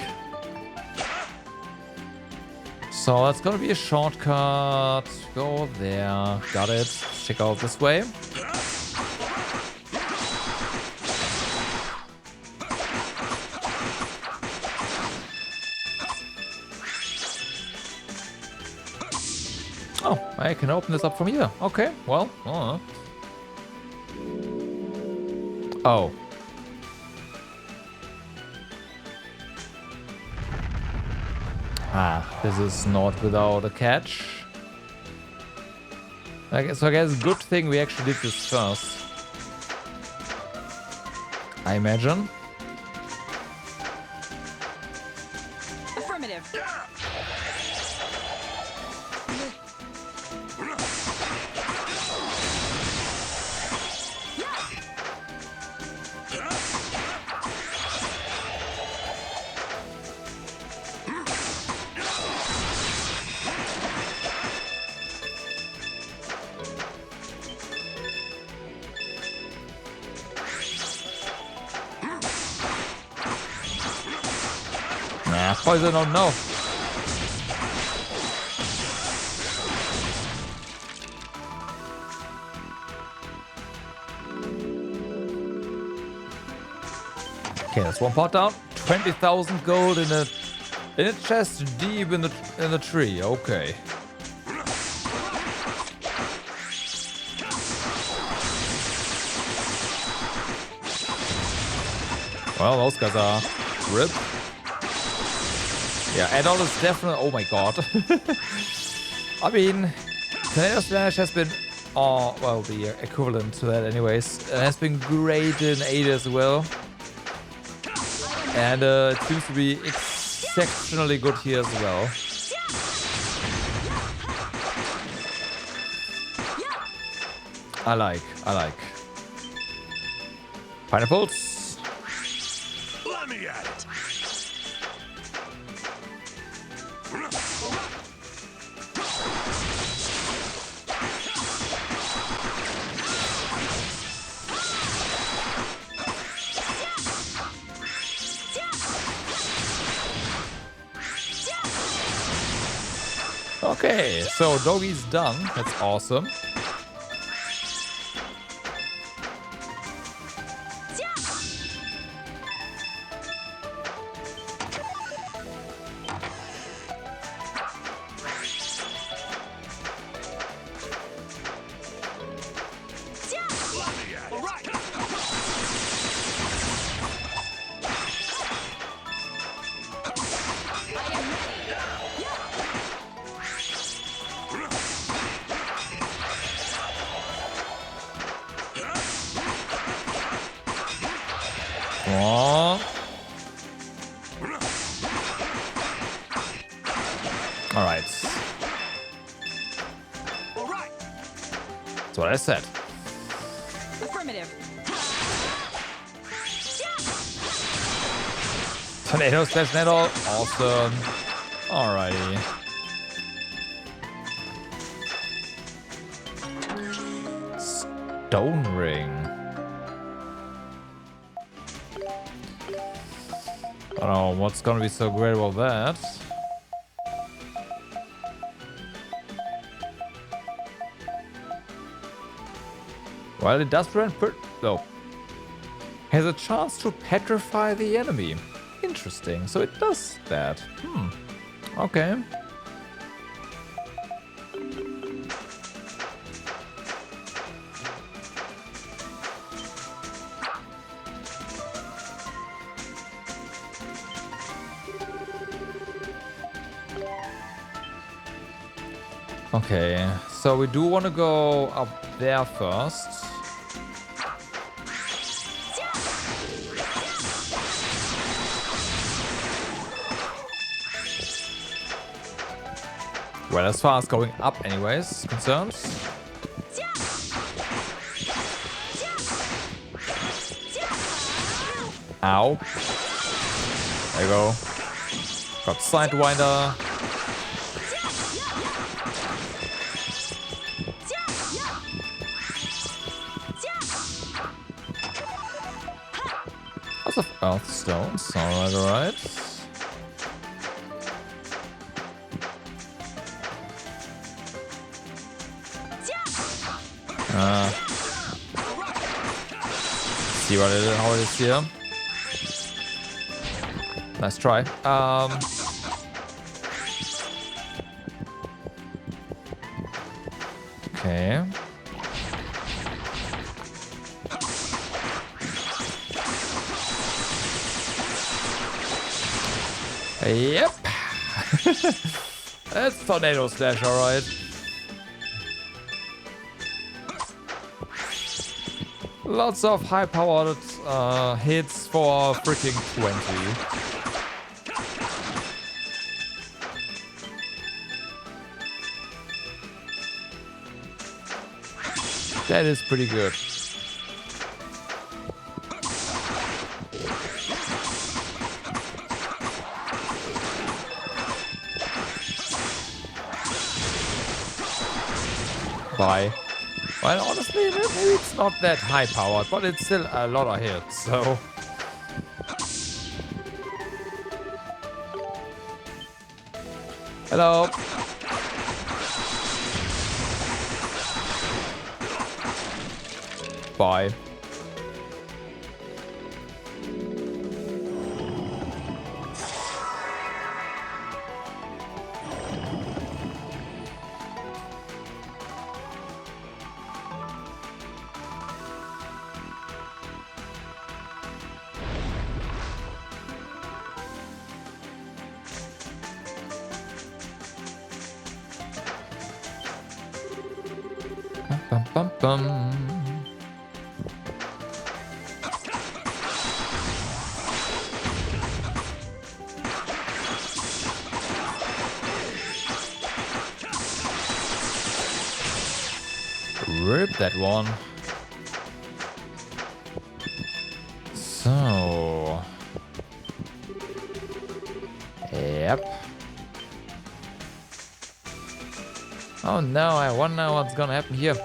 So that's gonna be a shortcut. Go there. Got it. Check out this way. Oh, I can open this up from here. Okay, well. Oh. Ah, this is not without a catch. So I guess good thing we actually did this first. I imagine. Affirmative. Nah, poison or no. Okay, that's one part down. 20,000 gold in a chest deep in the tree. Okay. Well, those guys are rip. Yeah, Edona is definitely. Oh my god. I mean, Tornado's Village has been, well, the equivalent to that, anyways. It has been great in 8 as well. And it seems to be exceptionally good here as well. I like. Pineapples. Let me at it. Okay, so doggy's done. That's awesome. Alright. That's what I said. Affirmative. Tornado slash nettle. Awesome. Alrighty. Stone ring. I don't know what's gonna be so great about that. Well, it does prevent has a chance to petrify the enemy. Interesting. So it does that. Okay. Okay, so we do want to go up there first. Well, as far as going up anyways, concerned. Ow. There you go. Got Sidewinder. Lots of earth stones. Alright, alright. See what it is, how it is here. Nice try. Okay. Yep. That's tornado slash, alright. Lots of high-powered hits for freaking 20. That is pretty good. Bye. Well, honestly, maybe it's not that high powered, but it's still a lot of hits, so. Hello. Bye. Bum, bum, bum. Rip that one. So. Yep. Oh no, I wonder what's gonna happen here.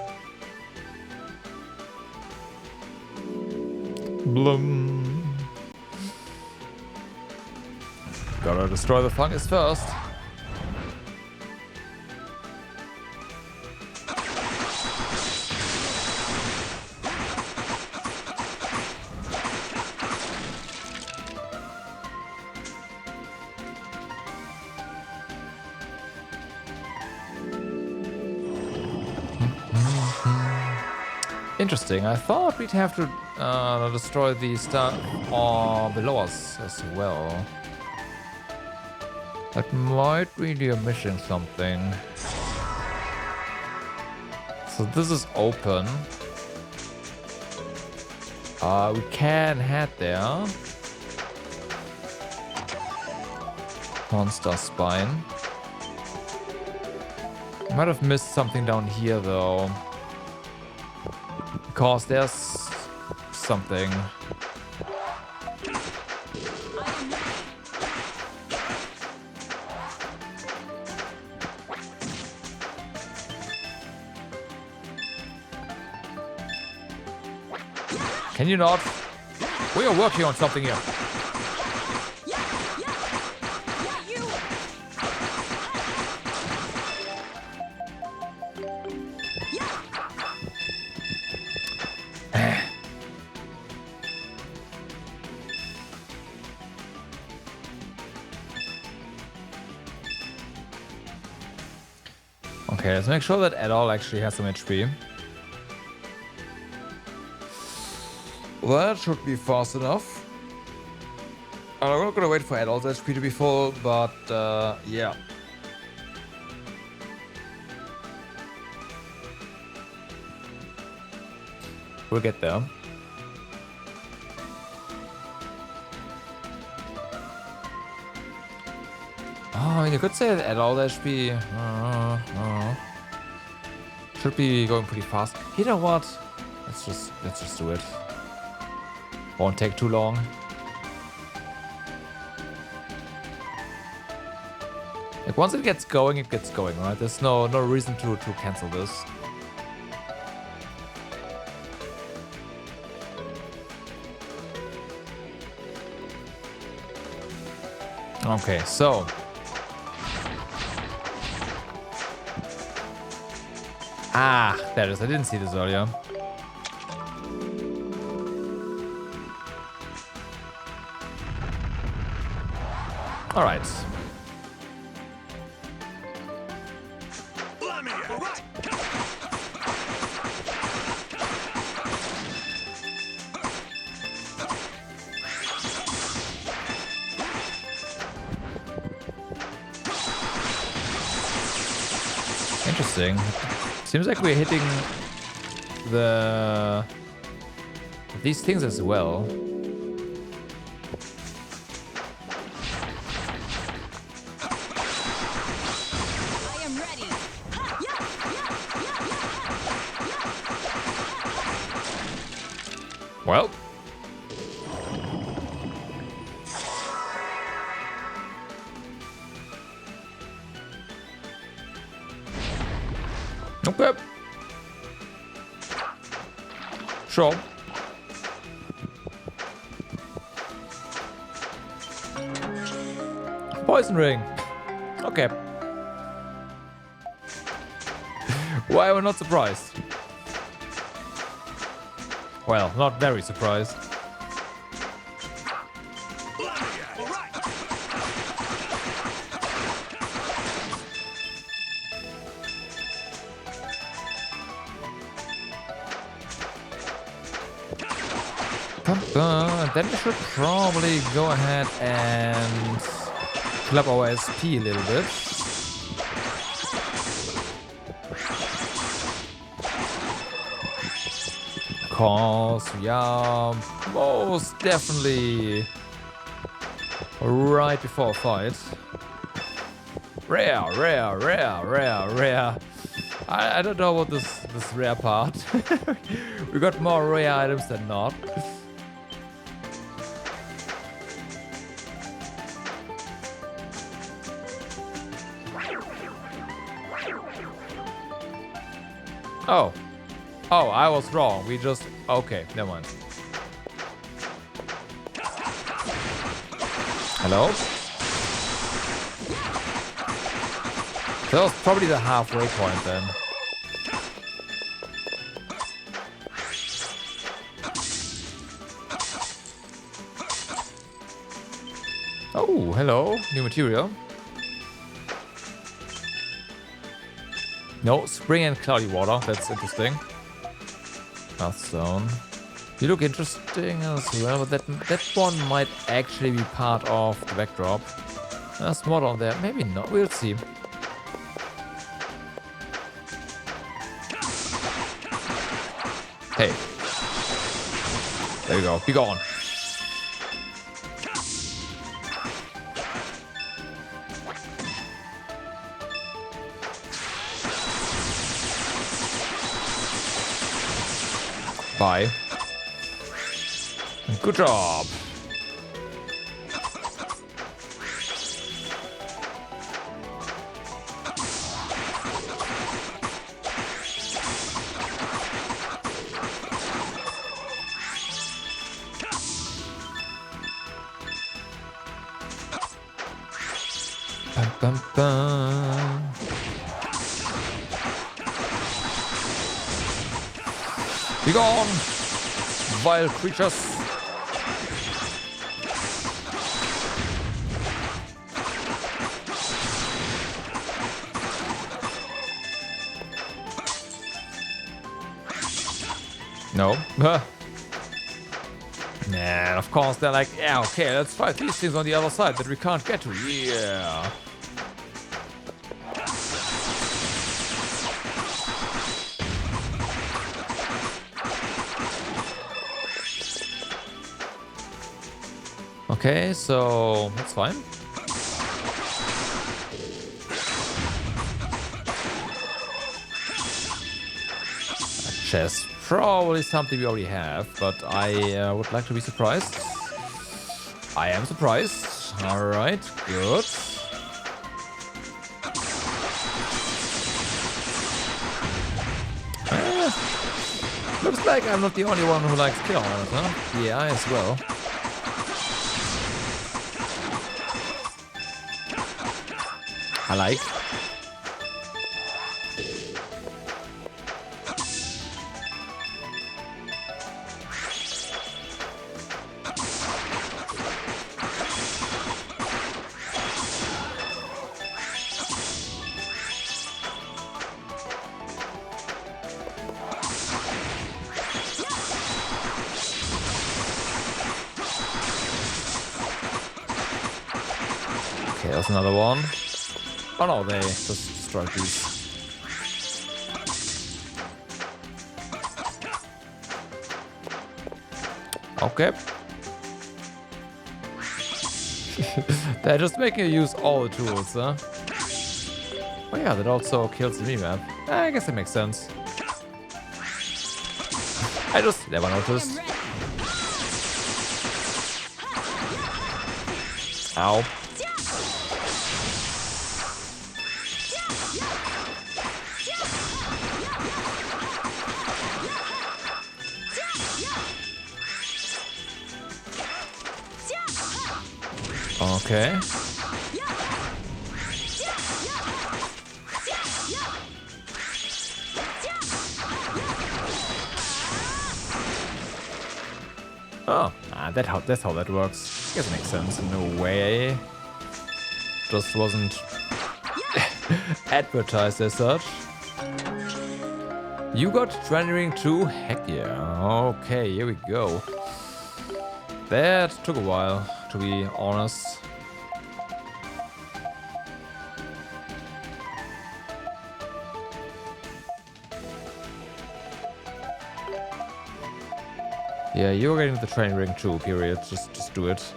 Bloom. Gotta destroy the fungus first. Interesting. I thought we'd have to destroy the stuff below us as well. That might be the missing something. So this is open. We can head there. Monster spine. Might have missed something down here though. Because there's something. Can you not? We are working on something here. Okay, let's make sure that Adol actually has some HP. That should be fast enough. I'm not gonna wait for Adol's HP to be full, but yeah. We'll get there. Oh, I mean, you could say that Adol HP should be going pretty fast. You know what? Let's just do it. Won't take too long. Like once it gets going, right? There's no reason to cancel this. Okay, so there it is. I didn't see this earlier. All right. Interesting. Seems like we're hitting these things as well. Well. Okay. Sure. Poison ring. Okay. Why am I not surprised? Well, not very surprised. Then we should probably go ahead and club our SP a little bit. Because we are most definitely right before a fight. Rare. I don't know about this rare part. We got more rare items than not. Oh. Oh, I was wrong. We just... Okay, never mind. Hello? That was probably the halfway point then. Oh, hello. New material. No, spring and cloudy water. That's interesting. Earthstone. You look interesting as well, but that one might actually be part of the backdrop. There's more on there. Maybe not. We'll see. Hey. There you go. Be gone. Bye. Good job. Bum, bum, bum. Be gone, vile creatures. No. Nah, of course they're like, yeah, okay, let's fight these things on the other side that we can't get to. Yeah. Okay, so that's fine. A chest, probably something we already have, but I would like to be surprised. I am surprised. All right, good. Looks like I'm not the only one who likes kill armors, huh? Yeah, I as well. I like. Okay, there's another one. Oh no, they just destroyed these. Okay. They're just making you use all the tools, huh? Oh yeah, that also kills the map. I guess it makes sense. I just never noticed. Ow. Okay. Oh, that's how that works. I guess it makes sense in a way. Just wasn't advertised as such. You got training too? Heck yeah. Okay, here we go. That took a while, to be honest. Yeah, you're getting the training ring too, period. Just do it.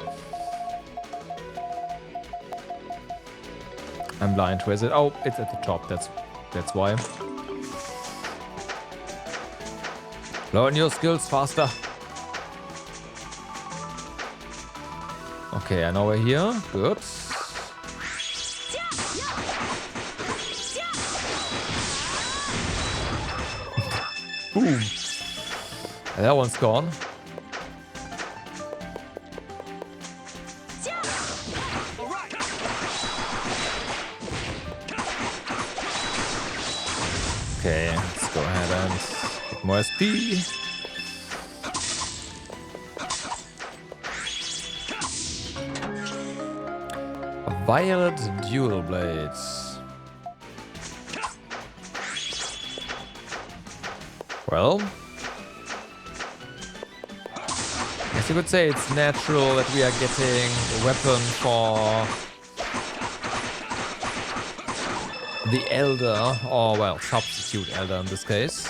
I'm blind. Where is it? Oh, it's at the top. That's why. Learn your skills faster. Okay, I know we're here. Good. Boom. That one's gone. Okay, let's go ahead and get more SP. Violet dual blades. Well, I guess you could say it's natural that we are getting a weapon for the Elder, or well, substitute Elder in this case.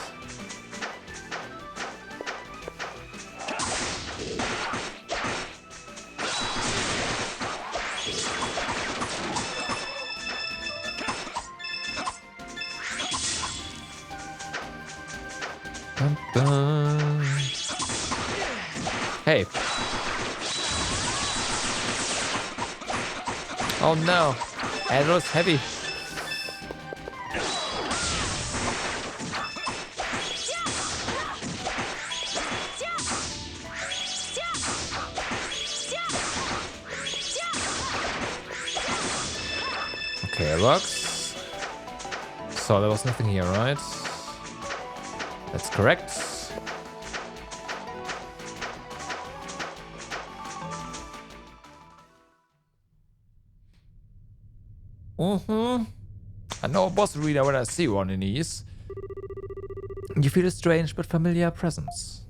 Dun, dun. Hey. Oh no, arrow's heavy. Okay, it works. So there was nothing here, right? That's correct. I know a boss reader when I see one in these. You feel a strange but familiar presence.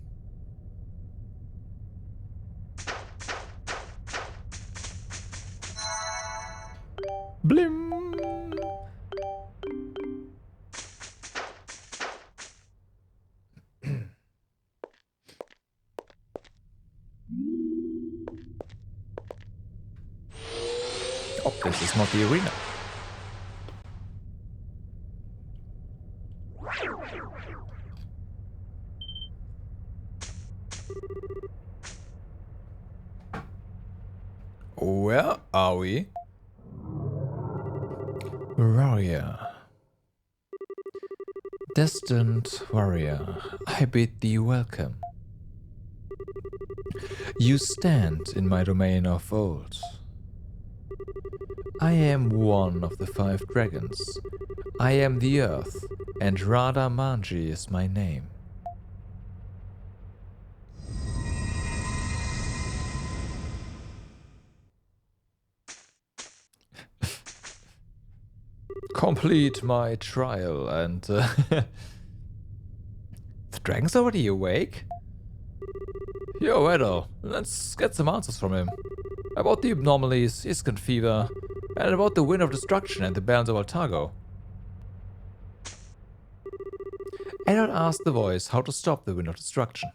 Blim! Oh, this is not the arena. Where are we? Warrior. Destined warrior, I bid thee welcome. You stand in my domain of old. I am one of the 5 dragons. I am the earth, and Radha Manji is my name. Complete my trial and... The dragon's already awake? Yo, Edo, let's get some answers from him. About the anomalies, Iskan fever, and about the wind of destruction and the balance of Altago. Edo asked the voice how to stop the wind of destruction.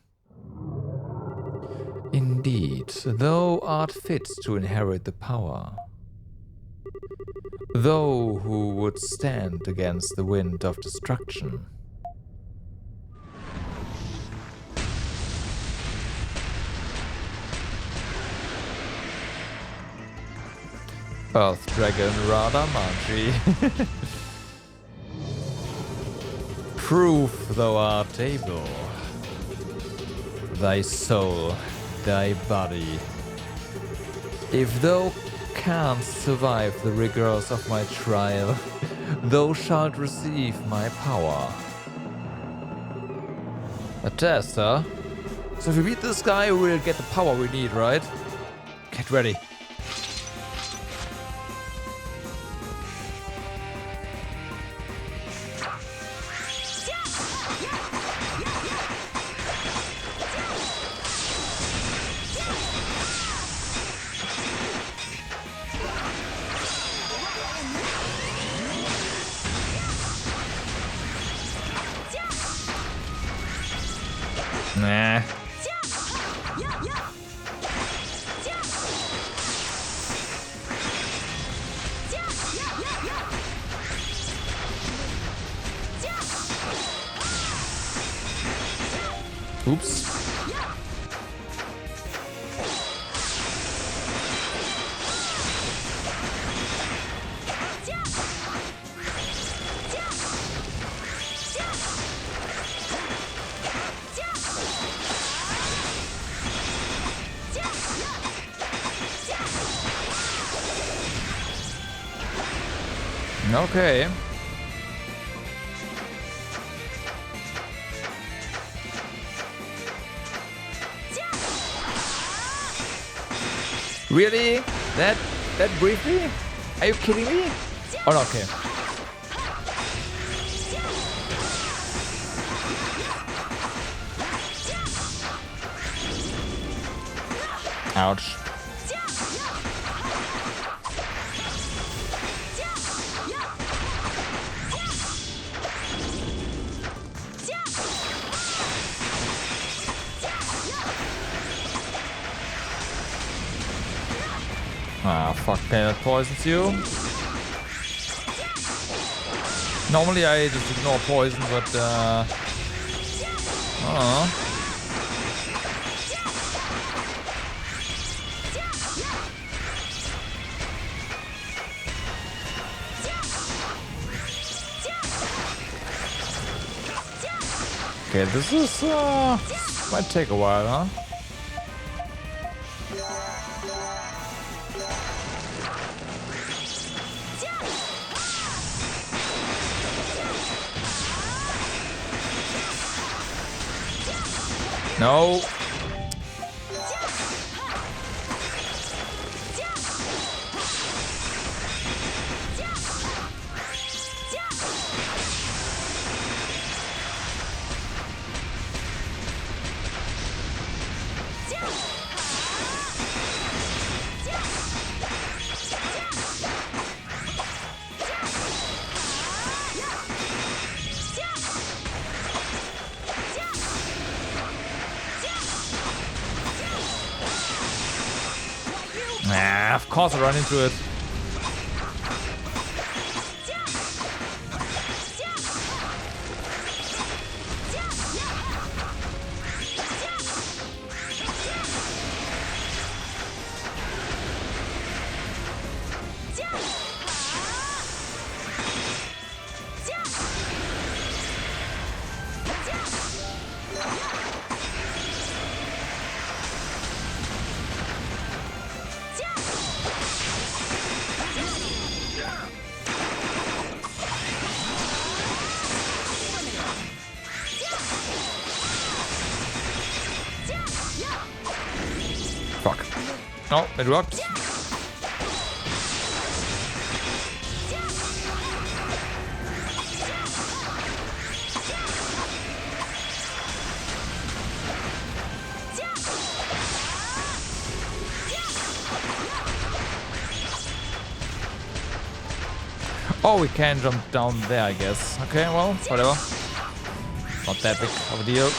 Indeed, thou art fit to inherit the power. Thou who would stand against the wind of destruction. Earth Dragon Radha Manji. Proof thou art able. Thy soul, thy body. If thou canst survive the rigors of my trial, thou shalt receive my power. A test, huh? So if we beat this guy, we'll get the power we need, right? Get ready. Nah. Oops. Okay. Really? That briefly? Are you kidding me? Oh no, okay. Ouch. Ah, fuck, okay, that poisons you. Normally I just ignore poison, but okay, this is might take a while, huh? No. Nah, of course I run into it. Fuck. No, it worked. Oh, we can jump down there, I guess. Okay, well, whatever. Not that big of a deal.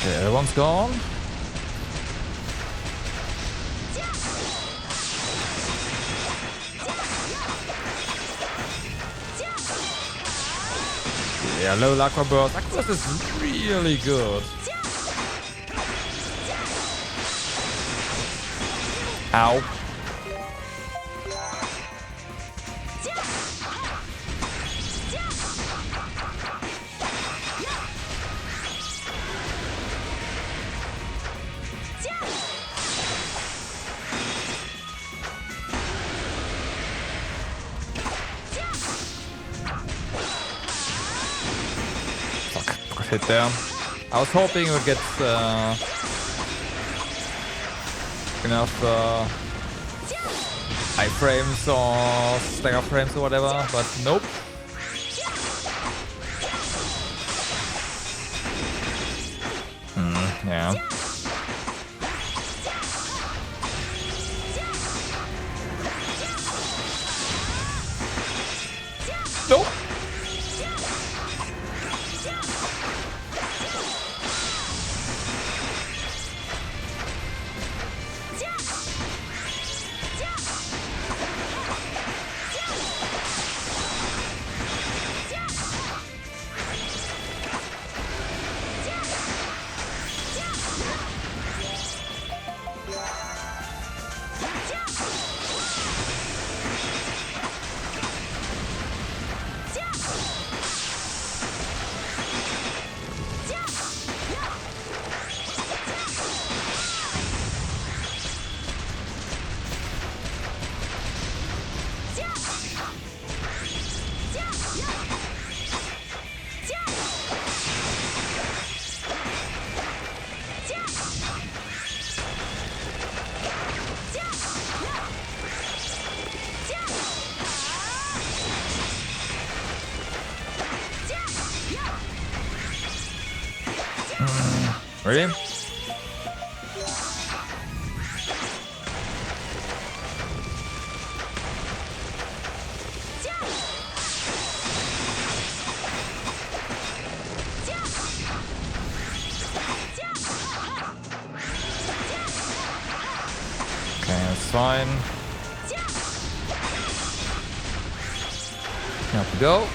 Okay, everyone's gone. Yeah, low Aqua Burst. Aqua Burst is really good. Ow. Hit there. I was hoping it would get enough iframes or stagger frames or whatever, but nope. Yeah. Nope. Really? Okay, that's fine. Here we go.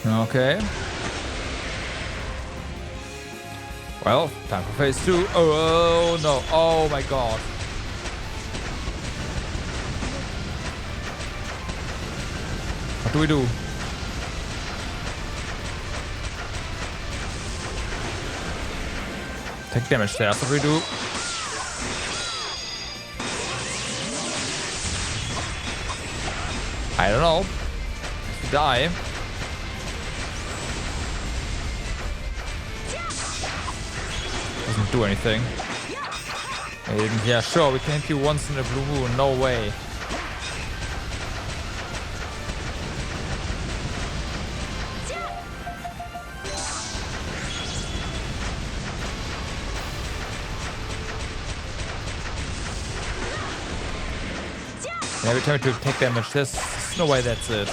Okay. Well, time for phase 2. Oh no. Oh my god. What do we do? Take damage there. That's what we do. I don't know. If we die. Doesn't do anything. Yeah, sure, we can hit you once in a blue moon. No way. And every time we take damage, there's no way that's it.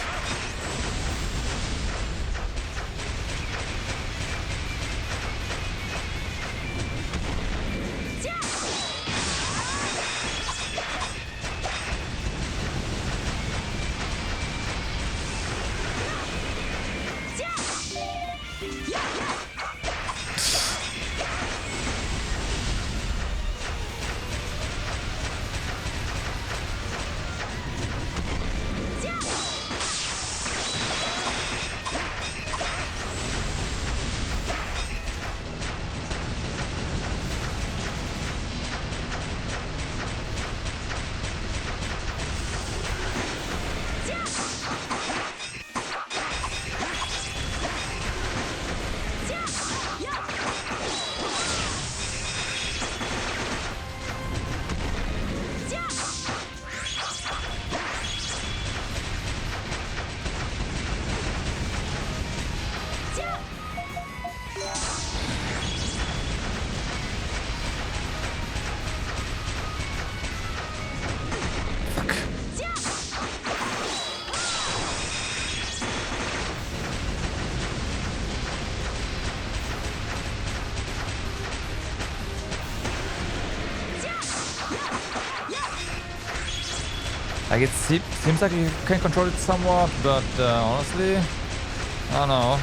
Like it seems like you can control it somewhat, but honestly, I don't know.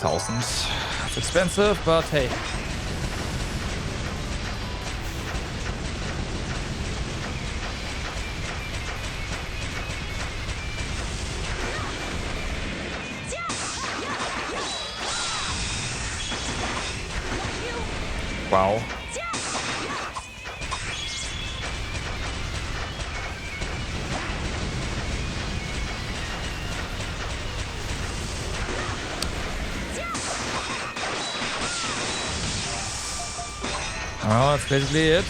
1,000. It's expensive, but hey. Wow. Oh, that's basically it.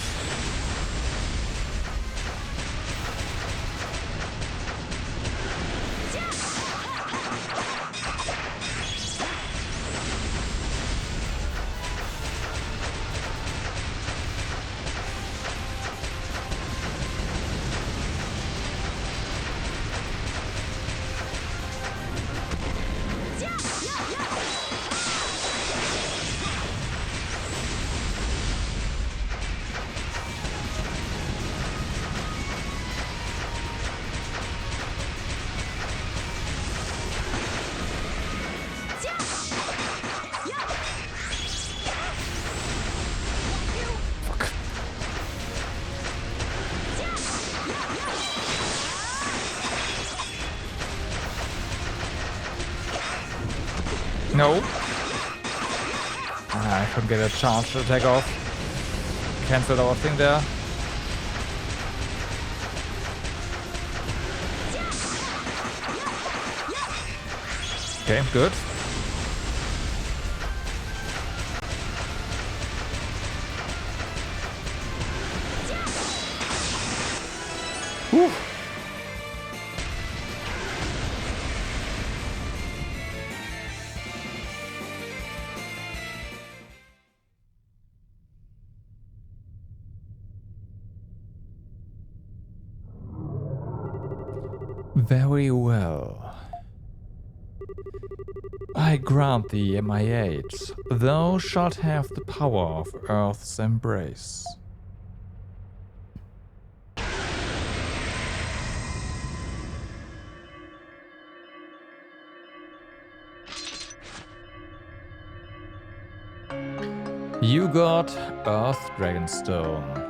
No. I couldn't get a chance to take off. Cancelled our thing there. Okay, good. Whew. Very well. I grant thee MI8. Thou shalt have the power of Earth's embrace. You got Earth Dragonstone.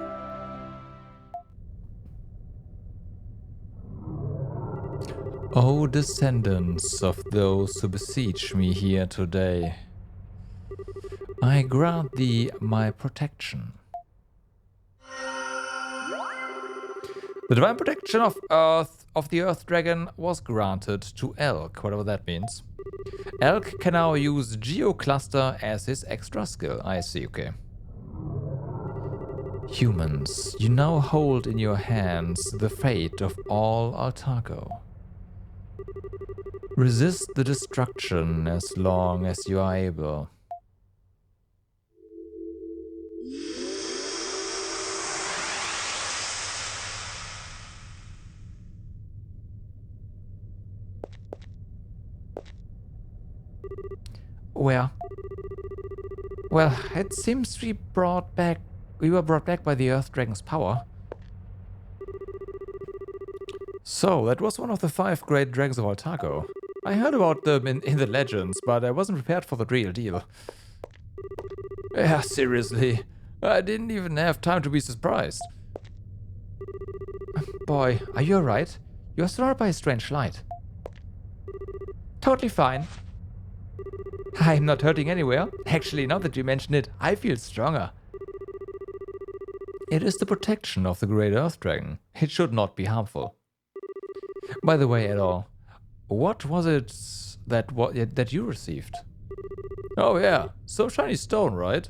O descendants of those who besiege me here today, I grant thee my protection. The divine protection of the Earth Dragon was granted to Elk, whatever that means. Elk can now use Geocluster as his extra skill. I see, okay. Humans, you now hold in your hands the fate of all Altago. Resist the destruction as long as you are able. Where? Well, it seems we were brought back by the Earth Dragon's power. So, that was one of the 5 great dragons of Altago. I heard about them in the legends, but I wasn't prepared for the real deal. Yeah, seriously. I didn't even have time to be surprised. Boy, are you alright? You're surrounded by a strange light. Totally fine. I'm not hurting anywhere. Actually, now that you mention it, I feel stronger. It is the protection of the Great Earth Dragon. It should not be harmful. By the way, Edol, what was it that you received? Oh yeah, so shiny stone, right?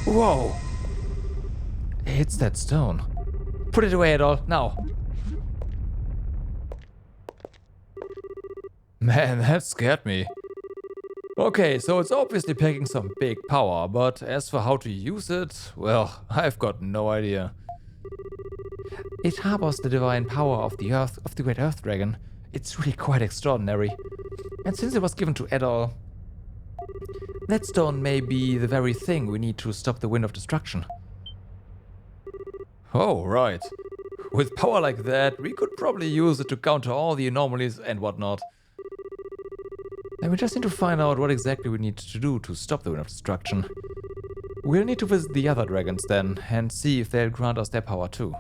Whoa! It's that stone. Put it away, Edol, now. Man, that scared me. Okay, so it's obviously packing some big power, but as for how to use it, well, I've got no idea. It harbors the divine power of the Great Earth Dragon. It's really quite extraordinary. And since it was given to Edol, that stone may be the very thing we need to stop the Wind of Destruction. Oh, right. With power like that, we could probably use it to counter all the anomalies and whatnot. And we just need to find out what exactly we need to do to stop the Wind of Destruction. We'll need to visit the other dragons then, and see if they'll grant us their power too.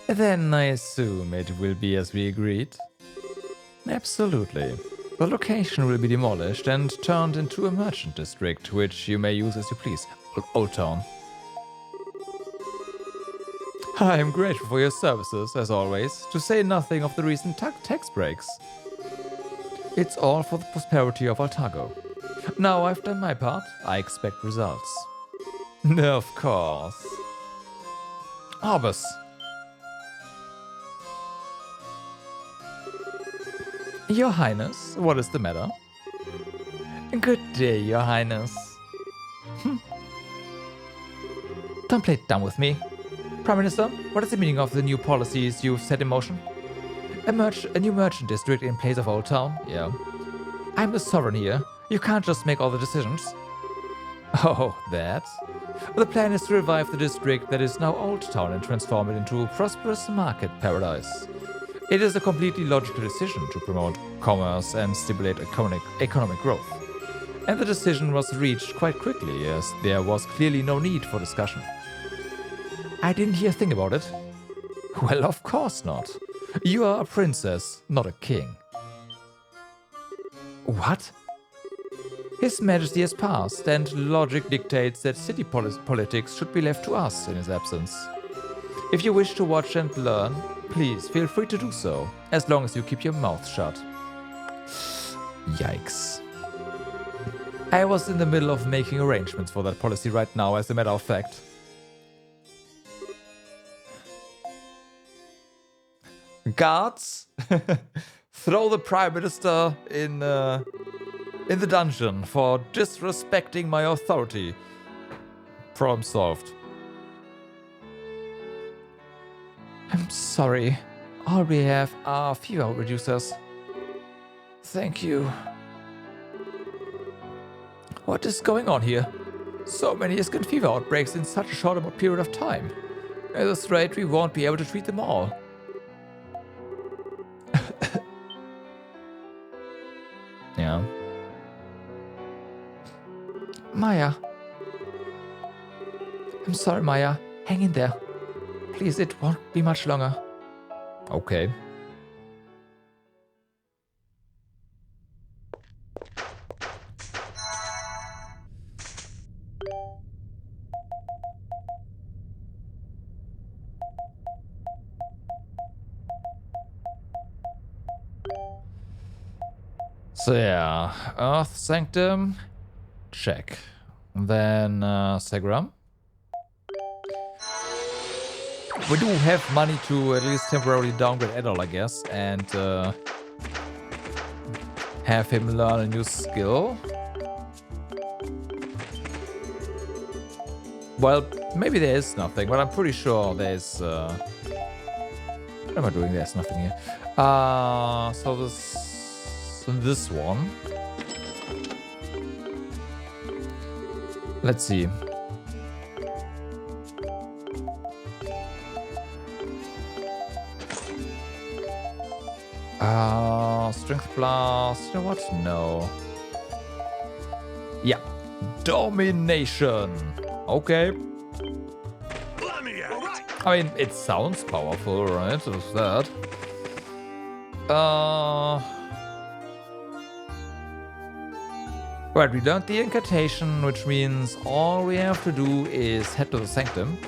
Then I assume it will be as we agreed. Absolutely. The location will be demolished and turned into a merchant district, which you may use as you please. Old Town. I am grateful for your services, as always, to say nothing of the recent tax breaks. It's all for the prosperity of Altago. Now I've done my part, I expect results. Of course. Orbus. Your Highness, what is the matter? Good day, Your Highness. Don't play dumb with me. Prime Minister, what is the meaning of the new policies you've set in motion? A new merchant district in place of Old Town? Yeah. I'm the sovereign here. You can't just make all the decisions. Oh, that? The plan is to revive the district that is now Old Town and transform it into a prosperous market paradise. It is a completely logical decision to promote commerce and stimulate economic growth. And the decision was reached quite quickly, as there was clearly no need for discussion. I didn't hear a thing about it. Well, of course not. You are a princess, not a king. What? His Majesty has passed, and logic dictates that city politics should be left to us in his absence. If you wish to watch and learn, please feel free to do so, as long as you keep your mouth shut. Yikes. I was in the middle of making arrangements for that policy right now, as a matter of fact. Guards, throw the Prime Minister in the dungeon for disrespecting my authority. Problem solved. I'm sorry. All we have are fever reducers. Thank you. What is going on here? So many Iskan fever outbreaks in such a short period of time. At this rate, we won't be able to treat them all. Yeah. Maya. I'm sorry, Maya. Hang in there. Please, it won't be much longer. Okay. So yeah, Earth Sanctum, check. Then Segram. We do have money to at least temporarily downgrade Edol, I guess, and have him learn a new skill. Well, maybe there is nothing, but I'm pretty sure there's... what am I doing? There's nothing here. So this one. Let's see. Strength Blast. You know what? No. Yeah. Domination. Okay. I mean, it sounds powerful, right? There's that. Right, we learned the incantation, which means all we have to do is head to the Sanctum.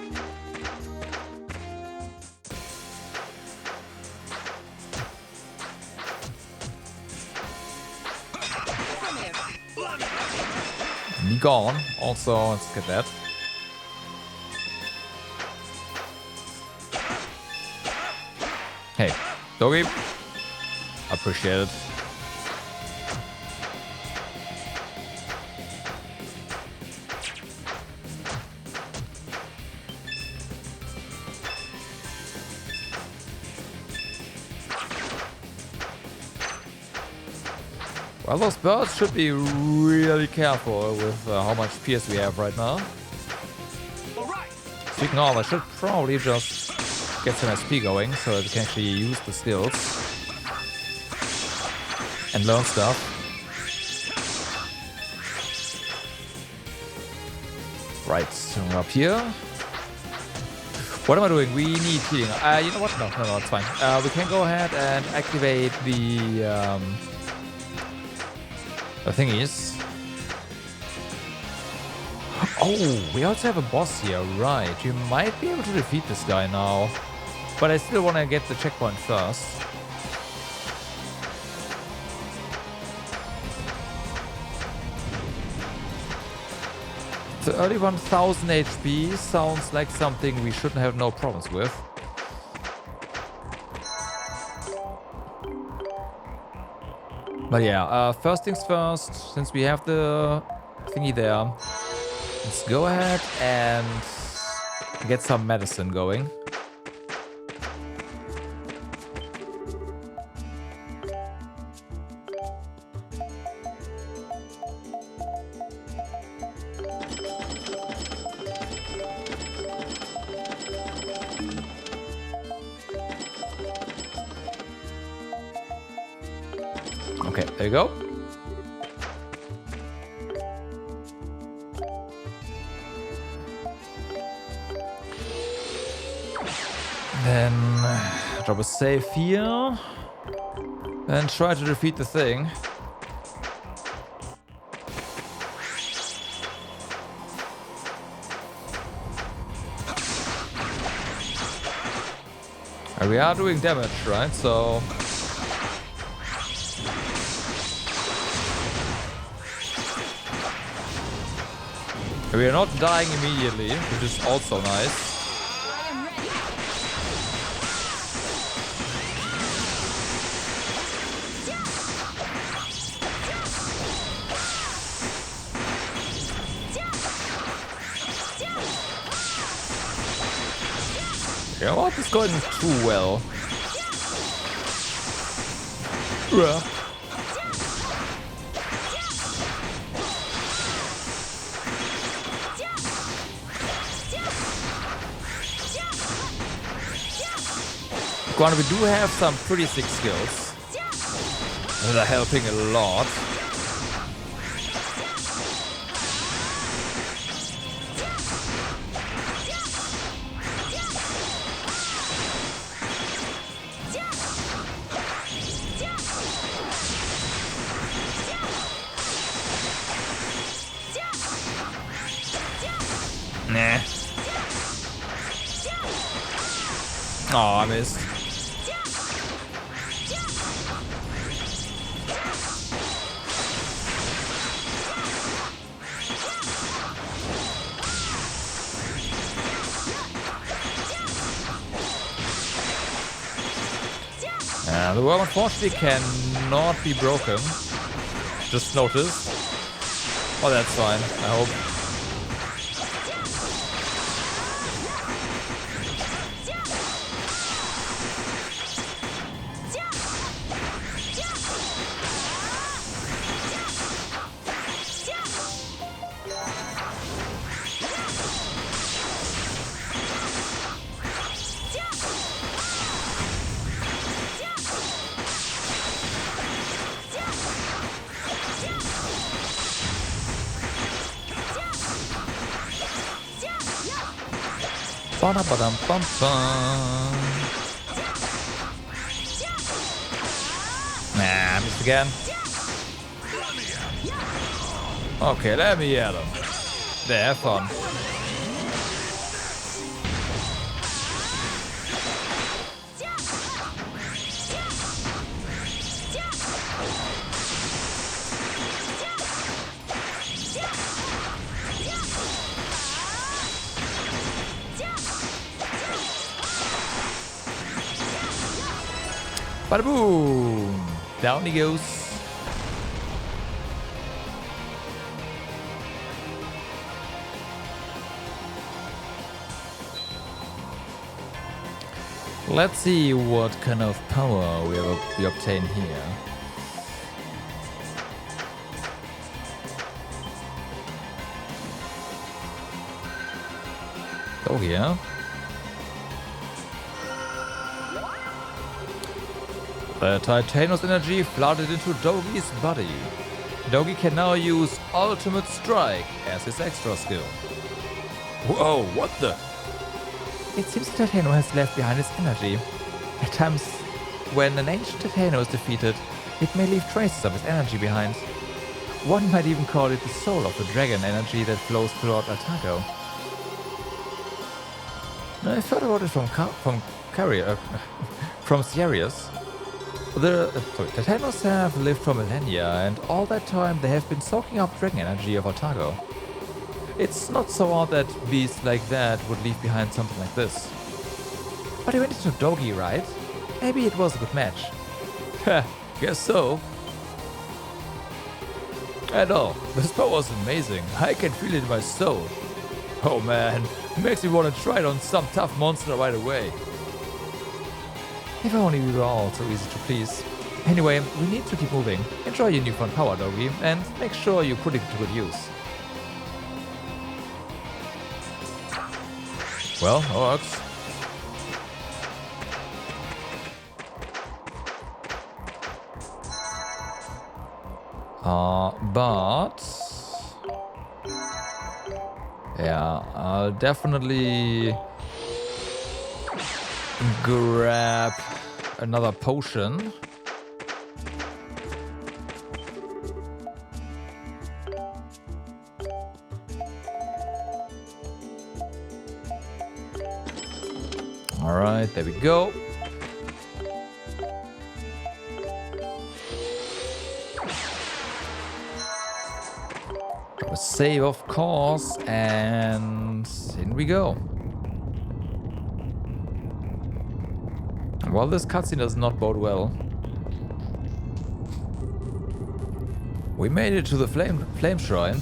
Be gone. Also, let's get that. Hey, doggy. Appreciate it. Well, those birds should be really careful with how much PS we have right now. All right. Speaking of, I should probably just get some SP going so that we can actually use the skills and learn stuff. Right, so we're up here. What am I doing? We need healing. You know what? No, it's fine. We can go ahead and activate the thingies. Oh, we also have a boss here, right? You might be able to defeat this guy now. But I still want to get the checkpoint first. The early 1000 HP sounds like something we shouldn't have no problems with. But yeah, first things first, since we have the thingy there, let's go ahead and get some medicine going. Okay, there you go. Then drop a save here. And try to defeat the thing. And we are doing damage, right? So we are not dying immediately, which is also nice. I am ready. You know what? It's going too well. Yeah. We do have some pretty sick skills that are helping a lot. Nah. Oh, I missed. The worm unfortunately cannot be broken. Just noticed. Oh, that's fine, I hope. Ba-da-ba-dum-bum-bum. Nah, I missed again. Okay, let me at him. There, have fun. Bada boom! Down he goes. Let's see what kind of power we obtain here. go here. The Titanus energy flooded into Dogi's body. Dogi can now use Ultimate Strike as his extra skill. Whoa, what the? It seems the Titano has left behind its energy. At times, when an ancient Titano is defeated, it may leave traces of its energy behind. One might even call it the soul of the dragon energy that flows throughout Altago. I've heard about it from Charriot, from Charriot. The Titanos have lived for millennia, and all that time they have been soaking up dragon energy of Altago. It's not so odd that beasts like that would leave behind something like this. But he went into Dogi, right? Maybe it was a good match. Heh, guess so. And all, this power was amazing. I can feel it in my soul. Oh man, makes me want to try it on some tough monster right away. If only we were all so easy to please. Anyway, we need to keep moving. Enjoy your newfound power, Dogi, and make sure you put it to good use. Well, orcs. But yeah, I'll definitely grab another potion. All right, there we go. A save, of course, and in we go. Well, this cutscene does not bode well. We made it to the flame shrine,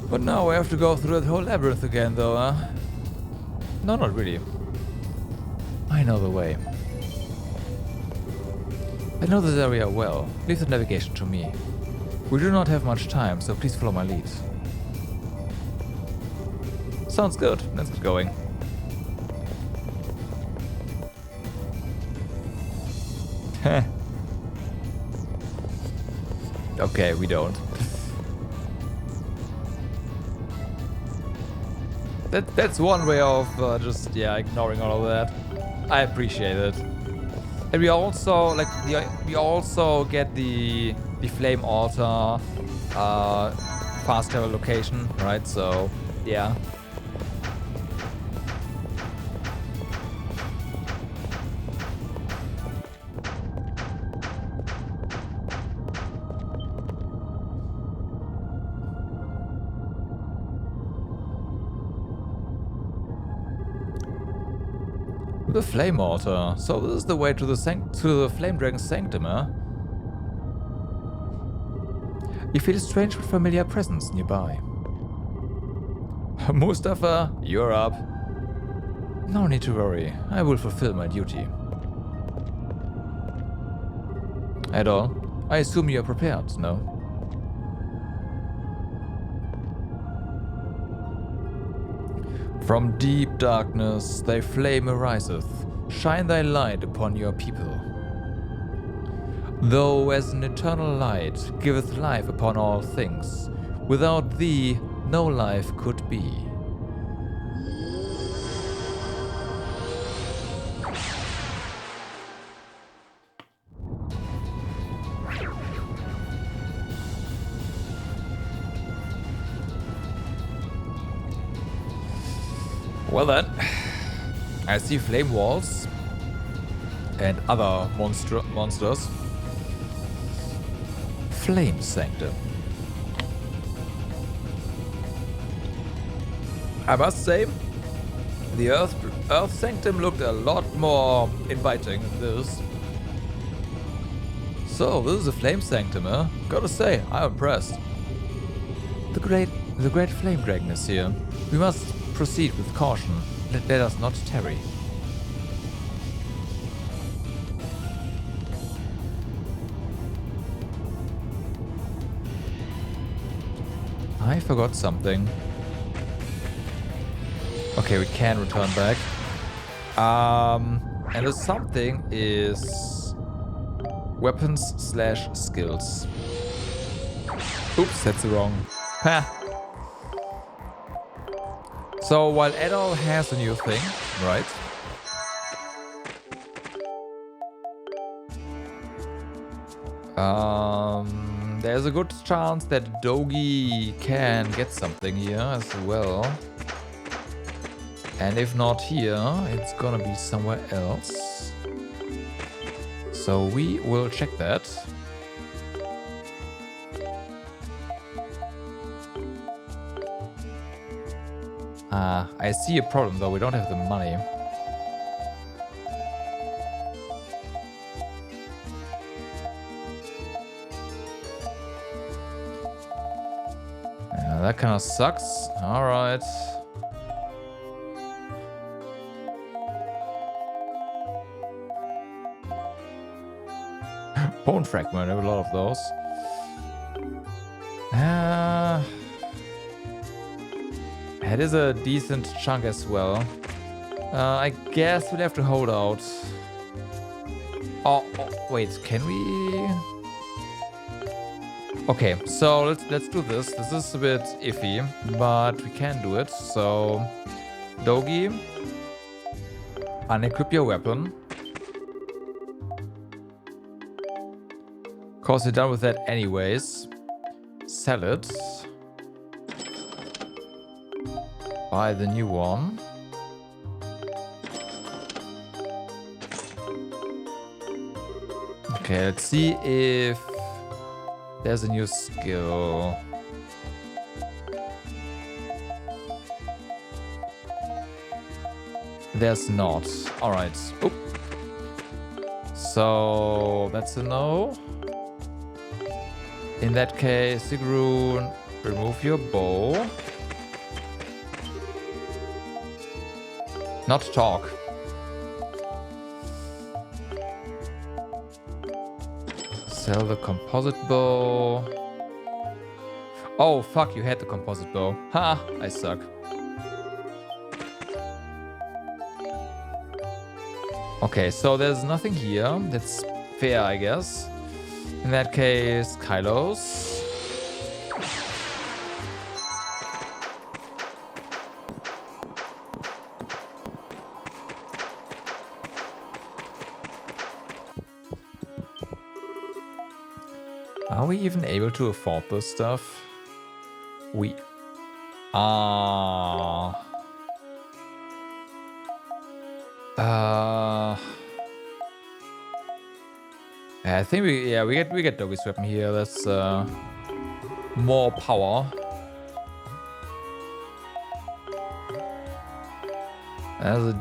but now we have to go through that whole labyrinth again, though, huh? No, not really. I know the way. I know this area well. Leave the navigation to me. We do not have much time, so please follow my lead. Sounds good. Let's get going. Okay, we don't. That's one way of just ignoring all of that. I appreciate it. And we also get the flame altar fast travel location, right? So yeah. The flame altar. So this is the way to the flame dragon's sanctum, huh? You feel a strange but familiar presence nearby. Mustafa, you're up. No need to worry. I will fulfill my duty. At all? I assume you're prepared, no? From deep darkness thy flame ariseth, shine thy light upon your people. Though as an eternal light giveth life upon all things, without thee no life could be. Well then, I see flame walls and other monsters. Flame Sanctum. I must say, the Earth Sanctum looked a lot more inviting than this. So, this is a Flame Sanctum, huh? Gotta say, I'm impressed. The great flame dragon is here. We must proceed with caution. Let us not tarry. I forgot something. Okay, we can return back. And the something is weapons / skills. Oops, that's wrong. Ha. So while Edol has a new thing, right? There's a good chance that Dogi can get something here as well. And if not here, it's gonna be somewhere else. So we will check that. I see a problem though, we don't have the money. Yeah, that kind of sucks. Alright. Bone fragment, I have a lot of those. It is a decent chunk as well. I guess we'll have to hold out. Oh, wait, can we? Okay, so let's do this. This is a bit iffy, but we can do it. So, Dogi, unequip your weapon. Of course, you're done with that anyways. Sell it. Buy the new one. Okay, let's see if there's a new skill. There's not. Alright. Oop. So that's a no. In that case, Sigrun, remove your bow. Not talk. Sell the composite bow. Oh, fuck, you had the composite bow. Ha, I suck. Okay, so there's nothing here. That's fair, I guess. In that case, Kylos. Are we even able to afford this stuff? We are. I think we get Dogi's weapon here. That's more power. There's a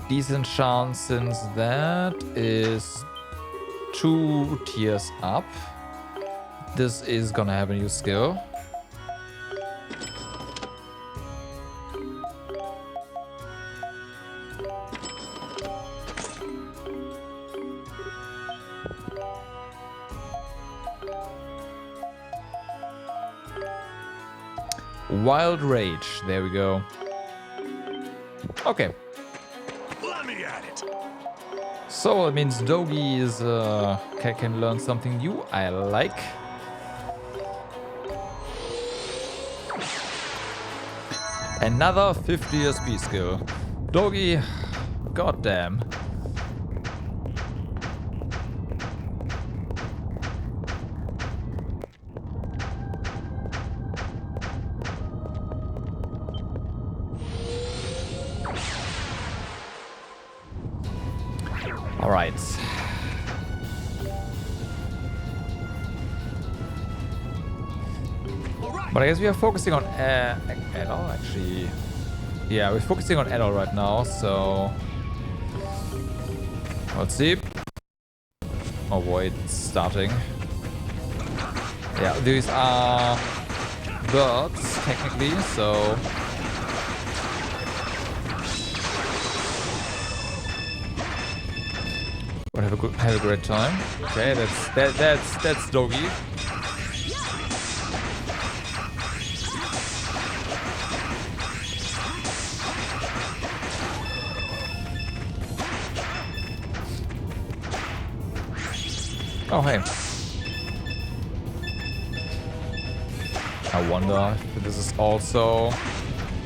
decent chance since that is 2 tiers up. This is gonna have a new skill. Wild Rage, there we go. Okay. Let me at it. So it means Dogi is can learn something new. I like. Another 50 SP skill. Dogi, goddamn. All right. But I guess we are focusing on Adol, actually. Yeah, we're focusing on Adol right now, so... Let's see. Oh boy, it's starting. Yeah, these are birds, technically, so... We'll have a great time. Okay, that's Dogi. Oh, hey. I wonder if this is also...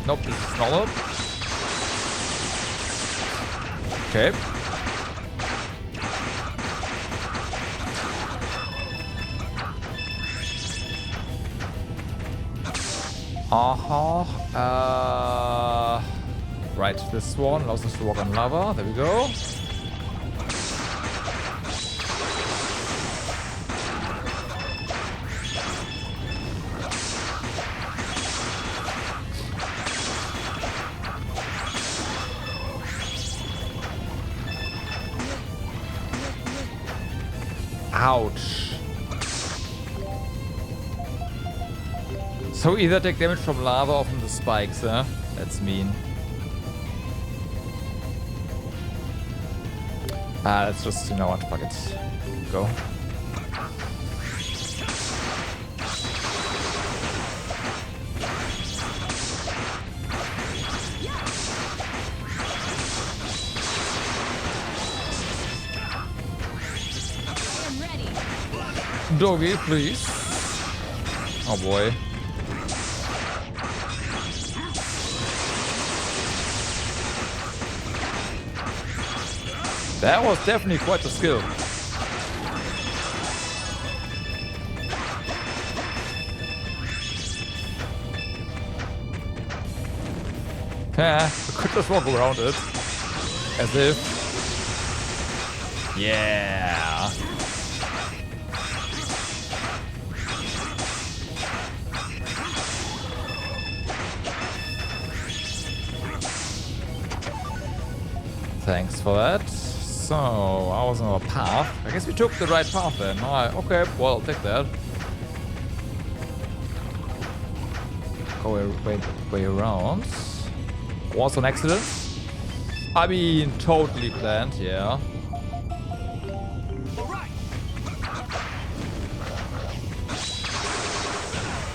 Nope, this is normal. Okay. Right, this one allows us to walk on lava. There we go. Ouch. So either take damage from lava or from the spikes, huh? That's mean. Let's just, you know what, fuck it. Go. Doggy, please. Oh boy. That was definitely quite a skill. Yeah, I could just walk around it. As if. Yeah. Thanks for that. So, I was on a path. I guess we took the right path then. Okay, well, I'll take that. Go way around. Was an accident? I mean, totally planned, yeah.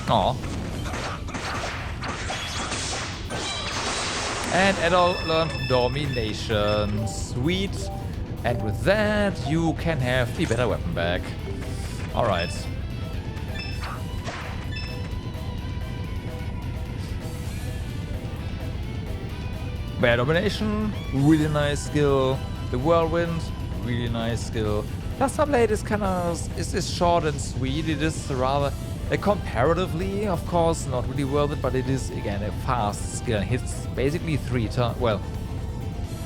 Aw. And Adol learned Domination. Sweet. And with that, you can have the better weapon back. Alright. Bear Domination, really nice skill. The Whirlwind, really nice skill. Plasma Blade is is short and sweet. It is rather, comparatively, of course, not really worth it, but it is, again, a fast skill. It hits basically 3 times. Well,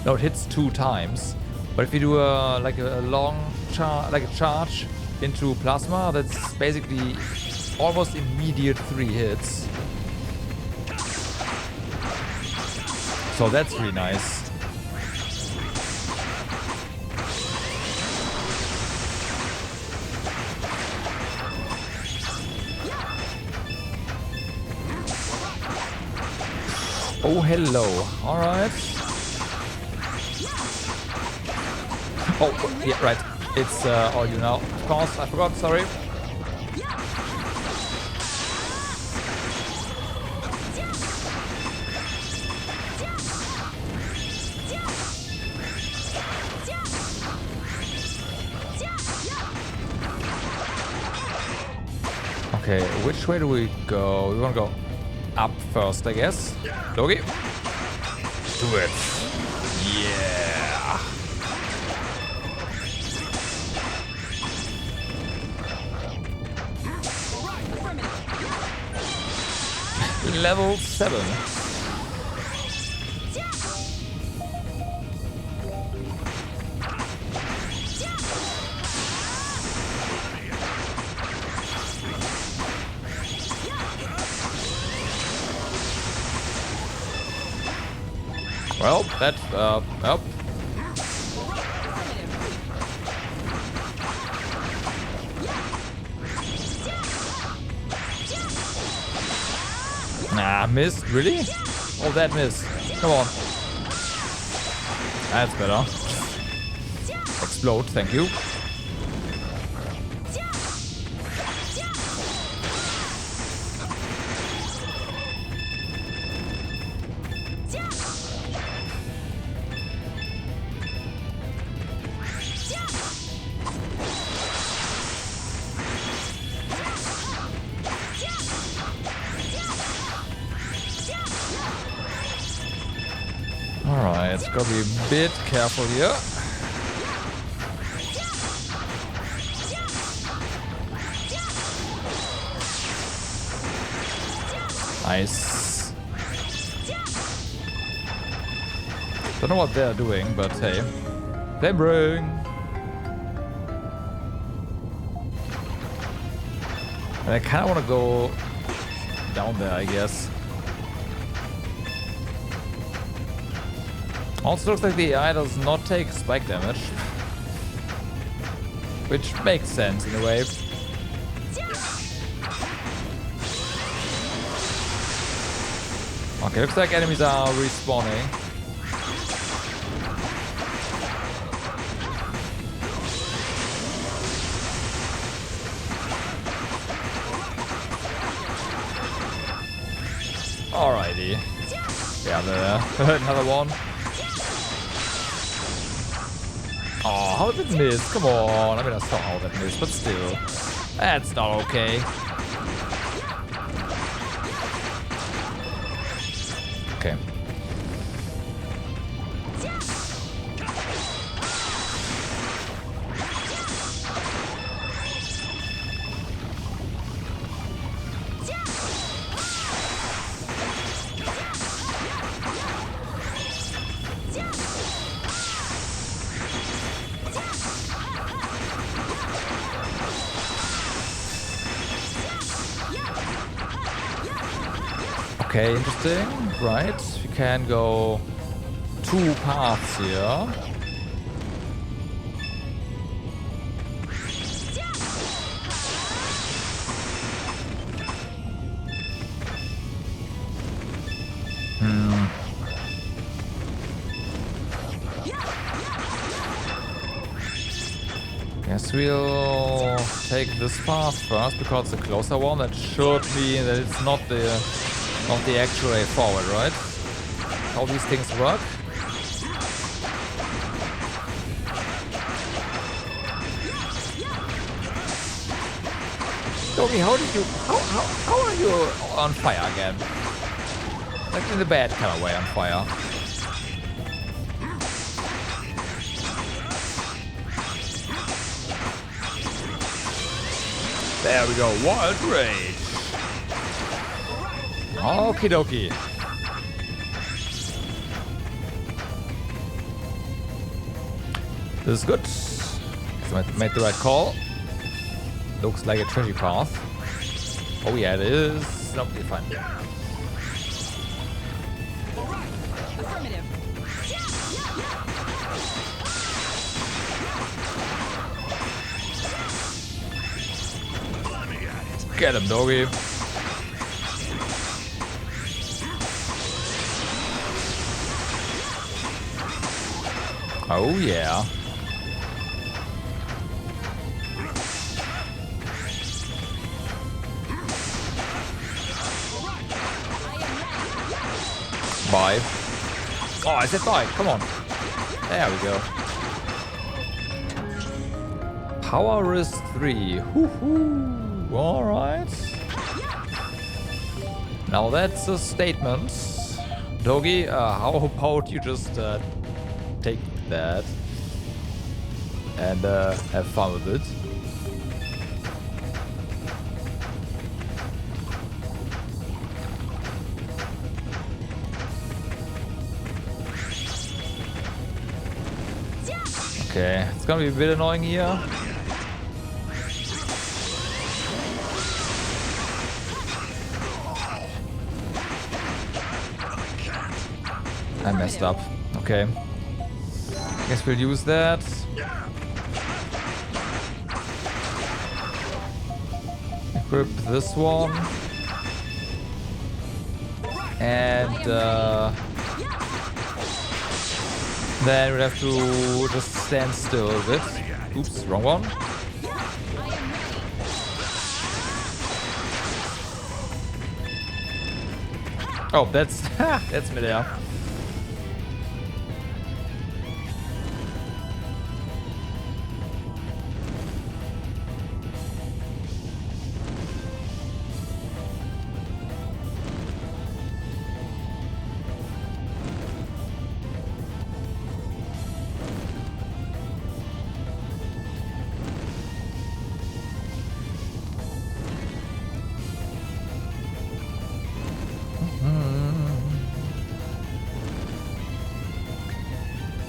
no, it hits 2 times. But if you do a long charge into plasma, that's basically almost immediate 3 hits. So that's really nice. Oh, hello. All right. Oh, yeah, right. It's all you now. Of course, I forgot, sorry. Okay, which way do we go? We want to go up first, I guess. Logi. Do it. Yeah. Level 7. Well, that, up. Nah, missed. Really? Oh, that missed. Come on. That's better. Explode, thank you. Gotta be a bit careful here. Nice. Don't know what they're doing, but hey. They bring. And I kind of want to go down there, I guess. Also looks like the AI does not take spike damage. Which makes sense in a way. Okay, looks like enemies are respawning. Alrighty. Yeah, there. Another one. Oh, how did it miss? Come on. I mean, I saw how that missed, but still. That's not okay. Okay. Okay, interesting. Right, we can go 2 paths here. Guess we'll take this path first because it's the closer one. That should mean that it's not the actual way forward, right? How these things work. Toby, how did you how are you on fire again? Like in the bad kind of way on fire. There we go, Wild Rage. Okie dokie. This is good. So I made the right call. Looks like a treasure path. Oh yeah, it is. Nope, you're fine. Affirmative. Get him, doggy. Oh yeah. Bye. Oh, I said bye. Come on. There we go. Power is 3. Woohoo. Alright. Now that's a statement. Doggy, how about you just take that and have fun with it. Okay, it's gonna be a bit annoying here. I messed up. Okay. Guess we'll use that. Equip this one. And then we'll have to just stand still a bit. Oops, wrong one. Oh, that's that's midair.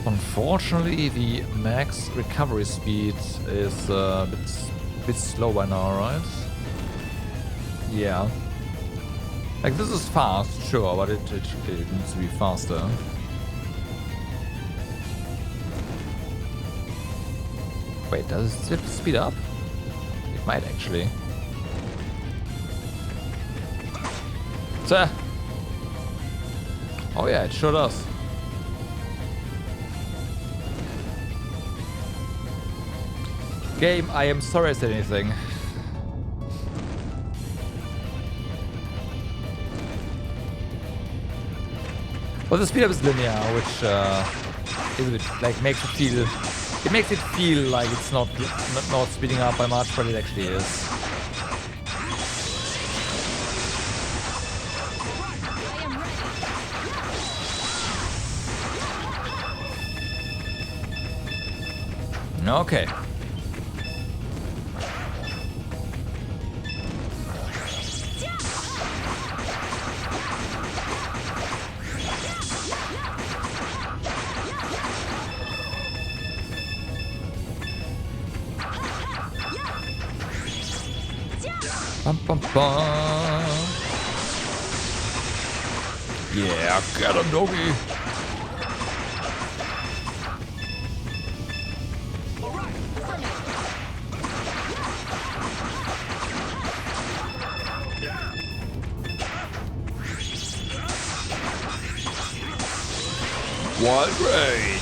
Unfortunately, the max recovery speed is a bit slow by now, right? Yeah. Like, this is fast, sure, but it needs to be faster. Wait, does it speed up? It might actually. Sir! Oh yeah, it sure does. Game, I am sorry I said anything. Well, the speed up is linear, which is a bit, like, makes it feel. It makes it feel like it's not speeding up by much, but it actually is. Okay. Bum, bum, bum. Yeah, get him, doggy. Wild rage.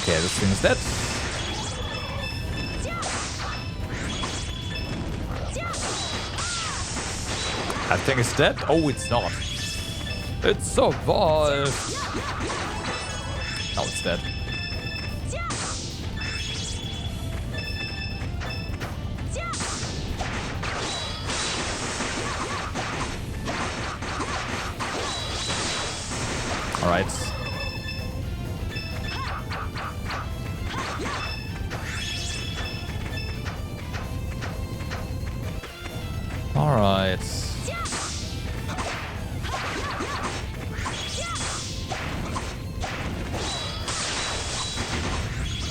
Okay, this thing is dead. I think it's dead. Oh, it's not. It survived. Now it's dead. All right. All right.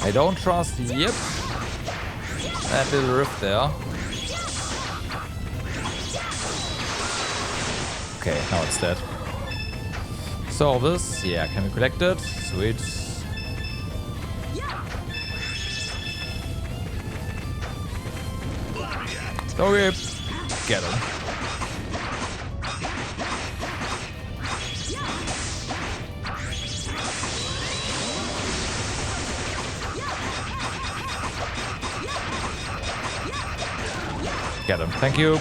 I don't trust. Yep. That little rift there. Okay, now it's dead. So this, yeah, can be collected. Sweet. Okay, get him. Get him. Thank you.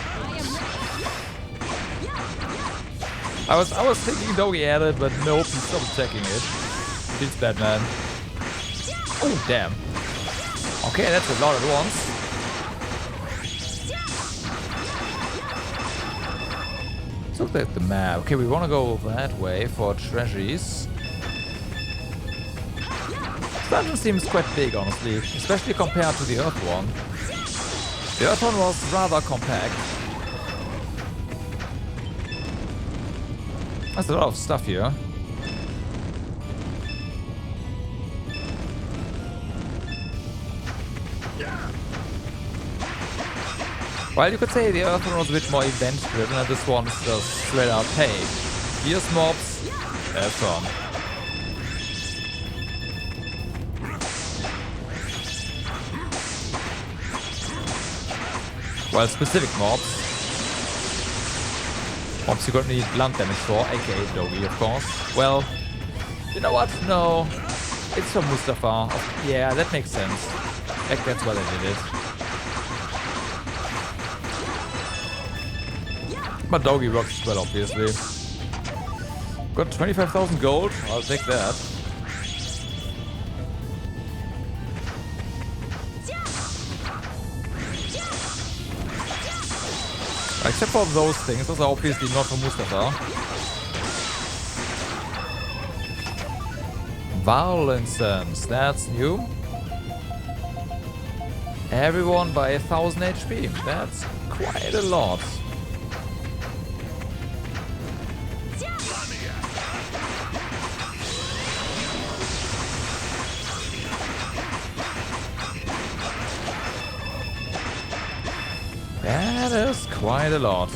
I was thinking Doggy had it, but nope, he stopped attacking it. Feels bad, man. Oh, damn. Okay, that's a lot at once. Let's look at the map. Okay, we want to go that way for treasures. This dungeon seems quite big, honestly, especially compared to the Earth one. The Earth one was rather compact. There's a lot of stuff here. Well, you could say the Earth one was a bit more event-driven, and this one is just straight out, hey, here's mobs, have fun. Well, specific mobs. Mobs you got need blunt damage for, aka Doggy, of course. Well, you know what? No. It's for Mustafa. Yeah, that makes sense. Like, that's why they did it. But Doggy works as well, obviously. Got 25,000 gold. I'll take that. Except for those things, those are obviously not for Mustafa. Violence, that's new. Everyone by 1000 HP, that's quite a lot. That is quite a lot.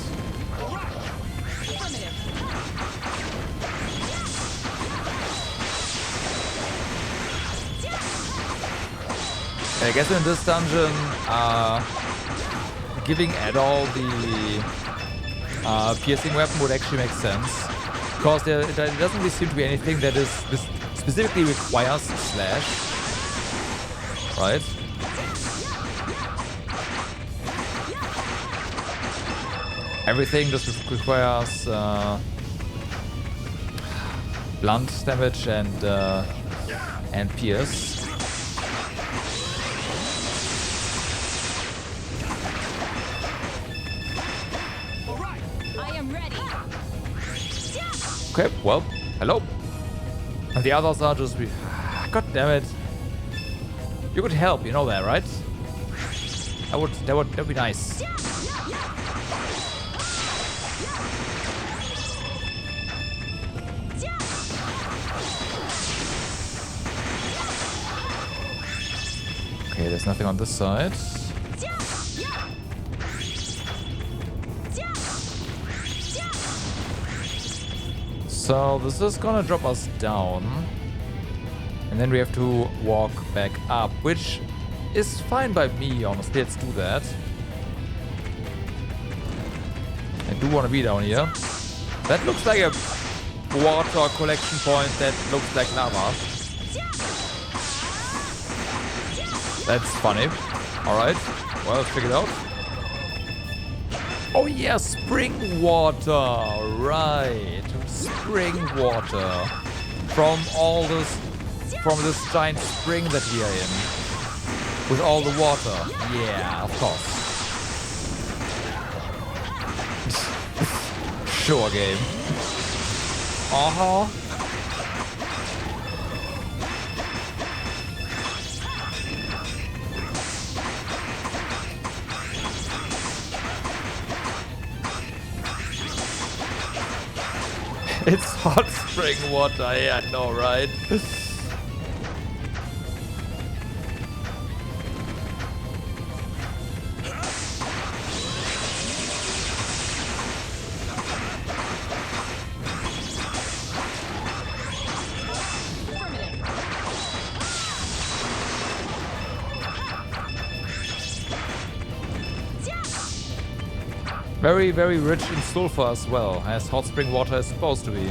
Affirmative. I guess in this dungeon, giving Adol the piercing weapon would actually make sense. Because there doesn't really seem to be anything that is specifically requires slash. Right? Everything just requires blunt damage and pierce. I am ready. Okay, well, hello. And the others are just... God damn it. You could help, you know that, right? That would be nice. Okay, there's nothing on this side. So this is gonna drop us down. And then we have to walk back up, which is fine by me, honestly. Let's do that. I do want to be down here. That looks like a water collection point that looks like lava. That's funny. Alright. Well, let's check it out. Oh yeah, spring water. Right. Spring water. From this giant spring that we are in. With all the water. Yeah, of course. Sure game. Uh-huh. It's hot spring water, yeah, I know, right? Very, very rich in sulfur as well, as hot spring water is supposed to be.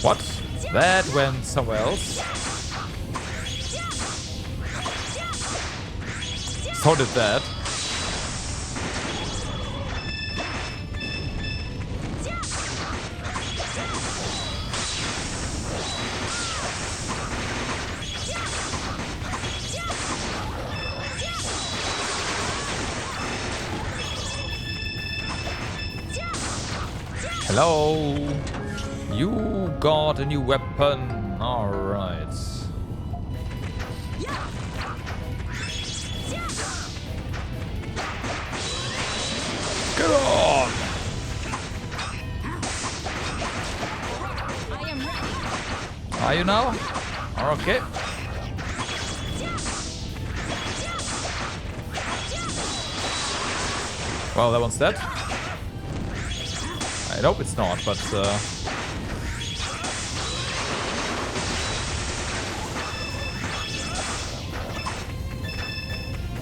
What? That went somewhere else. So did that. Hello. You got a new weapon. All right. Get on. I am ready. Are you now? Okay. Well, that one's dead. I hope it's not, but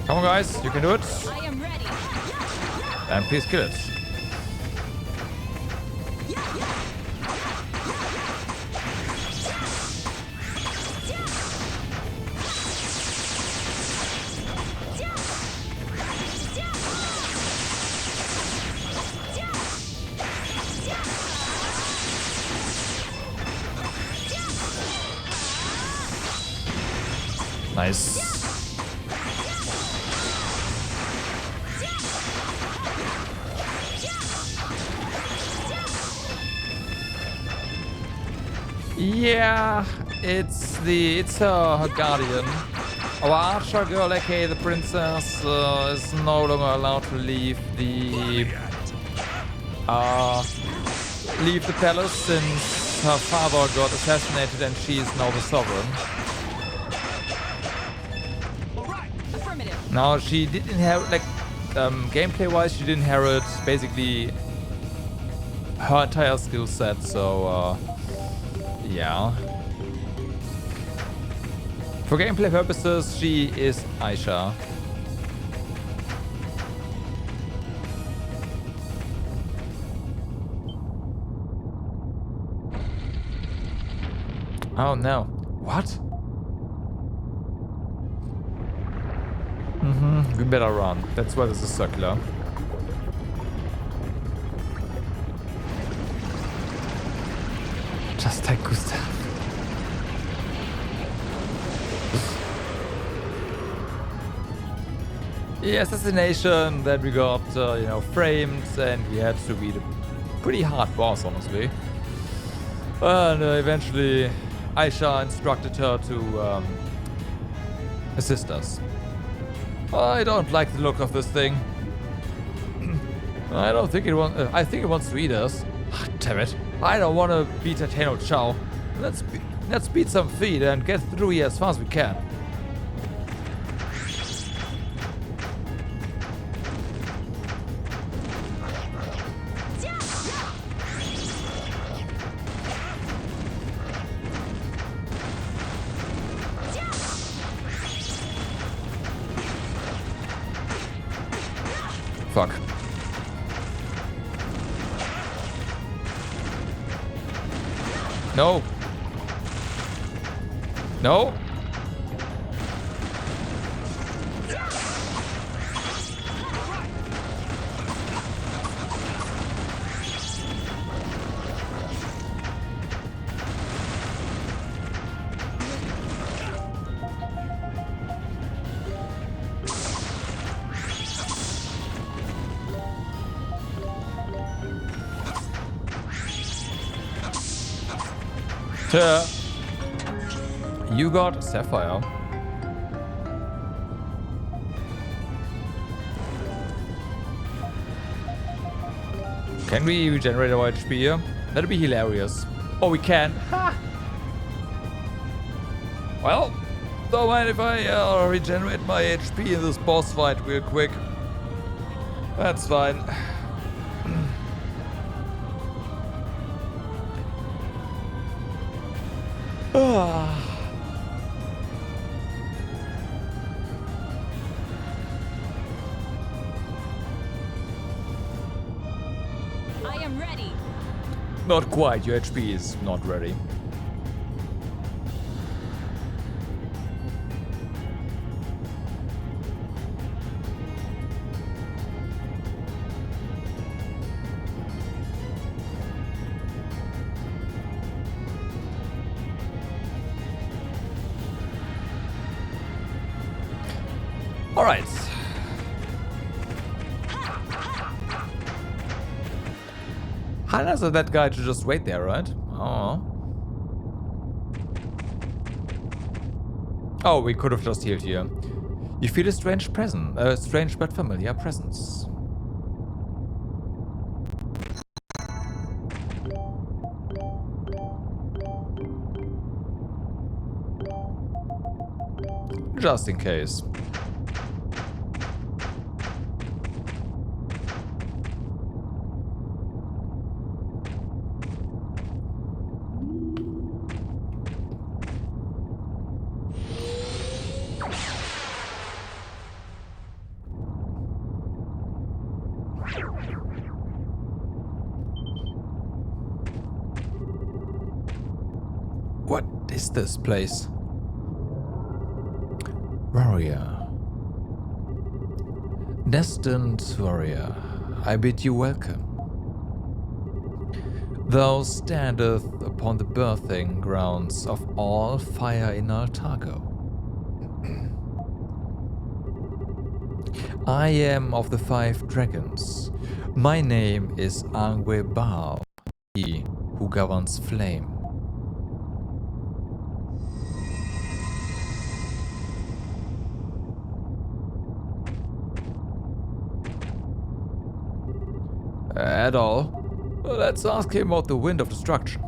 come on, guys, you can do it. I am ready. And please kill it. Nice. Yeah, it's her guardian. Our archer girl, aka the princess, is no longer allowed to leave the palace since her father got assassinated and she is now the sovereign. Affirmative. Now she did inherit, like, gameplay-wise, she did inherit basically her entire skill set. So yeah. For gameplay purposes, she is Aisha. Oh no. What? We better run. That's why this is circular. Just like Gustav. The assassination that we got, you know, framed, and we had to beat a pretty hard boss, honestly. And eventually, Aisha instructed her to assist us. I don't like the look of this thing. I don't think it wants. I think it wants to eat us. Damn it! I don't want to beat Tateno Chow. Let's beat some feet and get through here as fast as we can. Fuck. No. No. You got Sapphire. Can we regenerate our HP here? That'd be hilarious. Oh, we can. Ha! Well, don't mind if I regenerate my HP in this boss fight real quick. That's fine. I am ready. Not quite, your HP is not ready. All right. How nice of that guy to just wait there, right? Oh. Oh, we could have just healed here. You feel a strange presence, a strange but familiar presence. Just in case. What is this place? Warrior. Destined warrior, I bid you welcome. Thou standeth upon the birthing grounds of all fire in Altago. I am of the 5 dragons. My name is Angwe Bao, he who governs flame. At all. Let's ask him about the Wind of Destruction.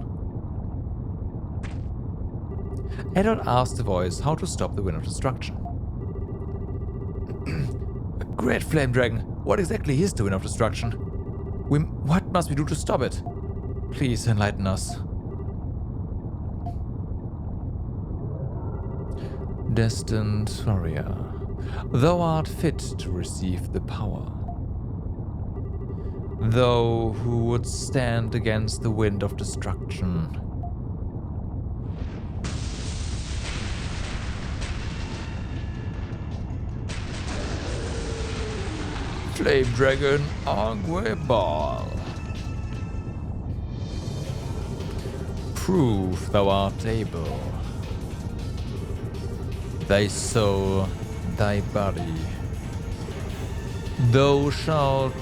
Edon asked the voice how to stop the Wind of Destruction. Great Flame Dragon, what exactly is the Wind of Destruction? What must we do to stop it? Please enlighten us. Destined warrior, thou art fit to receive the power. Thou who would stand against the Wind of Destruction. Flame Dragon Angwe Bal. Prove thou art able. Thy soul, thy body. Thou shalt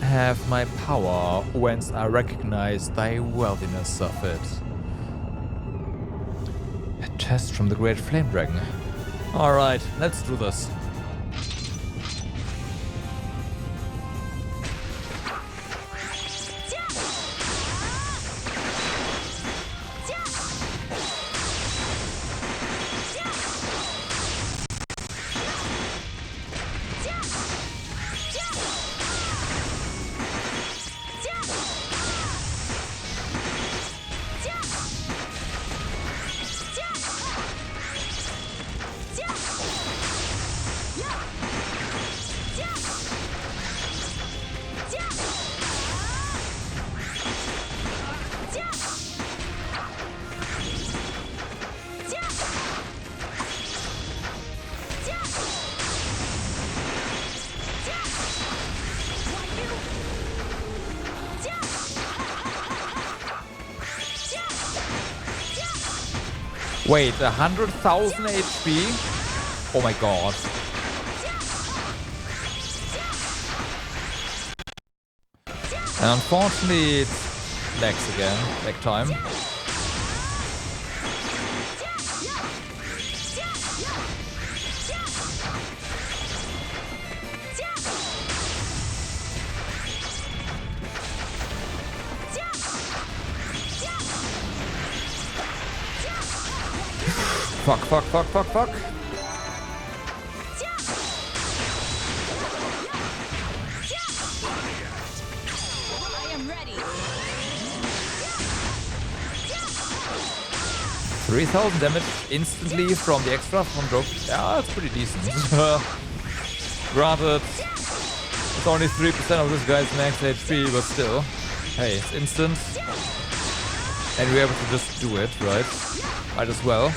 have my power, whence I recognize thy worthiness of it. A test from the Great Flame Dragon. Alright, let's do this. Wait, 100,000 HP? Oh my god. And unfortunately, it's lags again, lag time. Fuck. I am ready. 3,000 damage instantly from the extra from drop. Yeah, that's pretty decent. Granted, it's only 3% of this guy's max HP, but still. Hey, it's instant. And we're able to just do it, right? Might as well.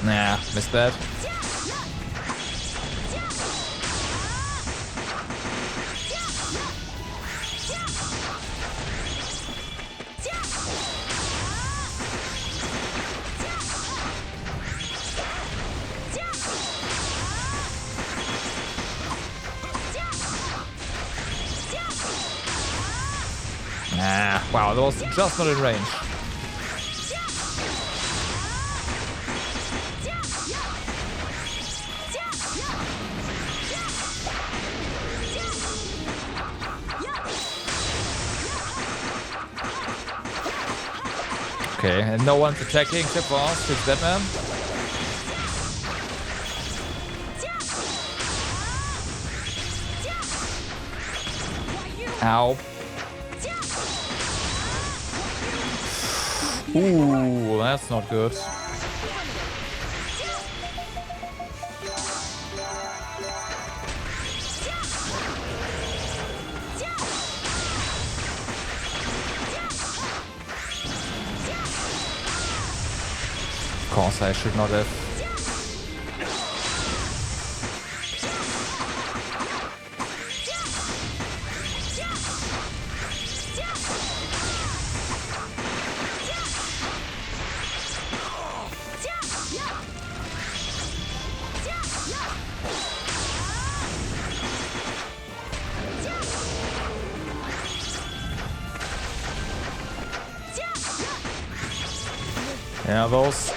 Nah, missed that. Nah, wow, that was just not in range. Okay, and no one's attacking except for us. Fix that, man. Ow. Ooh, that's not good. Of course, I should not have. Yeah, those.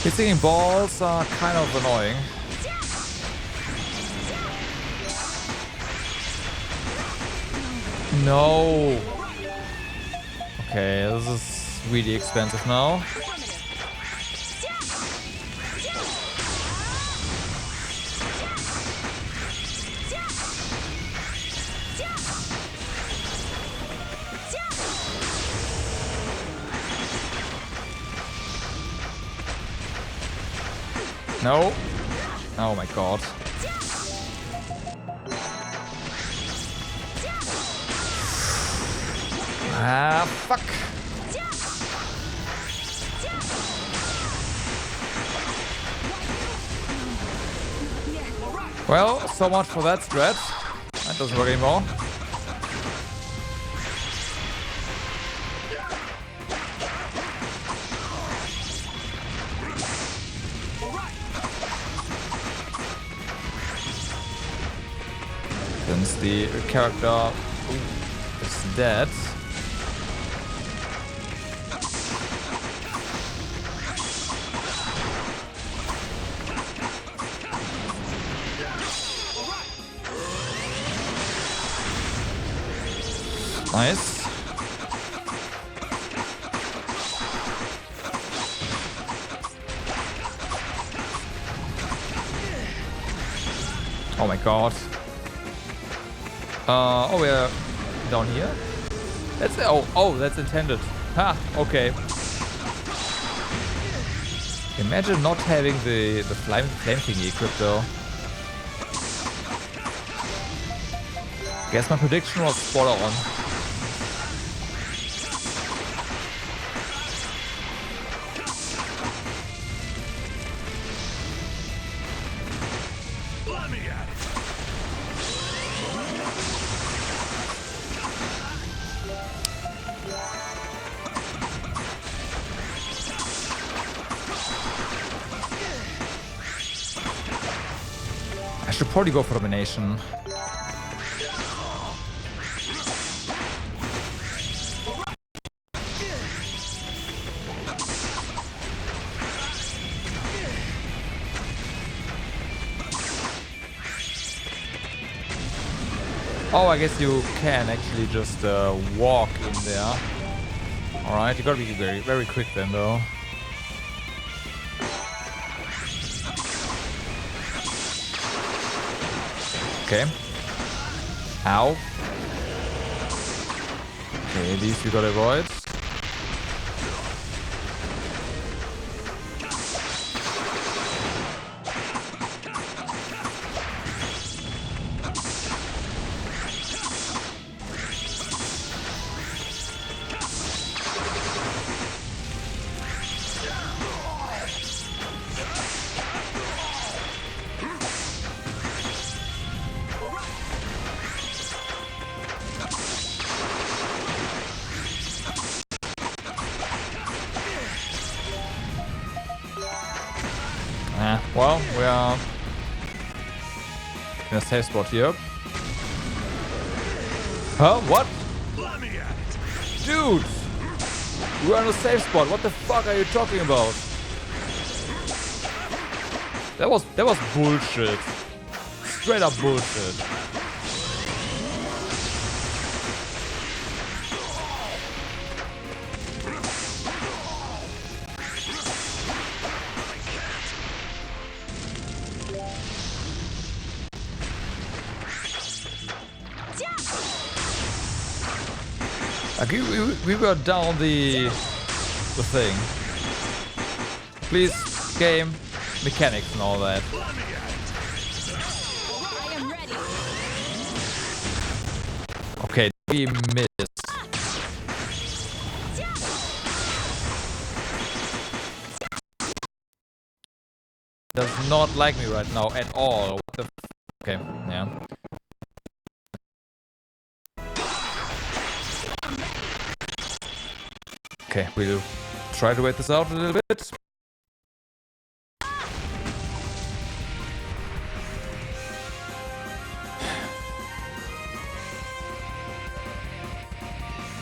Hitting balls are kind of annoying. No. Okay, this is really expensive now. No. Oh my god. Ah, fuck. Well, so much for that strat. That doesn't work anymore. Since the character is dead. Nice. Oh my god. Oh, we're down here. That's that's intended. Ha. Okay. Imagine not having the flame thingy equipped though. Guess my prediction was spot on. I should probably go for domination. Oh, I guess you can actually just walk in there. Alright, you gotta be very, very quick then though. Okay. Ow. Okay, these you gotta avoid. Well, we are in a safe spot here. Huh? What? Dude! We're in a safe spot. What the fuck are you talking about? That was bullshit. Straight up bullshit. Like we were down the thing. Please, game, mechanics and all that. I am ready. Okay, we missed. Does not like me right now at all. What the okay, yeah. Okay, we'll try to wait this out a little bit.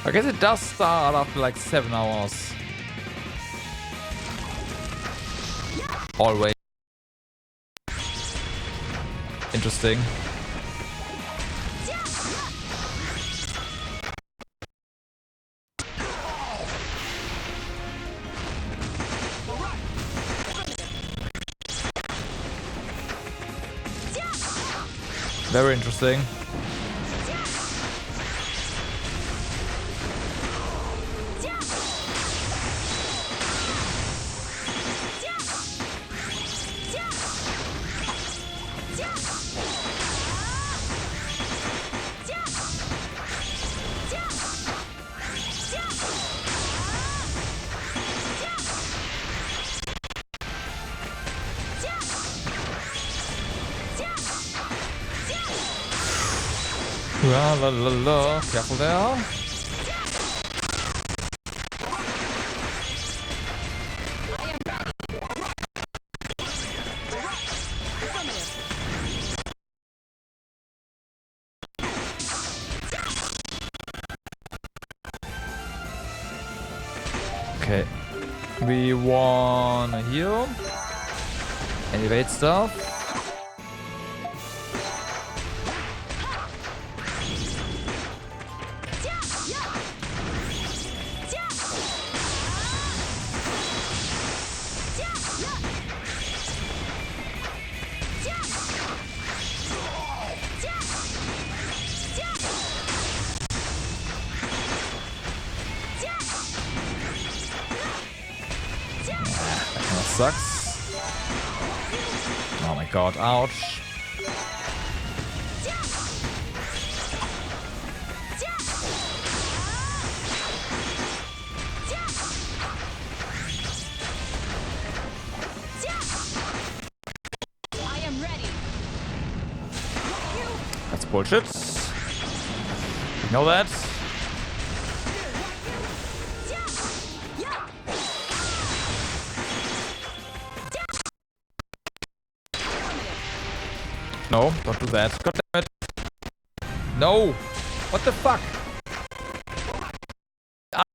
I guess it does start after like 7 hours. Always. Interesting. Very interesting. La la la la, careful there. Okay, we wanna heal and evade stuff. Sucks. Oh my god, ouch. I am ready. That's bullshit. You know that? No, don't do that. God damn it. No! What the fuck?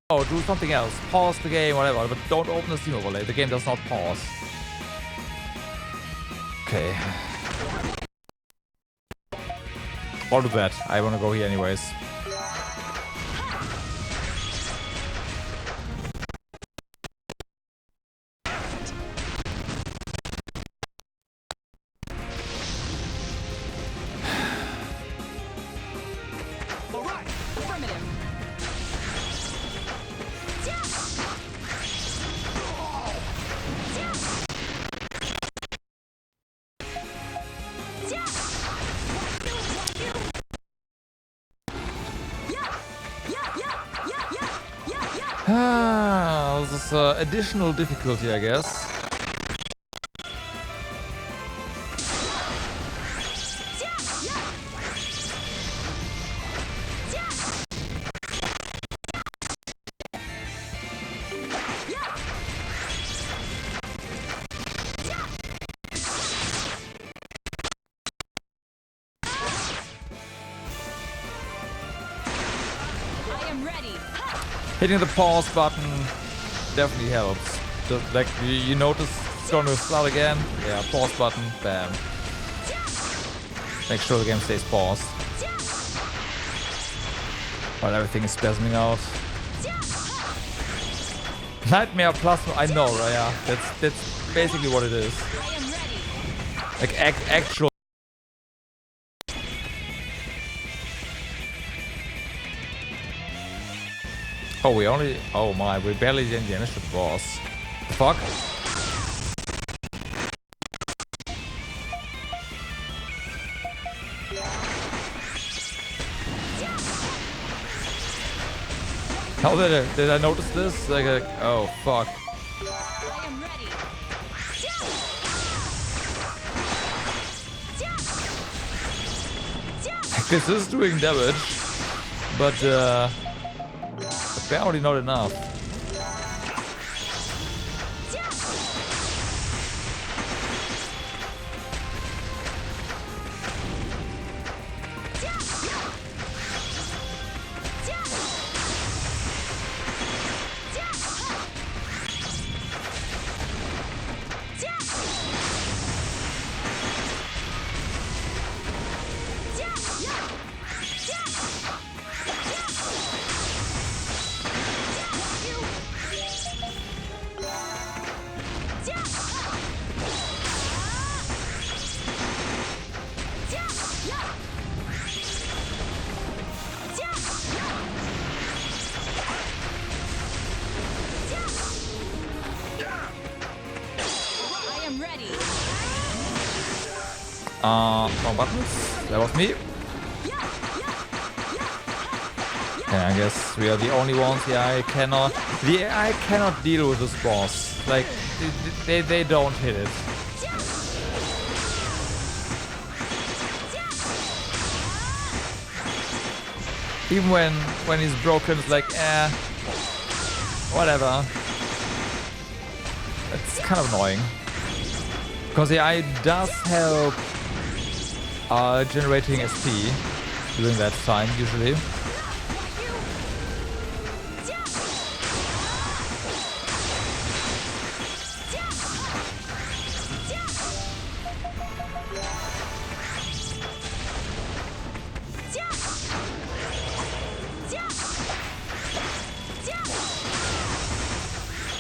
Oh, do something else. Pause the game, whatever. But don't open the Steam overlay. The game does not pause. Okay. I'll do that. I wanna go here anyways. This is additional difficulty, I guess. Hitting the pause button definitely helps. Just like you notice it's going to start again. Yeah, pause button, bam. Make sure the game stays paused. While everything is spasming out. Nightmare plus, I know, right? Yeah, that's basically what it is. Like actual. Oh, oh my, we barely did the initial boss. The fuck? How did I notice this? Like, oh fuck. I am ready. This is doing damage, but apparently not enough. Wrong buttons. That was me. Yeah, I guess we are the only ones. The AI cannot deal with this boss. Like, they don't hit it. Even when he's broken, it's like, whatever. It's kind of annoying. Because the AI does help generating SP during that time, usually.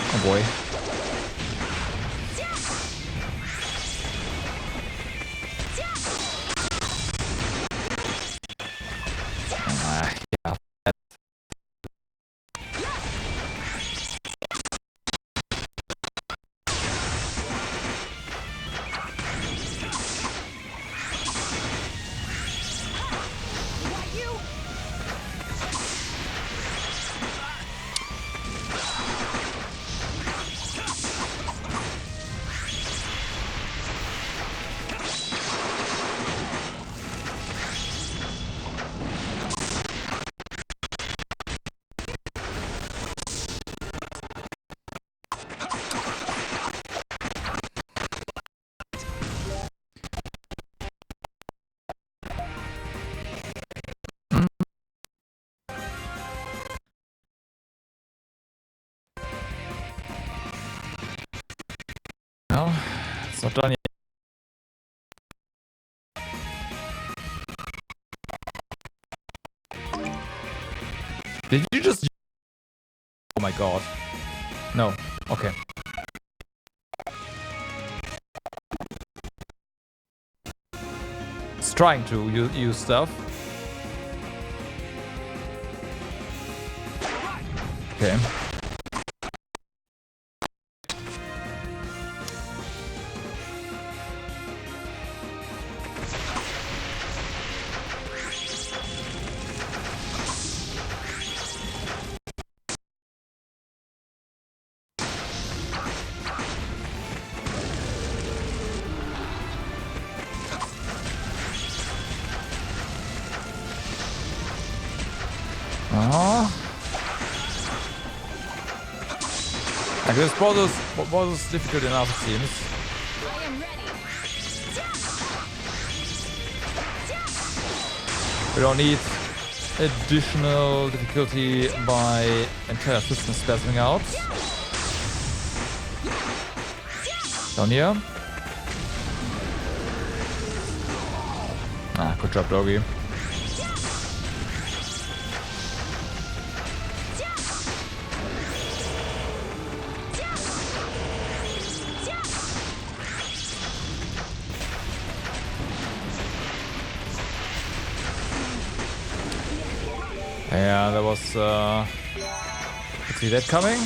Oh boy. Yeah. No, it's not done yet. Did you just... Oh my god. No. Okay. It's trying to use stuff. Okay. Like this boss is difficult enough, it seems. I am ready. We don't need additional difficulty by entire system spazzing out. Down here. Ah, good job, doggy. Yeah, that was, could see that coming.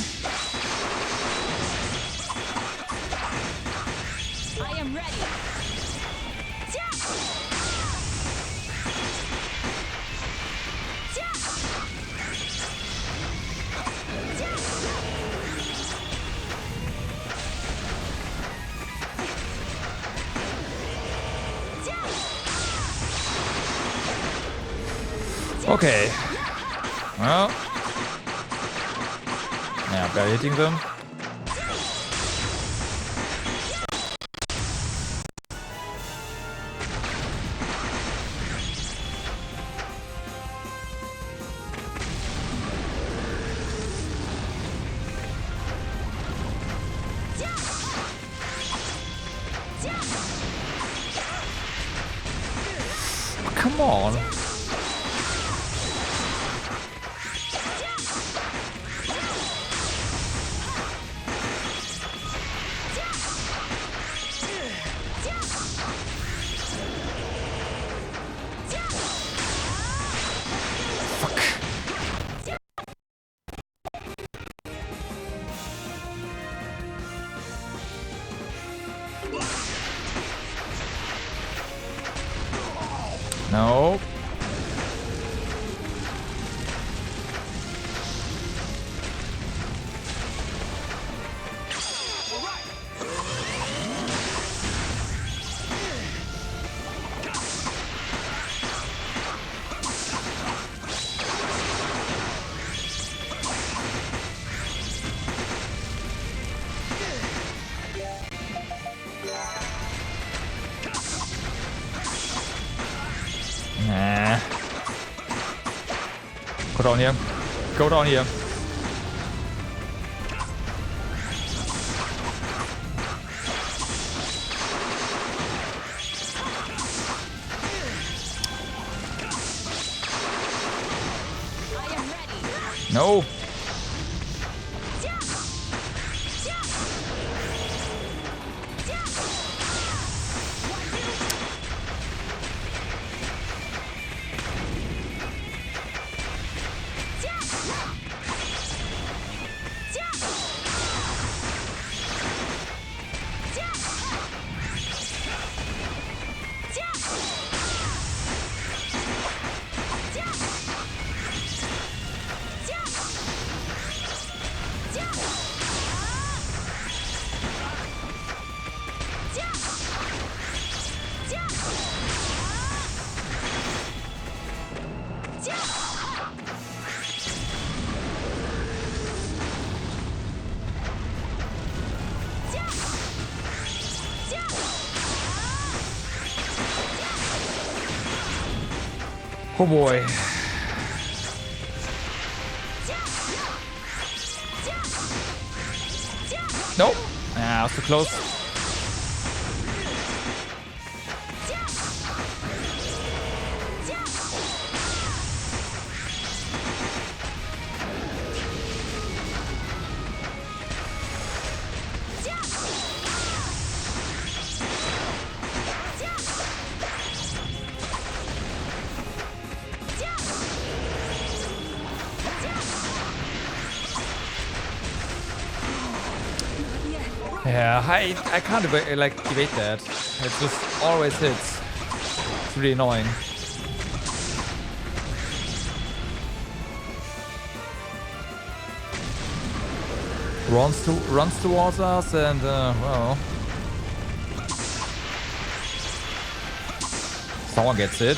I am ready. Okay. Well. Yeah, barely hitting them. Come on. Go down here. Go down here. I am ready. No. Oh boy. Nope. Ah, so close. Yeah, I can't evade that. It just always hits. It's really annoying. Runs towards us and well, someone gets it.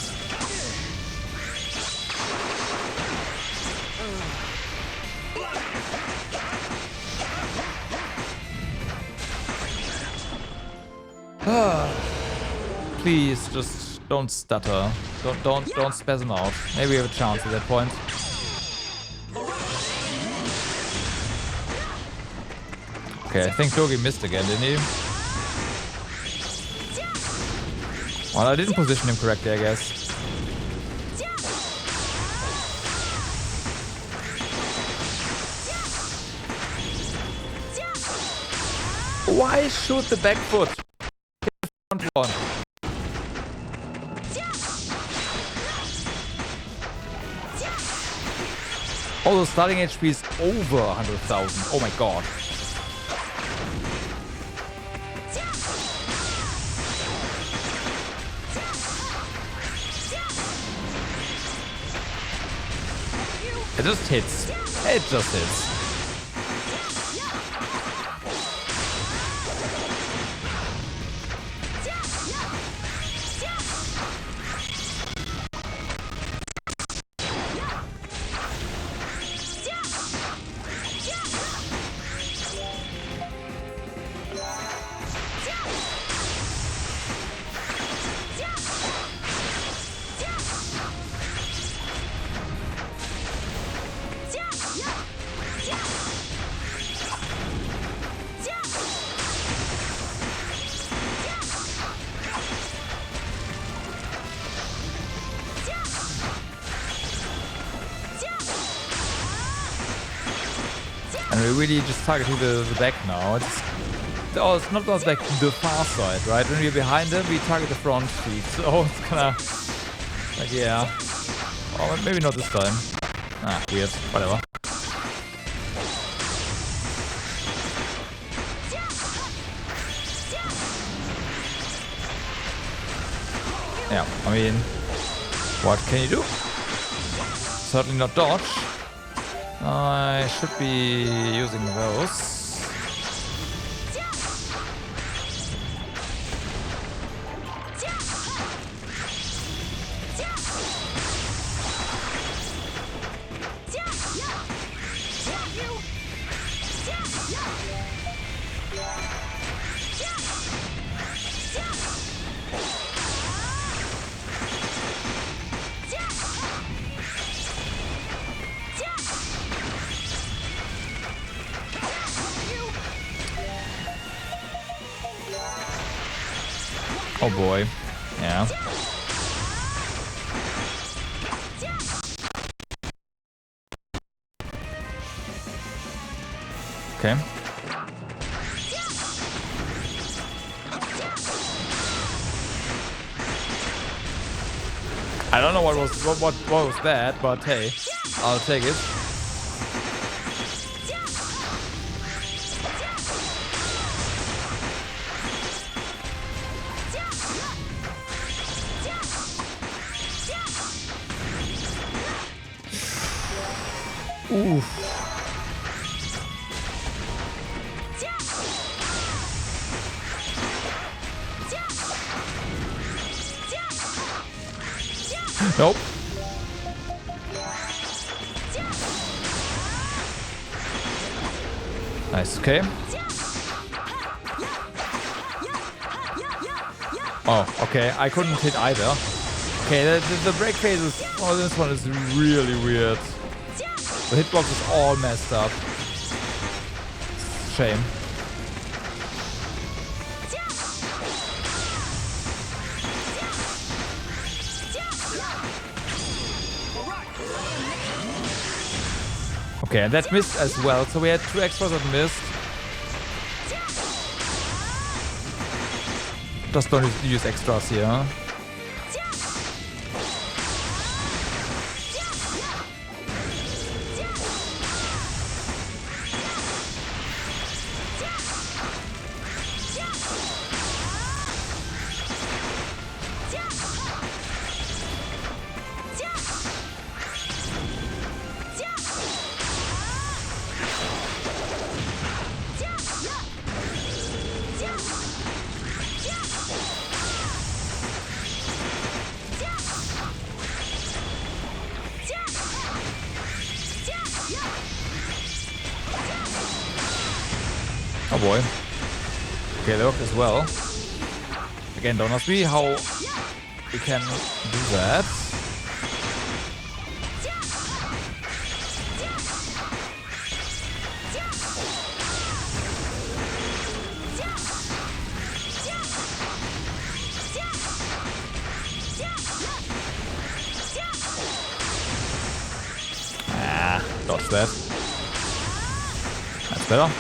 Please, just don't stutter. Don't spasm out. Maybe we have a chance at that point. Okay, I think Dogi missed again, didn't he? Well, I didn't position him correctly, I guess. Why shoot the back foot? Hit the front one. Also, starting HP is over 100,000. Oh my god. It just hits. It just hits. And we're really just targeting the back now. It's not the back, the far side, right? When we're behind them, we target the front feet. So it's kinda like, yeah. Oh, maybe not this time. Ah, weird. Whatever. Yeah, I mean, what can you do? Certainly not dodge. I should be using those. Oh boy. Yeah. Okay. I don't know what was that, but hey, I'll take it. Oof. Nope. Nice, okay. Oh, okay, I couldn't hit either. Okay, the break phases, oh, this one is really weird. The hitbox is all messed up. Shame. Okay, and that missed as well, so we had 2 extras that missed. Just don't use extras here. Oh boy. Okay, that worked as well. Again, don't ask me how we can do that. Ah, dodge that. That's better.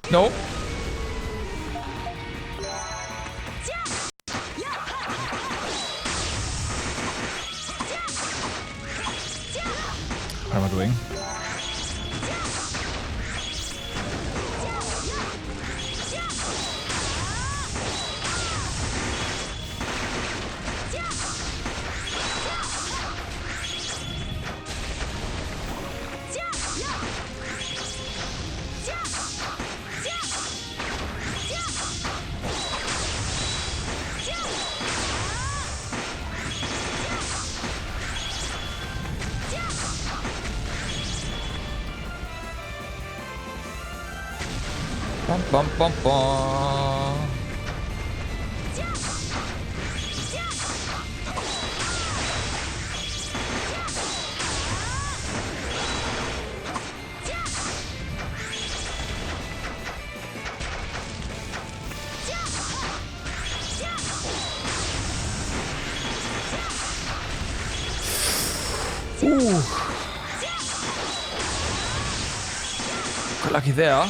Nope. What am I doing? Bum, bum, bum, bum. Ooh. Got lucky there.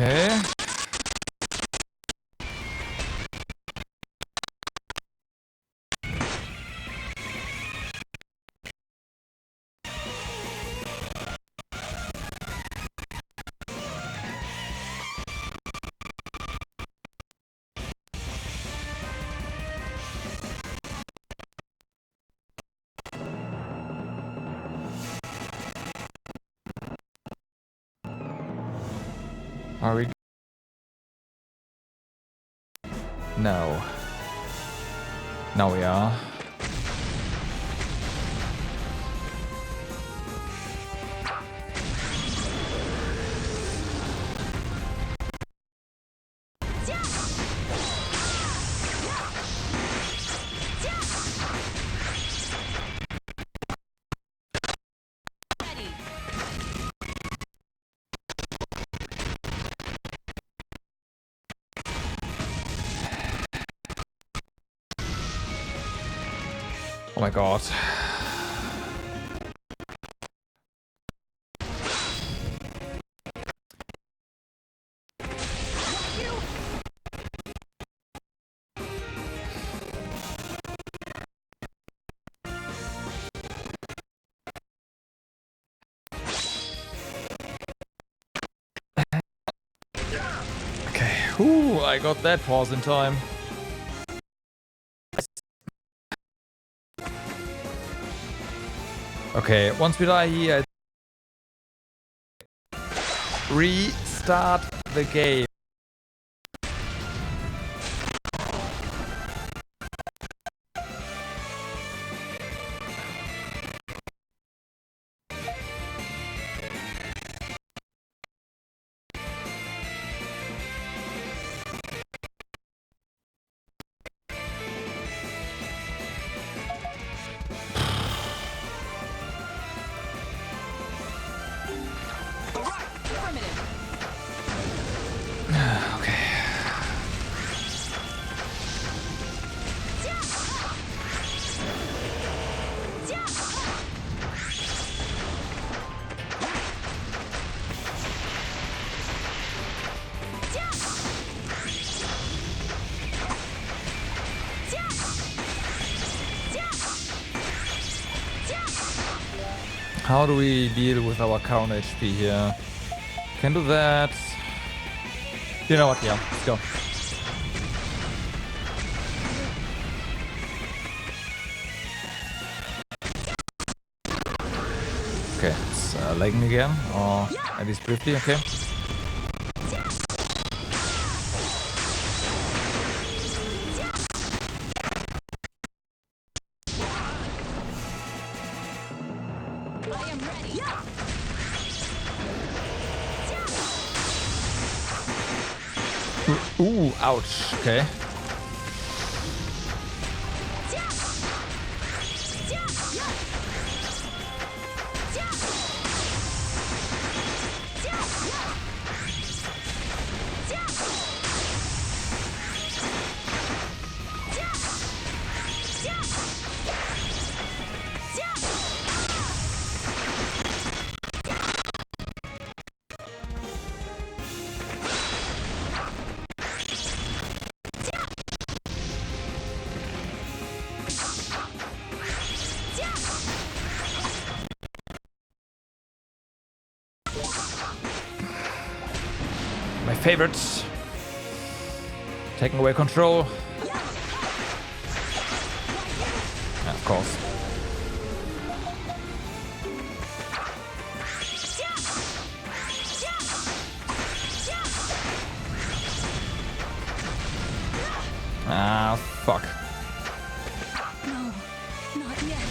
Okay. Are we? No. Now we are. Oh my god. Okay, ooh, I got that pause in time. Okay, once we die here, restart the game. How do we deal with our current HP here? Can do that. You know what? Yeah, let's go. Okay, it's lagging again, or at least briefly. Okay. Ooh, ouch. Okay. My favorites. Taking away control. Yeah, of course. Ah, fuck. No, not yet.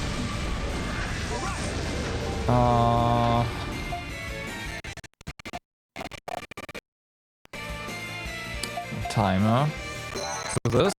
Timer. So this.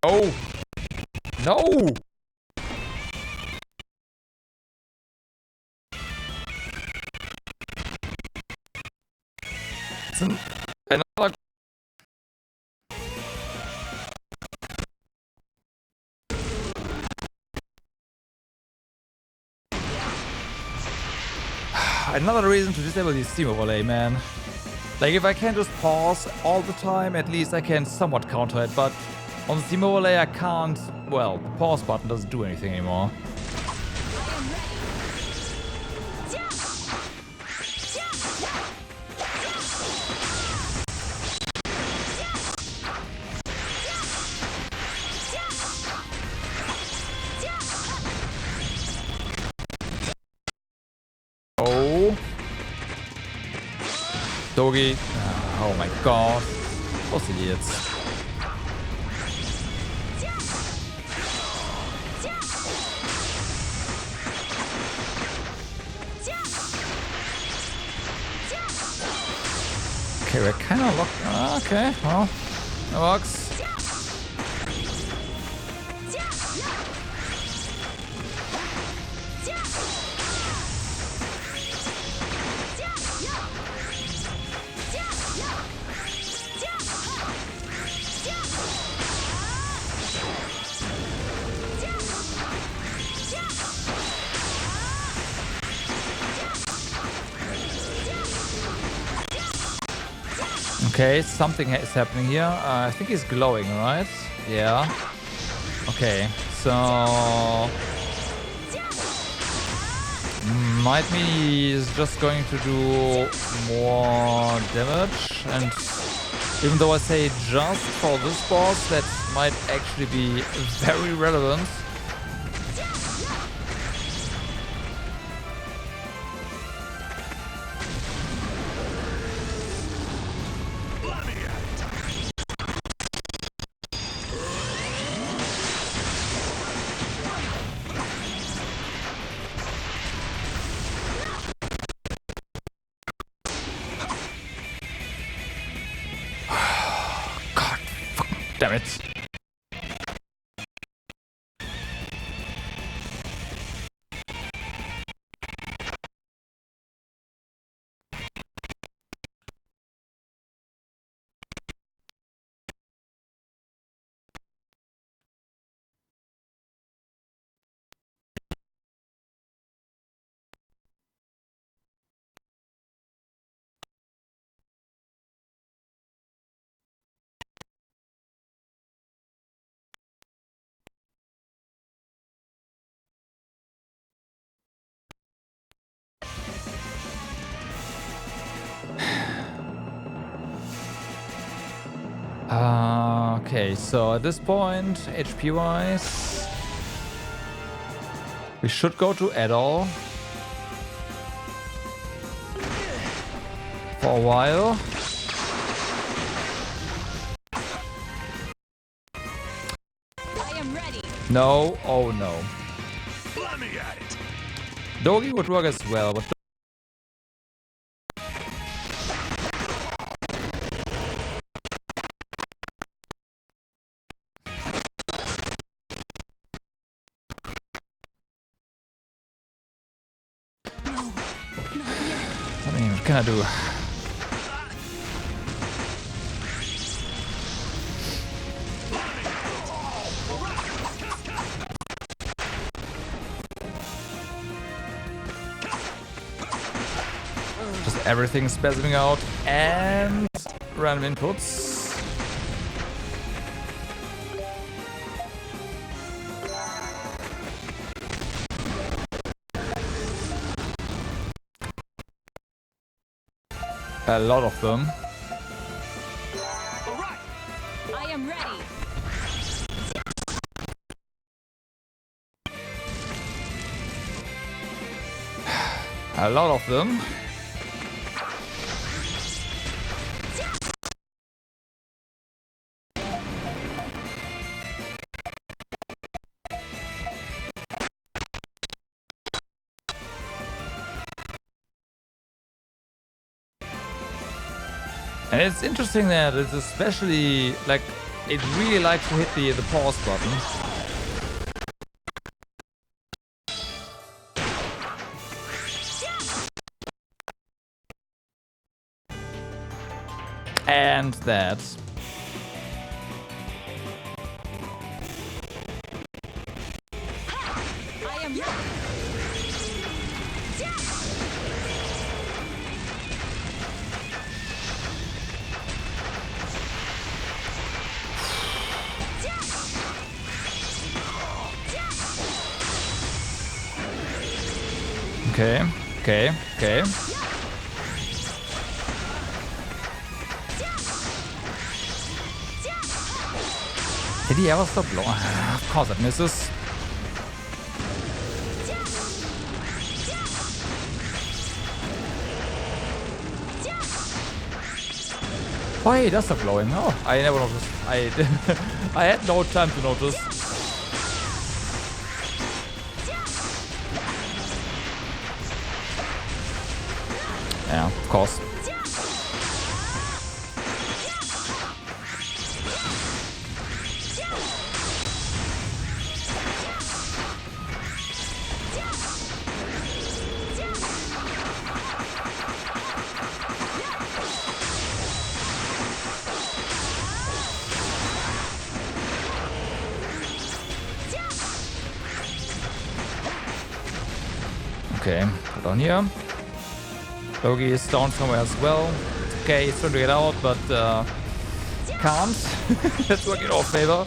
No! No! It's another... Another reason to disable the Steam overlay, man. Like, if I can just pause all the time, at least I can somewhat counter it, but on the Steam overlay I can't... Well, the pause button doesn't do anything anymore. Oh. Doggy. Oh my god. Those idiots. Okay, we're kind of locked. Okay, well, that works. Okay, something is happening here. I think he's glowing, right? Yeah. Okay, so... Might mean he's just going to do more damage. And even though I say just for this boss, that might actually be very relevant. Damn it. Okay, so at this point, HP wise, we should go to Edol for a while. I am ready. No, oh no. Let me at it. Doggy would work as well, but what can I do? Just everything spasming out and random inputs. A lot of them. All right. I am ready. A lot of them. And it's interesting that it's especially, like, it really likes to hit the pause button. And that. I am ready. Okay, okay, okay. Did he ever stop blowing? Of course it misses. Oh, he does stop blowing. Oh, I never noticed. I had no time to notice. Yeah, of course. Okay, hold on here. Logi is down somewhere as well. Okay, he's trying to get out, but can't. That's working in our favor.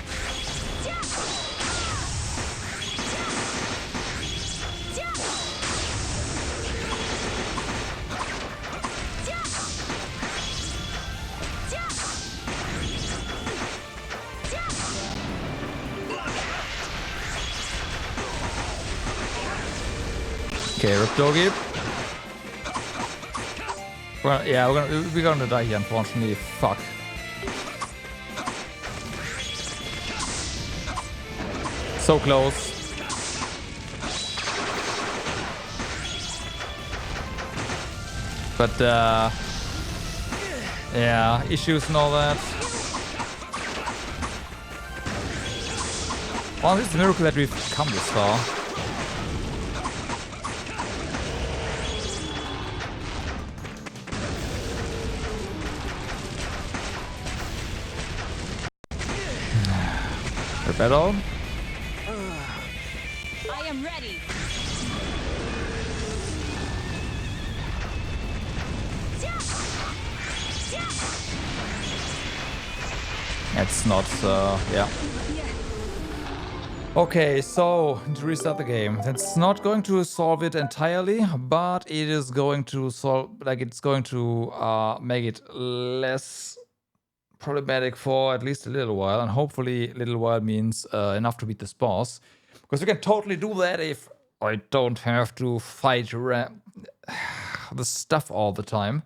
Okay, rip Dogi. Well, yeah, we're gonna die here, unfortunately. Fuck. So close. But yeah, issues and all that. Well, it's a miracle that we've come this far. Battle. I am ready. It's not, yeah. Okay, so to restart the game, that's not going to solve it entirely, but it is going to solve, like, it's going to make it less problematic for at least a little while, and hopefully a little while means enough to beat this boss, because we can totally do that if I don't have to fight the stuff all the time.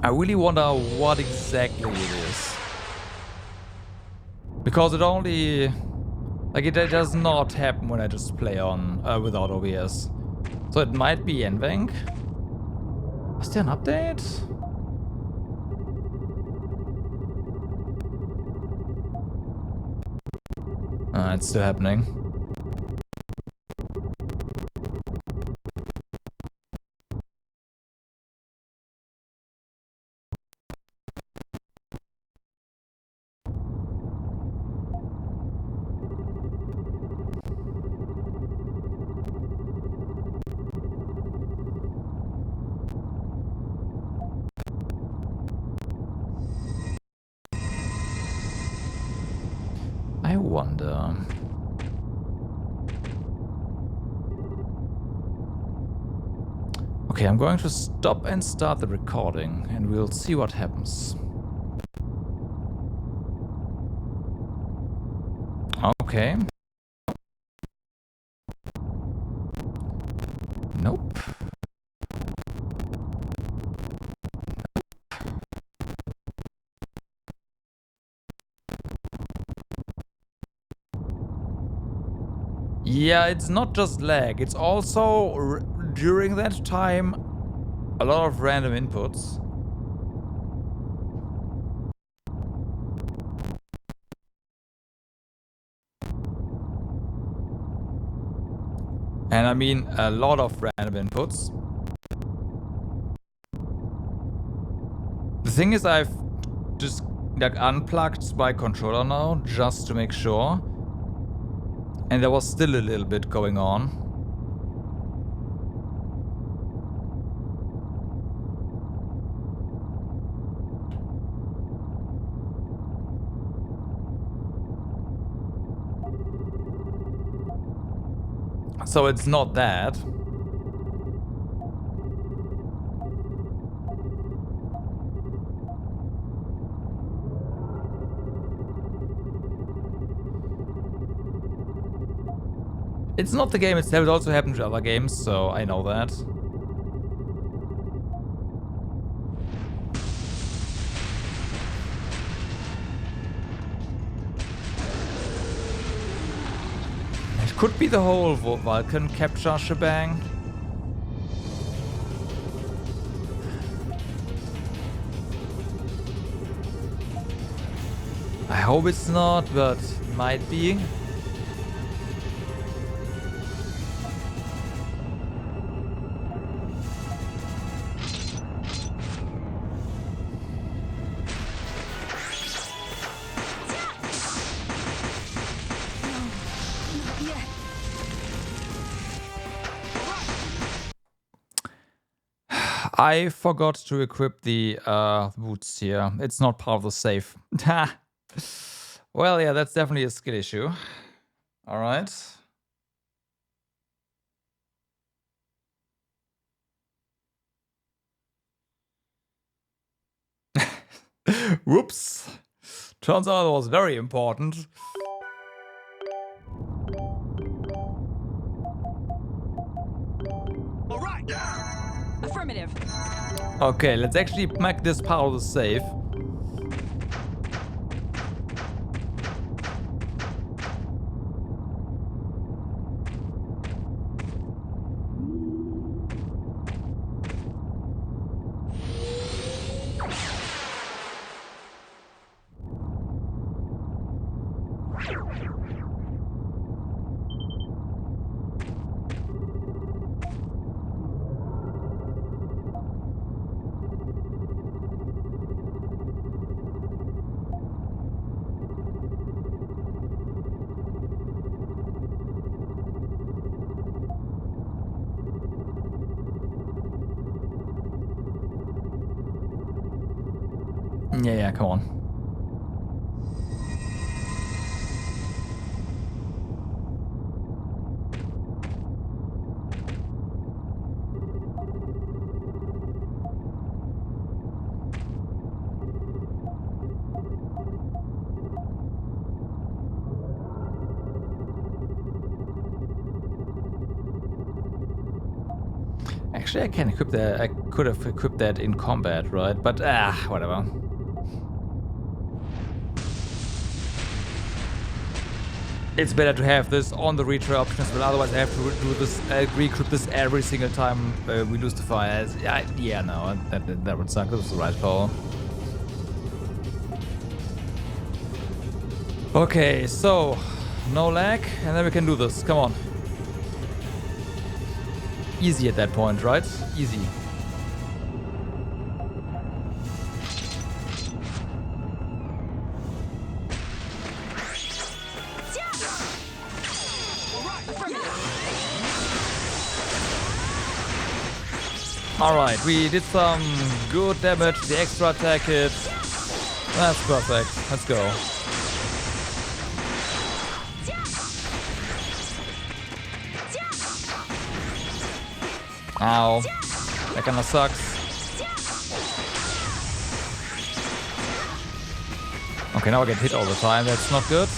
I really wonder what exactly it is. Because it only... like, it does not happen when I just play on without OBS. So it might be Envank. Is there an update? It's still happening. I wonder. Okay, I'm going to stop and start the recording, and we'll see what happens. Okay. Nope. Yeah, it's not just lag, it's also during that time a lot of random inputs. And I mean a lot of random inputs. The thing is, I've just like unplugged my controller now just to make sure. And there was still a little bit going on. So it's not that. It's not the game itself, it also happened to other games, so I know that. It could be the whole Vulcan capture shebang. I hope it's not, but might be. I forgot to equip the boots here. It's not part of the save. Well, yeah, that's definitely a skill issue. All right. Whoops. Turns out it was very important. All right. Affirmative. Okay, let's actually make this part of the save. Yeah, come on. Actually, I can equip that. I could have equipped that in combat, right? But whatever. It's better to have this on the retry option as well, otherwise I have to do this, recruit this every single time we lose the fire. Yeah, no, that would suck. That was the right call. Okay, so no lag, and then we can do this. Come on. Easy at that point, right? Easy. Alright, we did some good damage, the extra attack hit. That's perfect. Let's go. Ow. That kinda sucks. Okay, now I get hit all the time. That's not good.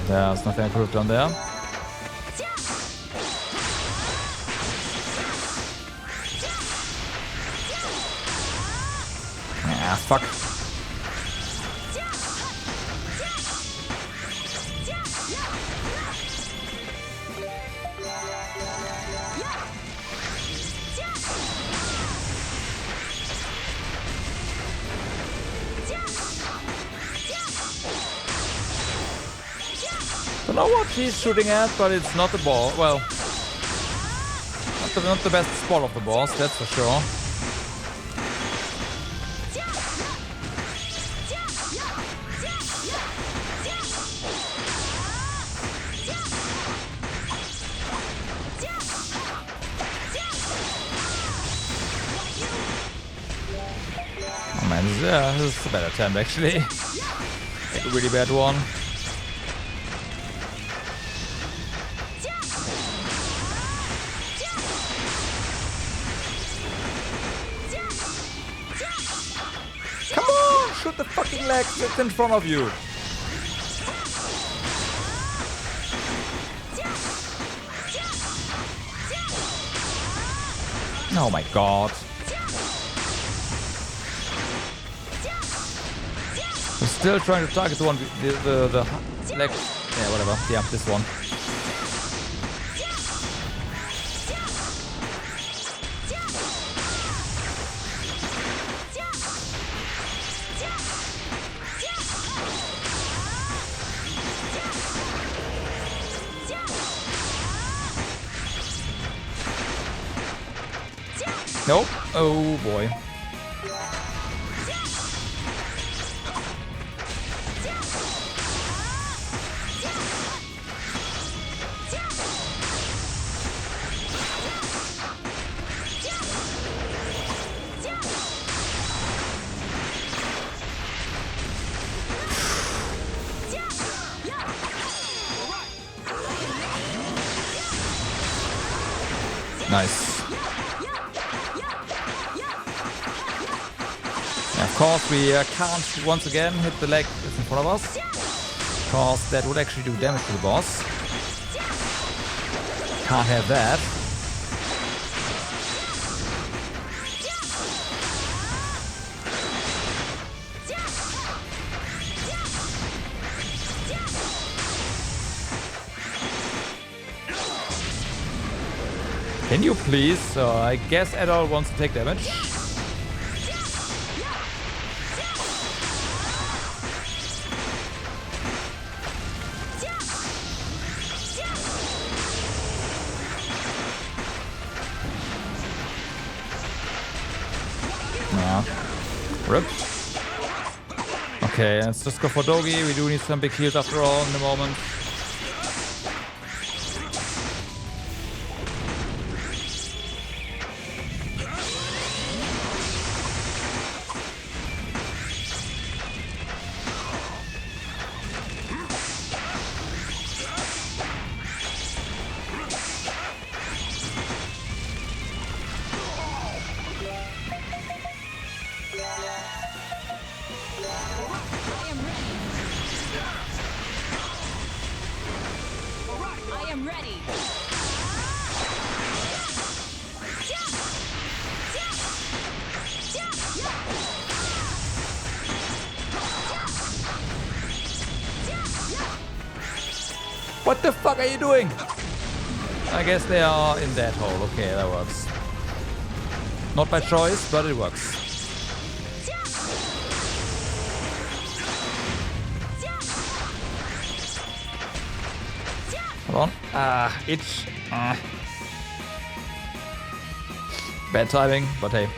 There's nothing I could have done there. Ah, fuck. I don't know what she's shooting at, but it's not the ball. Well, not the best spot of the boss, that's for sure. Yeah, this is a bad attempt actually. Like a really bad one. Come on! Shoot the fucking leg that's in front of you! Oh my god. I'm still trying to target the one, the leg. Yeah, whatever. Yeah, this one. Nope. Oh boy. Nice. Of course, we can't once again hit the leg that's in front of us, because that would actually do damage to the boss. Can't have that. Can you please? I guess Adol wants to take damage. Rip. Okay, let's just go for Dogi. We do need some big heals after all in the moment. What the fuck are you doing? I guess they are in that hole. Okay, that works. Not by choice, but it works. Hold on. Itch. Bad timing, but hey.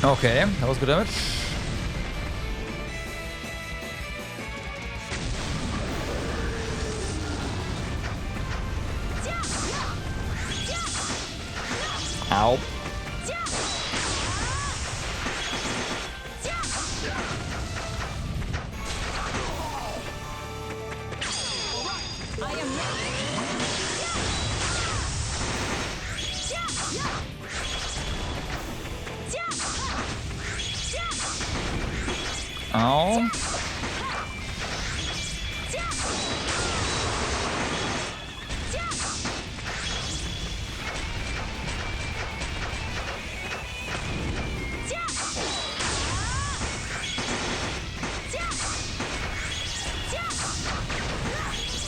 Okay, that was good damage. Ow. Oh.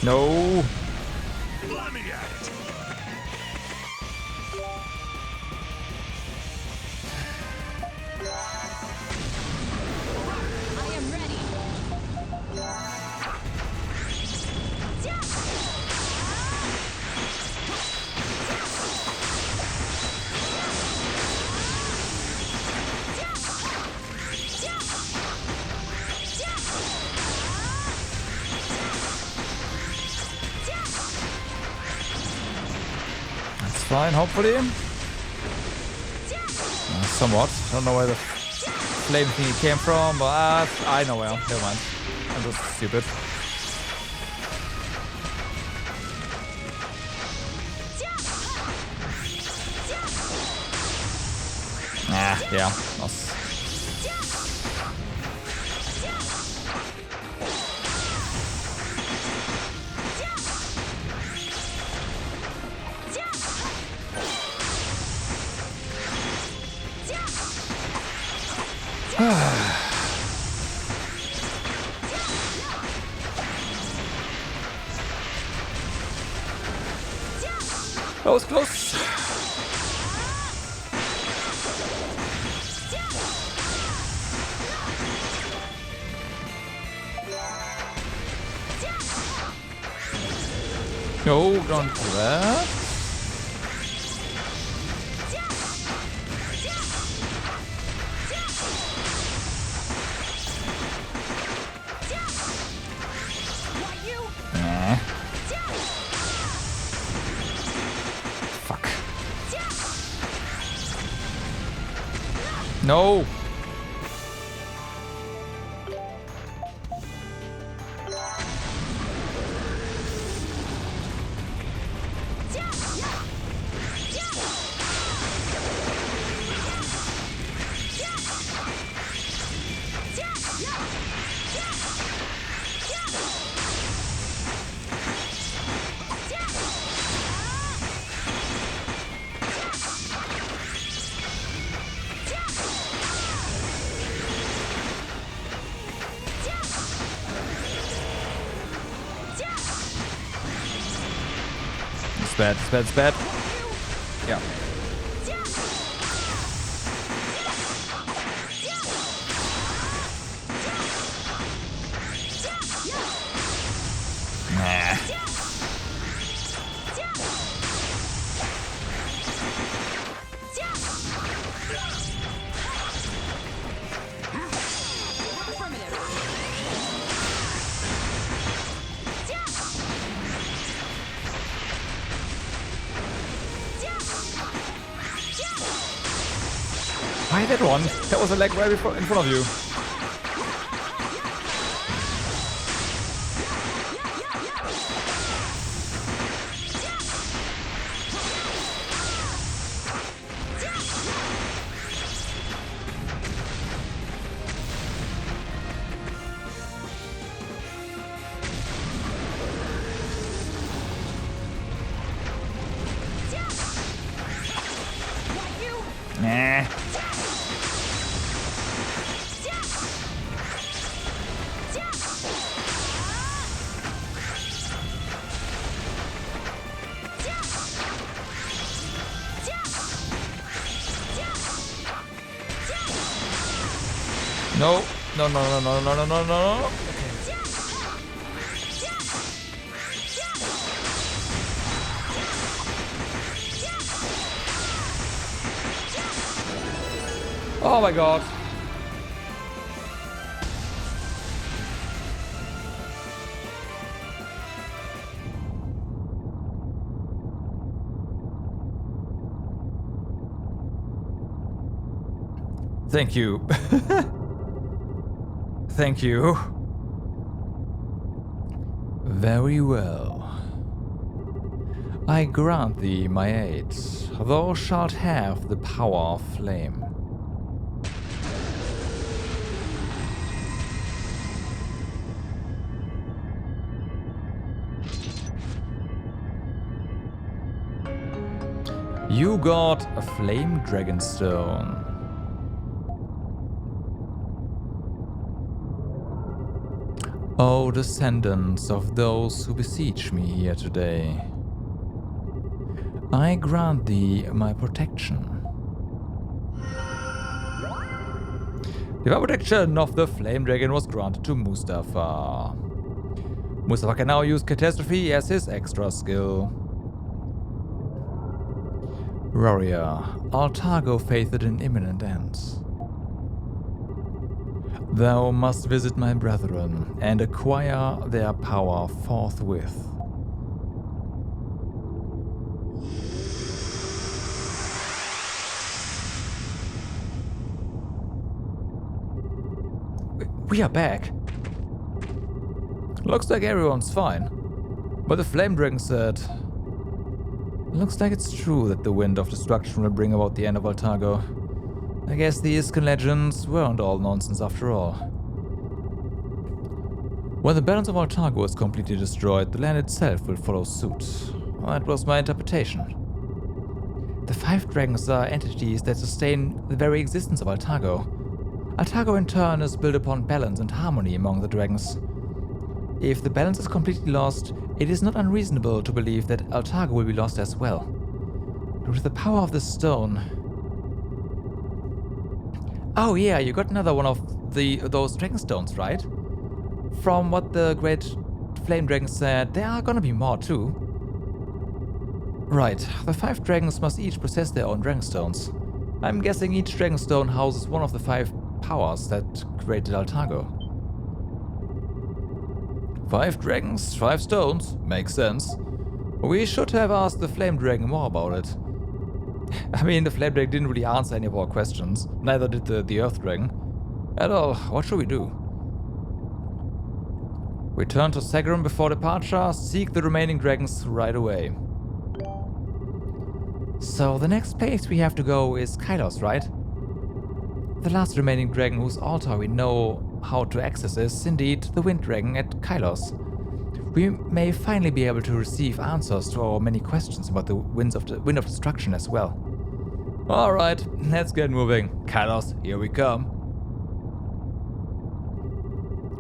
No. Let me at it. I am ready. That's fine, hopefully. Somewhat. Don't know where the flame thing came from, but I know where. Never mind. I'm just stupid. Ah, yeah. Lost. That was close. No, don't do that. Nah. Fuck. No. It's bad, it's bad, it's bad. Yeah. Nah. Why that one? That was a leg right in front of you. Nah. No, no, no, no, no, no, no, no, no. Oh my god. Thank you. Thank you. Very well. I grant thee my aid. Thou shalt have the power of flame. You got a flame dragonstone. O descendants of those who beseech me here today, I grant thee my protection. The protection of the Flame Dragon was granted to Mustafa. Mustafa can now use Catastrophe as his extra skill. Warrior, Altago faitheth an imminent end. Thou must visit my brethren and acquire their power forthwith. We are back. Looks like everyone's fine. But the Flame Dragon said, looks like it's true that the Wind of Destruction will bring about the end of Altago. I guess the Iskan legends weren't all nonsense after all. When the balance of Altago is completely destroyed, the land itself will follow suit. That was my interpretation. The 5 dragons are entities that sustain the very existence of Altago. Altago in turn is built upon balance and harmony among the dragons. If the balance is completely lost, it is not unreasonable to believe that Altago will be lost as well. But with the power of the stone... Oh yeah, you got another one of those dragon stones, right? From what the great flame dragon said, there are gonna be more too. Right, the 5 dragons must each possess their own dragon stones. I'm guessing each dragon stone houses one of the 5 powers that created Altago. 5 dragons, 5 stones, makes sense. We should have asked the flame dragon more about it. I mean, the flame dragon didn't really answer any of our questions, neither did the earth dragon. At all, what should we do? Return to Sagrum before departure, seek the remaining dragons right away. So the next place we have to go is Kilios, right? The last remaining dragon whose altar we know how to access is indeed the Wind Dragon at Kilios. We may finally be able to receive answers to our many questions about the Wind of Destruction as well. Alright, let's get moving. Kilios, here we come.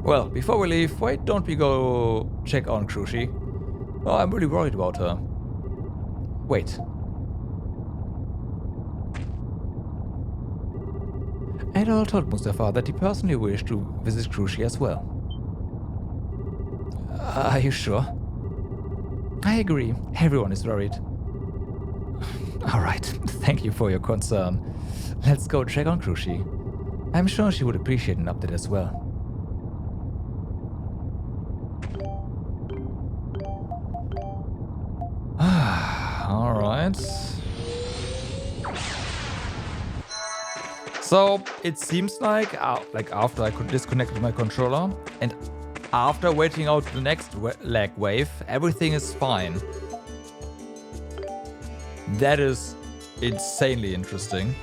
Well, before we leave, why don't we go check on Krushi? Oh, I'm really worried about her. Wait. Edol told Mustafa that he personally wished to visit Krushi as well. Are you sure? I agree. Everyone is worried. Alright, thank you for your concern. Let's go check on Krushi. I'm sure she would appreciate an update as well. Alright. So it seems like after I could disconnect my controller and after waiting out the next lag wave, everything is fine. That is insanely interesting.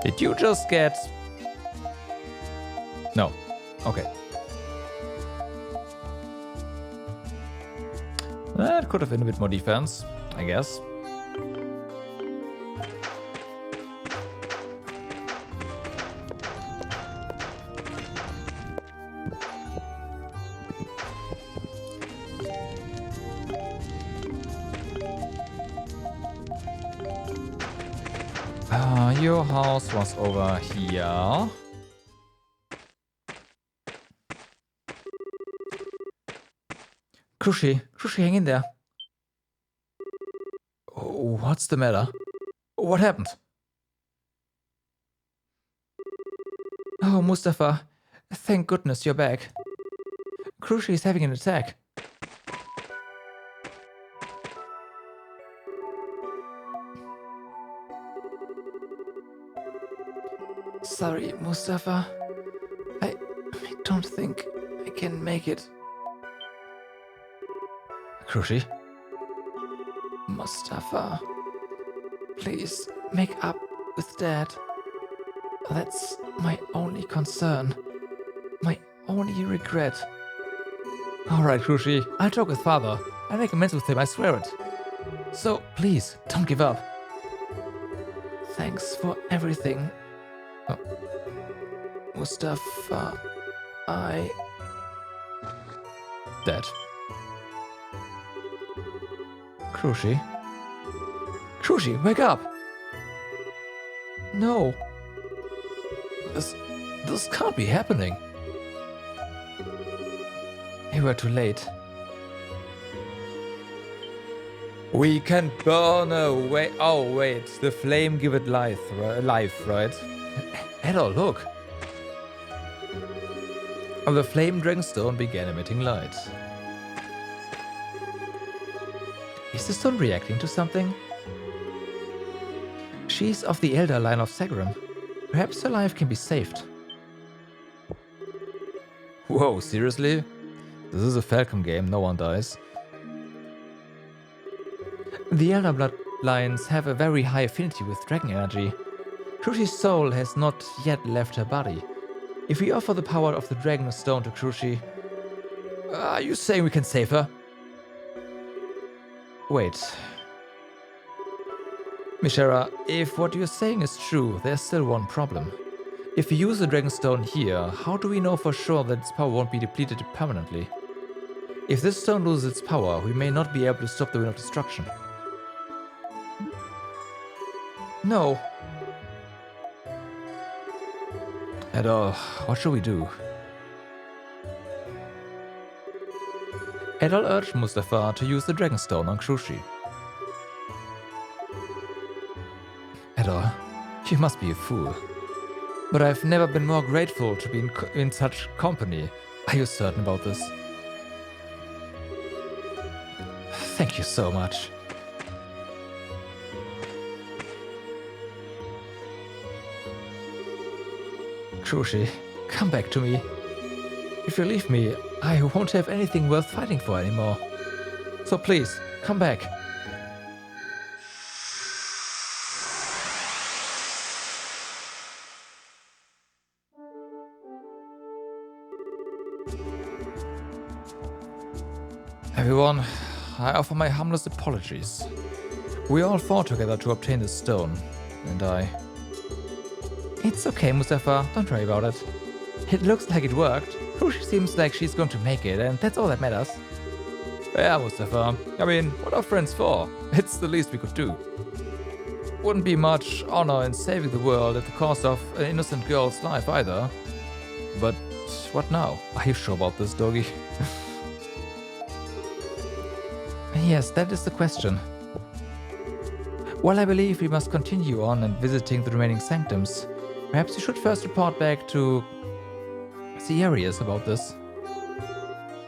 Did you just get... No. Okay. That could have been a bit more defense, I guess. Your house was over here. Krushi, hang in there. Oh, what's the matter? What happened? Oh, Mustafa, thank goodness you're back. Krushi is having an attack. Sorry, Mustafa. I don't think I can make it. Krushi? Mustafa, please make up with Dad. That's my only concern. My only regret. Alright, Krushi, I'll talk with father. I'll make amends with him, I swear it. So, please, don't give up. Thanks for everything. Mustafa, Dead. Krushi? Krushi, wake up! No. This can't be happening. You were too late. We can burn away. Oh wait, the flame give it life, right? Edo, look. The flame dragonstone began emitting light. Is the stone reacting to something? She's of the elder line of Sagrum. Perhaps her life can be saved. Whoa, seriously? This is a Falcon game, no one dies. The elder bloodlines have a very high affinity with dragon energy. Krushi's soul has not yet left her body. If we offer the power of the dragon stone to Krushi... Are you saying we can save her? Wait. Mishara, if what you're saying is true, there's still one problem. If we use the Dragonstone here, how do we know for sure that its power won't be depleted permanently? If this stone loses its power, we may not be able to stop the Wind of Destruction. No. At all, what should we do? Edol urged Mustafa to use the Dragonstone on Krushi. Edol, you must be a fool. But I've never been more grateful to be in such company. Are you certain about this? Thank you so much. Krushi, come back to me. If you leave me, I won't have anything worth fighting for anymore. So please, come back. Everyone, I offer my humblest apologies. We all fought together to obtain this stone, and I... It's okay, Mustafa, don't worry about it. It looks like it worked. Krushi seems like she's going to make it, and that's all that matters. Yeah, Mustafa. I mean, what are friends for? It's the least we could do. Wouldn't be much honor in saving the world at the cost of an innocent girl's life either. But what now? Are you sure about this, doggy? Yes, that is the question. Well, I believe we must continue on and visiting the remaining sanctums. Perhaps you should first report back to the areas about this.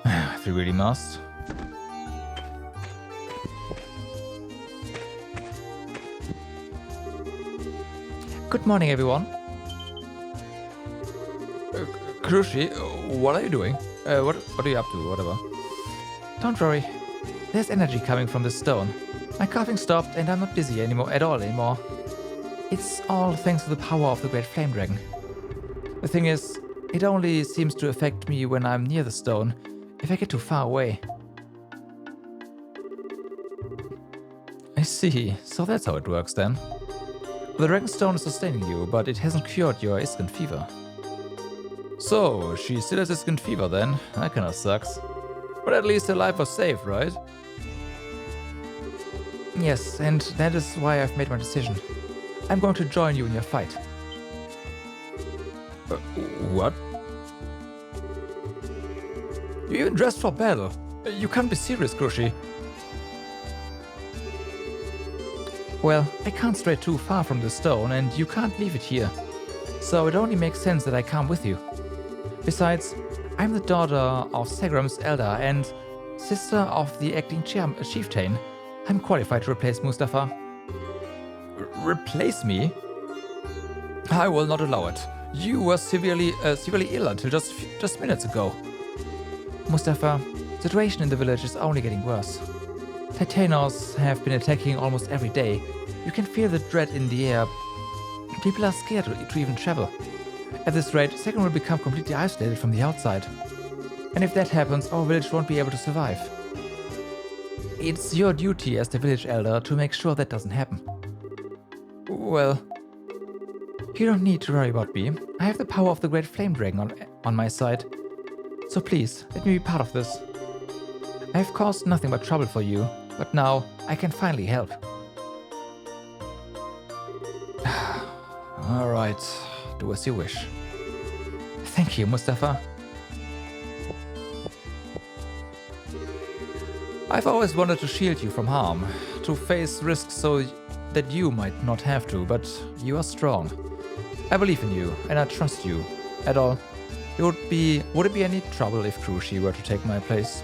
If we really must. Good morning, everyone. Krushi, what are you doing? What are you up to? Whatever. Don't worry. There's energy coming from this stone. My coughing stopped and I'm not dizzy at all anymore. It's all thanks to the power of the Great Flame Dragon. The thing is, it only seems to affect me when I'm near the stone, if I get too far away. I see, so that's how it works then. The Dragonstone is sustaining you, but it hasn't cured your Iskan fever. So, she still has Iskan fever then? That kinda sucks. But at least her life was saved, right? Yes, and that is why I've made my decision. I'm going to join you in your fight. What? You even dressed for battle. You can't be serious, Krushi. Well, I can't stray too far from the stone, and you can't leave it here. So it only makes sense that I come with you. Besides, I'm the daughter of Sagrum's elder and sister of the acting chieftain. I'm qualified to replace Mustafa. Replace me? I will not allow it. You were severely ill until just minutes ago. Mustafa, the situation in the village is only getting worse. Titanos have been attacking almost every day. You can feel the dread in the air. People are scared to even travel. At this rate, Second will become completely isolated from the outside. And if that happens, our village won't be able to survive. It's your duty as the village elder to make sure that doesn't happen. Well, you don't need to worry about me. I have the power of the Great Flame Dragon on my side. So please, let me be part of this. I have caused nothing but trouble for you, but now I can finally help. Alright, do as you wish. Thank you, Mustafa. I've always wanted to shield you from harm, to face risks so that you might not have to, but you are strong. I believe in you, and I trust you. At all, would it be any trouble if Krushi were to take my place?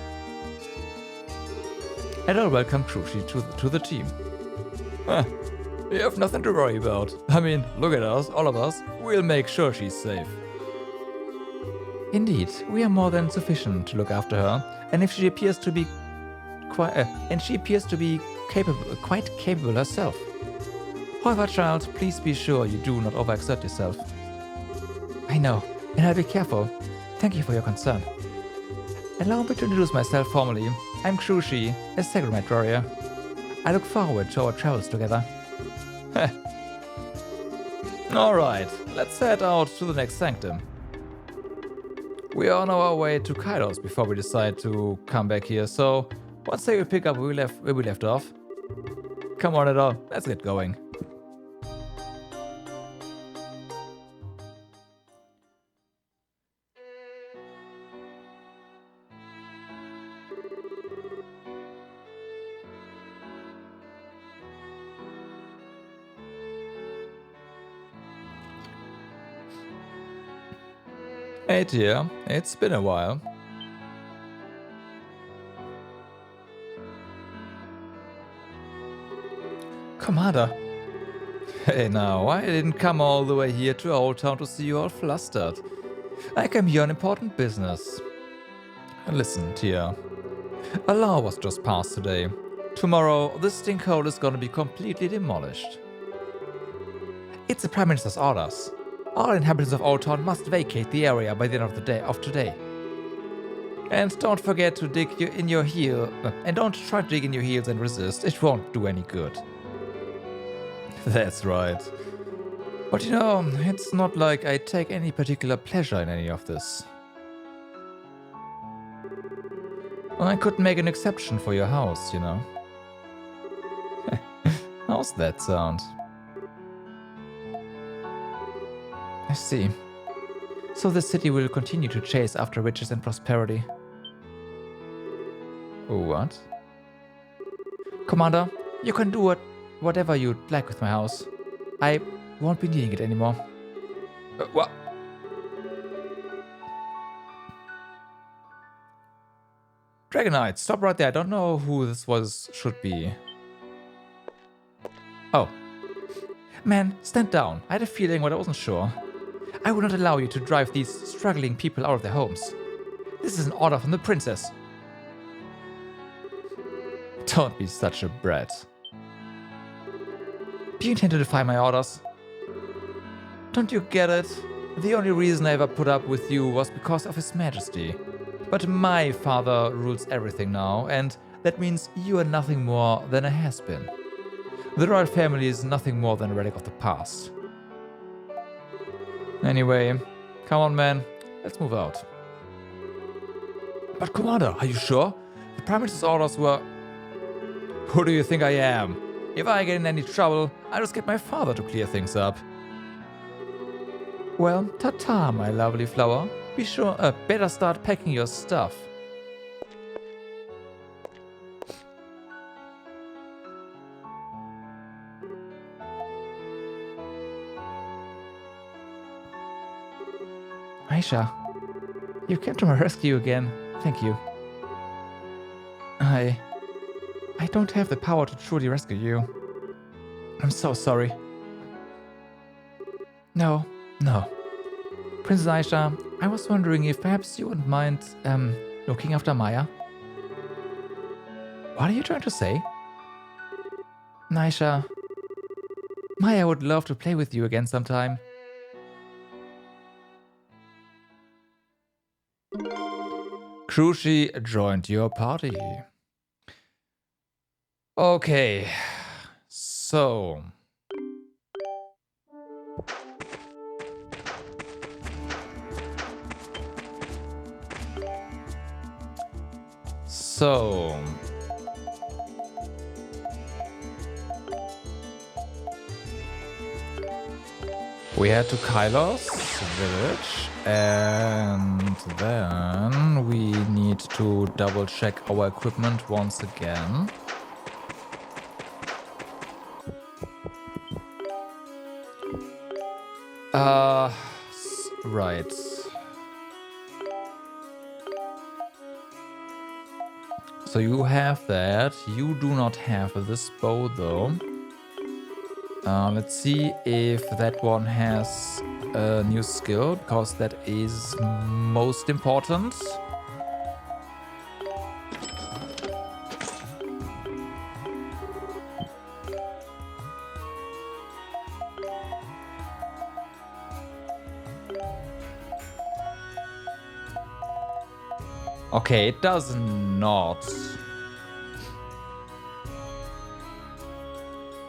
And I'll welcome Krushi to the team. You have nothing to worry about. I mean, look at us, all of us. We'll make sure she's safe. Indeed, we are more than sufficient to look after her, and if she appears to be quite capable herself. However, child, please be sure you do not overexert yourself. I know, and I'll be careful. Thank you for your concern. Allow me to introduce myself formally. I'm Krushi, a Sacrament warrior. I look forward to our travels together. Alright, let's head out to the next Sanctum. We are on our way to Kairos before we decide to come back here, so once they will pick up where we left off. Come on, Edona, let's get going. Hey dear, it's been a while. Commander. Hey now, I didn't come all the way here to Old Town to see you all flustered. I came here on important business. Listen, Tia. A law was just passed today. Tomorrow, this stinkhole is gonna be completely demolished. It's the Prime Minister's orders. All inhabitants of Old Town must vacate the area by the end of today. And don't forget to dig in your heel, and don't try to dig in your heels and resist. It won't do any good. That's right. But you know, it's not like I take any particular pleasure in any of this. I could make an exception for your house, you know. How's that sound? I see. So the city will continue to chase after riches and prosperity. What? Commander, you can do whatever you'd like with my house. I won't be needing it anymore. What? Dragonite, stop right there. I don't know who this should be. Oh. Man, stand down. I had a feeling, but I wasn't sure. I will not allow you to drive these struggling people out of their homes. This is an order from the princess. Don't be such a brat. Do you intend to defy my orders? Don't you get it? The only reason I ever put up with you was because of His Majesty. But my father rules everything now, and that means you are nothing more than a has-been. The royal family is nothing more than a relic of the past. Anyway, come on, man. Let's move out. But Commander, are you sure? The Prime Minister's orders were... Who do you think I am? If I get in any trouble, I'll just get my father to clear things up. Well, ta-ta, my lovely flower. Be sure, better start packing your stuff. Aisha, you came to my rescue again. Thank you. I don't have the power to truly rescue you. I'm so sorry. No. Princess Aisha, I was wondering if perhaps you wouldn't mind, looking after Maya? What are you trying to say? Aisha, Maya would love to play with you again sometime. Cruci joined your party. Okay, so we head to Kilios Village, and then we need to double check our equipment once again. Right. So you have that. You do not have this bow though. Let's see if that one has a new skill, because that is most important. Okay, it does not.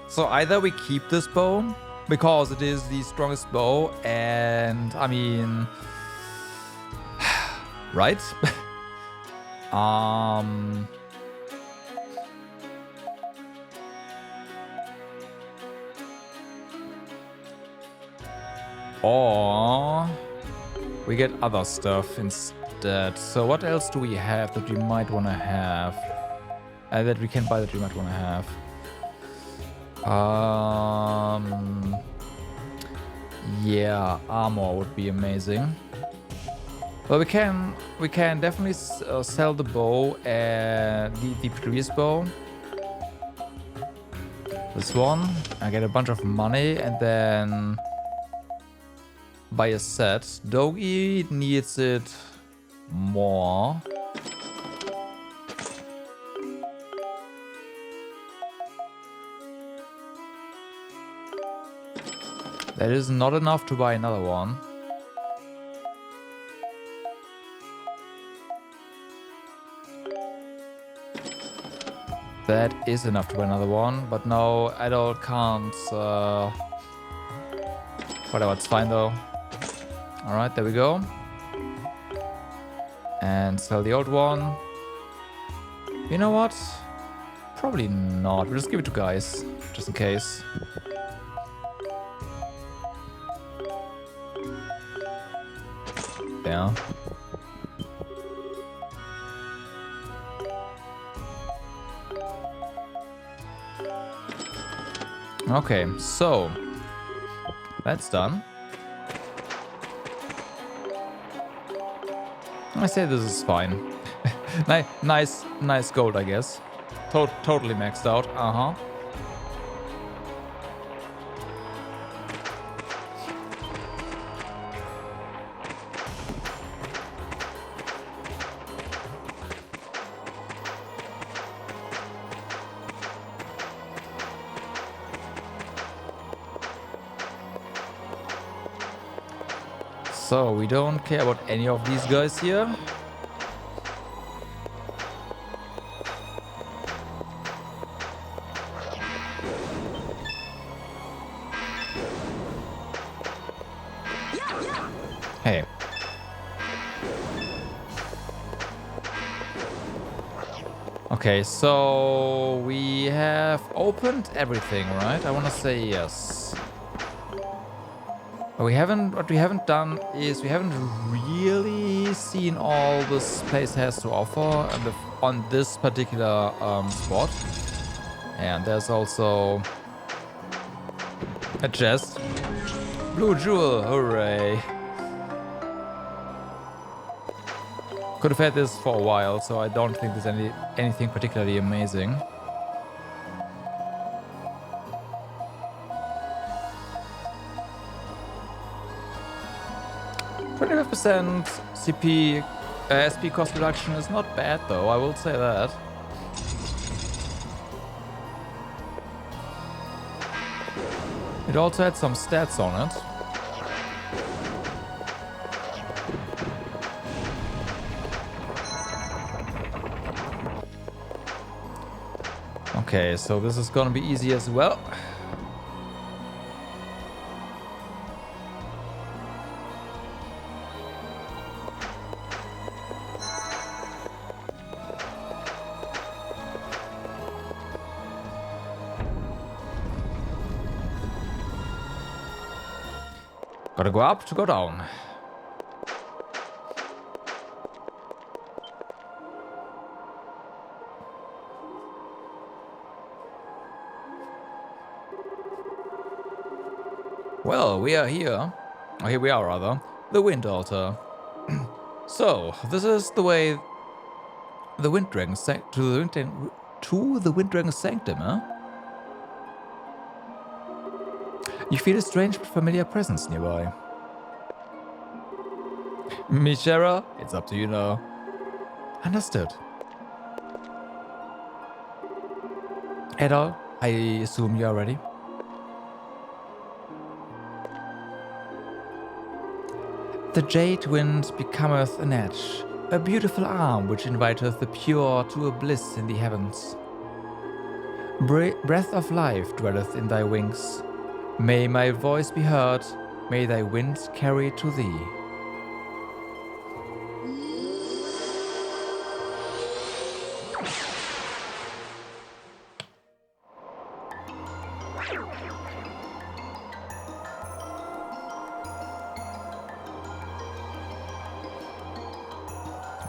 So either we keep this bow, because it is the strongest bow, and I mean, right? Or we get other stuff instead. So what else do we have that we might want to have? That we can buy that we might want to have. Yeah, armor would be amazing. Well, we can definitely sell the bow and the previous bow. This one, I get a bunch of money and then buy a set. Doggy needs it more. That is not enough to buy another one. That is enough to buy another one, but no, I can't. Whatever, it's fine though. Alright, there we go. And sell the old one. You know what? Probably not. We'll just give it to guys, just in case. Yeah. Okay, so that's done. I say this is fine. nice gold, I guess. Totally maxed out. Uh-huh. So, we don't care about any of these guys here. Hey. Okay, so we have opened everything, right? I want to say yes. What we haven't done is we haven't really seen all this place has to offer on this particular spot. And there's also a chest. Blue jewel, hooray. Could have had this for a while, so I don't think there's anything particularly amazing. %, CP, SP cost reduction is not bad though, I will say that. It also had some stats on it. Okay, so this is gonna be easy as well. Gotta go up to go down. Well, we are here. Oh, here we are, rather. The Wind Altar. So, this is the way the Wind Dragon to the Wind Dragon's Sanctum, huh? You feel a strange but familiar presence nearby. Mishera, it's up to you now. Understood. Edol, I assume you are ready. The jade wind becometh an edge, a beautiful arm which inviteth the pure to a bliss in the heavens. Breath of life dwelleth in thy wings. May my voice be heard, may thy wind carry to thee.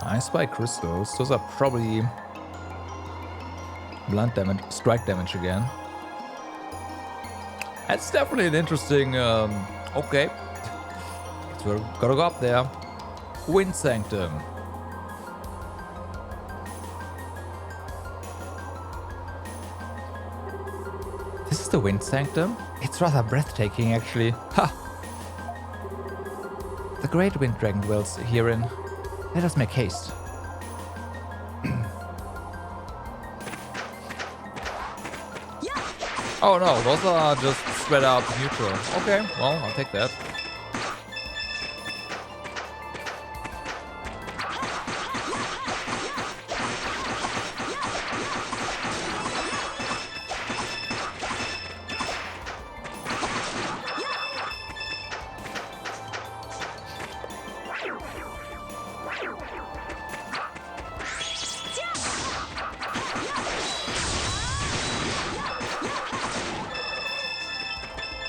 I spy crystals. Those are probably blunt damage, strike damage again. That's definitely an interesting. Okay, so we're gotta go up there. Wind Sanctum. This is the Wind Sanctum. It's rather breathtaking, actually. Ha! The great Wind Dragon dwells herein. Let us make haste. Oh no, those are just spread out neutral. Okay, well, I'll take that.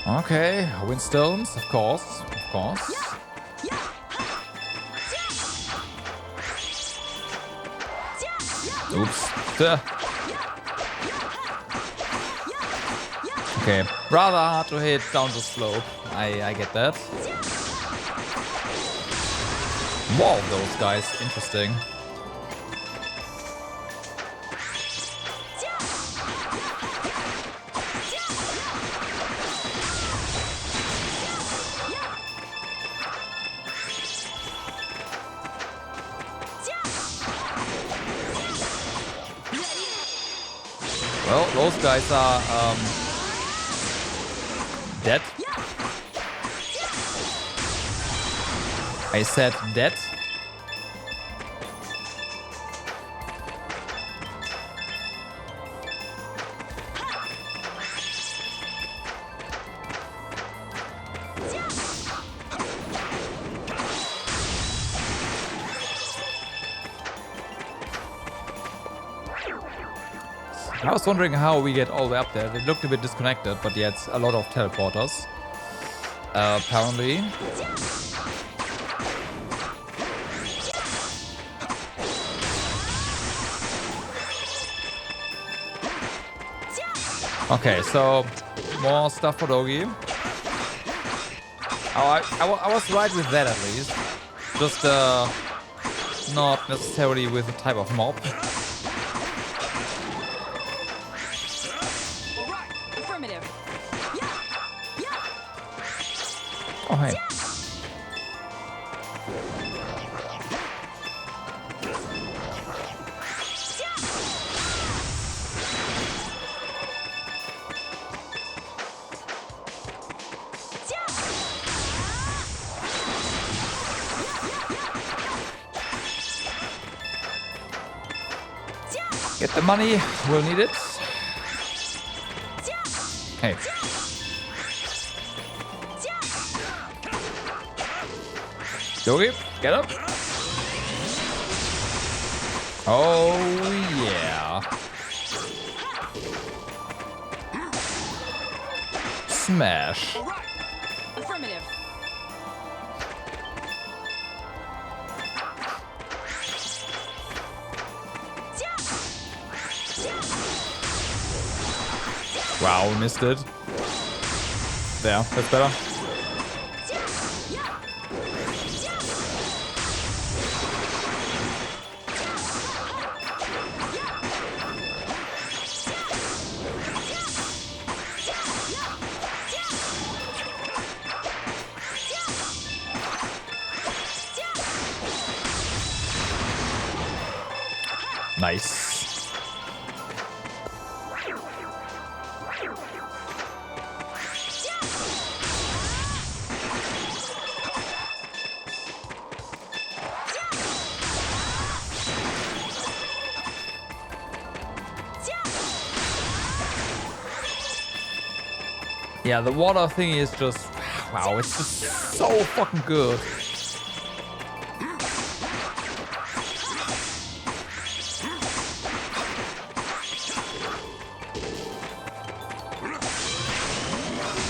Okay, windstones, of course, Oops. Duh. Okay, rather hard to hit down the slope. I get that. Wow, those guys, interesting. Well, those guys are dead. I said dead. I was wondering how we get all the way up there. It looked a bit disconnected, but yeah, it's a lot of teleporters. Apparently. Okay, so more stuff for Dogi. Oh, I was right with that at least. Just not necessarily with the type of mob. Oh, hey. Get the money, we'll need it. Hey. Yogi, get up. Oh, yeah. Smash. All right. Affirmative. Wow, we missed it. There, that's better. Nice. Yeah, the water thing is just, wow, it's just so fucking good.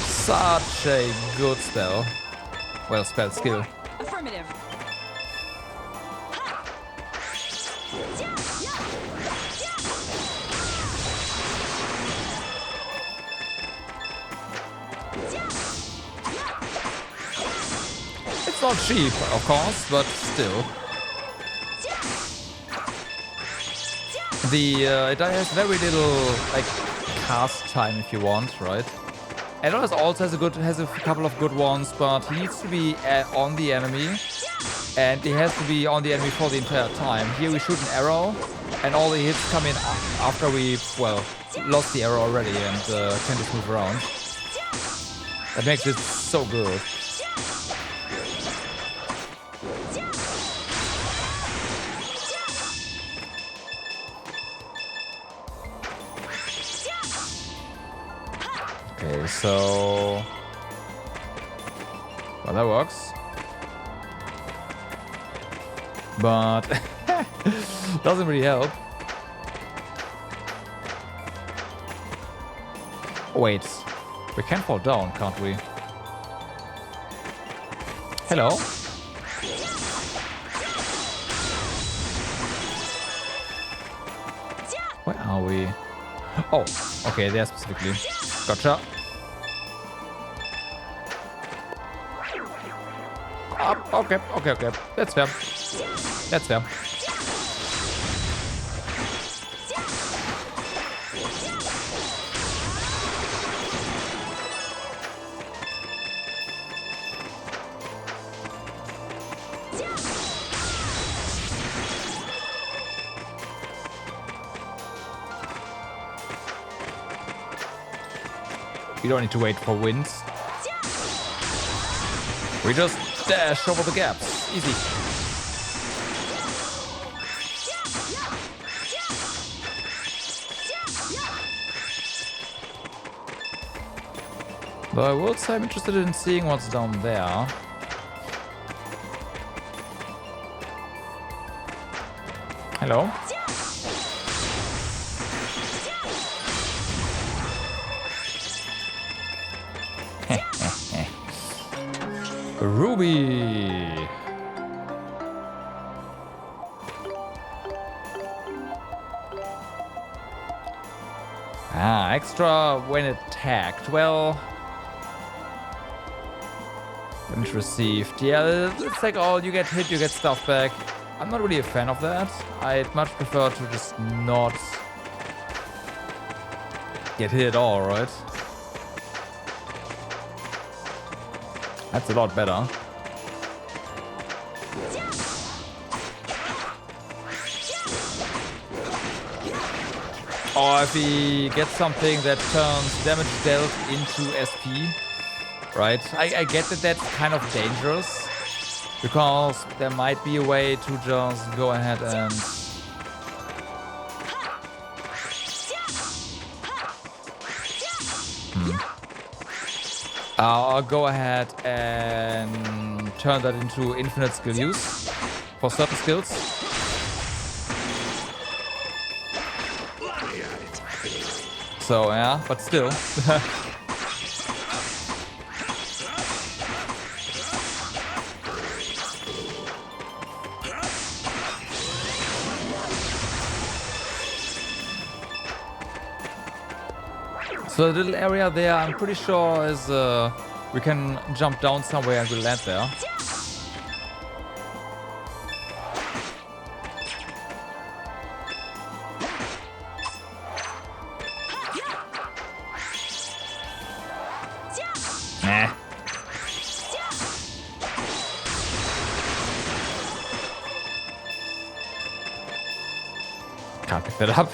Such a good spell. Well, spell skill. Affirmative. It's not cheap, of course, but still. It has very little like cast time if you want, right? Edona also has a couple of good ones, but he needs to be on the enemy, and he has to be on the enemy for the entire time. Here we shoot an arrow, and all the hits come in after we, well, lost the arrow already and can just move around. That makes it so good. Okay, so... well, that works. But... doesn't really help. Wait. We can fall down, can't we? Hello? Where are we? Oh, okay, there specifically. Gotcha. Okay. That's fair. That's fair. We don't need to wait for winds. We just dash over the gaps. Easy. But I will say I'm interested in seeing what's down there. Hello? Ruby! Ah, extra when attacked. Well... damage received. Yeah, it's like, oh, you get hit, you get stuff back. I'm not really a fan of that. I'd much prefer to just not get hit at all, right? That's a lot better. Or if he gets something that turns damage dealt into SP, right? I get that that's kind of dangerous, because there might be a way to just go ahead and... I'll go ahead and turn that into infinite skill use for certain skills. So yeah, but still. So the little area there, I'm pretty sure is we can jump down somewhere and we'll land there. Nah. Can't pick that up.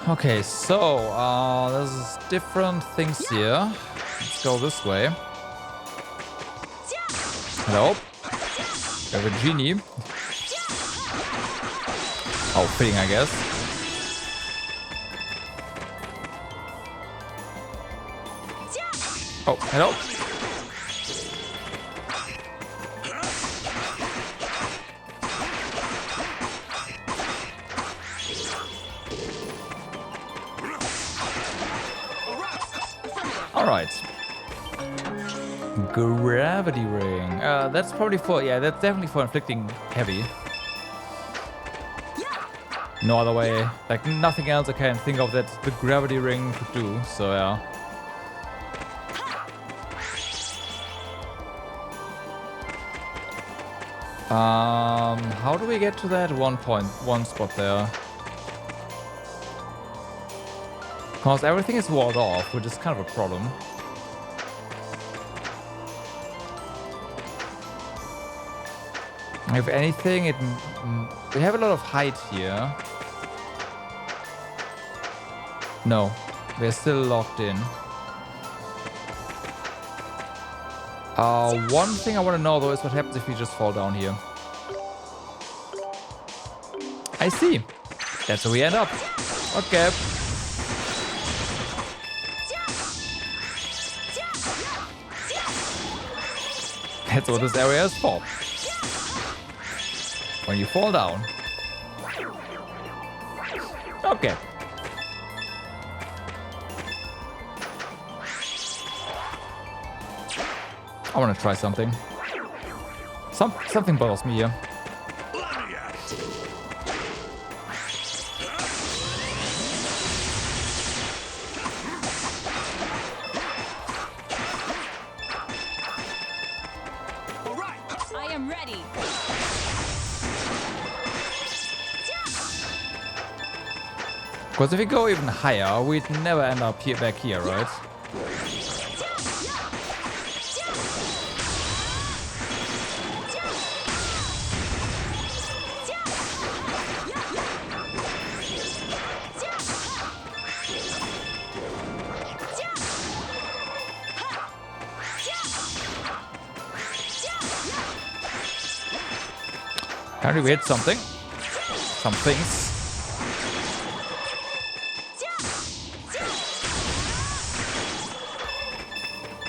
Okay, so there's different things here. Let's go this way. Hello. We have a genie. Oh, fitting, I guess. Oh, hello. Alright. Gravity ring. That's probably for, yeah, that's definitely for inflicting heavy. No other way, like nothing else I can think of that the gravity ring could do, so yeah. How do we get to that one spot there? Because everything is walled off, which is kind of a problem. If anything, we have a lot of height here. No, we're still locked in. One thing I want to know though is what happens if we just fall down here. I see. That's where we end up. Okay. That's what this area is for. When you fall down. Okay. I want to try something. Something bothers me here. I am ready. Because if we go even higher, we'd never end up here back here, right? Apparently we hit something. Some things.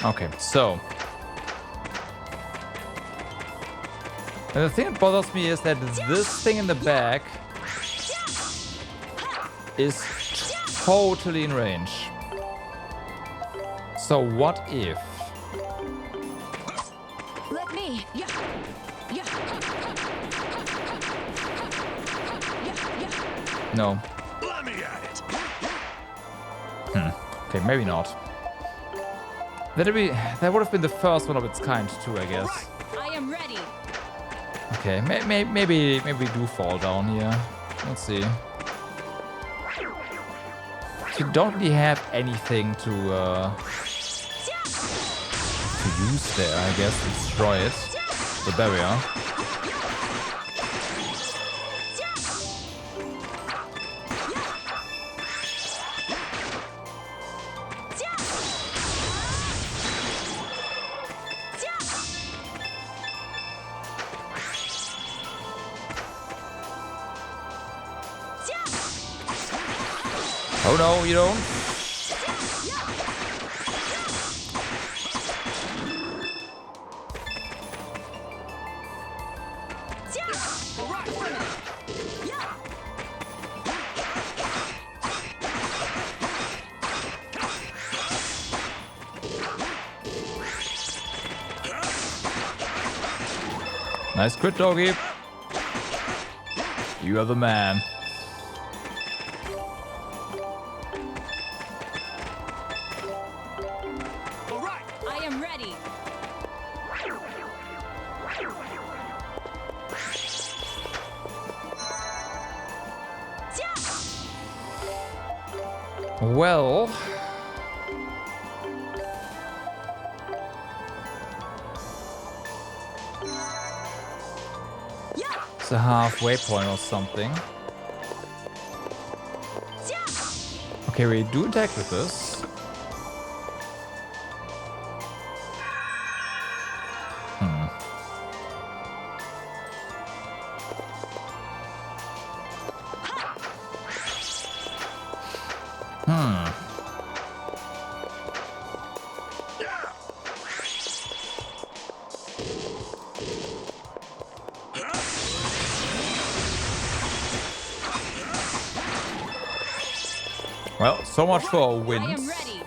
Okay, so. And the thing that bothers me is that this thing in the back is totally in range. So what if? Let me. No. Let me at it. Okay, maybe not. That would have been the first one of its kind too, I guess. I am ready. Okay, maybe we do fall down here. Let's see. So you don't really have anything to use there, I guess. Destroy it. The barrier. Oh no, you don't. Nice crit, doggy. You are the man. All right. I am ready. Well, it's a halfway point or something. Okay, we do attack with this. Well, so much for a win. I am ready.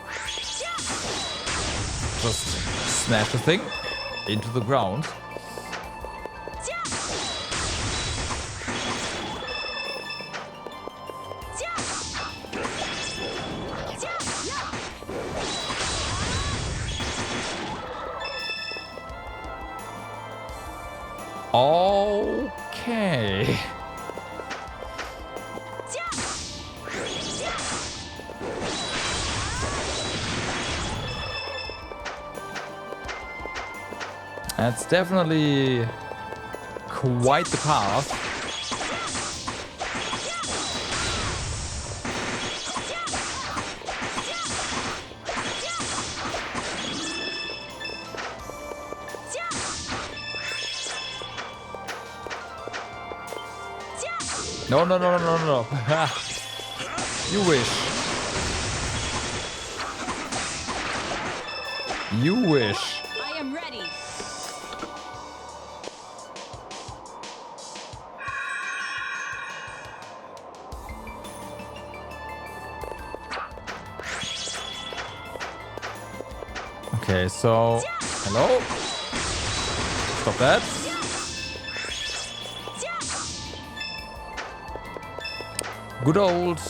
Just smash the thing into the ground. Okay. That's definitely quite the path. No, no, no, no, no, no. You wish. You wish. I am ready. Okay, so hello. Stop that. Good old.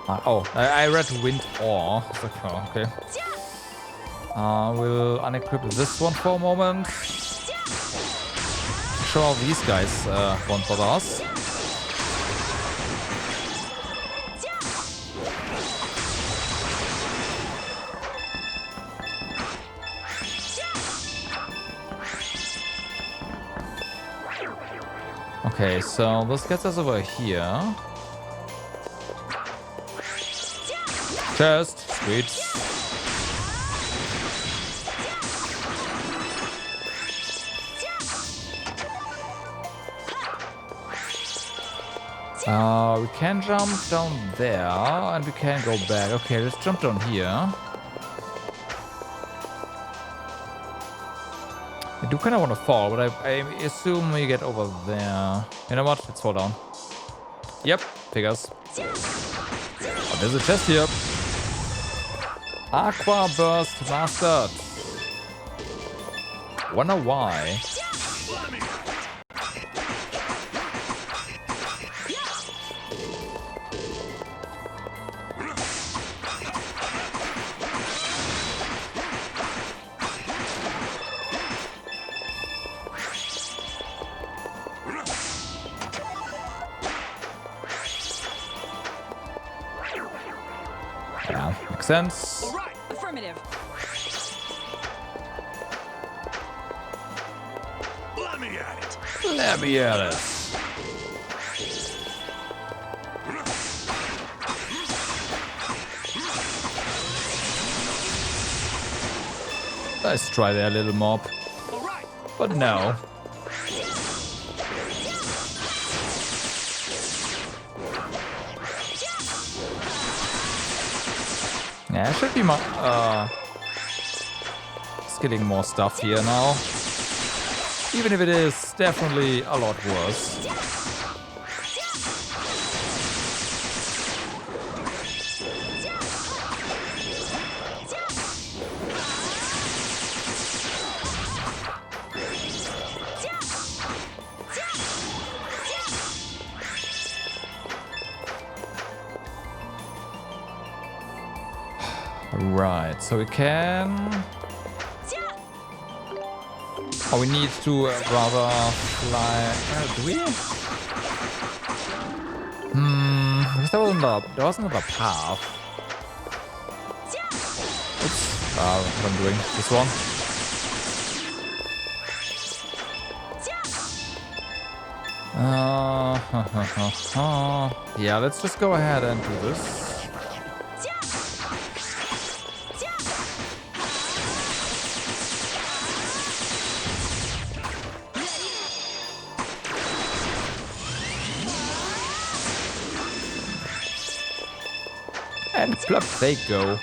I read Wind Or. Okay. We'll unequip this one for a moment. Sure, these guys won't bother us. Okay, so this gets us over here. Chest, sweet. We can jump down there, and we can go back. Okay, let's jump down here. I do kind of want to fall, but I assume we get over there. You know what? Let's fall down. Yep, figures. Oh, there's a chest here. Aqua Burst Mastered. Wonder why. Yeah, makes sense. All right. Affirmative. Let me at it. Let me at it. Let's try there, little mob. All right. But no. Yeah, should be getting more stuff here now. Even if it is definitely a lot worse. Right, so we can... Oh, we need to rather fly... do we? Because there wasn't another path. Oops. What I'm doing. This one. Yeah, let's just go ahead and do this. And plop, they go.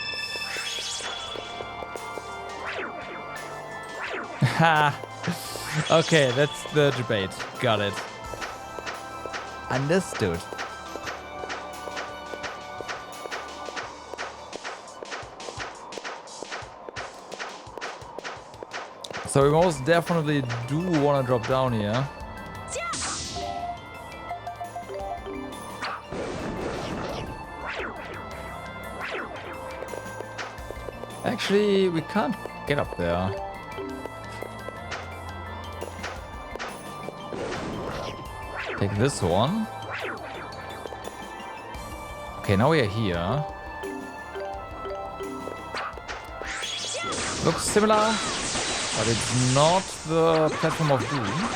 Ha! Okay, that's the debate. Got it. Understood. So we most definitely do want to drop down here. Actually, we can't get up there. Take this one. Okay, now we are here. Looks similar, but it's not the platform of doom.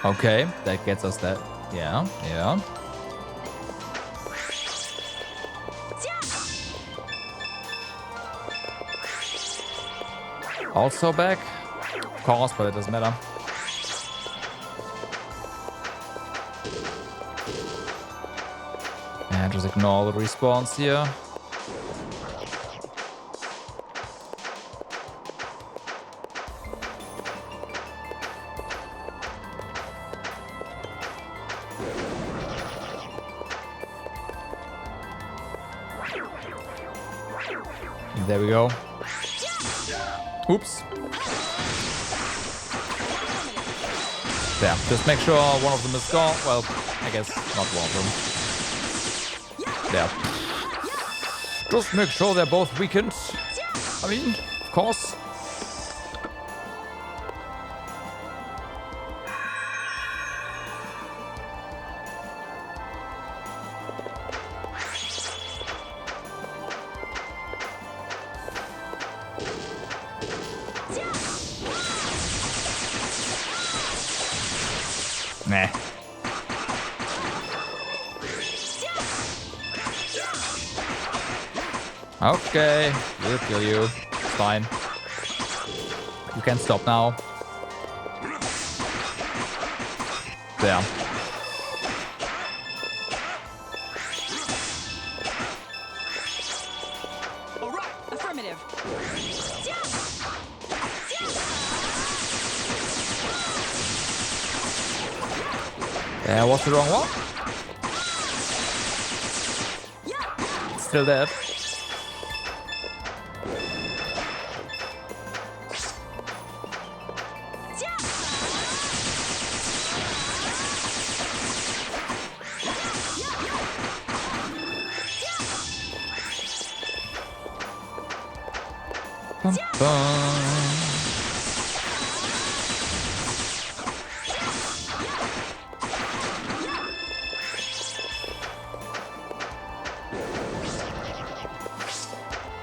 Okay, that gets us that. Yeah, yeah. Also back. Of course, but it doesn't matter. And just ignore the respawns here. There we go. Oops. There, just make sure one of them is gone. Well, I guess not one of them. There. Just make sure they're both weakened. I mean, of course. Nah. Okay, we'll kill you. It's fine. You can stop now. There. All right, affirmative. What's the wrong one? Still dead. Bum, bum.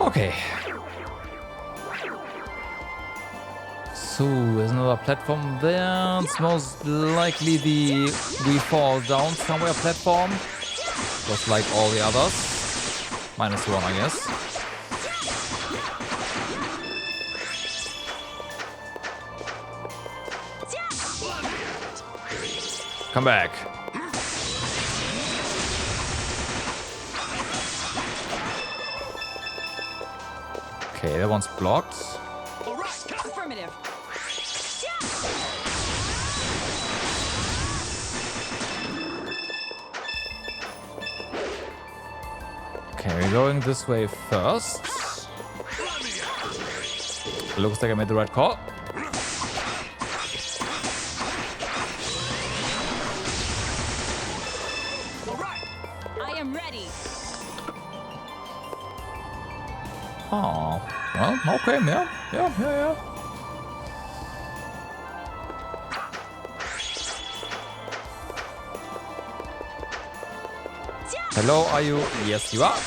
Okay. So, there's another platform there. It's most likely the we fall down somewhere platform. just like all the others. Minus one, I guess. Come back. Okay, that one's blocked. Affirmative. Okay, we're going this way first. Looks like I made the right call. I am ready. Oh, well, okay, yeah. Hello, are you? Yes, you are.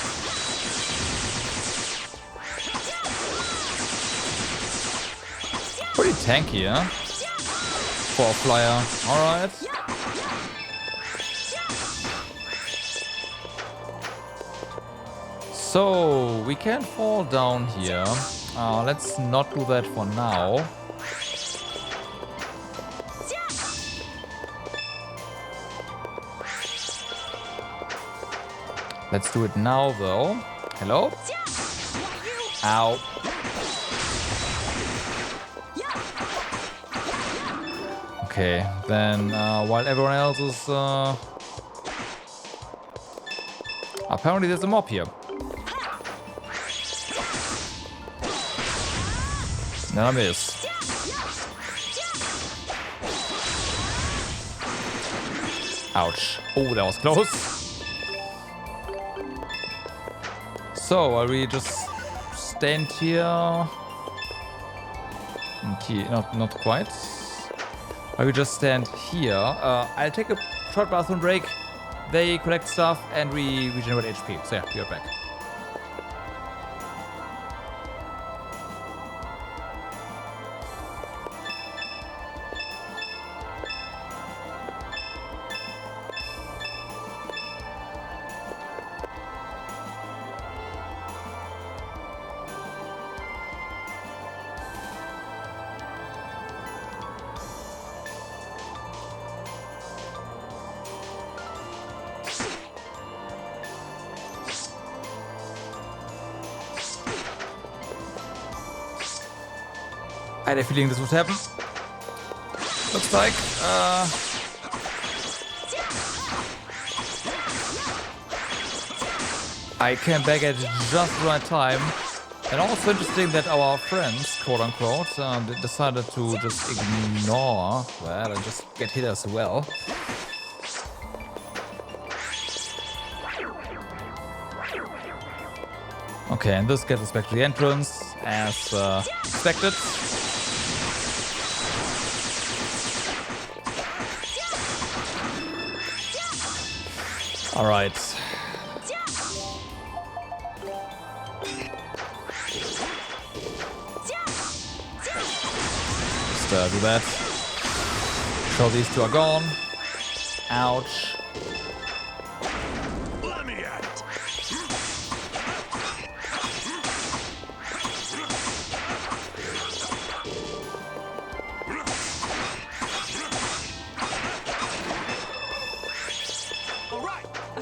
Pretty tanky, huh? For a flyer. Alright. So, we can fall down here. Let's not do that for now. Let's do it now, though. Hello? Ow. Okay, then while everyone else is... Apparently there's a mob here. Then I miss. Ouch. Oh, that was close. So, while we just stand here... Okay, not quite. While we just stand here, I'll take a short bathroom break. They collect stuff and we regenerate HP. So yeah, be right back. I had a feeling this would happen. Looks like. I came back at just the right time. And also interesting that our friends, quote unquote, decided to just ignore that and just get hit as well. Okay, and this gets us back to the entrance as expected. All right. Just do that. So these two are gone. Ouch. Let me at it.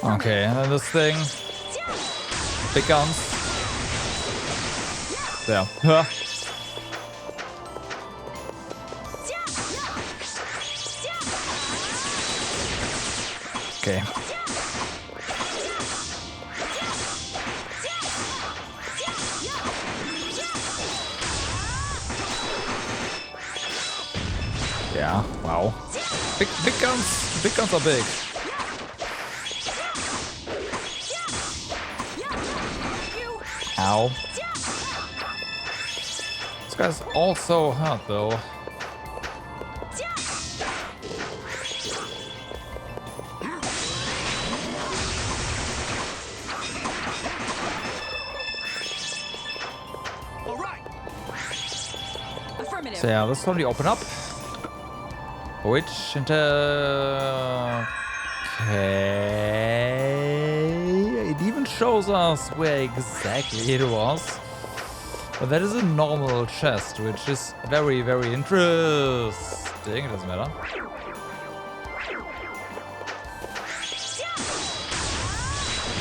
Okay, and then this thing. Big guns. There. Okay. Yeah, wow. Big guns. Big guns are big. Ow. This guy's also hurt though. So yeah, let's slowly open up. Which into... Okay. shows us where exactly it was. But that is a normal chest, which is very, very interesting. It doesn't matter.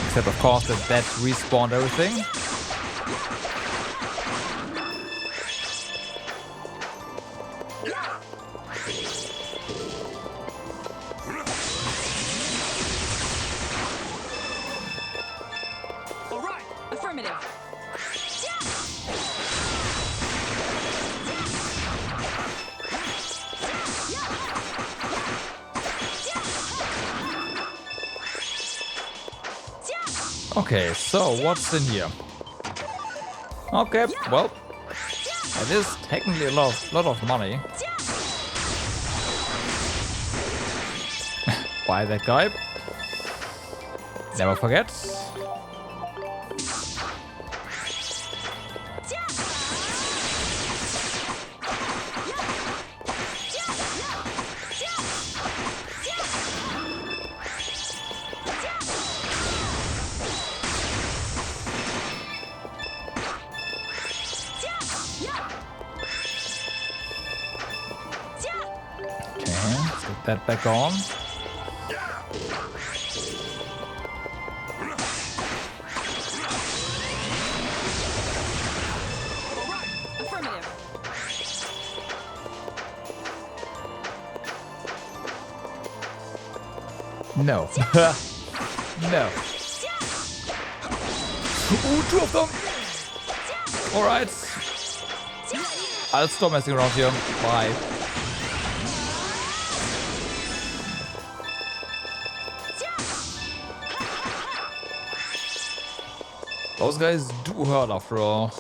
Except, of course, that respawned everything. Okay, so what's in here? Okay, well, it is technically a lot of money. Buy that guy. Never forget. That back on. Affirmative. No. No. Ooh, two of them. Alright. I'll stop messing around here. Bye. Those guys do hurt after all.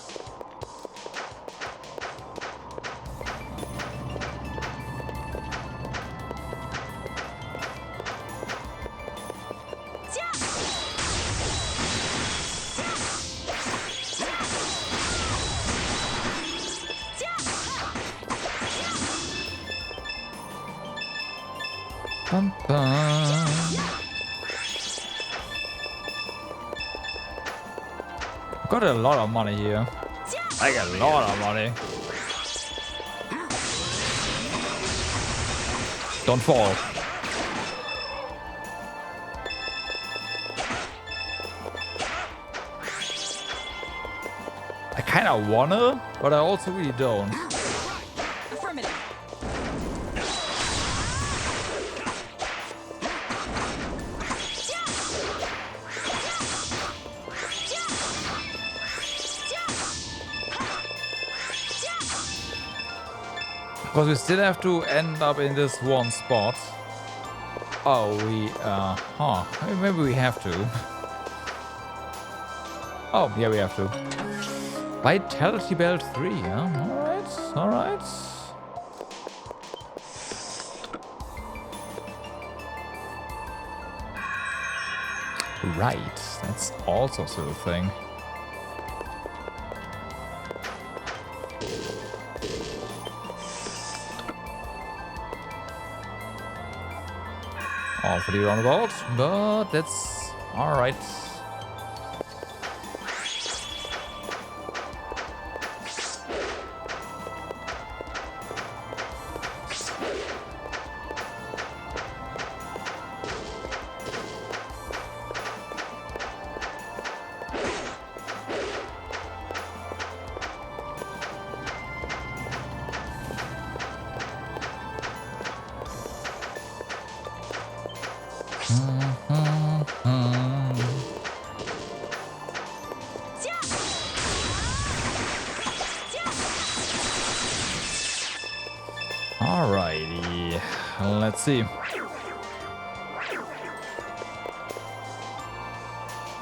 Bum, bum. Got a lot of money here. I got a lot of money. Don't fall. I kinda wanna, but I also really don't. Affirmative. Because we still have to end up in this one spot. Oh, maybe we have to. Oh, yeah, we have to. Vitality Belt 3, huh? Alright, alright. Right, that's also sort of thing. Awfully roundabout, but that's alright. Alrighty, let's see.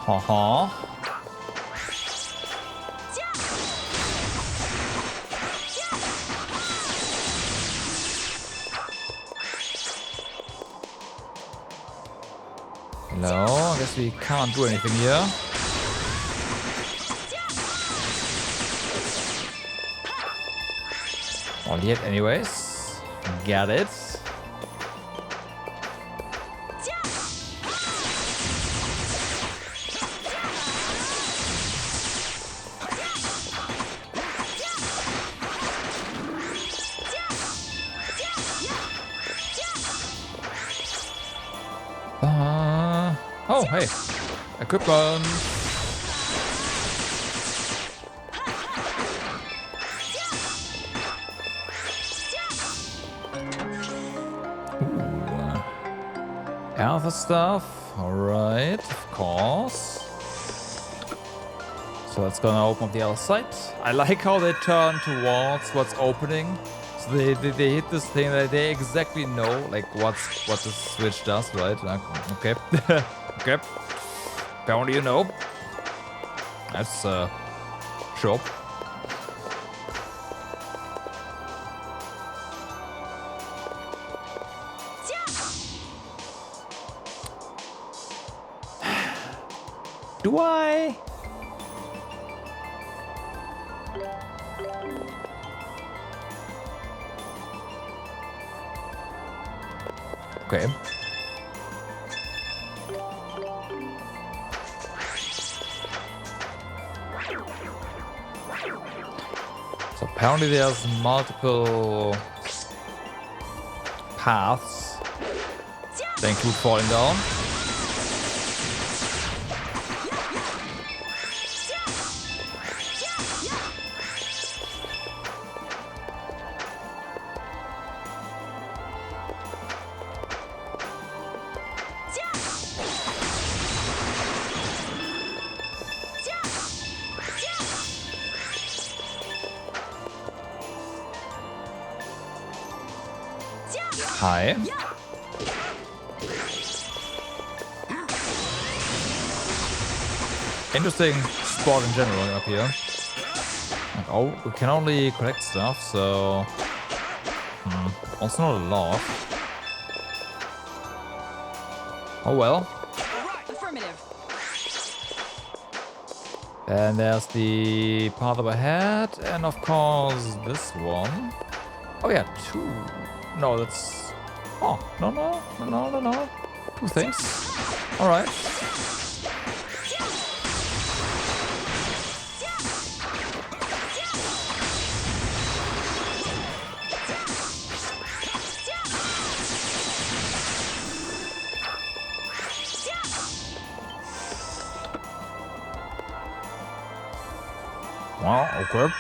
Haha. Hello, I guess we can't do anything here. Not yet anyways. Got it. Oh, hey. Equipment. Ooh. Other stuff. Alright, of course. So that's gonna open up the other side. I like how they turn towards what's opening. So they hit this thing that they exactly know like what the switch does, right? Okay. Okay. Apparently you know. That's sure. Do I? Okay. So apparently there's multiple paths that include falling down. Hi. Interesting spot in general up here. Like, oh, we can only collect stuff, so... also not a lot. Oh well. Affirmative. And there's the path up ahead, and of course this one. Oh yeah, two. No, that's... Oh, no. Two things. Alright. Wow, okay.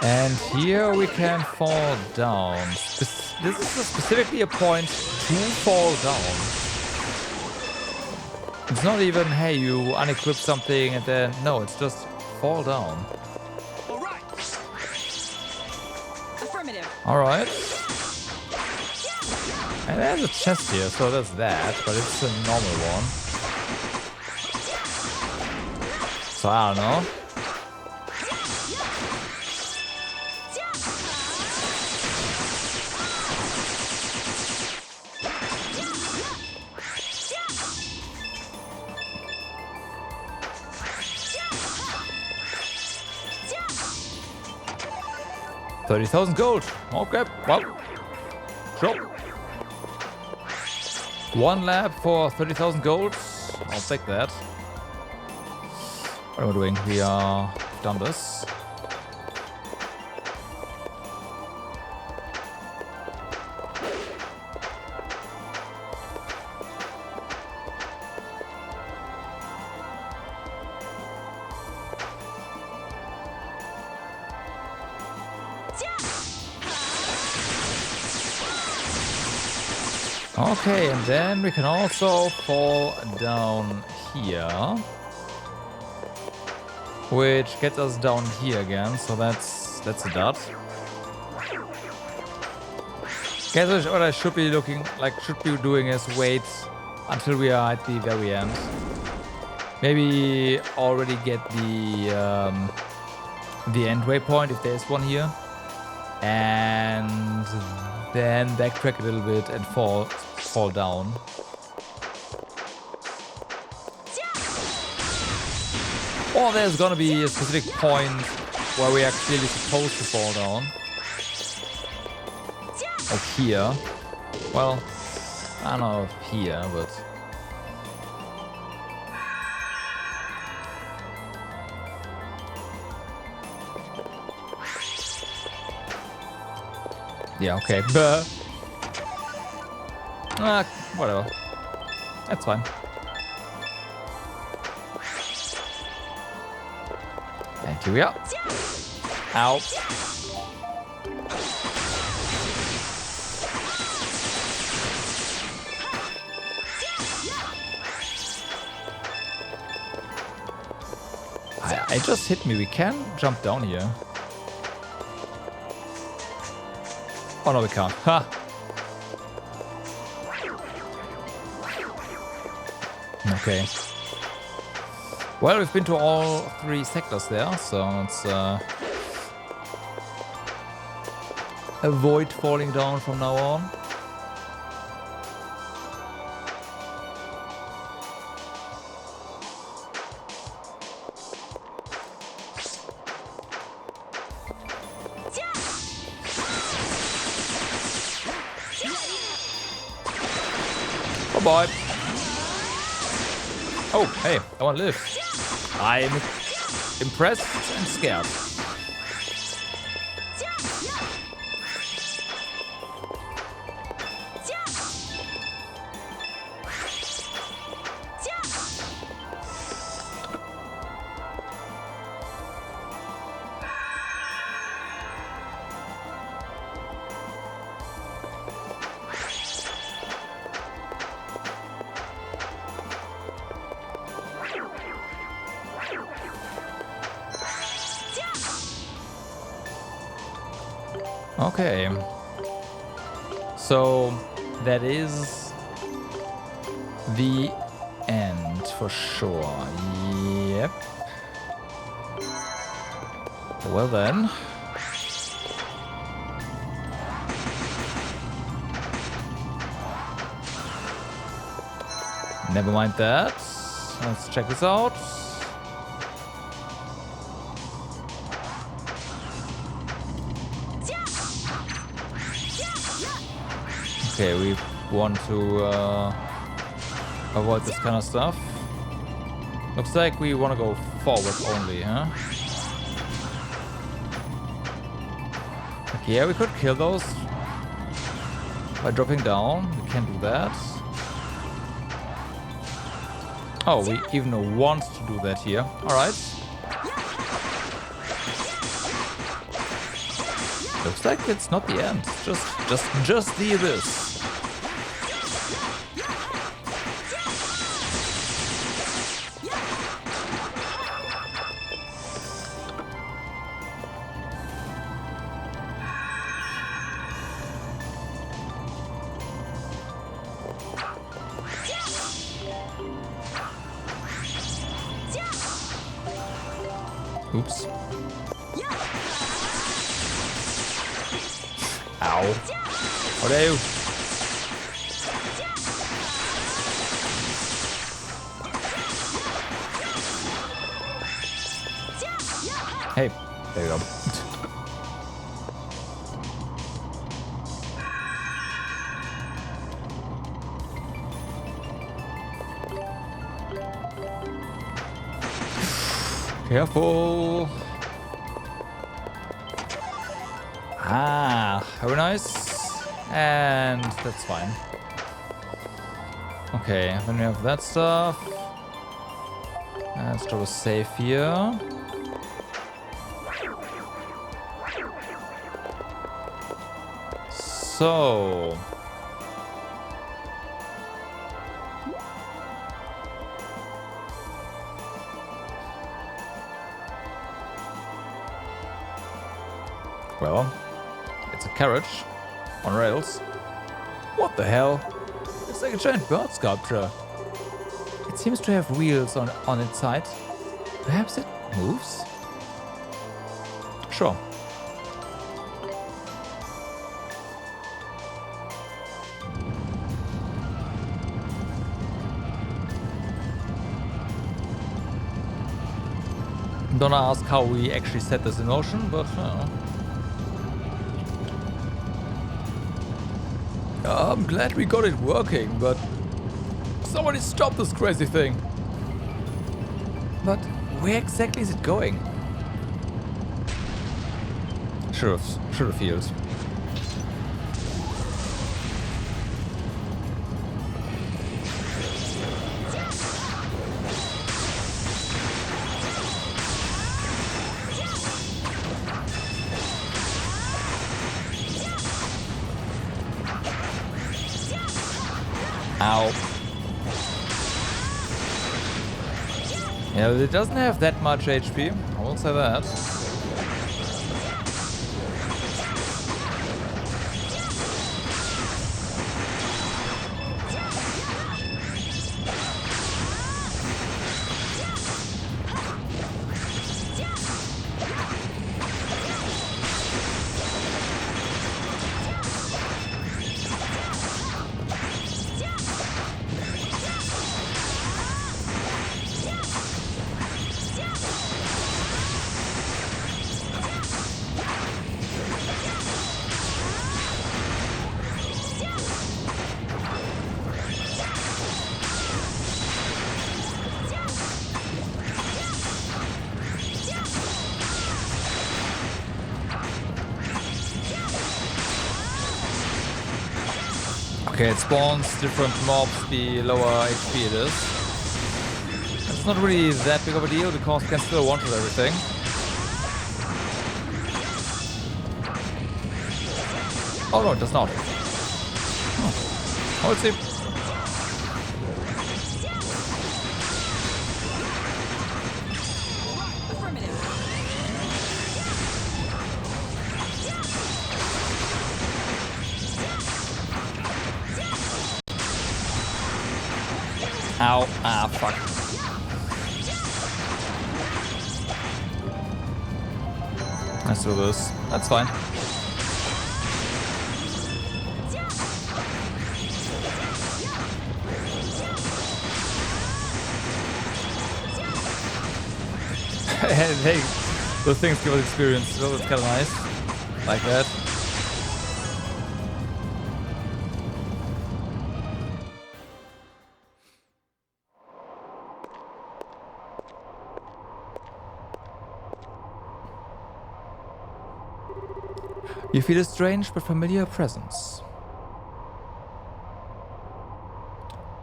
And here we can fall down. This is specifically a point to fall down. It's not even, hey, you unequip something and then... No, it's just fall down. All right. Affirmative. Alright. And there's a chest here, so there's that, but it's a normal one. So I don't know. $30,000 gold. Okay, well, sure. One lab for 30,000 gold. I'll take that. What are we doing? We are done this. Okay, and then we can also fall down here, which gets us down here again. So that's a dot. Guess what I should be doing is wait until we are at the very end. Maybe already get the end waypoint if there's one here, and then backtrack a little bit and fall down. Or there's gonna be a specific point where we are clearly supposed to fall down. Like here. Well, I don't know if here, but... Yeah, okay. Buh. Ah, whatever. That's fine. And here we are. Ow. It just hit me. We can jump down here. Oh no, we can't. Ha! Okay. Well, we've been to all 3 sectors there, so let's avoid falling down from now on. Oh boy. Oh, hey, I want to live. I'm impressed and scared. Okay, so that is the end for sure. Yep. Well then. Never mind that. Let's check this out. Okay, we want to avoid this kind of stuff. Looks like we want to go forward only, huh? Okay, yeah, we could kill those by dropping down. We can't do that. Oh, we even want to do that here. Alright. Looks like it's not the end. Just the abyss. Oops. Ow. What are you? Hey, there you go. Careful. Ah, very nice. And that's fine. Okay, then we have that stuff. Let's drop a save here. So. Well, it's a carriage on rails. What the hell? It's like a giant bird sculpture. It seems to have wheels on its side. Perhaps it moves? Sure. Don't ask how we actually set this in motion, but I'm glad we got it working, but somebody stop this crazy thing. But where exactly is it going? Charriot Field. Ow. Yeah, it doesn't have that much HP. I won't say that. Okay, it spawns different mobs the lower HP it is. It's not really that big of a deal because you can still one-shot everything. Oh no, it does not. Oh, let's see. Ow. Ah, fuck. Let's do this. That's fine. Hey, those things give us experience, so it's kind of nice. Like that. You feel a strange but familiar presence.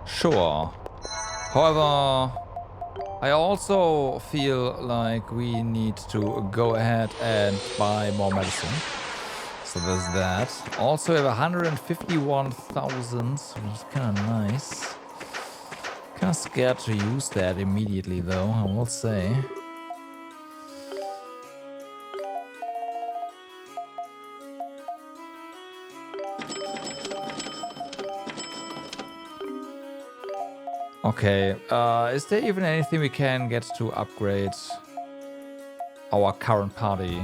Sure. However, I also feel like we need to go ahead and buy more medicine. So there's that. Also, we have 151,000, which is kind of nice. Kind of scared to use that immediately, though, I will say. Okay, is there even anything we can get to upgrade our current party?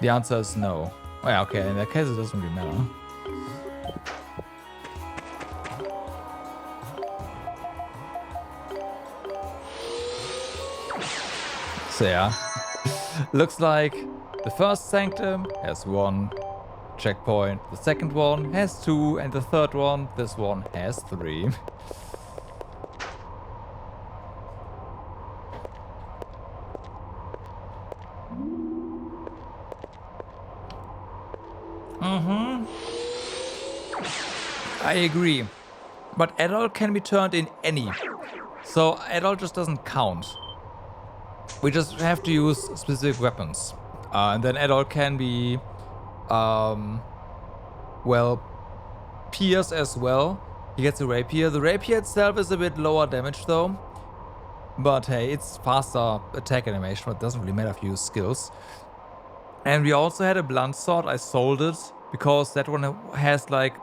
The answer is no. Oh yeah, okay, in that case it doesn't really matter. So yeah, looks like the first Sanctum has 1 checkpoint, the second one has 2, and the third one, this one, has 3. I agree, but adult can be turned in any, so adult just doesn't count. We just have to use specific weapons, and then adult can be, well, pierce as well. He gets a rapier. The rapier itself is a bit lower damage though, but hey, it's faster attack animation, but it doesn't really matter if you use skills. And we also had a blunt sword. I sold it because that one has like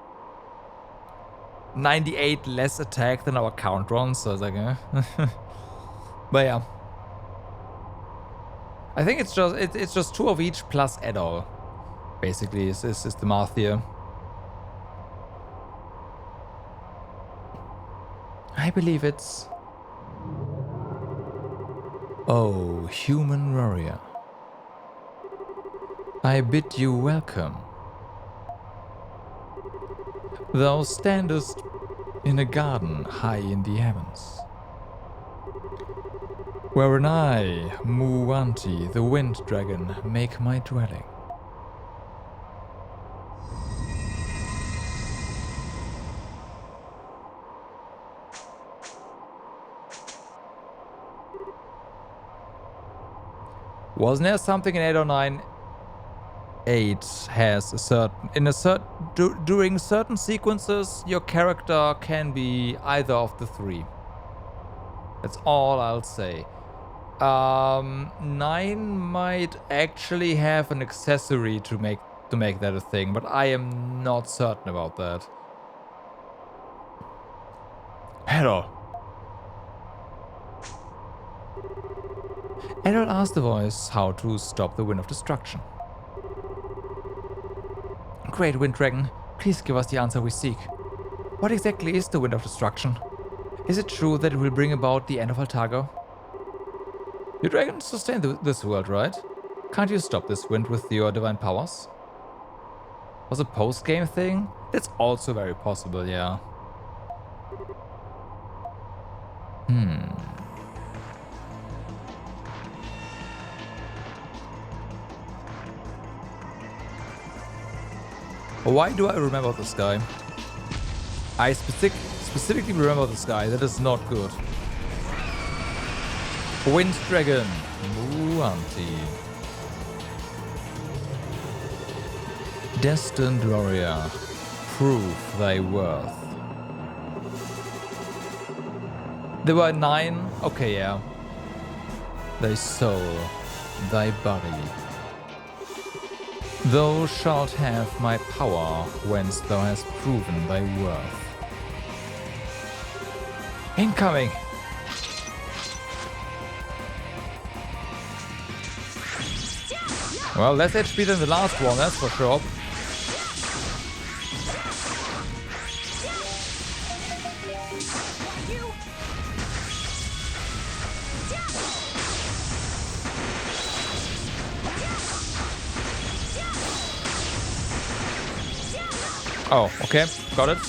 98 less attack than our current one, so it's like, but yeah, I think it's just 2 of each plus add-all. Basically, is the math here. I believe it's. Oh, human warrior, I bid you welcome. Thou standest in a garden high in the heavens, wherein I, Muwanti, the wind dragon, make my dwelling. Wasn't there something in 809 8 has a certain during certain sequences your character can be either of the 3. That's all I'll say. 9 might actually have an accessory to make that a thing, but I am not certain about that. Hello. Errol asked the voice how to stop the Wind of Destruction. Great Wind Dragon, please give us the answer we seek. What exactly is the Wind of Destruction? Is it true that it will bring about the end of Altago? Your dragons sustain this world, right? Can't you stop this wind with your divine powers? Was a post-game thing? That's also very possible, yeah. Why do I remember this guy? I specifically remember this guy. That is not good. Wind Dragon. Muanti. Destined warrior. Prove thy worth. There were 9. Okay, yeah. Thy soul. Thy body. Thou shalt have my power, whence thou hast proven thy worth. Incoming! Well, less HP than the last one, that's for sure. Oh, okay, got it.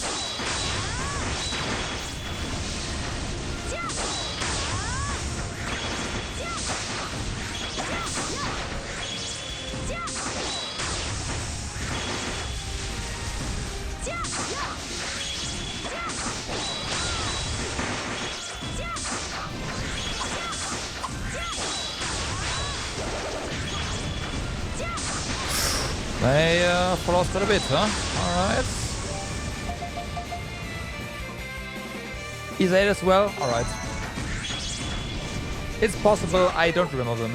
They follow us quite a bit, huh? Alright. Is 8 as well? Alright. It's possible, I don't remember them.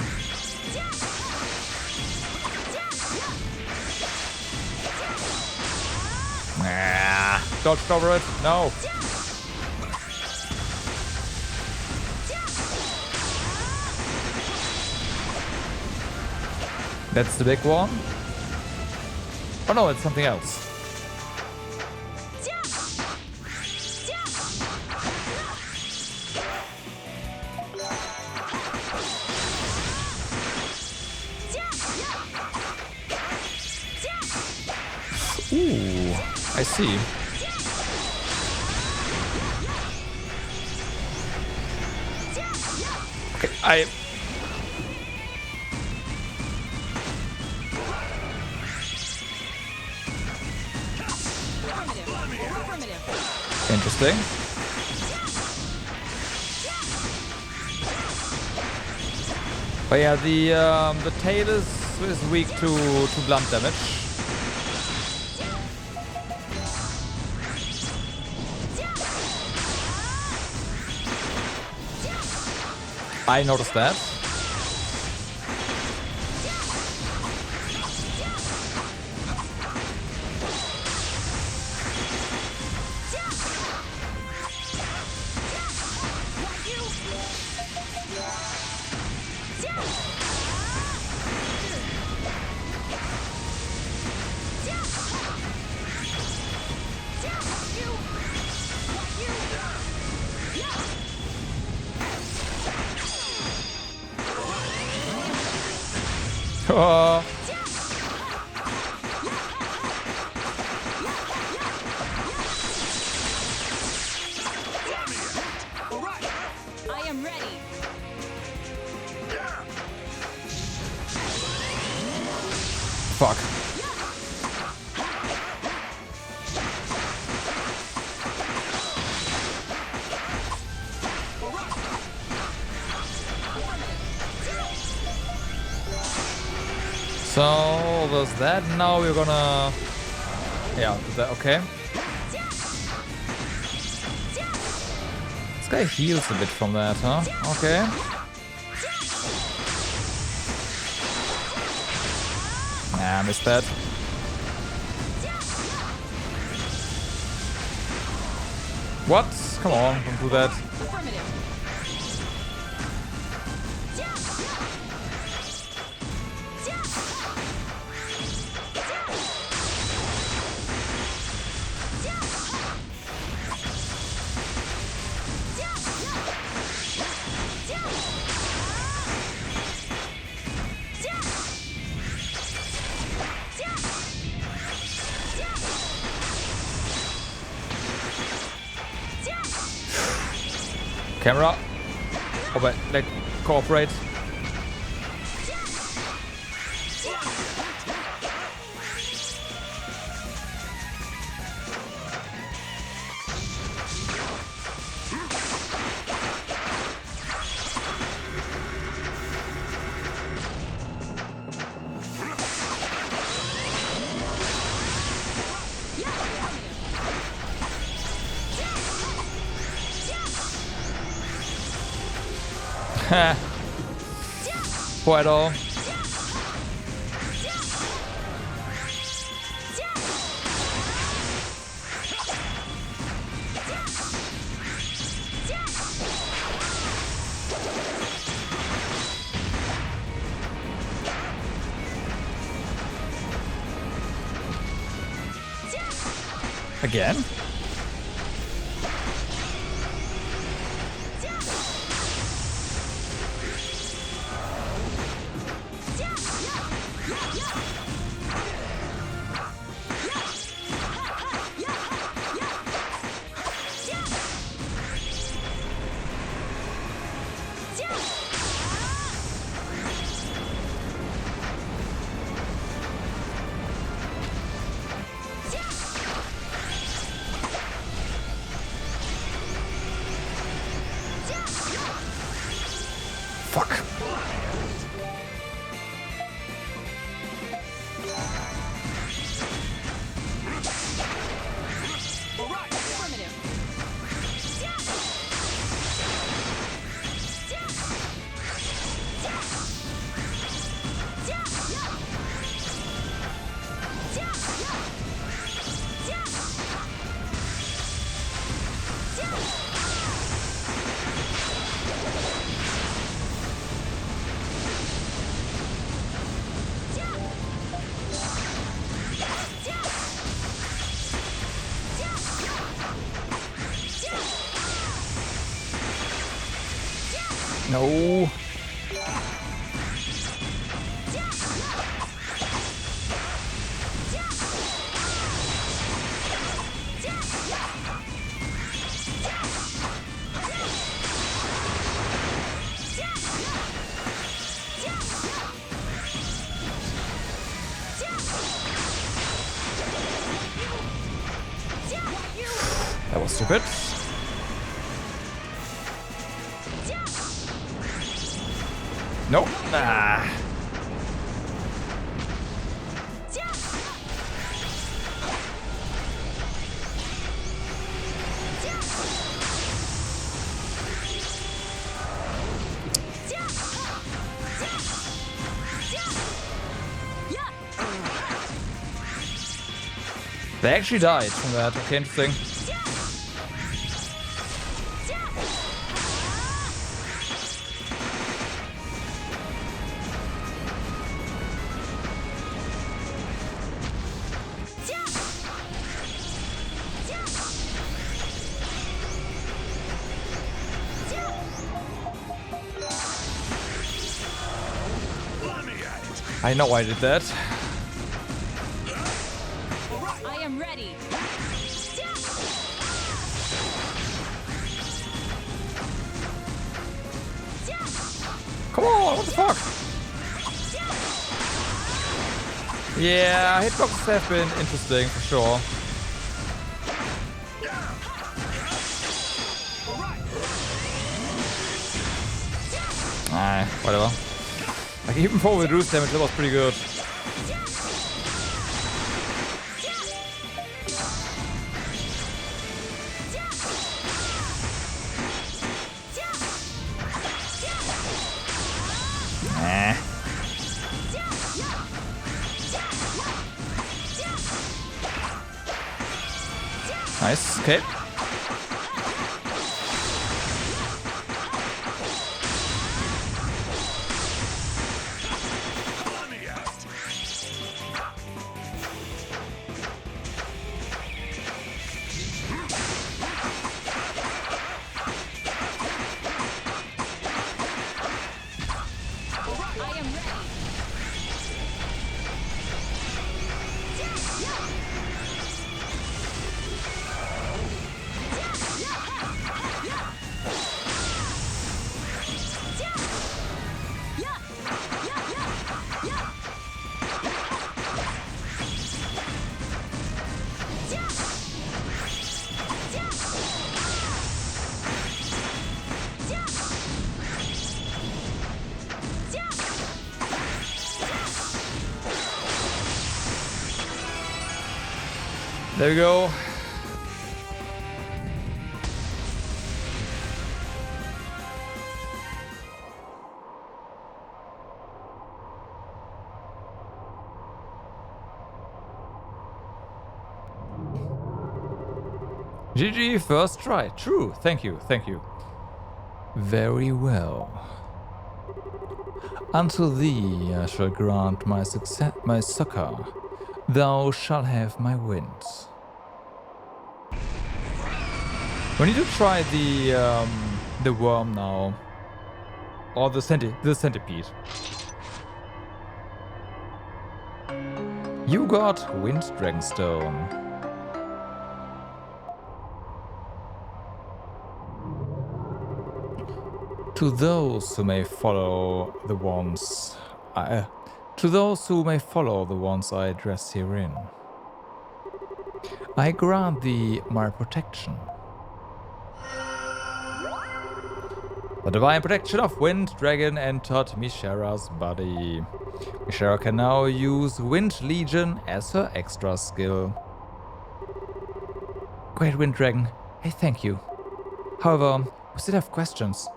Nah. Dodged over it? No. That's the big one. Oh no, it's something else. Ooh, I see. Okay, Interesting. But yeah, the tail is weak to blunt damage. I noticed that. Oh. I am ready. Fuck. So there's that. Now we're gonna, yeah, do that. Okay. This guy heals a bit from that, huh? Okay. Nah, I missed that. What? Come on, don't do that. Camera. Oh, but like cooperate. Puedo. Again? Fuck. No. That was stupid. Nope. Ah. They actually died from that. Okay, interesting. I know I did that. I am ready. Come on, what the fuck? Yeah, hitboxes have been interesting for sure. Nah, whatever. Like even for reduced damage, that was pretty good. Nice, okay. There we go. GG, first try. True. Thank you. Thank you. Very well. Unto thee I shall grant my succor. Thou shalt have my wind. We need to try the worm now, or the centipede. You got Wind Dragonstone. To those who may follow the ones I address herein, I grant thee my protection. The divine protection of Wind Dragon entered Mishara's body. Mishara can now use Wind Legion as her extra skill. Great Wind Dragon, I thank you. However, we still have questions.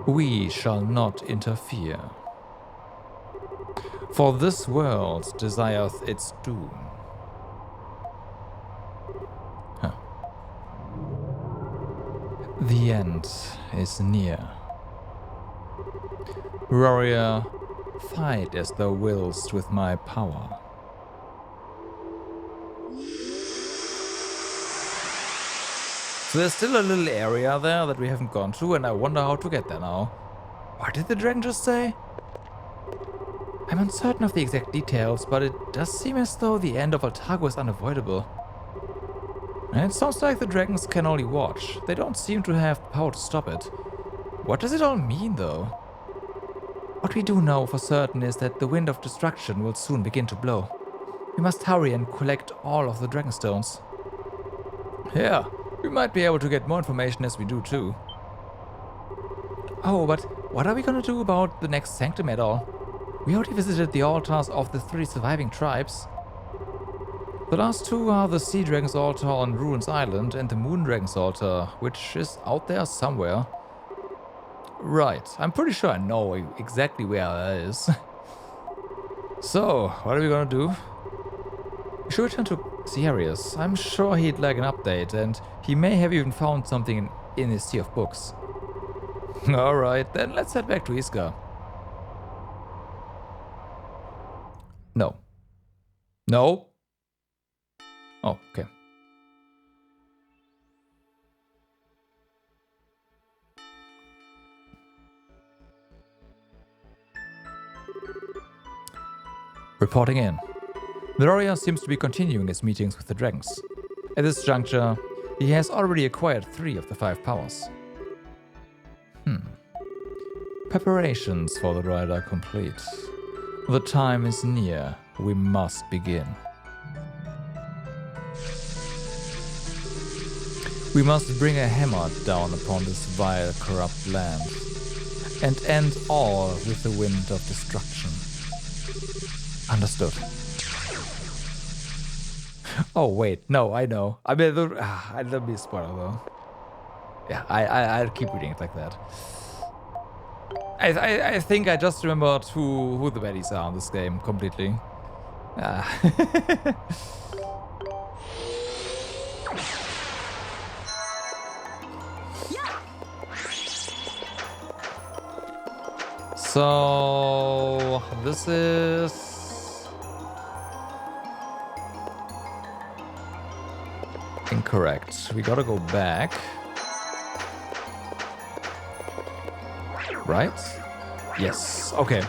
We shall not interfere, for this world desireth its doom. Huh. The end is near. Warrior, fight as thou willst with my power. So there's still a little area there that we haven't gone to, and I wonder how to get there now. What did the dragon just say? I'm uncertain of the exact details, but it does seem as though the end of Altago is unavoidable. And it sounds like the dragons can only watch. They don't seem to have power to stop it. What does it all mean, though? What we do know for certain is that the wind of destruction will soon begin to blow. We must hurry and collect all of the Dragonstones. Yeah. We might be able to get more information as we do too. Oh, but what are we gonna do about the next sanctum at all? We already visited the altars of the 3 surviving tribes. The last 2 are the Sea Dragon's altar on Ruins Island and the Moon Dragon's altar, which is out there somewhere. Right, I'm pretty sure I know exactly where that is. So, what are we gonna do? We should return to Charriot. I'm sure he'd like an update, and he may have even found something in his sea of books. Alright, then let's head back to Iska. No. No? Oh, okay. Reporting in. The warrior seems to be continuing his meetings with the dragons. At this juncture, he has already acquired 3 of the 5 powers. Preparations for the ride are complete. The time is near. We must begin. We must bring a hammer down upon this vile, corrupt land, and end all with the wind of destruction. Understood. Oh wait, no, I know. I mean, let me spoil though. Yeah, I'll keep reading it like that. I think I just remembered who the baddies are in this game completely. So this is incorrect. We gotta go back. Right? Yes. Okay.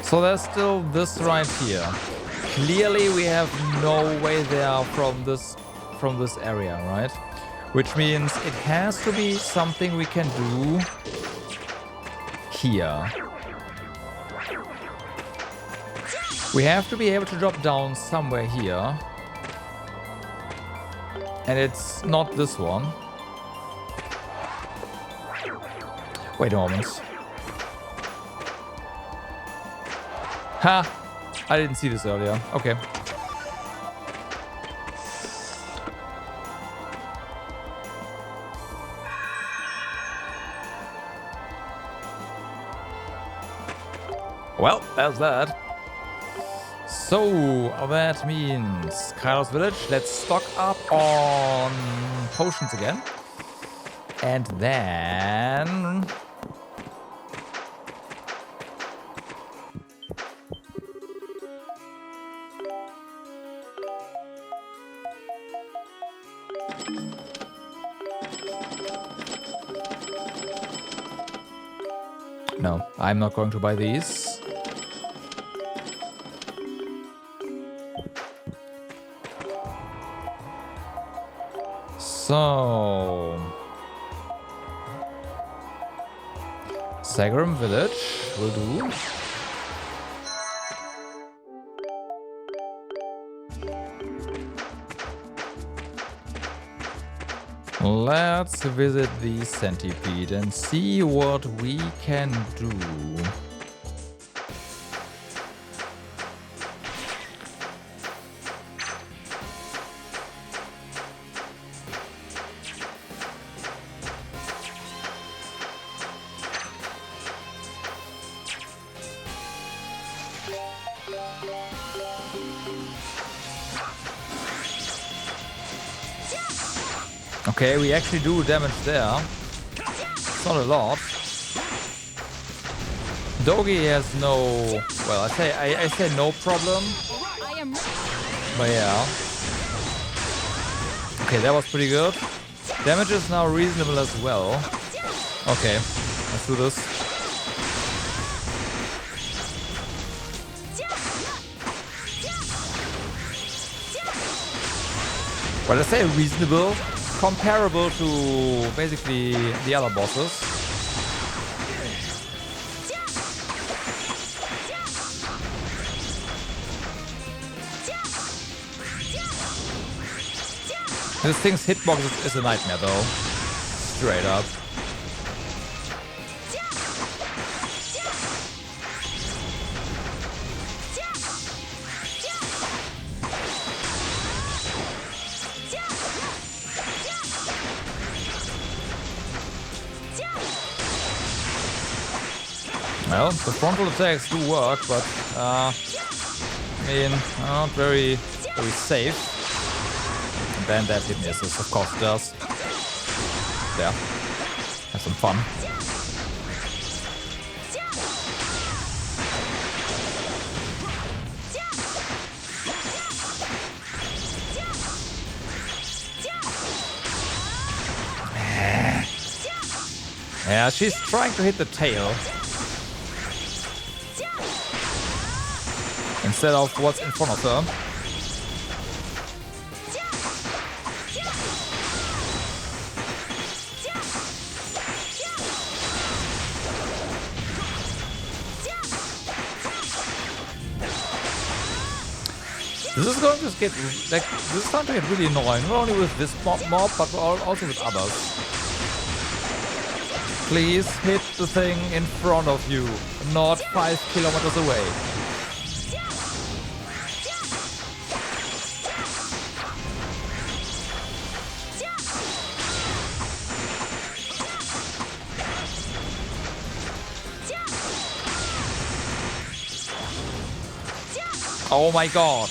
So there's still this right here. Clearly we have no way there from this area, right? Which means it has to be something we can do here. We have to be able to drop down somewhere here. And it's not this one. Wait a moment. Ha! I didn't see this earlier. Okay. Well, that's that. So, that means Kairos Village. Let's stock up on potions again. And then... No, I'm not going to buy these. So... Sagram Village will do. Let's visit the centipede and see what we can do. Okay, we actually do damage there. It's not a lot. Dogi has no... Well, I say no problem. I am ready. But yeah. Okay, that was pretty good. Damage is now reasonable as well. Okay, let's do this. Well, I say reasonable. Comparable to basically the other bosses. This thing's hitbox is a nightmare though. Straight up. Well, the frontal attacks do work, but I mean, not very safe. And then that hit misses, of course it does. There, have some fun. Yeah, she's trying to hit the tail. Instead of what's in front of her. This is going to get like this is starting to get really annoying, not only with this mob but also with others. Please hit the thing in front of you, not 5 kilometers away. Oh my god.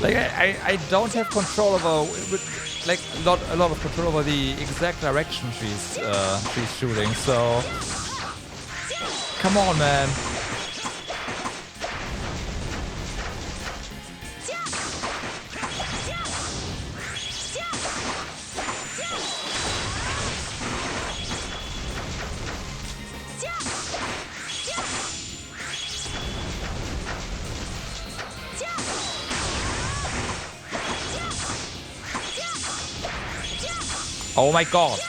Like I don't have control over like a lot of control over the exact direction she's shooting. So come on, man. Oh my god.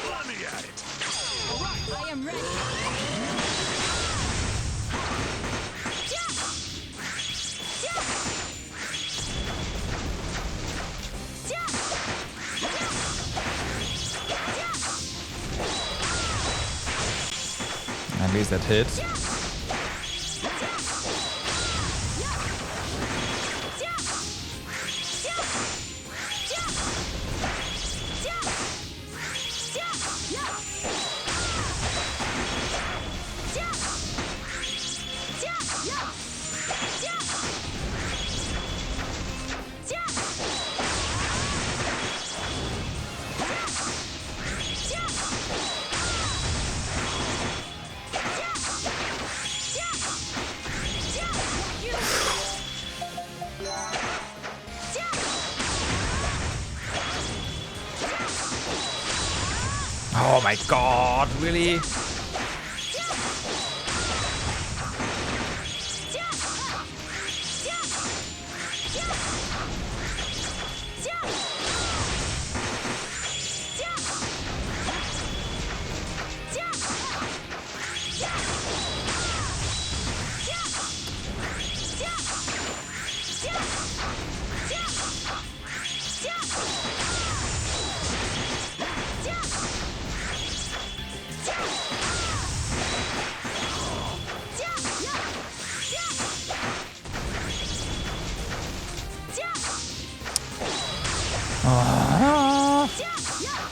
Let me at it. I am ready. At least that hits. Oh my god, really?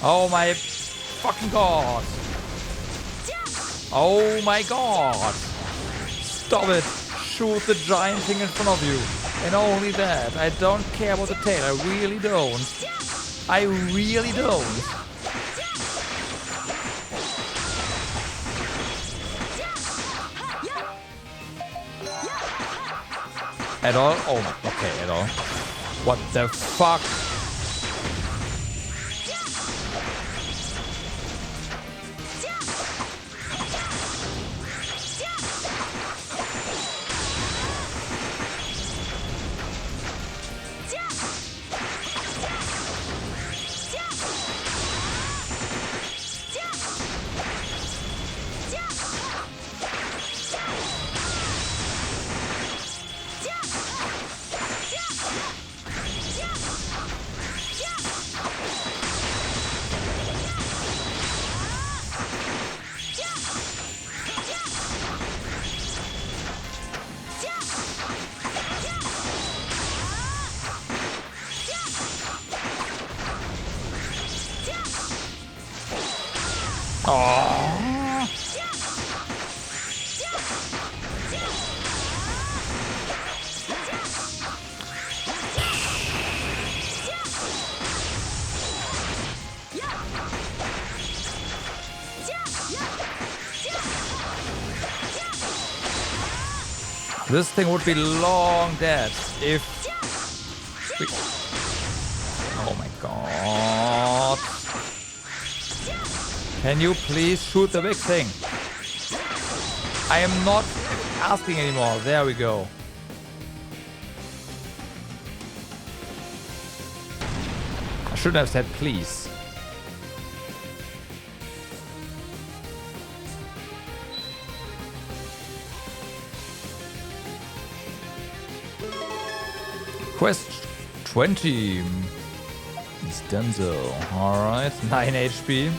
Oh my fucking god. Oh my god. Stop it. Shoot the giant thing in front of you. And only that. I don't care about the tail. I really don't. I really don't. At all? Oh my, okay, at all. What the fuck? Oh. This thing would be long dead if we... Oh my god. Can you please shoot the big thing? I am not asking anymore. There we go. I shouldn't have said please. 20. It's Denzel. Alright, 9 HP.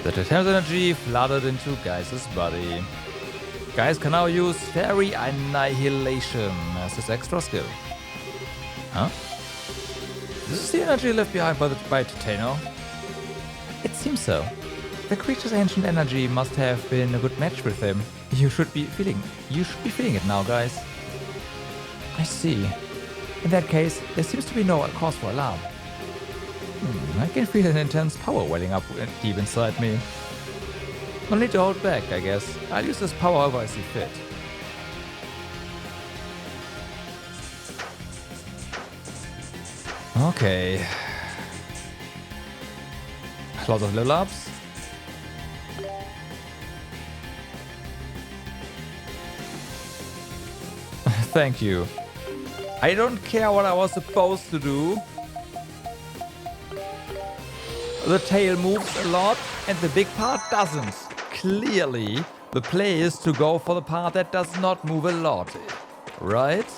The Titanium's energy flooded into Ygses' body. Ygses can now use Fairy Annihilation as his extra skill. Huh? This is the energy left behind by Titano? It seems so. The creature's ancient energy must have been a good match with him. You should be feeling it now, guys. I see. In that case, there seems to be no cause for alarm. I can feel an intense power welling up deep inside me. No need to hold back, I guess. I'll use this power however I see fit. Okay. Lots of level ups. Thank you. I don't care what I was supposed to do. The tail moves a lot and the big part doesn't. Clearly, the play is to go for the part that does not move a lot. Right?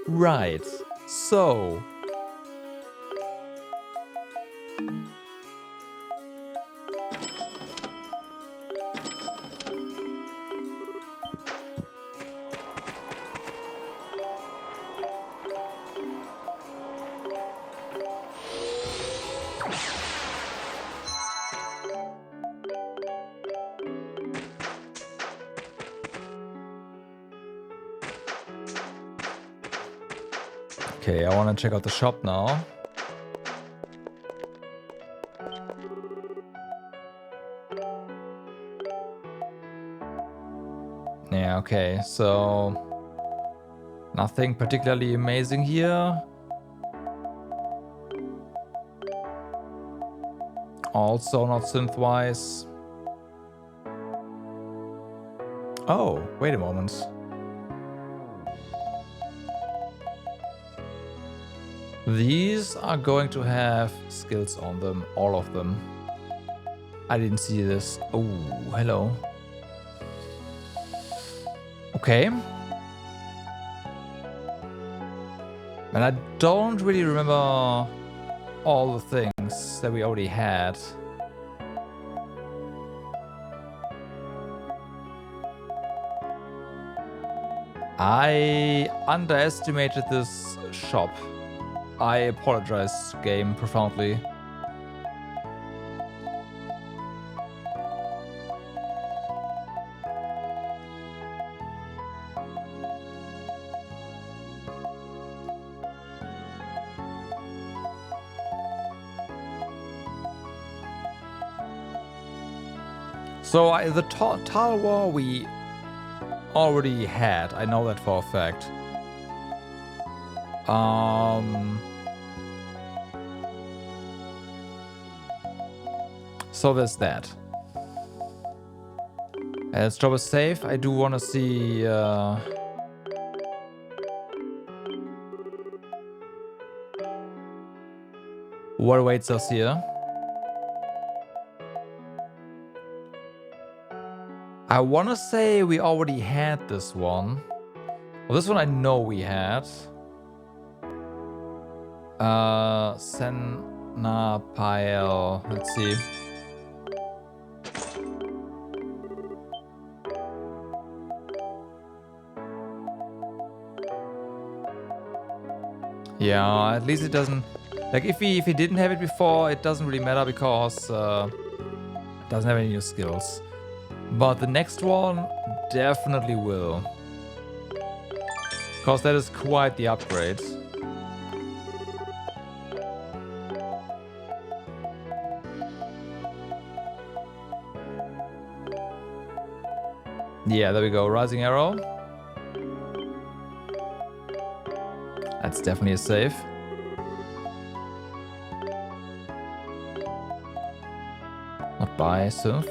Right. So... Okay, I want to check out the shop now. Yeah, okay, so nothing particularly amazing here. Also not synth-wise. Oh, wait a moment. These are going to have skills on them, all of them. I didn't see this. Oh, hello. Okay. And I don't really remember all the things that we already had. I underestimated this shop. I apologize, game, profoundly. So the Tal War we already had. I know that for a fact. So there's that. Let's drop a save. I do want to see what awaits us here. I want to say we already had this one. Well, this one I know we had. Senna Pile. Let's see. Yeah, at least it doesn't... Like, if he didn't have it before, it doesn't really matter because it doesn't have any new skills. But the next one definitely will. Because that is quite the upgrade. Yeah, there we go. Rising Arrow. That's definitely a save. Not by synth.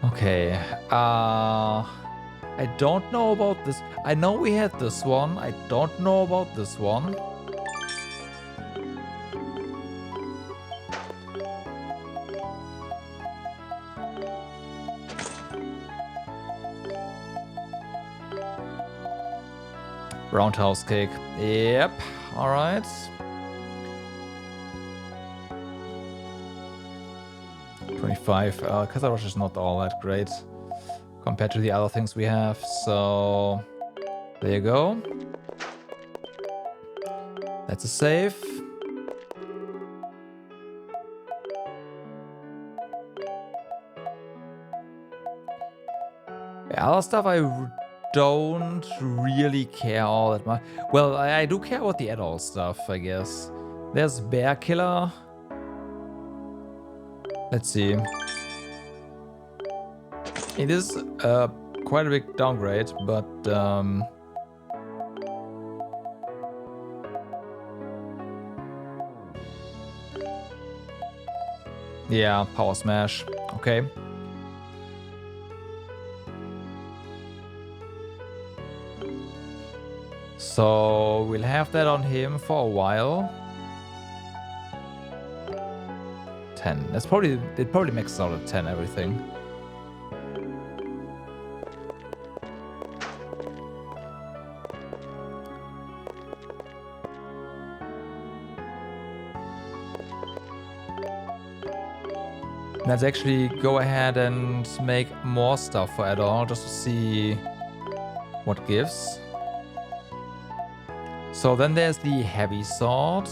Okay. I don't know about this. I know we had this one. I don't know about this one. Roundhouse kick. Yep. Alright. Kaiser Rush is not all that great compared to the other things we have. So there you go. That's a save. The other stuff I don't really care all that much. Well, I do care about the adult stuff, I guess. There's Bear Killer. Let's see. It is quite a big downgrade, but yeah, Power Smash. Okay. So we'll have that on him for a while. 10. It probably maxes out at 10 everything. Let's actually go ahead and make more stuff for Edona just to see what gives. So then there's the heavy sword.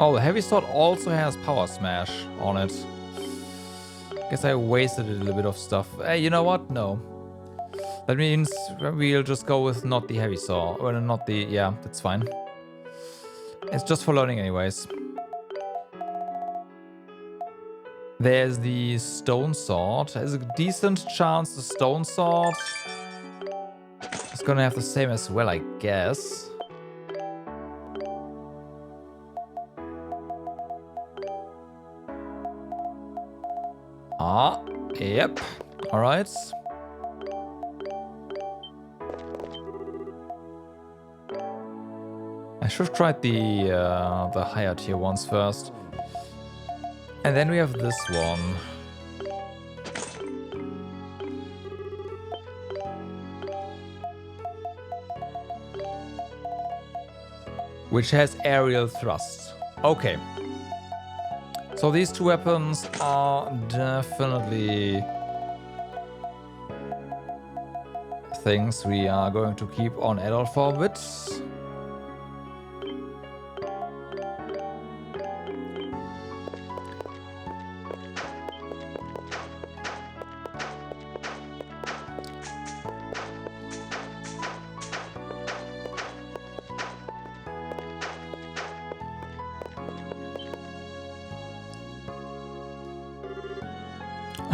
Oh, the heavy sword also has Power Smash on it. Guess I wasted a little bit of stuff. Hey, you know what? No. That means we'll just go with not the heavy sword. Well, not the... Yeah, that's fine. It's just for learning anyways. There's the stone sword. There's a decent chance the stone sword is gonna have the same as well, I guess. Ah, yep. Alright. I should have tried the higher tier ones first. And then we have this one. Which has aerial thrust. Okay. So these two weapons are definitely things we are going to keep on adult for a bit.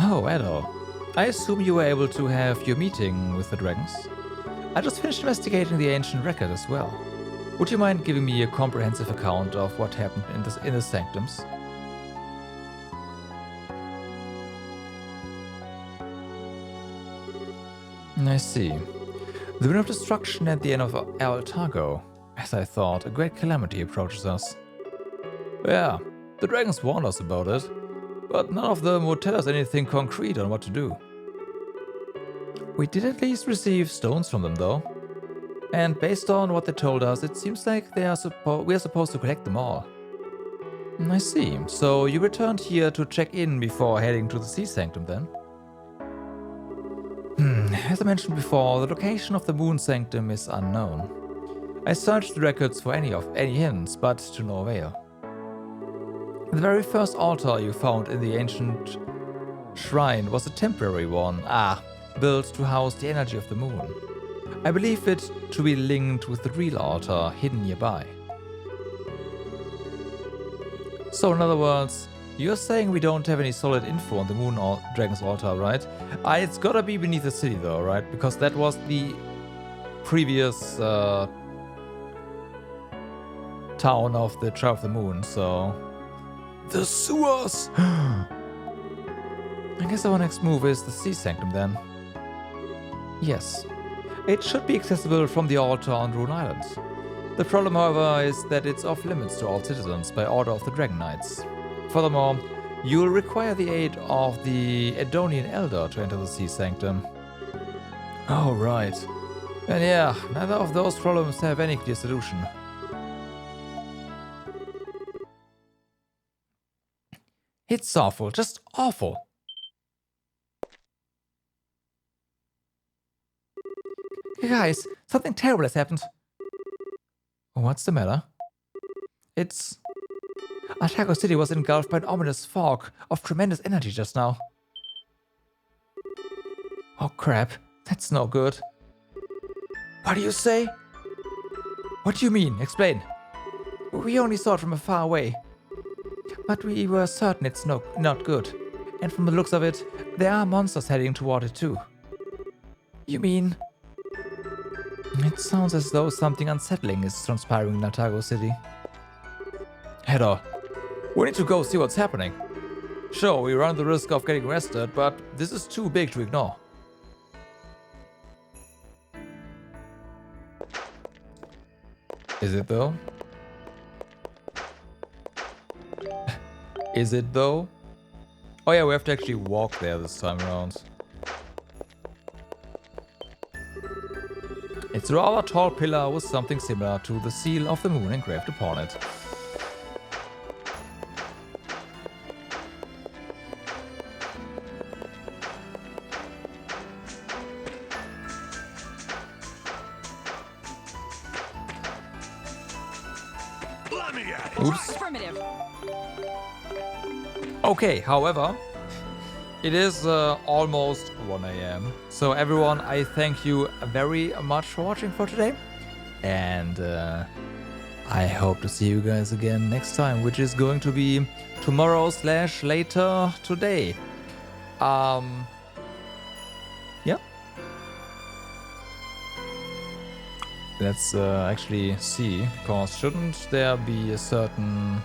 Oh, Edo. I assume you were able to have your meeting with the dragons. I just finished investigating the ancient record as well. Would you mind giving me a comprehensive account of what happened in the Sanctums? I see. The wind of destruction at the end of Altago. As I thought, a great calamity approaches us. Yeah, the dragons warned us about it. But none of them would tell us anything concrete on what to do. We did at least receive stones from them, though. And based on what they told us, it seems like we are supposed to collect them all. I see. So you returned here to check in before heading to the Sea Sanctum, then? As I mentioned before, the location of the Moon Sanctum is unknown. I searched the records for any hints, but to no avail. The very first altar you found in the ancient shrine was a temporary one, built to house the energy of the moon. I believe it to be linked with the real altar hidden nearby. So in other words, you're saying we don't have any solid info on the moon or dragon's altar, right? It's gotta be beneath the city though, right? Because that was the previous town of the Tribe of the Moon, so... The sewers! I guess our next move is the Sea Sanctum then. Yes, It should be accessible from the altar on Rune Island. The problem, however, is that it's off limits to all citizens by order of the Dragon Knights. Furthermore, you'll require the aid of the Edonian Elder to enter the Sea Sanctum. Oh, right. And yeah, neither of those problems have any clear solution. It's awful, just awful. Guys, something terrible has happened. What's the matter? It's... Altago City was engulfed by an ominous fog of tremendous energy just now. Oh crap, that's no good. What do you say? What do you mean? Explain. We only saw it from far away. But we were certain it's not good. And from the looks of it, there are monsters heading toward it too. You mean... It sounds as though something unsettling is transpiring in Altago City. Heather, we need to go see what's happening. Sure, we run the risk of getting arrested, but this is too big to ignore. Is it though? Is it though? Oh yeah, we have to actually walk there this time around. It's a rather tall pillar with something similar to the seal of the moon engraved upon it. Let me at it. Oops. Affirmative. Okay, however, it is almost 1 AM. So everyone, I thank you very much for watching for today. And I hope to see you guys again next time, which is going to be tomorrow/later today. Yeah. Let's actually see, because shouldn't there be a certain...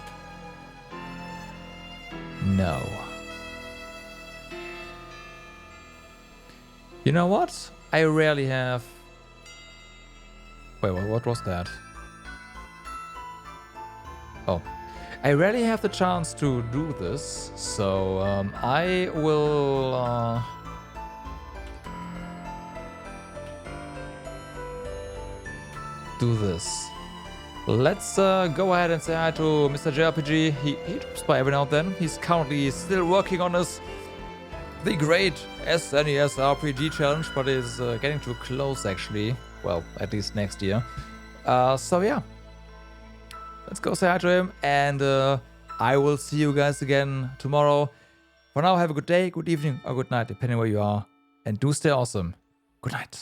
No. You know what? I rarely have... Wait, what was that? Oh. I rarely have the chance to do this, so I will... do this. Let's go ahead and say hi to Mr. JRPG. He drops by every now and then. He's currently still working on the great SNES RPG challenge, but is getting too close actually. Well, at least next year. So yeah. Let's go say hi to him, and I will see you guys again tomorrow. For now, have a good day, good evening, or good night, depending where you are. And do stay awesome. Good night.